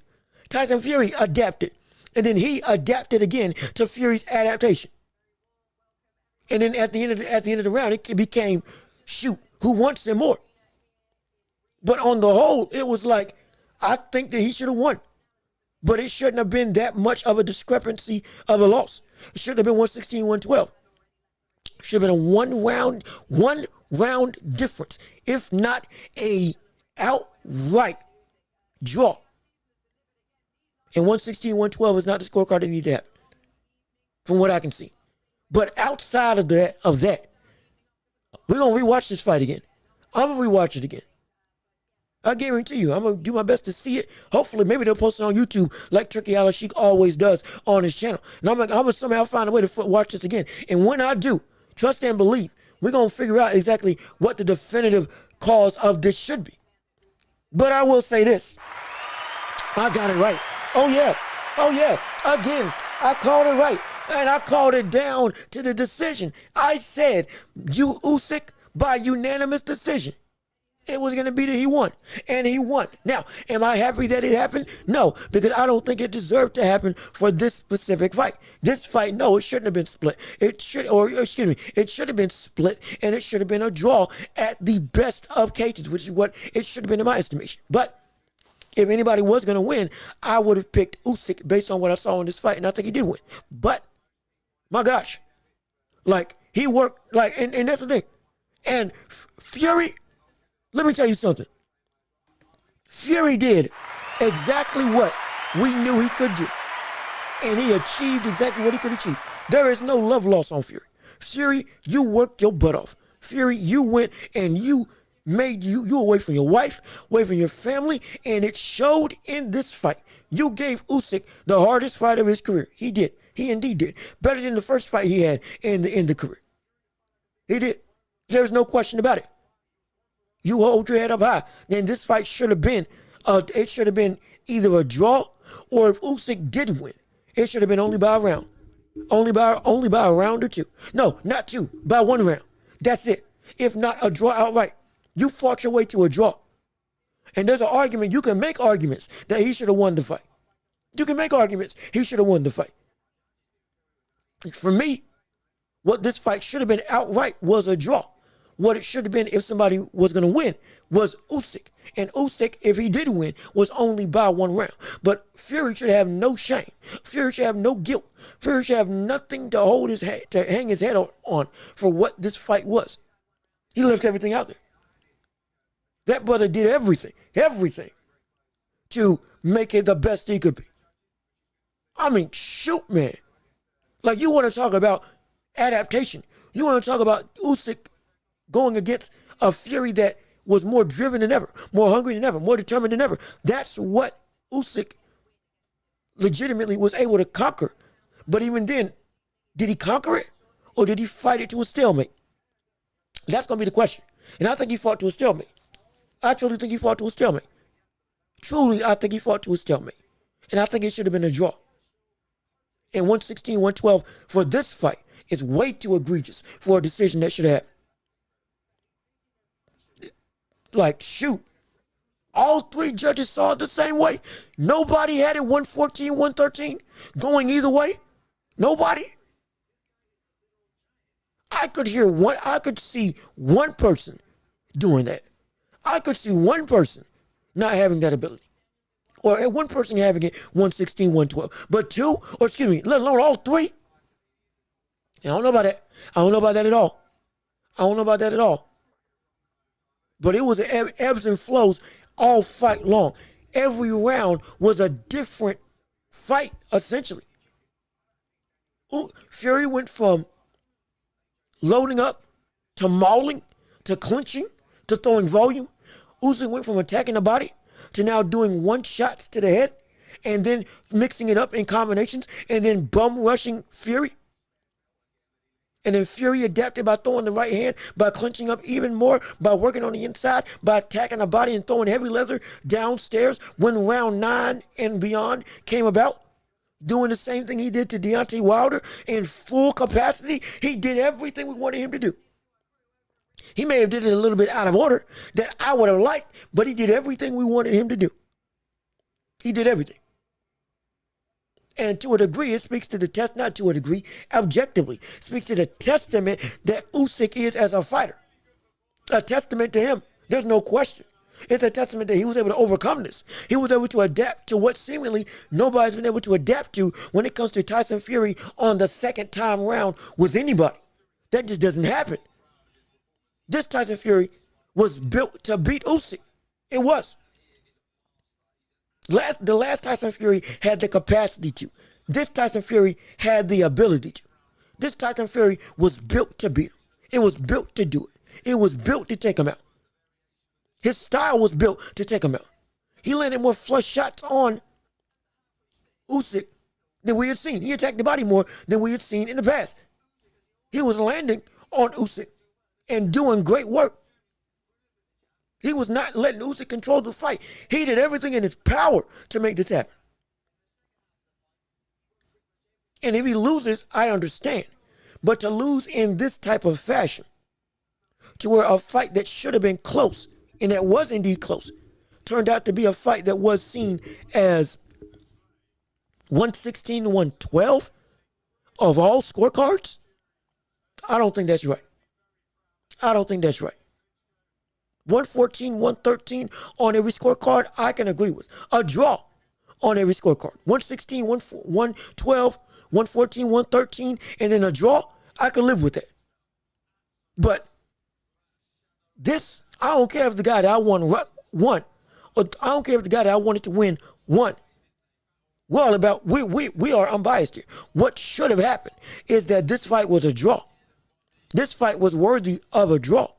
Tyson Fury adapted, and then he adapted again to Fury's adaptation. And then at the end of the round, it became, shoot, who wants him more? But on the whole, it was like, I think that he should have won. But it shouldn't have been that much of a discrepancy of a loss. It shouldn't have been 116, 112. It should have been a one round difference, if not a outright draw. And 116, 112 is not the scorecard that need to happen, from what I can see. But outside of that, we're going to rewatch this fight again. I'm going to rewatch it again. I guarantee you, I'm going to do my best to see it. Hopefully, maybe they'll post it on YouTube like Turkey LIVESTREAM always does on his channel. And I'm going to somehow find a way to watch this again. And when I do, trust and believe, we're going to figure out exactly what the definitive cause of this should be. But I will say this. I got it right. Oh, yeah. Again, I called it right. And I called it down to the decision. I said, Usyk by unanimous decision. It was going to be that he won. And he won. Now, am I happy that it happened? No, because I don't think it deserved to happen for this specific fight. This fight, no, it shouldn't have been split. It should have been split, and it should have been a draw at the best of cases, which is what it should have been in my estimation. But if anybody was going to win, I would have picked Usyk based on what I saw in this fight, and I think he did win. But, my gosh, like, he worked, like, and that's the thing. And Fury, let me tell you something. Fury did exactly what we knew he could do. And he achieved exactly what he could achieve. There is no love lost on Fury. Fury, you worked your butt off. Fury, you went and you away from your wife, away from your family, and it showed in this fight. You gave Usyk the hardest fight of his career. He did. He indeed did. Better than the first fight he had in the career. He did. There's no question about it. You hold your head up high. Then this fight should have been, it should have been either a draw, or if Usyk did win, it should have been only by a round. Only by a round or two. No, not two, by one round. That's it. If not a draw outright. You fought your way to a draw. And there's an argument, you can make arguments that he should have won the fight. You can make arguments he should have won the fight. For me, what this fight should have been outright was a draw. What it should have been if somebody was going to win was Usyk. And Usyk, if he did win, was only by one round. But Fury should have no shame. Fury should have no guilt. Fury should have nothing to hold his head, to hang his head on for what this fight was. He left everything out there. That brother did everything to make it the best he could be. I mean, shoot, man. Like, you want to talk about adaptation. You want to talk about Usyk going against a Fury that was more driven than ever, more hungry than ever, more determined than ever. That's what Usyk legitimately was able to conquer. But even then, did he conquer it, or did he fight it to a stalemate? That's going to be the question. And I think he fought to a stalemate. I truly think he fought to a stalemate. Truly, I think he fought to a stalemate. And I think it should have been a draw. And 116, 112 for this fight is way too egregious for a decision that should have happened. Like, shoot. All three judges saw it the same way. Nobody had it 114, 113 going either way. Nobody. I could see one person doing that. I could see one person not having that ability. Or one person having it 116, 112. But two, or excuse me, let alone all three. I don't know about that. I don't know about that at all. But it was ebbs and flows all fight long. Every round was a different fight, essentially. Fury went from loading up to mauling to clinching to throwing volume. Usyk went from attacking the body to now doing one shots to the head and then mixing it up in combinations and then bum rushing Fury. And then Fury adapted by throwing the right hand, by clinching up even more, by working on the inside, by attacking the body and throwing heavy leather downstairs when round 9 and beyond came about. Doing the same thing he did to Deontay Wilder in full capacity. He did everything we wanted him to do. He may have did it a little bit out of order that I would have liked, but he did everything we wanted him to do. He did everything. And to a degree, it speaks to the test, not to a degree, objectively, speaks to the testament that Usyk is as a fighter. A testament to him. There's no question. It's a testament that he was able to overcome this. He was able to adapt to what seemingly nobody's been able to adapt to when it comes to Tyson Fury on the second time round with anybody. That just doesn't happen. This Tyson Fury was built to beat Usyk. It was. The last Tyson Fury had the capacity to. This Tyson Fury had the ability to. This Tyson Fury was built to beat him. It was built to do it. It was built to take him out. His style was built to take him out. He landed more flush shots on Usyk than we had seen. He attacked the body more than we had seen in the past. He was landing on Usyk and doing great work. He was not letting Usyk control the fight. He did everything in his power to make this happen. And if he loses, I understand. But to lose in this type of fashion, to where a fight that should have been close, and that was indeed close, turned out to be a fight that was seen as 116 to 112 of all scorecards, I don't think that's right. I don't think that's right. 114, 113 on every scorecard, I can agree with. A draw on every scorecard. 116, 112, 114, 113, and then a draw, I can live with that. But this, I don't care if the guy that I won, or I don't care if the guy that I wanted to win won. We're all about, we are unbiased here. What should have happened is that this fight was a draw. This fight was worthy of a draw.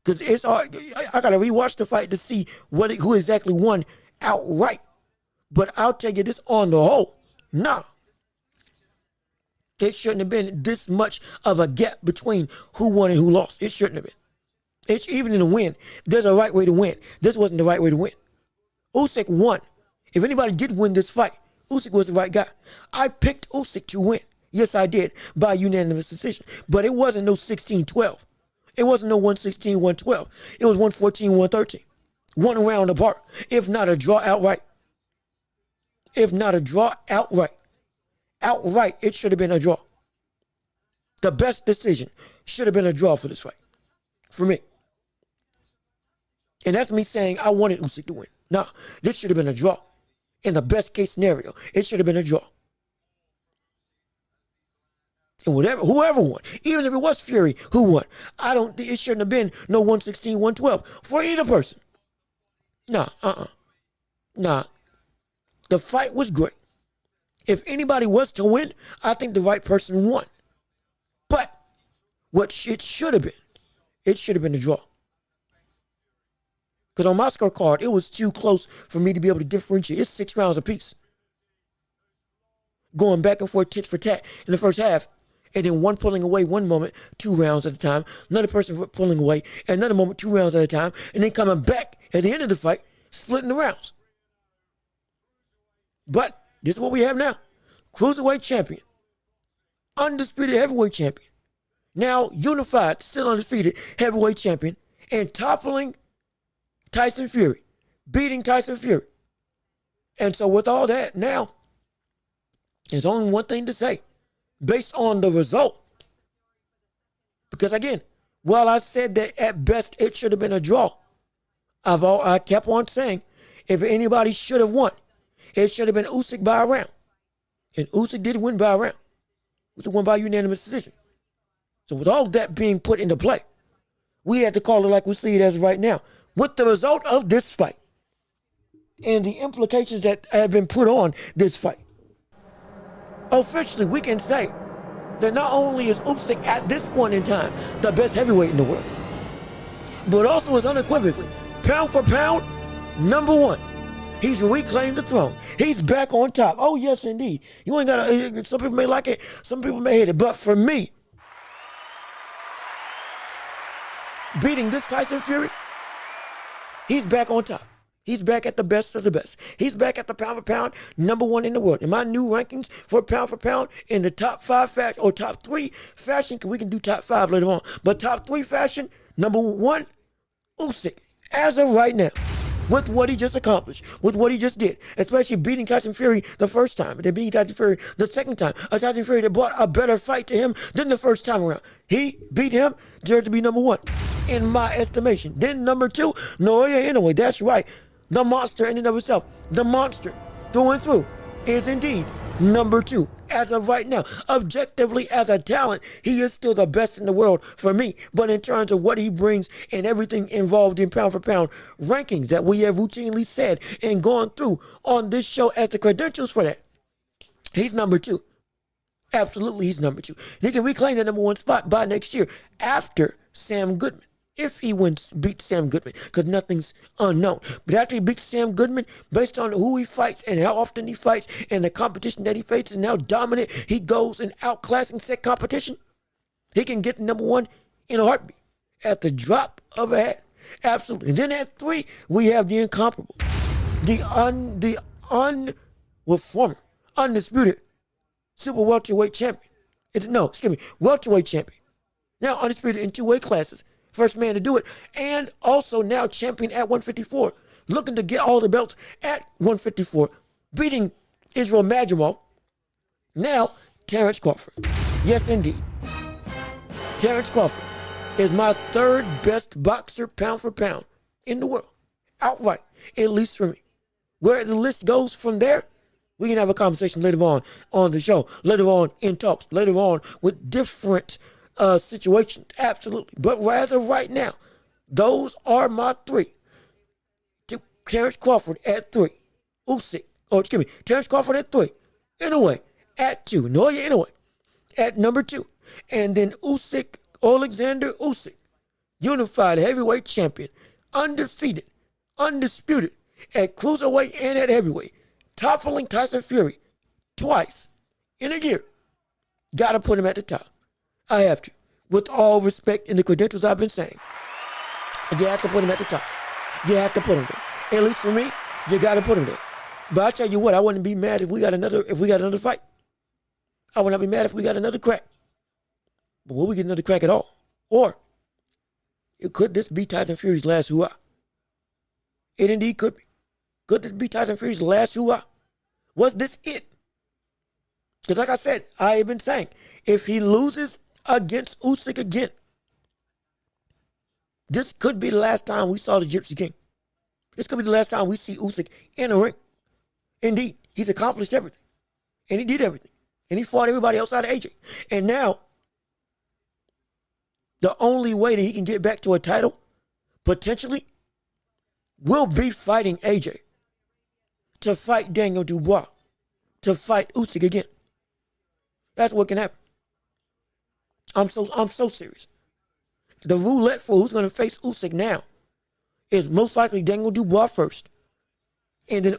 Because it's hard, I got to rewatch the fight to see who exactly won outright. But I'll tell you this on the whole, nah. It shouldn't have been this much of a gap between who won and who lost. It shouldn't have been. Even in a win, there's a right way to win. This wasn't the right way to win. Usyk won. If anybody did win this fight, Usyk was the right guy. I picked Usyk to win. Yes, I did, by unanimous decision. But it wasn't no 16-12. It wasn't no 116, 112. It was 114, 113. One round apart, if not a draw outright. If not a draw outright. Outright, it should have been a draw. The best decision should have been a draw for this fight. For me. And that's me saying I wanted Usyk to win. Nah, this should have been a draw. In the best case scenario, it should have been a draw. And whoever won, even if it was Fury who won, it shouldn't have been no 116, 112 for either person. Nah. The fight was great. If anybody was to win, I think the right person won. But what it should have been a draw. Because on my scorecard, it was too close for me to be able to differentiate. It's 6 rounds apiece. Going back and forth tit for tat in the first half. And then one pulling away one moment, 2 rounds at a time. Another person pulling away, another moment, 2 rounds at a time. And then coming back at the end of the fight, splitting the rounds. But this is what we have now. Cruiserweight champion. Undisputed heavyweight champion. Now unified, still undefeated heavyweight champion. And toppling Tyson Fury. Beating Tyson Fury. And so with all that, now, there's only one thing to say. Based on the result. Because again, while I said that at best it should have been a draw, I kept on saying, if anybody should have won, it should have been Usyk by a round. And Usyk did win by a round. Usyk won by unanimous decision. So with all that being put into play, we had to call it like we see it as right now. With the result of this fight and the implications that have been put on this fight, officially, we can say that not only is Usyk at this point in time the best heavyweight in the world, but also is unequivocally, pound for pound, number one. He's reclaimed the throne. He's back on top. Oh, yes, indeed. You ain't got to, some people may like it, some people may hate it, but for me, beating this Tyson Fury, he's back on top. He's back at the best of the best. He's back at the pound for pound, #1 in the world. In my new rankings for pound in the top 5 fashion, or top 3 fashion, because we can do top 5 later on, but top 3 fashion, #1, Usyk, as of right now. With what he just accomplished, with what he just did, especially beating Tyson Fury the first time, and then beating Tyson Fury the second time, a Tyson Fury that brought a better fight to him than the first time around. He beat him, deserved to be #1, in my estimation. Then #2, Naoya Inoue, that's right, the monster in and of itself, the monster through and through, is indeed #2 as of right now. Objectively, as a talent, he is still the best in the world for me. But in terms of what he brings and everything involved in pound for pound rankings that we have routinely said and gone through on this show as the credentials for that, he's #2. Absolutely, he's #2. He can reclaim the #1 spot by next year after Sam Goodman. If he beats Sam Goodman, because nothing's unknown. But after he beats Sam Goodman, based on who he fights and how often he fights and the competition that he faces and how dominant he goes in outclassing said competition, he can get #1 in a heartbeat at the drop of a hat. Absolutely. And then at 3, we have the incomparable, former undisputed super welterweight champion. Welterweight champion. Now undisputed in 2 weight classes. First man to do it, and also now champion at 154, looking to get all the belts at 154, beating Israel Madrimov. Now, Terrence Crawford. Yes, indeed. Terrence Crawford is my 3rd best boxer pound for pound in the world, outright, at least for me. Where the list goes from there, we can have a conversation later on the show, later on in talks, later on with different situations, absolutely. But as of right now, those are my 3. Terrence Crawford at 3. Terrence Crawford at 3. Inoue at 2. Naoya Inoue at #2. And then Alexander Usyk, unified heavyweight champion, undefeated, undisputed at cruiserweight and at heavyweight, toppling Tyson Fury twice in a year. Gotta put him at the top. I have to. With all respect in the credentials I've been saying. You have to put him at the top. You have to put him there. At least for me, you got to put him there. But I tell you what, I wouldn't be mad if we got another fight. I would not be mad if we got another crack. But will we get another crack at all? Or could this be Tyson Fury's last hurrah? It indeed could be. Could this be Tyson Fury's last hurrah? Was this it? Because like I said, I have been saying, if he loses against Usyk again, this could be the last time we saw the Gypsy King. This could be the last time we see Usyk in a ring. Indeed, he's accomplished everything. And he did everything. And he fought everybody outside of AJ. And now, the only way that he can get back to a title, potentially, will be fighting AJ. To fight Daniel Dubois. To fight Usyk again. That's what can happen. I'm so serious. The roulette for who's going to face Usyk now is most likely Daniel Dubois first, and then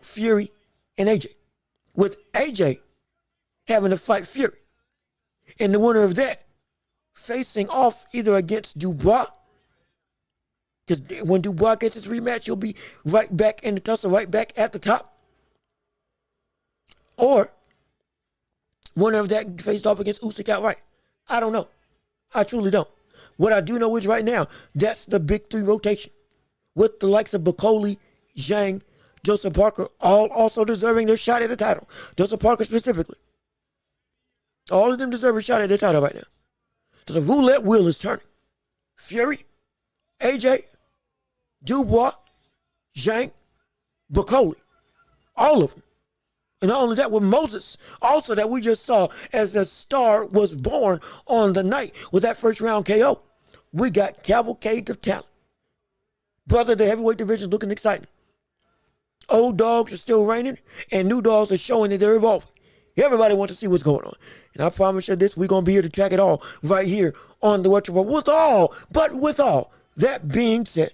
Fury and AJ. With AJ having to fight Fury, and the winner of that facing off either against Dubois, because when Dubois gets his rematch, he'll be right back in the tussle, right back at the top, or winner of that faced off against Usyk outright. I don't know. I truly don't. What I do know is right now, that's the big 3 rotation. With the likes of Bakoli, Zhang, Joseph Parker, all also deserving their shot at the title. Joseph Parker specifically. All of them deserve a shot at the title right now. So the roulette wheel is turning. Fury, AJ, Dubois, Zhang, Bakoli. All of them. And not only that, with Moses, also that we just saw as the star was born on the night with that first round KO. We got cavalcades of talent. Brother, the heavyweight division is looking exciting. Old dogs are still reigning, and new dogs are showing that they're evolving. Everybody wants to see what's going on. And I promise you this, we're going to be here to track it all right here on the Welch Report. With all that being said,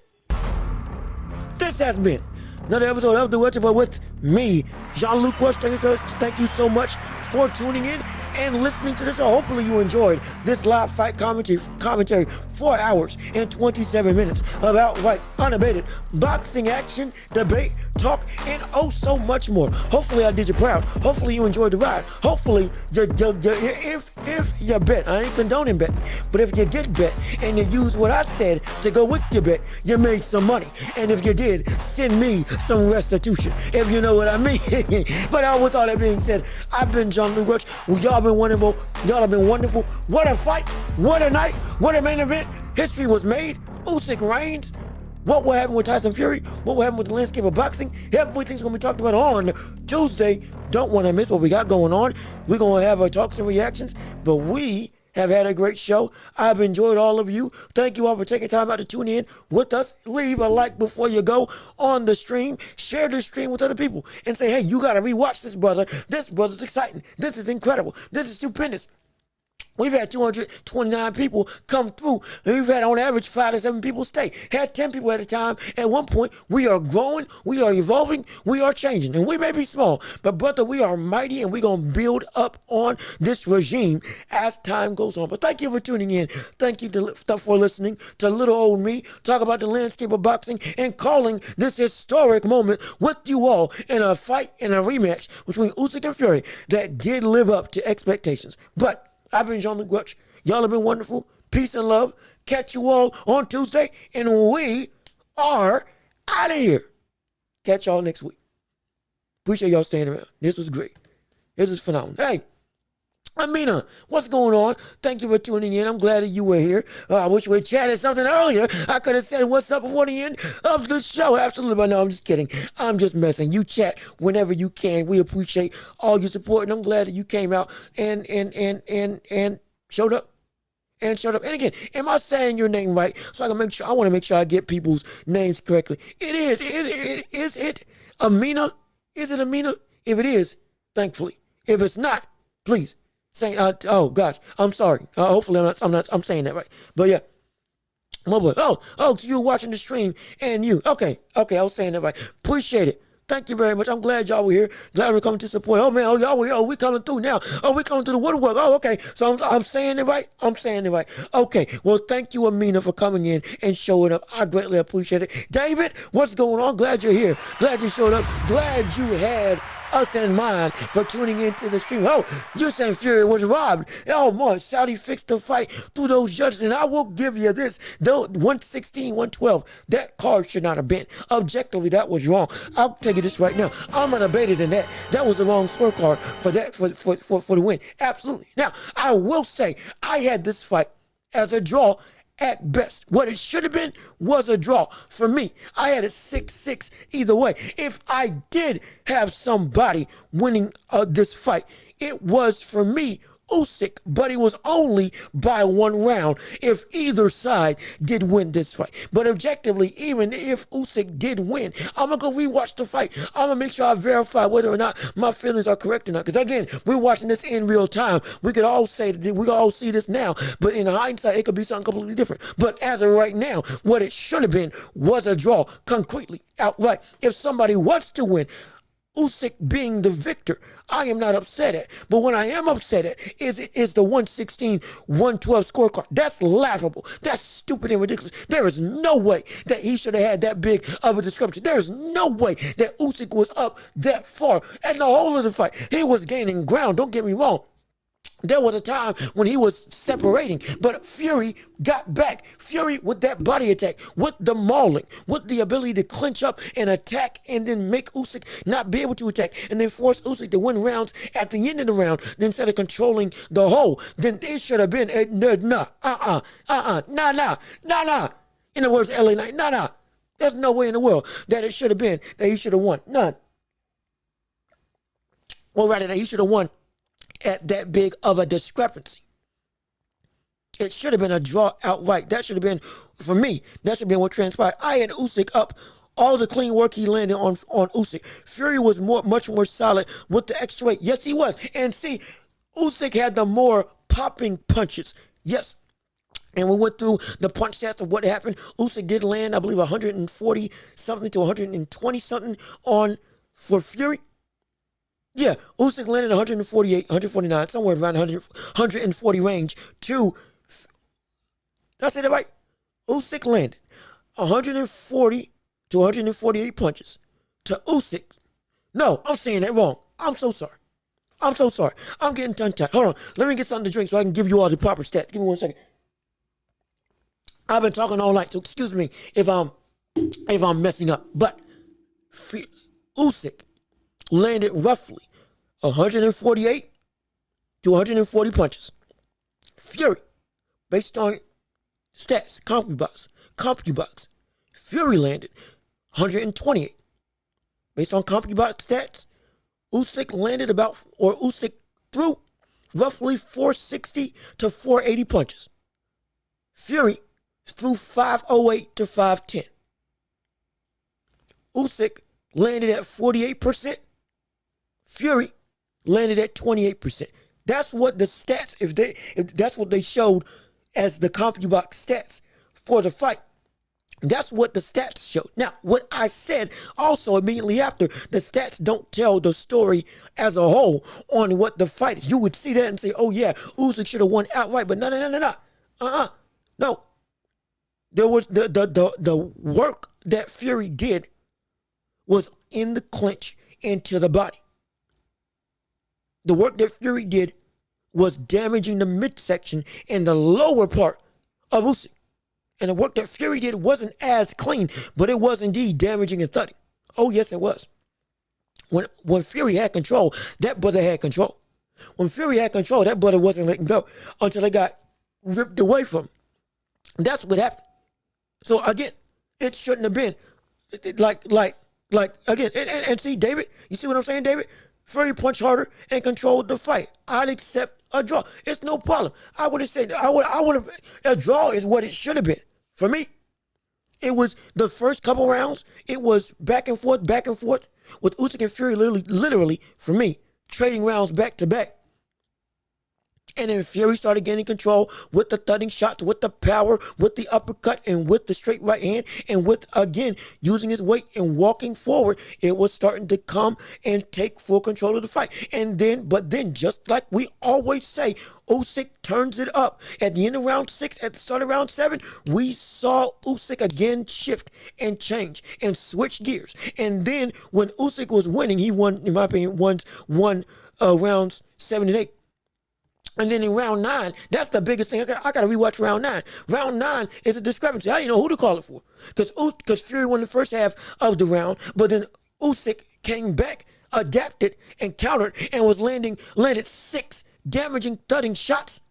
this has been another episode of The Welch Report with me, Jean-Luc Welch. Thank you so much for tuning in and listening to this show. Hopefully you enjoyed this live fight commentary 4 hours and 27 minutes of outright unabated boxing action, debate, talk, and oh so much more. Hopefully I did you proud. Hopefully you enjoyed the ride. Hopefully if you bet, I ain't condoning betting, but if you did bet and you used what I said to go with your bet, you made some money. And if you did, send me some restitution, if you know what I mean. But with all that being said, I've been Jean-Luc Welch. Y'all been wonderful. Y'all have been wonderful. What a fight. What a night. What a main event. History was made. Usyk reigns. What will happen with Tyson Fury? What will happen with the landscape of boxing? Everything's going to be talked about on Tuesday. Don't want to miss what we got going on. We're going to have our talks and reactions, but we have had a great show. I've enjoyed all of you. Thank you all for taking time out to tune in with us. Leave a like before you go on the stream. Share the stream with other people and say, hey, you got to rewatch this, brother. This brother's exciting. This is incredible. This is stupendous. We've had 229 people come through, and we've had on average 5 to 7 people stay. Had 10 people at a time. At one point, we are growing, we are evolving, we are changing. And we may be small, but brother, we are mighty, and we're going to build up on this regime as time goes on. But thank you for tuning in. Thank you for listening to little old me talk about the landscape of boxing and calling this historic moment with you all in a fight and a rematch between Usyk and Fury that did live up to expectations. But I've been Jean-Luc Welch. Y'all have been wonderful. Peace and love. Catch you all on Tuesday, and we are out of here. Catch y'all next week. Appreciate y'all staying around. This was great. This was phenomenal. Hey, Amina, what's going on? Thank you for tuning in. I'm glad that you were here. I wish we had chatted something earlier. I could have said what's up before the end of the show. Absolutely, but no, I'm just kidding. I'm just messing. You chat whenever you can. We appreciate all your support, and I'm glad that you came out and showed up. And again, am I saying your name right? So I want to make sure I get people's names correctly. It is. Is it Amina? Is it Amina? If it is, thankfully. If it's not, please. Saying, oh gosh, I'm sorry. Hopefully I'm saying that right. But yeah, my boy. Oh, so you were watching the stream and you. Okay, I was saying that right. Appreciate it. Thank you very much. I'm glad y'all were here. Glad we're coming to support. Oh man, y'all were here. Oh, we coming through now. Oh, we coming to the woodwork. Oh, okay. So I'm saying it right. I'm saying it right. Okay. Well, thank you, Amina, for coming in and showing up. I greatly appreciate it. David, what's going on? Glad you're here. Glad you showed up. Glad you had us in mind for tuning into the stream. Oh, you're saying Fury was robbed. Oh, man, Saudi fixed the fight through those judges, and I will give you this. Though 116, 112, that card should not have been. Objectively, that was wrong. I'll tell you this right now. I'm unabated in that. That was the wrong scorecard for that for the win. Absolutely. Now, I will say I had this fight as a draw at best. What it should have been was a draw. For me, I had a 6-6 either way. If I did have somebody winning this fight, it was for me Usyk, but it was only by 1 round if either side did win this fight. But objectively, even if Usyk did win, I'm going to go rewatch the fight. I'm going to make sure I verify whether or not my feelings are correct or not. Because again, we're watching this in real time. We could all say that we could all see this now, but in hindsight, it could be something completely different. But as of right now, what it should have been was a draw, concretely, outright. If somebody wants to win, Usyk being the victor, I am not upset at. But what I am upset at is the 116, 112 scorecard. That's laughable. That's stupid and ridiculous. There is no way that he should have had that big of a discrepancy. There is no way that Usyk was up that far. And the whole of the fight, he was gaining ground. Don't get me wrong. There was a time when he was separating, but Fury got back. Fury with that body attack, with the mauling, with the ability to clinch up and attack and then make Usyk not be able to attack and then force Usyk to win rounds at the end of the round instead of controlling the whole. Then it should have been nah. In the words of LA Knight, nah. There's no way in the world that it should have been that he should have won. None. Or rather, that he should have won at that big of a discrepancy. It should have been a draw outright. That should have been, for me, that should have been what transpired. I had Usyk up. All the clean work he landed on Usyk. Fury was much more solid with the extra weight. Yes, he was. And see, Usyk had the more popping punches. Yes. And we went through the punch stats of what happened. Usyk did land, I believe, 140 something to 120 something on for Fury. Yeah, Usyk landed 148, 149, somewhere around 140 range to. Did I say that right? Usyk landed 140 to 148 punches to Usyk. No, I'm saying that wrong. I'm so sorry. I'm getting tongue-tied. Hold on. Let me get something to drink so I can give you all the proper stats. Give me 1 second. I've been talking all night, so excuse me if I'm messing up. But Usyk landed roughly 148 to 140 punches. Fury, based on stats, CompuBox, Fury landed 128. Based on CompuBox stats, Usyk threw roughly 460 to 480 punches. Fury threw 508 to 510. Usyk landed at 48%. Fury landed at 28%. That's what the stats, if that's what they showed as the CompuBox stats for the fight. That's what the stats showed. Now, what I said also immediately after, the stats don't tell the story as a whole on what the fight is. You would see that and say, oh yeah, Usyk should have won outright, but no. No. There was the work that Fury did was in the clinch into the body. The work that Fury did was damaging the midsection and the lower part of Usyk. And the work that Fury did wasn't as clean, but it was indeed damaging and thudding. Oh, yes, it was. When Fury had control, that brother had control. When Fury had control, that brother wasn't letting go until they got ripped away from him. That's what happened. So, again, it shouldn't have been again. And see, David, you see what I'm saying, David? Fury punched harder and controlled the fight. I'd accept a draw. It's no problem. I would have said, a draw is what it should have been. For me, it was the first couple rounds. It was back and forth, with Usyk and Fury literally, for me, trading rounds back to back. And then Fury started gaining control with the thudding shots, with the power, with the uppercut, and with the straight right hand, and with, again, using his weight and walking forward. It was starting to come and take full control of the fight. But then, just like we always say, Usyk turns it up. At the end of round 6, at the start of round 7, we saw Usyk again shift and change and switch gears. And then when Usyk was winning, he won, in my opinion, won rounds 7 and 8. And then in round 9, that's the biggest thing. I got to rewatch round 9. Round 9 is a discrepancy. I didn't know who to call it for. Because Fury won the first half of the round, but then Usyk came back, adapted, and countered, and landed 6 damaging, thudding shots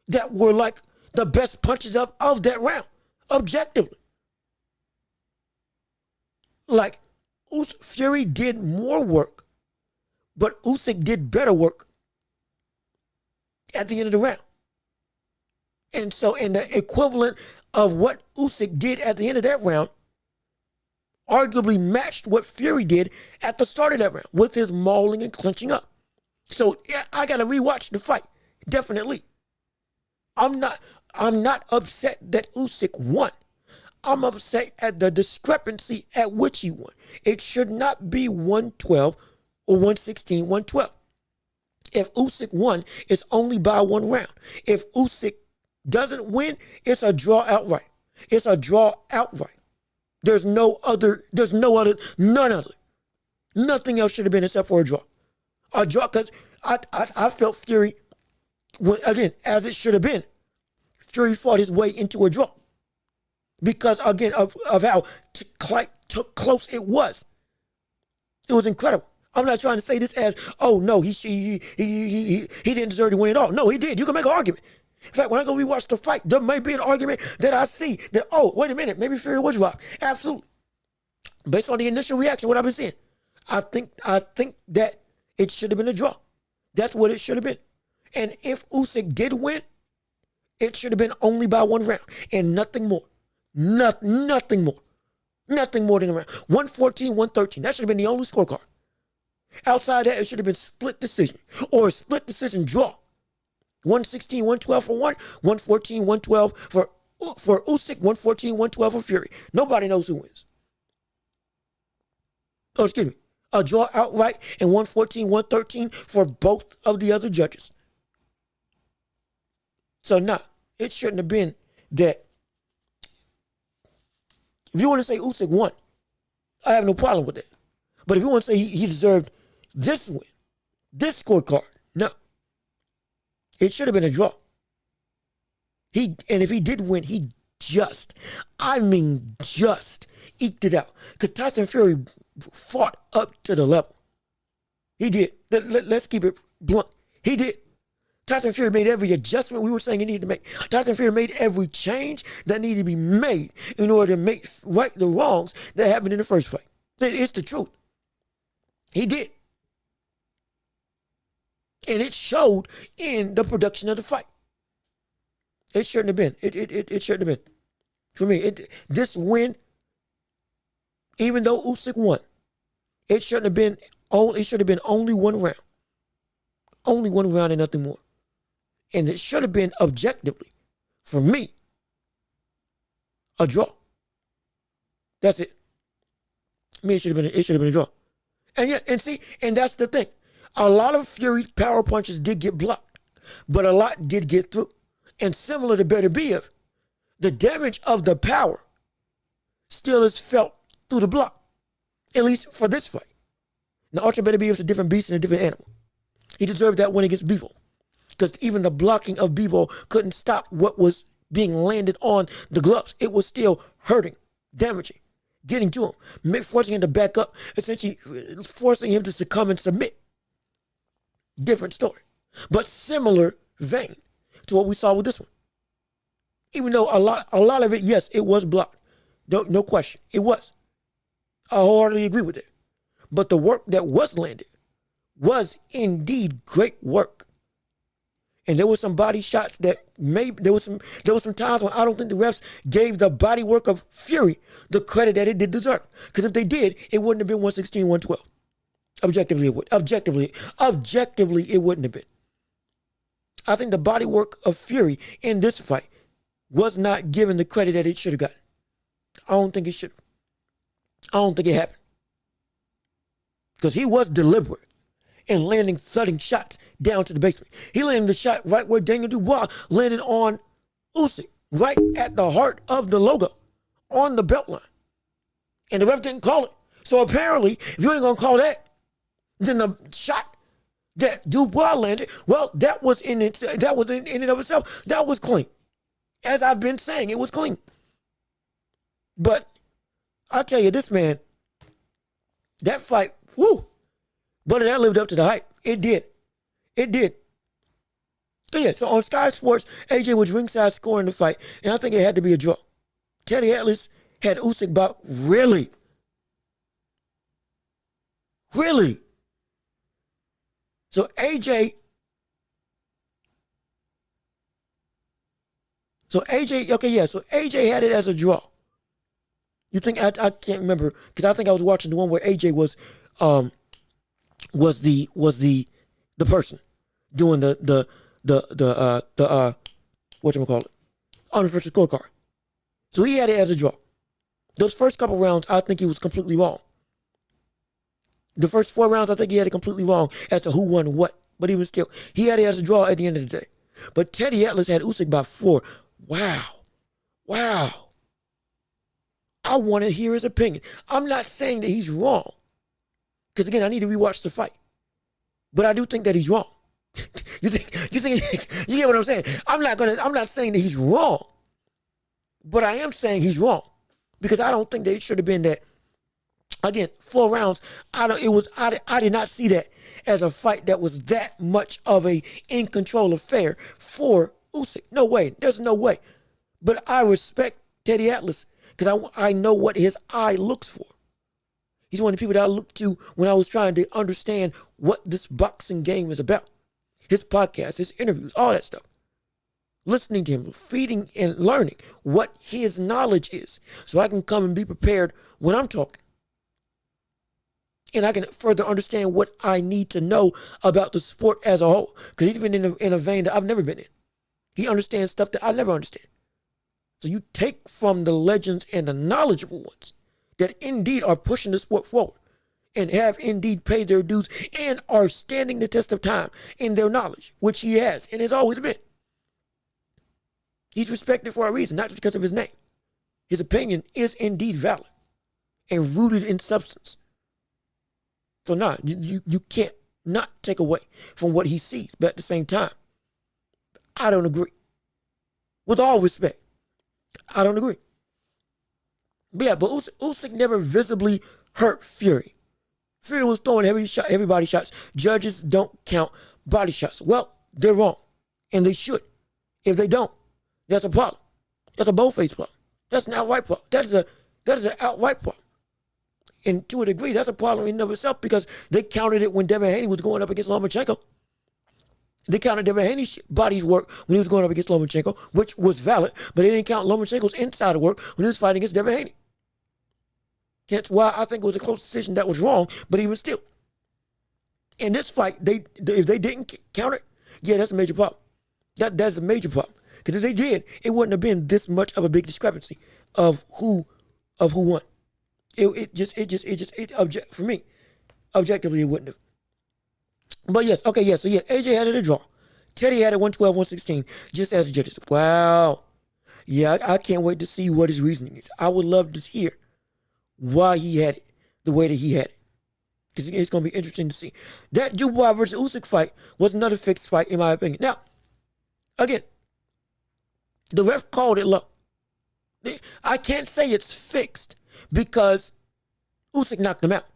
that were like the best punches of that round, objectively. Like, Fury did more work, but Usyk did better work at the end of the round. And so, in the equivalent of what Usyk did at the end of that round, arguably matched what Fury did at the start of that round with his mauling and clinching up. So, yeah, I got to rewatch the fight. Definitely. I'm not upset that Usyk won. I'm upset at the discrepancy at which he won. It should not be 112 or 116, 112. If Usyk won, it's only by 1 round. If Usyk doesn't win, it's a draw outright. It's a draw outright. None other. Nothing else should have been except for a draw. A draw, because I felt Fury, again, as it should have been, Fury fought his way into a draw. Because, again, of how close it was. It was incredible. I'm not trying to say this as, oh no, he didn't deserve to win at all. No, he did. You can make an argument. In fact, when I go rewatch the fight, there may be an argument that I see that, oh, wait a minute, maybe Fury was rocked. Absolutely. Based on the initial reaction, what I've been seeing, I think that it should have been a draw. That's what it should have been. And if Usyk did win, it should have been only by 1 round and nothing more. Nothing more. Nothing more than a round. 114, 113. That should have been the only scorecard. Outside that, it should have been split decision or a split decision draw 116, 112 for one, 114, 112 for Usyk, 114, 112 for Fury. Nobody knows who wins. Oh, excuse me. A draw outright and 114, 113 for both of the other judges. So, nah, it shouldn't have been that. If you want to say Usyk won, I have no problem with that. But if you want to say he deserved this win, this scorecard, no. It should have been a draw. And if he did win, he just eked it out. Because Tyson Fury fought up to the level. He did. Let's keep it blunt. He did. Tyson Fury made every adjustment we were saying he needed to make. Tyson Fury made every change that needed to be made in order to make right the wrongs that happened in the first fight. It's the truth. He did. And it showed in the production of the fight. It shouldn't have been. It shouldn't have been. For me, this win, even though Usyk won, it shouldn't have been. It should have been only one round. Only one round and nothing more. And it should have been objectively, for me, a draw. That's it. I mean, it should have been a draw. And that's the thing. A lot of Fury's power punches did get blocked, but a lot did get through. And similar to Beterbiev, the damage of the power still is felt through the block, at least for this fight. Now, Archer Beterbiev is a different beast and a different animal. He deserved that win against Bivol, because even the blocking of Bivol couldn't stop what was being landed on the gloves. It was still hurting, damaging, getting to him, forcing him to back up, essentially forcing him to succumb and submit. Different story, but similar vein to what we saw with this one. Even though a lot of it, yes, it was blocked. No question, it was. I wholeheartedly agree with it. But the work that was landed was indeed great work. And there were some body shots that there was some times when I don't think the refs gave the body work of Fury the credit that it did deserve. Because if they did, it wouldn't have been 116, 112. Objectively, it would. Objectively, it wouldn't have been. I think the body work of Fury in this fight was not given the credit that it should have gotten. I don't think it should have. I don't think it happened. Because he was deliberate in landing thudding shots down to the basement. He landed the shot right where Daniel Dubois landed on Usyk, right at the heart of the logo, on the belt line. And the ref didn't call it. So apparently, if you ain't going to call that, then the shot that Dubois landed, well, that was in and of itself, that was clean. As I've been saying, it was clean. But I tell you, this man, that fight, whoo, but that lived up to the hype. It did. It did. So yeah, so on Sky Sports, AJ was ringside scoring the fight, and I think it had to be a draw. Teddy Atlas had Usyk about really. So AJ had it as a draw. You think I can't remember, because I think I was watching the one where AJ was the person doing the whatchamacallit, unofficial scorecard. So he had it as a draw. Those first couple rounds, I think he was completely wrong. The first 4 rounds, I think he had it completely wrong as to who won what. But he had it as a draw at the end of the day. But Teddy Atlas had Usyk by 4. Wow. I want to hear his opinion. I'm not saying that he's wrong, because again, I need to rewatch the fight. But I do think that he's wrong. You get what I'm saying? I'm not saying that he's wrong, but I am saying he's wrong, because I don't think that it should have been that. Again, 4 rounds. I did not see that as a fight that was that much of a in control affair for Usyk. No way. There's no way. But I respect Teddy Atlas, because I know what his eye looks for. He's one of the people that I looked to when I was trying to understand what this boxing game is about. His podcast, his interviews, all that stuff. Listening to him, feeding and learning what his knowledge is, so I can come and be prepared when I'm talking. And I can further understand what I need to know about the sport as a whole. Because he's been in a vein that I've never been in. He understands stuff that I never understand. So you take from the legends and the knowledgeable ones that indeed are pushing the sport forward and have indeed paid their dues and are standing the test of time in their knowledge, which he has and has always been. He's respected for a reason, not just because of his name. His opinion is indeed valid and rooted in substance. So you can't not take away from what he sees. But at the same time, I don't agree. With all respect, I don't agree. But yeah, but Usyk never visibly hurt Fury. Fury was throwing heavy body shots. Judges don't count body shots. Well, they're wrong. And they should. If they don't, that's a problem. That's a bold-faced problem. That's an outright problem. That is an outright problem. And to a degree, that's a problem in and of itself because they counted it when Devin Haney was going up against Lomachenko. They counted Devin Haney's body's work when he was going up against Lomachenko, which was valid, but they didn't count Lomachenko's inside work when he was fighting against Devin Haney. That's why I think it was a close decision that was wrong, but even still. In this fight, if they didn't count it, yeah, that's a major problem. That's a major problem. Because if they did, it wouldn't have been this much of a big discrepancy of who won. For me, objectively, it wouldn't have. But yes, okay, yeah, so yeah, AJ had it a draw. Teddy had it 112, 116, just as the judges. Wow. Yeah, I can't wait to see what his reasoning is. I would love to hear why he had it the way that he had it. Because it's going to be interesting to see. That Dubois versus Usyk fight was another fixed fight, in my opinion. Now, again, the ref called it low. I can't say it's fixed because Usyk knocked him out.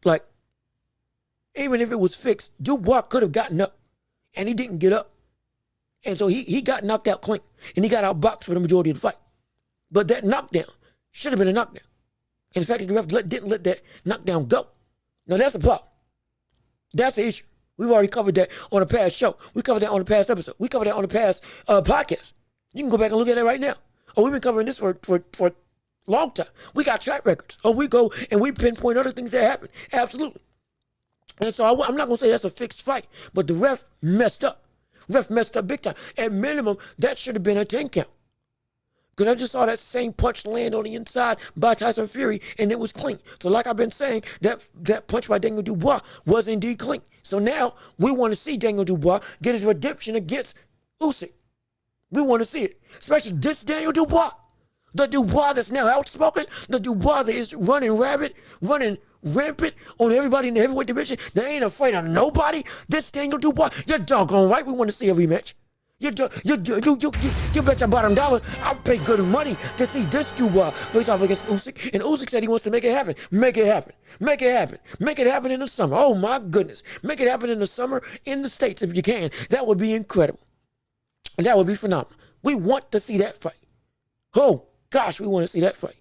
Like, even if it was fixed, Dubois could have gotten up, and he didn't get up. And so he got knocked out clean, and he got outboxed for the majority of the fight. But that knockdown should have been a knockdown. In fact, the ref didn't let that knockdown go. Now, that's a problem. That's the issue. We've already covered that on a past show. We covered that on a past episode. We covered that on a past podcast. You can go back and look at it right now. Oh, we've been covering this for a long time. We got track records. Oh, we go and we pinpoint other things that happen. Absolutely. And so I'm not going to say that's a fixed fight, but the ref messed up. Ref messed up big time. At minimum, that should have been a 10 count. Because I just saw that same punch land on the inside by Tyson Fury, and it was clean. So like I've been saying, that punch by Daniel Dubois was indeed clean. So now we want to see Daniel Dubois get his redemption against Usyk. We want to see it. Especially this Daniel Dubois. The Dubois that's now outspoken. The Dubois that is running rampant on everybody in the heavyweight division. That ain't afraid of nobody. This Daniel Dubois, you're doggone right. We want to see a rematch. You bet your bottom dollar. I'll pay good money to see this Dubois face off against Usyk. And Usyk said he wants to make it happen. Make it happen. Make it happen. Make it happen in the summer. Oh my goodness. Make it happen in the summer in the States if you can. That would be incredible. And that would be phenomenal. We want to see that fight. Oh gosh, we want to see that fight.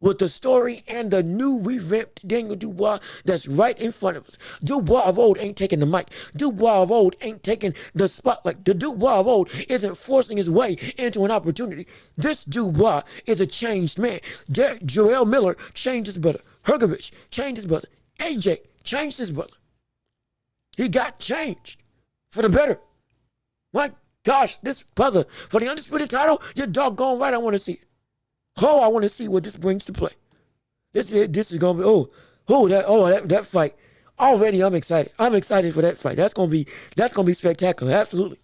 With the story and the new revamped Daniel Dubois that's right in front of us. Dubois of old ain't taking the mic. Dubois of old ain't taking the spotlight. The Dubois of old isn't forcing his way into an opportunity. This Dubois is a changed man. Jarrell Miller changed his brother. Hergovich changed his brother. AJ changed his brother. He got changed for the better. My gosh, this brother, for the undisputed title, you're doggone right I want to see it. Oh, I want to see what this brings to play. This is gonna be that fight. Already, I'm excited. I'm excited for that fight. That's gonna be spectacular. Absolutely.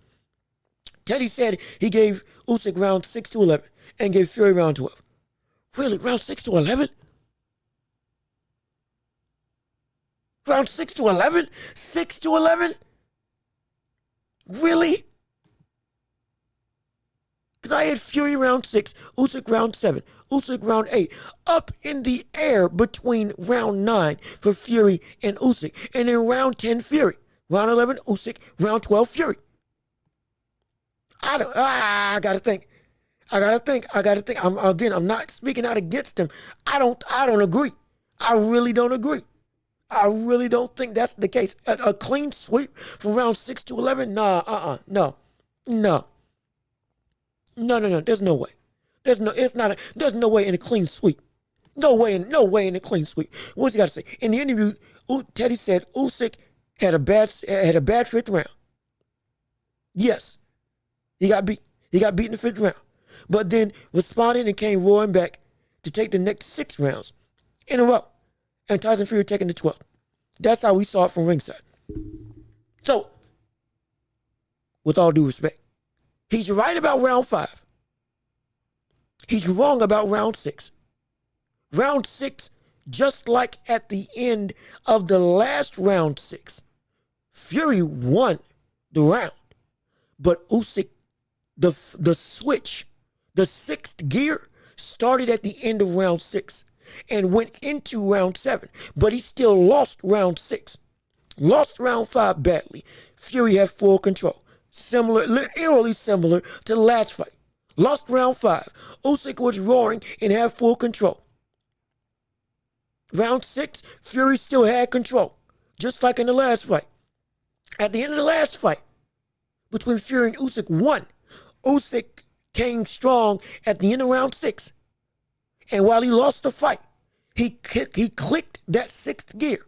Teddy said he gave Usyk round 6 to 11 and gave Fury round 12. Really, round 6 to 11? Round 6 to 11? 6 to 11? Really? Because I had Fury round 6, Usyk round 7, Usyk round 8. Up in the air between round 9 for Fury and Usyk. And then round 10, Fury. Round 11, Usyk. Round 12, Fury. I gotta think. I'm not speaking out against him. I don't agree. I really don't agree. I really don't think that's the case. A clean sweep from round 6 to 11? No. No. There's no way. There's no way in a clean sweep. No way in a clean sweep. What's he got to say? In the interview, Teddy said Usyk had a bad 5th round. Yes, he got beat. He got beat in the 5th round, but then responded and came roaring back to take the next 6 rounds in a row, and Tyson Fury taking the 12th. That's how we saw it from ringside. So, with all due respect, he's right about round 5. He's wrong about round 6. Round 6, just like at the end of the last round 6, Fury won the round, but Usyk, the switch, the 6th gear, started at the end of round 6 and went into round 7, but he still lost round 6. Lost round 5 badly. Fury had full control. Eerily similar to the last fight. Lost round 5. Usyk was roaring and had full control. Round 6, Fury still had control, just like in the last fight. At the end of the last fight, between Fury and Usyk, won. Usyk came strong at the end of round 6. And while he lost the fight, he clicked that 6th gear,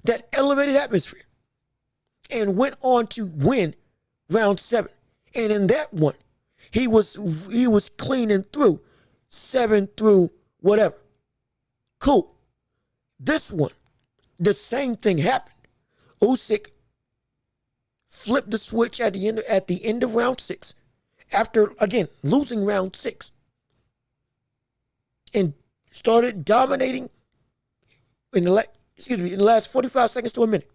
that elevated atmosphere, and went on to win round 7. And in that one, he was cleaning through 7 through whatever. Cool. This one, the same thing happened. Usyk flipped the switch at the end of round 6, after again losing round 6, and started dominating in the last 45 seconds to a minute.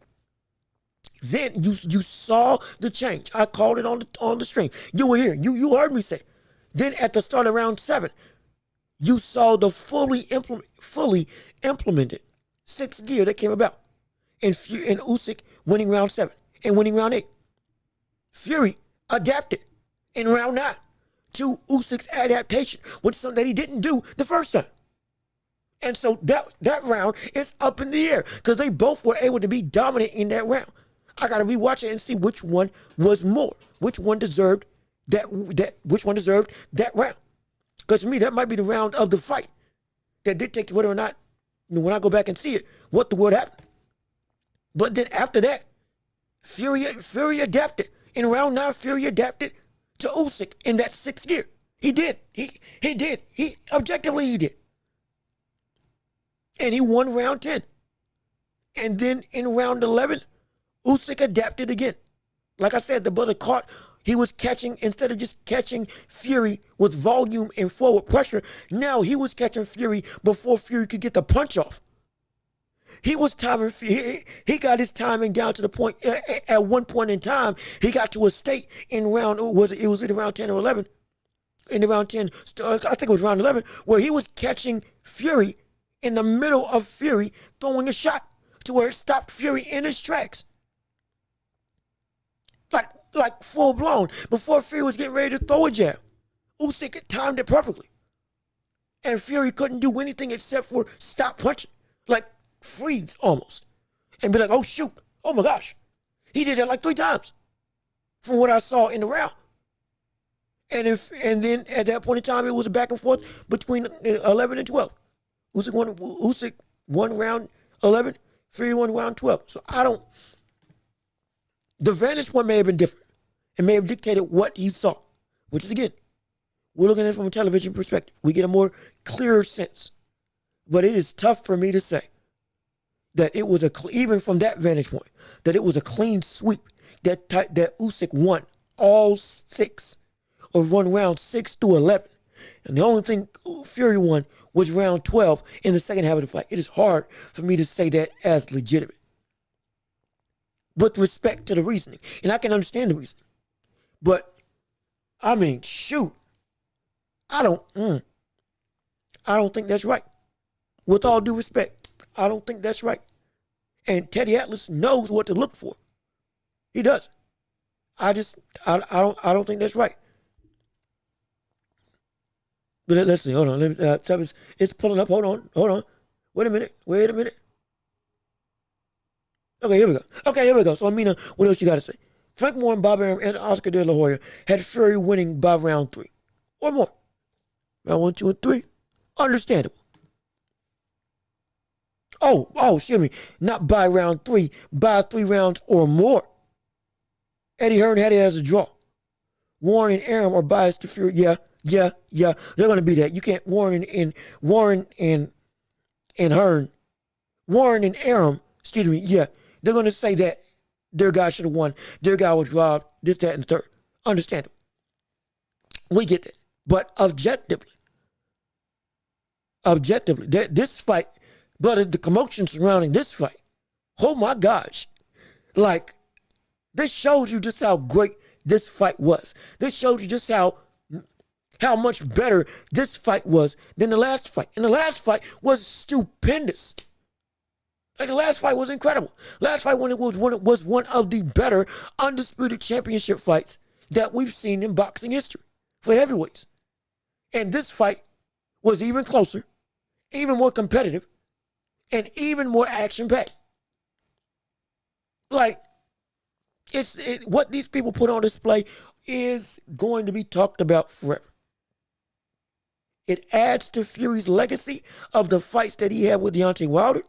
Then you saw the change. I called it on the stream. You were here. You heard me say. Then at the start of round 7, you saw the fully implemented 6th gear that came about, and Usyk winning round 7 and winning round 8. Fury adapted in round 9 to Usyk's adaptation, which is something that he didn't do the first time. And so that round is up in the air because they both were able to be dominant in that round. I gotta rewatch it and see which one was more, which one deserved which one deserved that round. Because for me, that might be the round of the fight that dictates whether or not, when I go back and see it, what the word happened. But then after that, Fury adapted. In round 9, Fury adapted to Usyk in that 6th gear. He did. He did. Objectively, he did. And he won round 10. And then in round 11, Usyk adapted again. Like I said, the brother he was catching, instead of just catching Fury with volume and forward pressure, now he was catching Fury before Fury could get the punch off. He was timing, he got his timing down to the point, at one point in time, he got to a state in round, it was either round 10 or 11, in the round 10, I think it was round 11, where he was catching Fury in the middle of Fury throwing a shot to where it stopped Fury in his tracks. Like full blown, before Fury was getting ready to throw a jab. Usyk timed it perfectly. And Fury couldn't do anything except for stop punching. Like freeze almost. And be like, oh shoot, oh my gosh. He did that like 3 times from what I saw in the round. And then at that point in time, it was a back and forth between 11 and 12. Usyk won round 11, Fury won round 12. So the vantage point may have been different. It may have dictated what he saw, which is, again, we're looking at it from a television perspective. We get a more clearer sense. But it is tough for me to say that it was even from that vantage point, that it was a clean sweep, that Usyk won all 6, or won round 6 through 11. And the only thing Fury won was round 12 in the second half of the fight. It is hard for me to say that as legitimate, with respect to the reasoning. And I can understand the reasoning. But, I mean, shoot. I don't think that's right. With all due respect, I don't think that's right. And Teddy Atlas knows what to look for. He does. I don't think that's right. But let's see. Hold on. It's pulling up. Hold on. Wait a minute. Okay, here we go. So, Amina, what else you got to say? Frank Warren, Bob Arum, and Oscar De La Hoya had Fury winning by round 3 or more. Round 1, 2, and 3, understandable. Excuse me. Not by round 3, by 3 rounds or more. Eddie Hearn had it as a draw. Warren and Arum are biased to Fury. Yeah. They're gonna be that. You can't Warren and Hearn. Warren and Arum, excuse me, yeah. They're gonna say that their guy should have won. Their guy was robbed, this, that, and the third. Understandable. We get that. But objectively, this fight, but the commotion surrounding this fight, oh my gosh. Like, this shows you just how great this fight was. This shows you just how much better this fight was than the last fight. And the last fight was stupendous. Like, the last fight was incredible. Last fight was one of the better undisputed championship fights that we've seen in boxing history for heavyweights. And this fight was even closer, even more competitive, and even more action-packed. Like, what these people put on display is going to be talked about forever. It adds to Fury's legacy of the fights that he had with Deontay Wilder,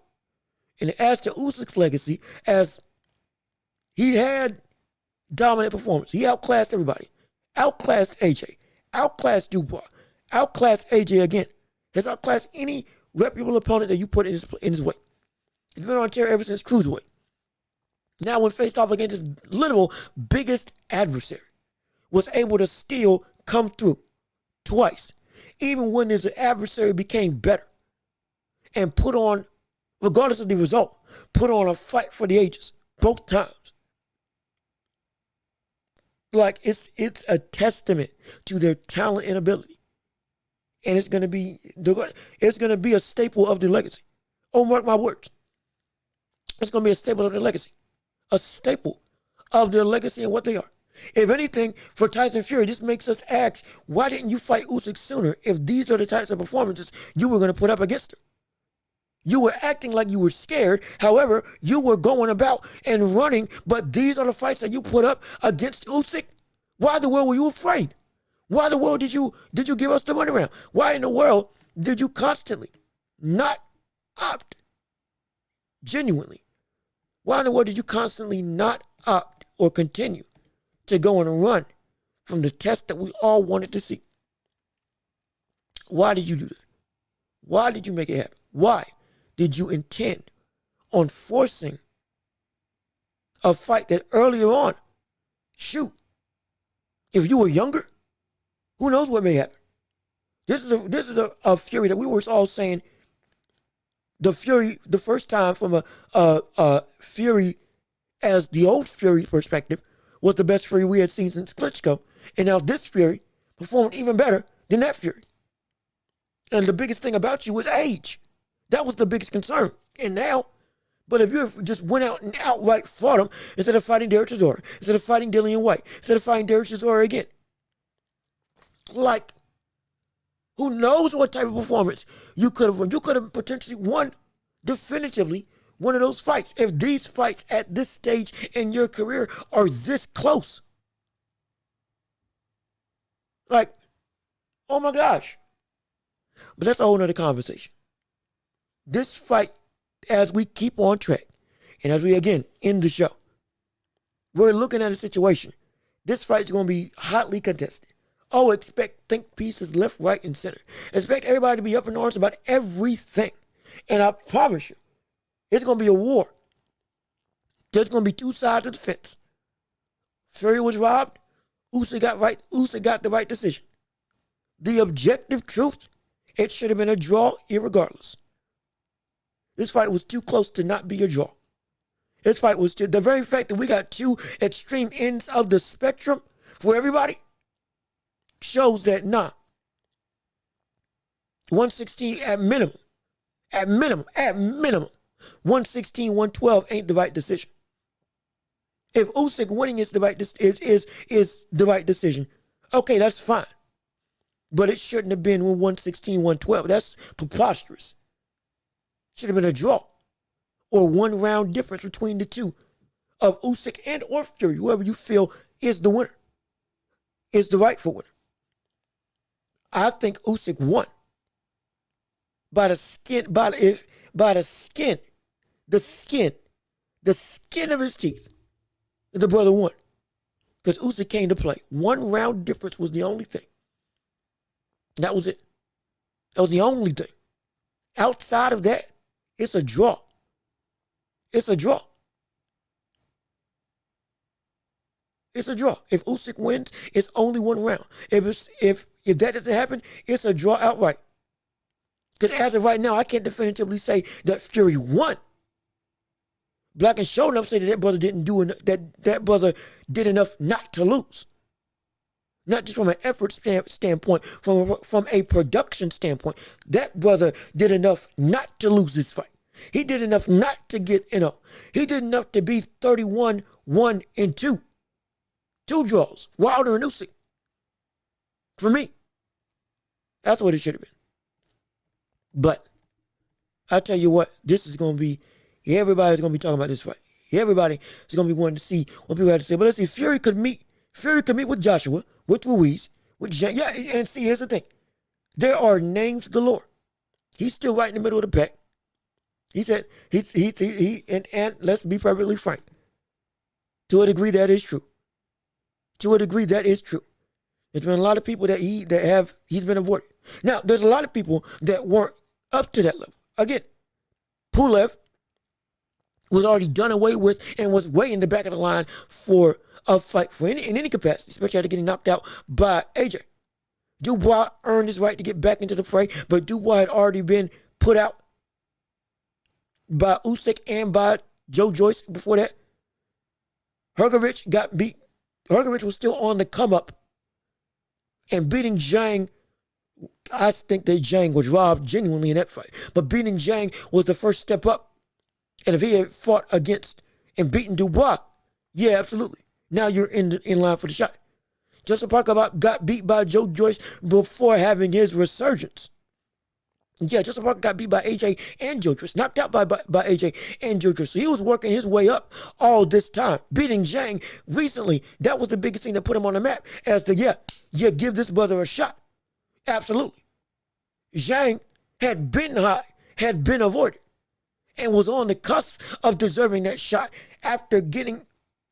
and it adds to Usyk's legacy as he had dominant performance. He outclassed everybody. Outclassed AJ. Outclassed Dubois. Outclassed AJ again. Has outclassed any reputable opponent that you put in his way. He's been on tear ever since cruiserweight. Now, when faced off against his literal biggest adversary, was able to still come through twice, even when his adversary became better, and put on, regardless of the result, put on a fight for the ages both times. Like, it's a testament to their talent and ability, and it's gonna be a staple of their legacy. Oh, mark my words, it's gonna be a staple of their legacy. A staple of their legacy and what they are. If anything, for Tyson Fury, this makes us ask, why didn't you fight Usyk sooner if these are the types of performances you were going to put up against him? You were acting like you were scared. However, you were going about and running, but these are the fights that you put up against Usyk. Why in the world were you afraid? Why in the world did you give us the runaround? Why in the world did you constantly not opt? Genuinely. Why in the world did you constantly not opt or continue to go on a run from the test that we all wanted to see? Why did you do that? Why did you make it happen? Why did you intend on forcing a fight that earlier on, shoot, if you were younger, who knows what may happen? This is a Fury that we were all saying, the Fury, the first time from a Fury as the old Fury perspective, was the best Fury we had seen since Klitschko. And now this Fury performed even better than that Fury. And the biggest thing about you was age. That was the biggest concern. And now, but if you just went out and outright fought him, instead of fighting Derek Chisora, instead of fighting Dillian White, instead of fighting Derek Chisora again, like, who knows what type of performance you could have won. You could have potentially won definitively one of those fights if these fights at this stage in your career are this close. Like, oh my gosh. But that's a whole nother conversation. This fight, as we keep on track, and as we again end the show, we're looking at a situation. This fight's going to be hotly contested. Oh, expect think pieces left, right, and center. Expect everybody to be up in arms about everything. And I promise you, it's going to be a war. There's going to be two sides of the fence. Fury was robbed. Usyk got the right decision. The objective truth, it should have been a draw irregardless. This fight was too close to not be a draw. This fight was the very fact that we got two extreme ends of the spectrum for everybody shows that 116 at minimum, 116, 112 ain't the right decision. If Usyk winning is the right decision, okay, that's fine. But it shouldn't have been 116, 112. That's preposterous. Should have been a draw or one round difference between the two of Usyk and or Fury, whoever you feel is the winner, is the rightful winner. I think Usyk won by the skin, by the skin of his teeth. The brother won. Because Usyk came to play. 1 round difference was the only thing. That was it. That was the only thing. Outside of that, it's a draw. It's a draw. It's a draw. If Usyk wins, it's only 1 round. If that doesn't happen, it's a draw outright. Because as of right now, I can't definitively say that Fury won. But I can show enough say that brother didn't do enough, that brother did enough not to lose. Not just from an effort standpoint, from a production standpoint. That brother did enough not to lose this fight. He did enough not to get, he did enough to be 31-1-2. 2 draws. Wilder and Usyk. For me. That's what it should have been. But I tell you what, this is going to be, everybody's going to be talking about this fight. Everybody is going to be wanting to see what people have to say. But let's see, Fury could meet with Joshua, with Ruiz, with Zhang. Yeah, and see, here's the thing. There are names galore. He's still right in the middle of the pack. He said, and let's be perfectly frank. To a degree, that is true. To a degree, that is true. There's been a lot of people that he's been avoided. Now, there's a lot of people that weren't up to that level. Again, Pulev was already done away with and was way in the back of the line for a fight in any capacity, especially after getting knocked out by AJ. Dubois earned his right to get back into the fray, but Dubois had already been put out by Usyk and by Joe Joyce before that. Hrgovic got beat. Hrgovic was still on the come up, and beating Zhang, I think that Zhang was robbed genuinely in that fight. But beating Zhang was the first step up. And if he had fought against and beaten Dubois, yeah, absolutely. Now you're in line for the shot. Justin Parker got beat by Joe Joyce before having his resurgence. Yeah, Justin Parker got beat by AJ and Joe Joyce, knocked out by AJ and Joe Joyce. So he was working his way up all this time. Beating Zhang recently, that was the biggest thing that put him on the map as to, give this brother a shot. Absolutely. Zhang had been high, had been avoided, and was on the cusp of deserving that shot after getting,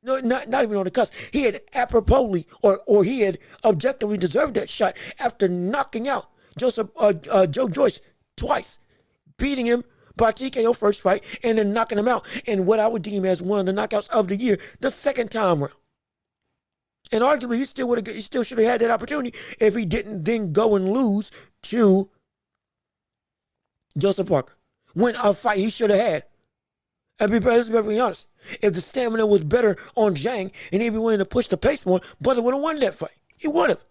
no, not even on the cusp. He had aproposly, or he had objectively deserved that shot after knocking out Joe Joyce twice, beating him by TKO first fight, and then knocking him out in what I would deem as one of the knockouts of the year, the second time around. And arguably, he still should have had that opportunity if he didn't then go and lose to Joseph Parker. Win a fight he should have had. And let's be perfectly honest. If the stamina was better on Zhang and he'd be willing to push the pace more, brother would have won that fight. He would have.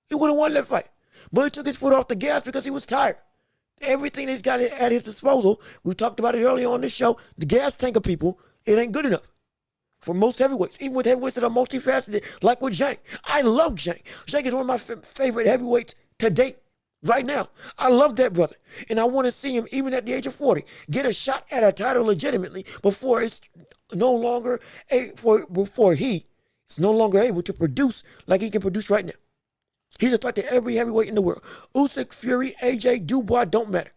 He would have won that fight. But he took his foot off the gas because he was tired. Everything he's got at his disposal, we talked about it earlier on this show, the gas tank of people, it ain't good enough. For most heavyweights, even with heavyweights that are multifaceted, like with Zhang. I love Zhang. Zhang is one of my favorite heavyweights to date, right now. I love that brother. And I want to see him, even at the age of 40, get a shot at a title legitimately before it's no longer, before he is no longer able to produce like he can produce right now. He's a threat to every heavyweight in the world. Usyk, Fury, AJ, Dubois, don't matter.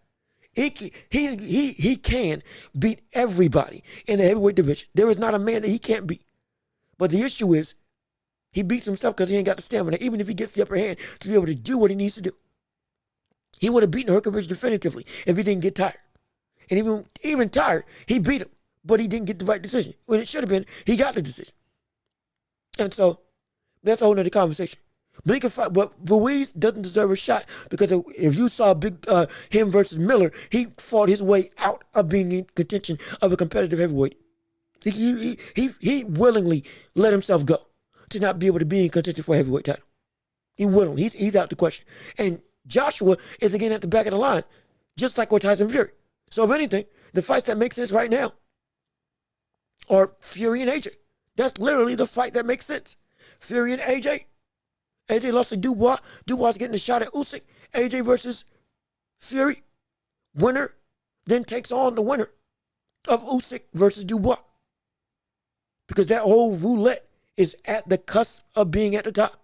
He can beat everybody in the heavyweight division. There is not a man that he can't beat. But the issue is, he beats himself because he ain't got the stamina, even if he gets the upper hand to be able to do what he needs to do. He would have beaten Hrgovic definitively if he didn't get tired. And even tired, he beat him. But he didn't get the right decision. When it should have been, he got the decision. And so, that's a whole nother conversation. But he can fight, but Ruiz doesn't deserve a shot because if you saw him versus Miller, he fought his way out of being in contention of a competitive heavyweight. He willingly let himself go to not be able to be in contention for a heavyweight title. He willingly, he's out the question. And Joshua is again at the back of the line, just like with Tyson Fury. So if anything, the fights that make sense right now are Fury and AJ. That's literally the fight that makes sense. Fury and AJ. AJ lost to Dubois. Dubois getting a shot at Usyk. AJ versus Fury. Winner then takes on the winner of Usyk versus Dubois. Because that whole roulette is at the cusp of being at the top.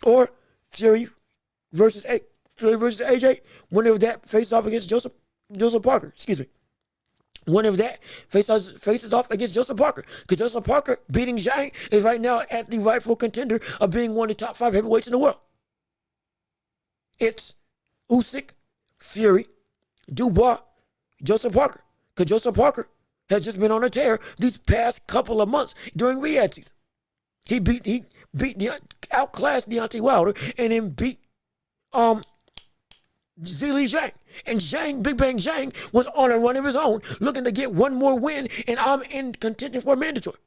Or Fury versus Fury versus AJ, whenever that faces off against Joseph Parker, excuse me. Whenever that faces off against Joseph Parker. Because Joseph Parker beating Zhang is right now at the rightful contender of being one of the top 5 heavyweights in the world. It's Usyk, Fury, Dubois, Joseph Parker. Because Joseph Parker has just been on a tear these past couple of months during Riyadh season. He outclassed Deontay Wilder and then beat Zhili Zhang. And Zhang, Big Bang Zhang, was on a run of his own, looking to get one more win, and I'm in contention for a mandatory.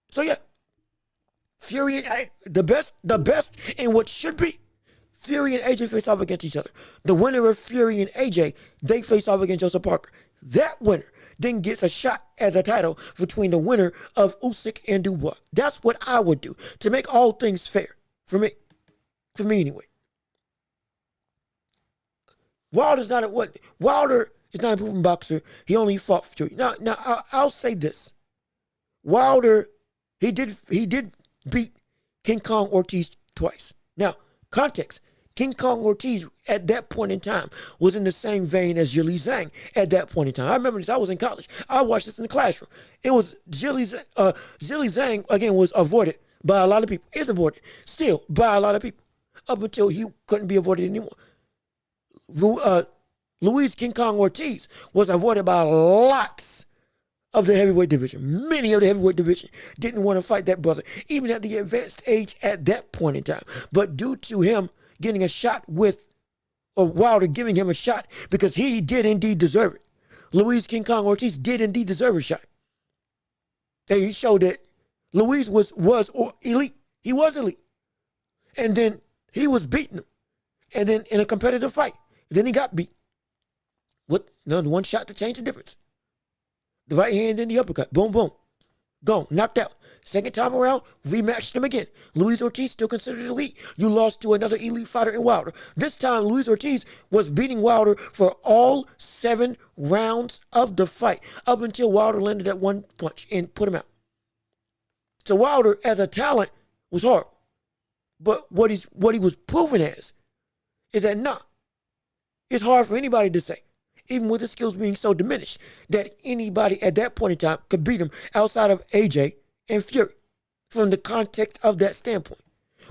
So yeah, Fury and the best in what should be, Fury and AJ face off against each other. The winner of Fury and AJ, they face off against Joseph Parker. That winner then gets a shot at the title between the winner of Usyk and Dubois. That's what I would do to make all things fair for me anyway. Wilder is not a proven boxer. He only fought Fury. Now I'll say this: Wilder, he did beat King Kong Ortiz twice. Now, context: King Kong Ortiz at that point in time was in the same vein as Zhili Zhang at that point in time. I remember this. I was in college. I watched this in the classroom. It was Zhili Zhang again was avoided by a lot of people. Is avoided still by a lot of people up until he couldn't be avoided anymore. Luis King Kong Ortiz was avoided by lots of the heavyweight division. Many of the heavyweight division didn't want to fight that brother, even at the advanced age at that point in time. But due to him getting a shot or Wilder giving him a shot, because he did indeed deserve it. Luis King Kong Ortiz did indeed deserve a shot. And he showed that Luis was elite. He was elite. And then he was beating him. And then in a competitive fight, then he got beat with one shot to change the difference. The right hand and the uppercut. Boom, boom. Gone. Knocked out. Second time around, rematched him again. Luis Ortiz still considered elite. You lost to another elite fighter in Wilder. This time, Luis Ortiz was beating Wilder for all 7 rounds of the fight, up until Wilder landed that one punch and put him out. So Wilder, as a talent, was horrible. But what he was proven as is that it's hard for anybody to say, even with his skills being so diminished, that anybody at that point in time could beat him outside of AJ and Fury from the context of that standpoint.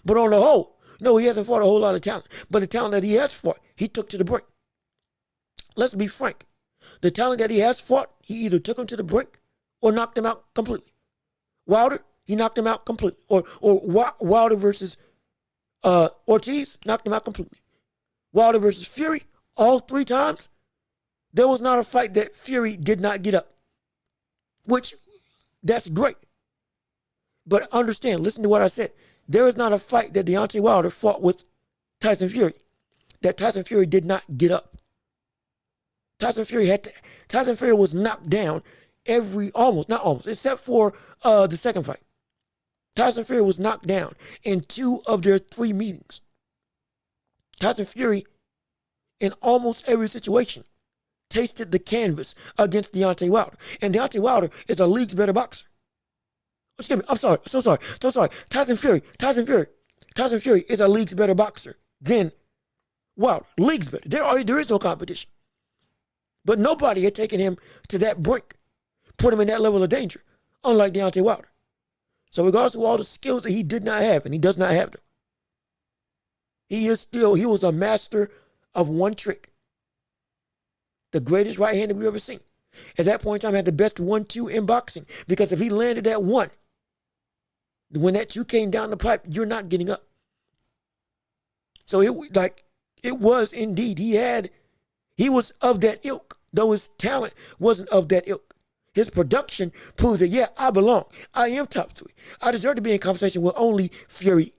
But on the whole, no, he hasn't fought a whole lot of talent. But the talent that he has fought, he took to the brink. Let's be frank. The talent that he has fought, he either took him to the brink or knocked him out completely. Wilder, he knocked him out completely. Or Wilder versus Ortiz, knocked him out completely. Wilder versus Fury, all 3 times, there was not a fight that Fury did not get up. Which, that's great. But understand, listen to what I said. There is not a fight that Deontay Wilder fought with Tyson Fury that Tyson Fury did not get up. Tyson Fury was knocked down except for the second fight. Tyson Fury was knocked down in 2 of their 3 meetings. Tyson Fury, in almost every situation, tasted the canvas against Deontay Wilder. And Deontay Wilder is a league's better boxer. Excuse me, I'm sorry, so sorry. Tyson Fury is a league's better boxer than Wilder. League's better. There is no competition. But nobody had taken him to that brink, put him in that level of danger, unlike Deontay Wilder. So regardless of all the skills that he did not have, and he does not have them, he was a master of one trick. The greatest right hand that we've ever seen. At that point in time, had the best 1-2 in boxing. Because if he landed that 1, when that 2 came down the pipe, you're not getting up. So it was indeed, he was of that ilk, though his talent wasn't of that ilk. His production proves that, yeah, I belong. I am top 3. I deserve to be in conversation with only Fury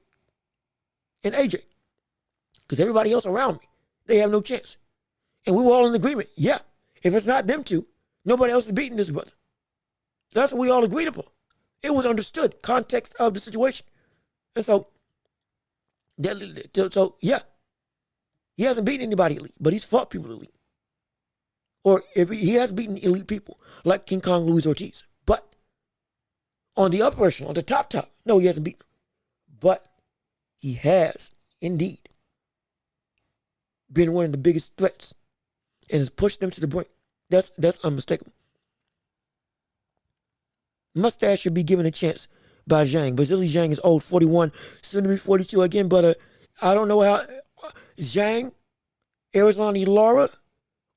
and AJ. Because everybody else around me, they have no chance. And we were all in agreement. Yeah, if it's not them 2, nobody else is beating this brother. That's what we all agreed upon. It was understood, context of the situation. And so yeah, he hasn't beaten anybody elite, but he's fought people elite. Or if he has beaten elite people, like King Kong Luis Ortiz. But on the upper echelon, on the top, no, he hasn't beaten them. But he has, indeed, been one of the biggest threats and has pushed them to the brink. That's unmistakable. Mustache should be given a chance by Zhang. Vasily Zhang is old, 41, soon to be 42 again, but I don't know how Zhang, Arizona Lara,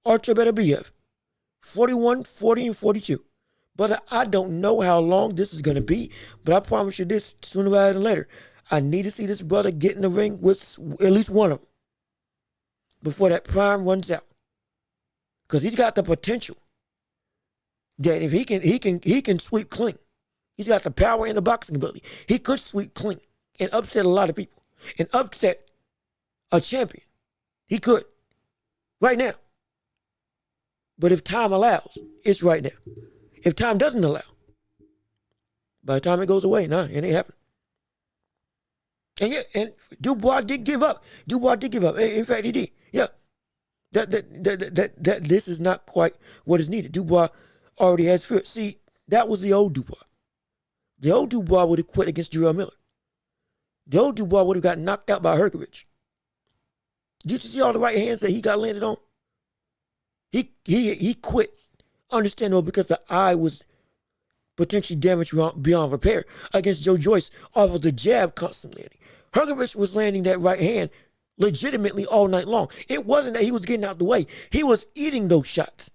Archer Beterbiev, 41, 40, and 42. But I don't know how long this is going to be, but I promise you this, sooner rather than later. I need to see this brother get in the ring with at least one of them before that prime runs out. Because he's got the potential that if he can sweep clean. He's got the power and the boxing ability. He could sweep clean and upset a lot of people and upset a champion. He could right now. But if time allows, it's right now. If time doesn't allow, by the time it goes away, nah, it ain't happening. And yeah, and Dubois did give up. In fact, he did. Yeah. That this is not quite what is needed. Dubois already has spirit. See, that was the old Dubois. The old Dubois would have quit against Jarrell Miller. The old Dubois would have got knocked out by Herkovich. Did you see all the right hands that he got landed on? He quit. Understandable, because the eye was potentially damaged beyond repair against Joe Joyce off of the jab constantly landing. Herkovich was landing that right hand legitimately all night long. It wasn't that he was getting out the way. He was eating those shots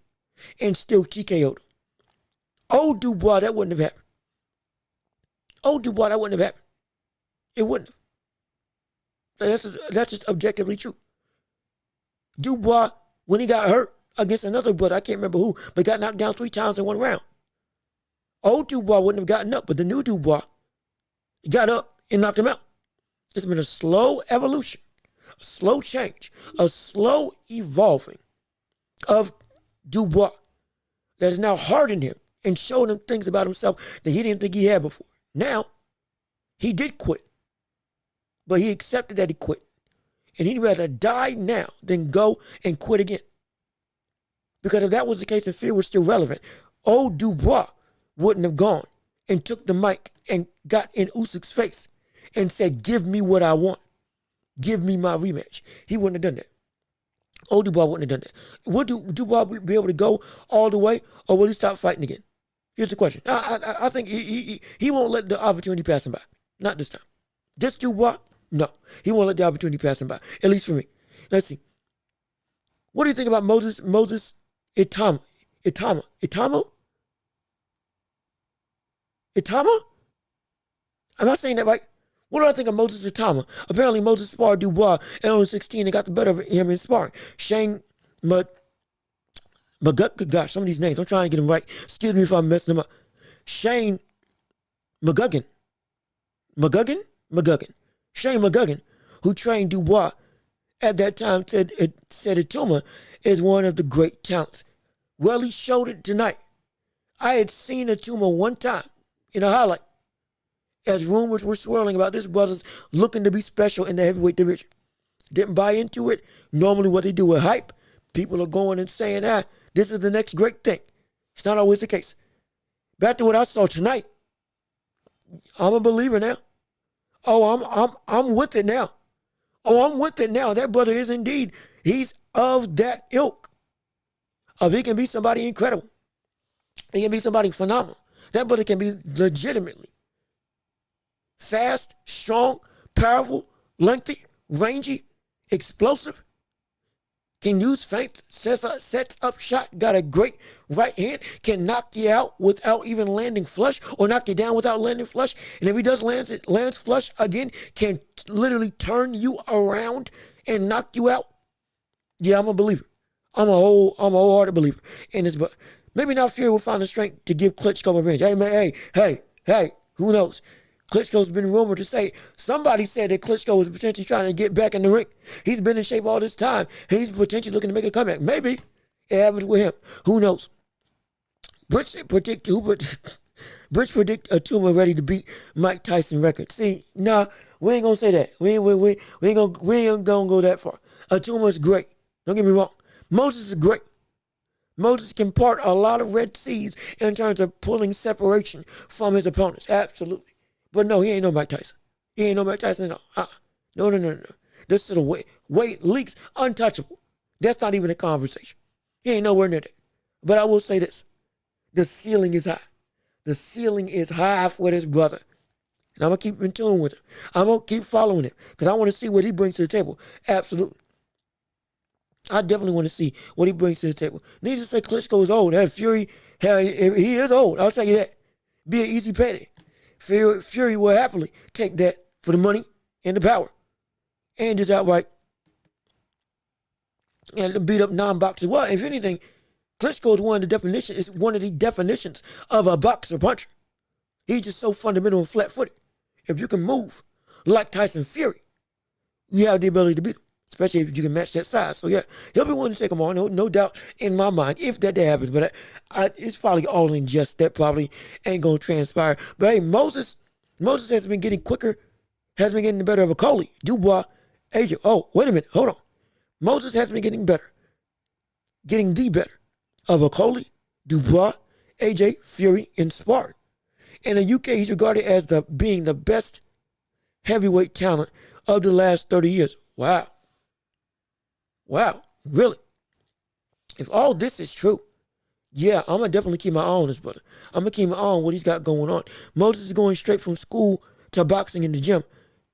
and still TKO'd him. Old Dubois, that wouldn't have happened. It wouldn't have. That's just objectively true. Dubois, when he got hurt against another brother, I can't remember who, but got knocked down 3 times in one round. Old Dubois wouldn't have gotten up, but the new Dubois got up and knocked him out. It's been a slow evolution, a slow change, a slow evolving of Dubois that has now hardened him and shown him things about himself that he didn't think he had before. Now, he did quit, but he accepted that he quit. And he'd rather die now than go and quit again. Because if that was the case and fear was still relevant, old Dubois wouldn't have gone and took the mic and got in Usyk's face and said, give me what I want. Give me my rematch. He wouldn't have done that. Old Dubois wouldn't have done that. Would Dubois be able to go all the way, or will he stop fighting again? Here's the question. I think he won't let the opportunity pass him by. Not this time. This Dubois, no. He won't let the opportunity pass him by. At least for me. Let's see. What do you think about Moses Itama? Am I saying that right? What do I think of Moses Itama? Apparently Moses sparred Dubois at only 16 and got the better of him in sparring. Shane gosh, some of these names, I'm trying to get them right. Excuse me if I'm messing them up. Shane McGugan. Shane McGugan, who trained Dubois at that time, said Itama is one of the great talents. Well, he showed it tonight. I had seen Itama one time in a highlight as rumors were swirling about this brother's looking to be special in the heavyweight division. Didn't buy into it. Normally what they do with hype, people are going and saying, this is the next great thing. It's not always the case. Back to what I saw tonight. I'm a believer now. Oh, I'm with it now. Oh, I'm with it now. That brother is indeed, he's of that ilk. He can be somebody incredible. He can be somebody phenomenal. That brother can be legitimately fast, strong, powerful, lengthy, rangy, explosive. Can use feints, sets up shot, got a great right hand, can knock you out without even landing flush, or knock you down without landing flush. And if he does lands flush again, can literally turn you around and knock you out. Yeah, I'm a believer. I'm a wholehearted believer in this, but maybe not Fury will find the strength to give Klitschko revenge. Hey man, hey, who knows? Klitschko's been rumored to say, somebody said that Klitschko was potentially trying to get back in the ring. He's been in shape all this time. He's potentially looking to make a comeback. Maybe it happens with him. Who knows? Bridge predict Itama ready to beat Mike Tyson record. See, nah, we ain't gonna say that. We ain't gonna go that far. Itama is great. Don't get me wrong. Moses is great. Moses can part a lot of Red Seas in terms of pulling separation from his opponents. Absolutely. But no, he ain't no Mike Tyson. He ain't no Mike Tyson at all. No. This is the weight leaks, untouchable. That's not even a conversation. He ain't nowhere near that. But I will say this. The ceiling is high. The ceiling is high for this brother. And I'm going to keep in tune with him. I'm going to keep following him because I want to see what he brings to the table. Absolutely. I definitely want to see what he brings to the table. Needless to say, Klitschko is old. Fury, he is old. I'll tell you that. Be an easy payday. Fury will happily take that for the money and the power. And just outright and beat up non-boxers. Well, if anything, Klitschko is one of the definitions of a boxer puncher. He's just so fundamental and flat-footed. If you can move like Tyson Fury, you have the ability to beat him, especially if you can match that size. So yeah, he'll be willing to take him on, no doubt in my mind, if that happens. But it's probably all in jest. That probably ain't gonna transpire. But hey, Moses has been getting quicker, has been getting the better of a Coley, Dubois, AJ. Oh, wait a minute, hold on. Moses has been getting better, getting the better of a Coley, Dubois, AJ, Fury in sparring. In the UK, he's regarded as being the best heavyweight talent of the last 30 years. Wow. Wow. Really? If all this is true, yeah, I'm going to definitely keep my eye on this brother. I'm going to keep my eye on what he's got going on. Moses is going straight from school to boxing in the gym.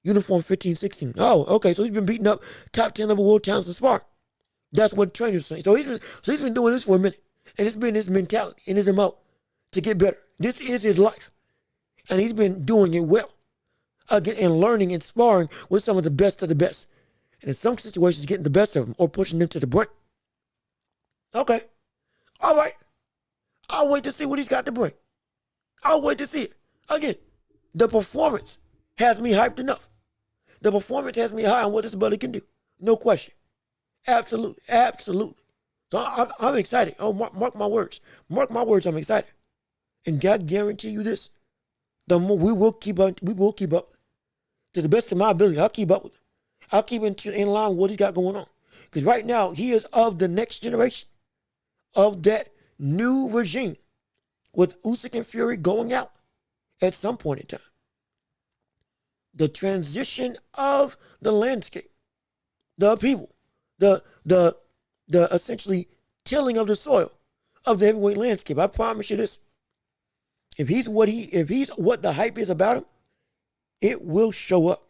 Uniform 15, 16. Oh, okay. So he's been beating up top 10 level world talents in sparring. That's what trainers say. So he's been doing this for a minute. And it's been his mentality and his MO to get better. This is his life. And he's been doing it well. Again, and learning and sparring with some of the best. And in some situations, getting the best of them or pushing them to the brink. Okay. All right. I'll wait to see what he's got to bring. I'll wait to see it. Again, the performance has me hyped enough. The performance has me high on what this brother can do. No question. Absolutely. Absolutely. So I'm excited. Oh, mark my words. Mark my words, I'm excited. And God guarantee you this. The more we will keep up to the best of my ability. I'll keep up with him. I'll keep in line with what he's got going on. Because right now, he is of the next generation of that new regime with USYK and Fury going out at some point in time. The transition of the landscape, the people, the essentially tilling of the soil of the heavyweight landscape. I promise you this. If he's what the hype is about him, it will show up.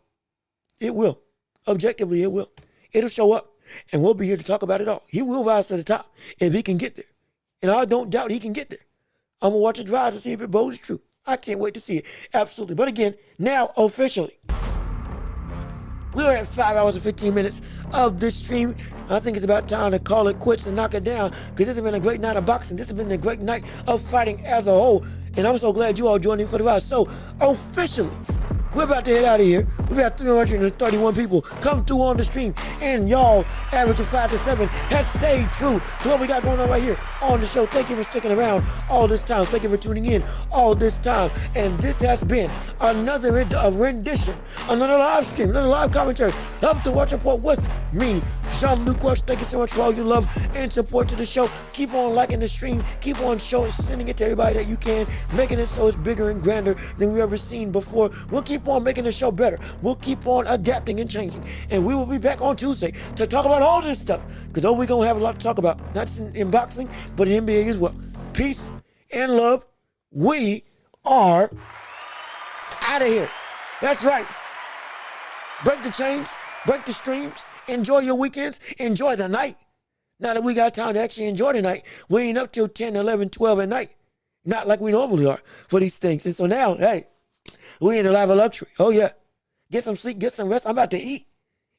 It will. Objectively, it will. It'll show up. And we'll be here to talk about it all. He will rise to the top if he can get there. And I don't doubt he can get there. I'm going to watch it rise to see if it bodes true. I can't wait to see it. Absolutely. But again, now officially, we are at 5 hours and 15 minutes of this stream. I think it's about time to call it quits and knock it down because this has been a great night of boxing. This has been a great night of fighting as a whole. And I'm so glad you all joined in for the ride. So officially, we're about to head out of here. We've got 331 people come through on the stream. And y'all, average of 5 to 7, has stayed true to what we got going on right here on the show. Thank you for sticking around all this time. Thank you for tuning in all this time. And this has been another rendition, another live stream, another live commentary of The Welch Report with me, Jean-Luc Welch. Thank you so much for all your love and support to the show. Keep on liking the stream. Keep on sending it to everybody that you can, making it so it's bigger and grander than we've ever seen before. We'll keep on making the show better. We'll keep on adapting and changing. And we will be back on Tuesday to talk about all this stuff. Because we're going to have a lot to talk about. Not just in boxing, but in NBA as well. Peace and love. We are out of here. That's right. Break the chains. Break the streams. Enjoy your weekends. Enjoy the night. Now that we got time to actually enjoy the night, we ain't up till 10, 11, 12 at night. Not like we normally are for these things. And so now, hey, we in a life of luxury. Oh, yeah. Get some sleep, get some rest. I'm about to eat.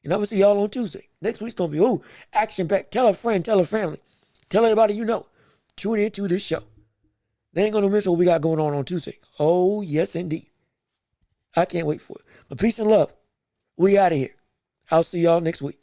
And I'm going to see y'all on Tuesday. Next week's going to be, action-packed. Tell a friend, tell a family. Tell everybody you know. Tune into this show. They ain't going to miss what we got going on Tuesday. Oh, yes, indeed. I can't wait for it. But peace and love. We out of here. I'll see y'all next week.